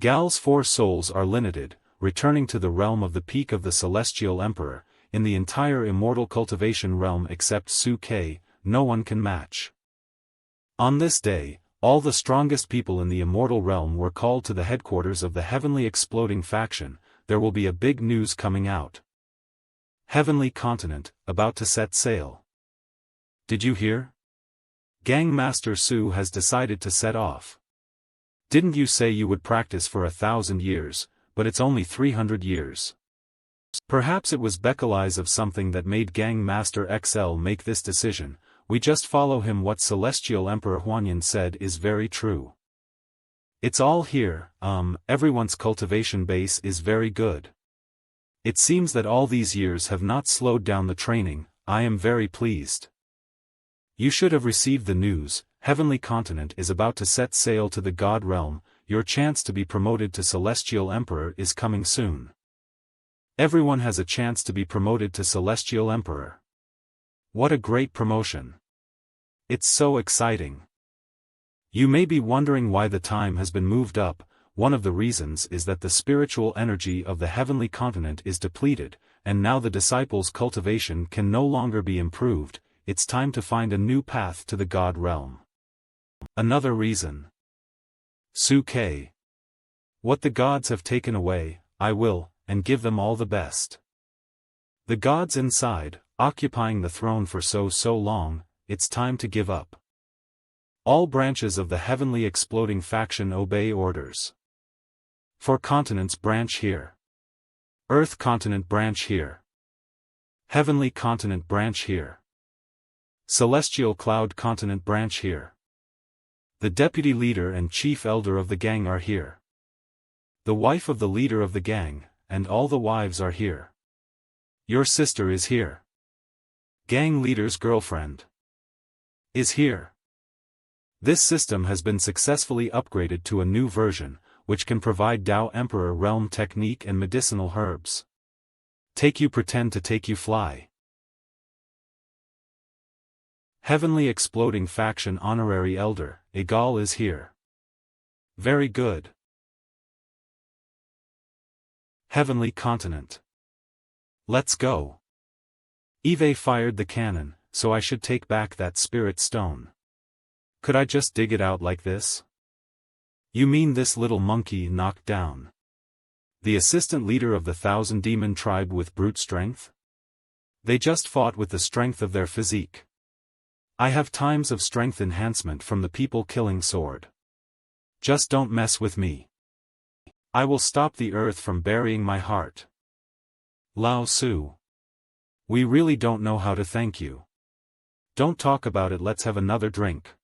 Gal's 4 souls are limited, returning to the realm of the peak of the Celestial Emperor. In the entire immortal cultivation realm except Su Kei, no one can match. On this day, all the strongest people in the immortal realm were called to the headquarters of the heavenly exploding faction. There will be a big news coming out. Heavenly continent, about to set sail. Did you hear? Gang Master Su has decided to set off. Didn't you say you would practice for 1,000 years, but it's only 300 years. Perhaps it was Bekalize of something that made Gang Master XL make this decision. We just follow him. What Celestial Emperor Huanyan said is very true. It's all here, everyone's cultivation base is very good. It seems that all these years have not slowed down the training. I am very pleased. You should have received the news. Heavenly Continent is about to set sail to the God Realm. Your chance to be promoted to Celestial Emperor is coming soon. Everyone has a chance to be promoted to Celestial Emperor. What a great promotion. It's so exciting. You may be wondering why the time has been moved up. One of the reasons is that the spiritual energy of the Heavenly Continent is depleted, and now the disciples' cultivation can no longer be improved. It's time to find a new path to the God Realm. Another reason. Suke. What the gods have taken away, I will, and give them all the best. The gods inside, occupying the throne for so long, it's time to give up. All branches of the heavenly exploding faction obey orders. For continents branch here. Earth continent branch here. Heavenly continent branch here. Celestial cloud continent branch here. The deputy leader and chief elder of the gang are here. The wife of the leader of the gang, and all the wives are here. Your sister is here. Gang leader's girlfriend is here. This system has been successfully upgraded to a new version, which can provide Tao Emperor realm technique and medicinal herbs. Take you pretend to take you fly. Heavenly exploding faction honorary elder, Egal is here. Very good. Heavenly continent. Let's go. Eve fired the cannon, so I should take back that spirit stone. Could I just dig it out like this? You mean this little monkey knocked down the assistant leader of the 1,000 demon tribe with brute strength? They just fought with the strength of their physique. I have times of strength enhancement from the people killing sword. Just don't mess with me. I will stop the earth from burying my heart. Lao Su. We really don't know how to thank you. Don't talk about it, let's have another drink.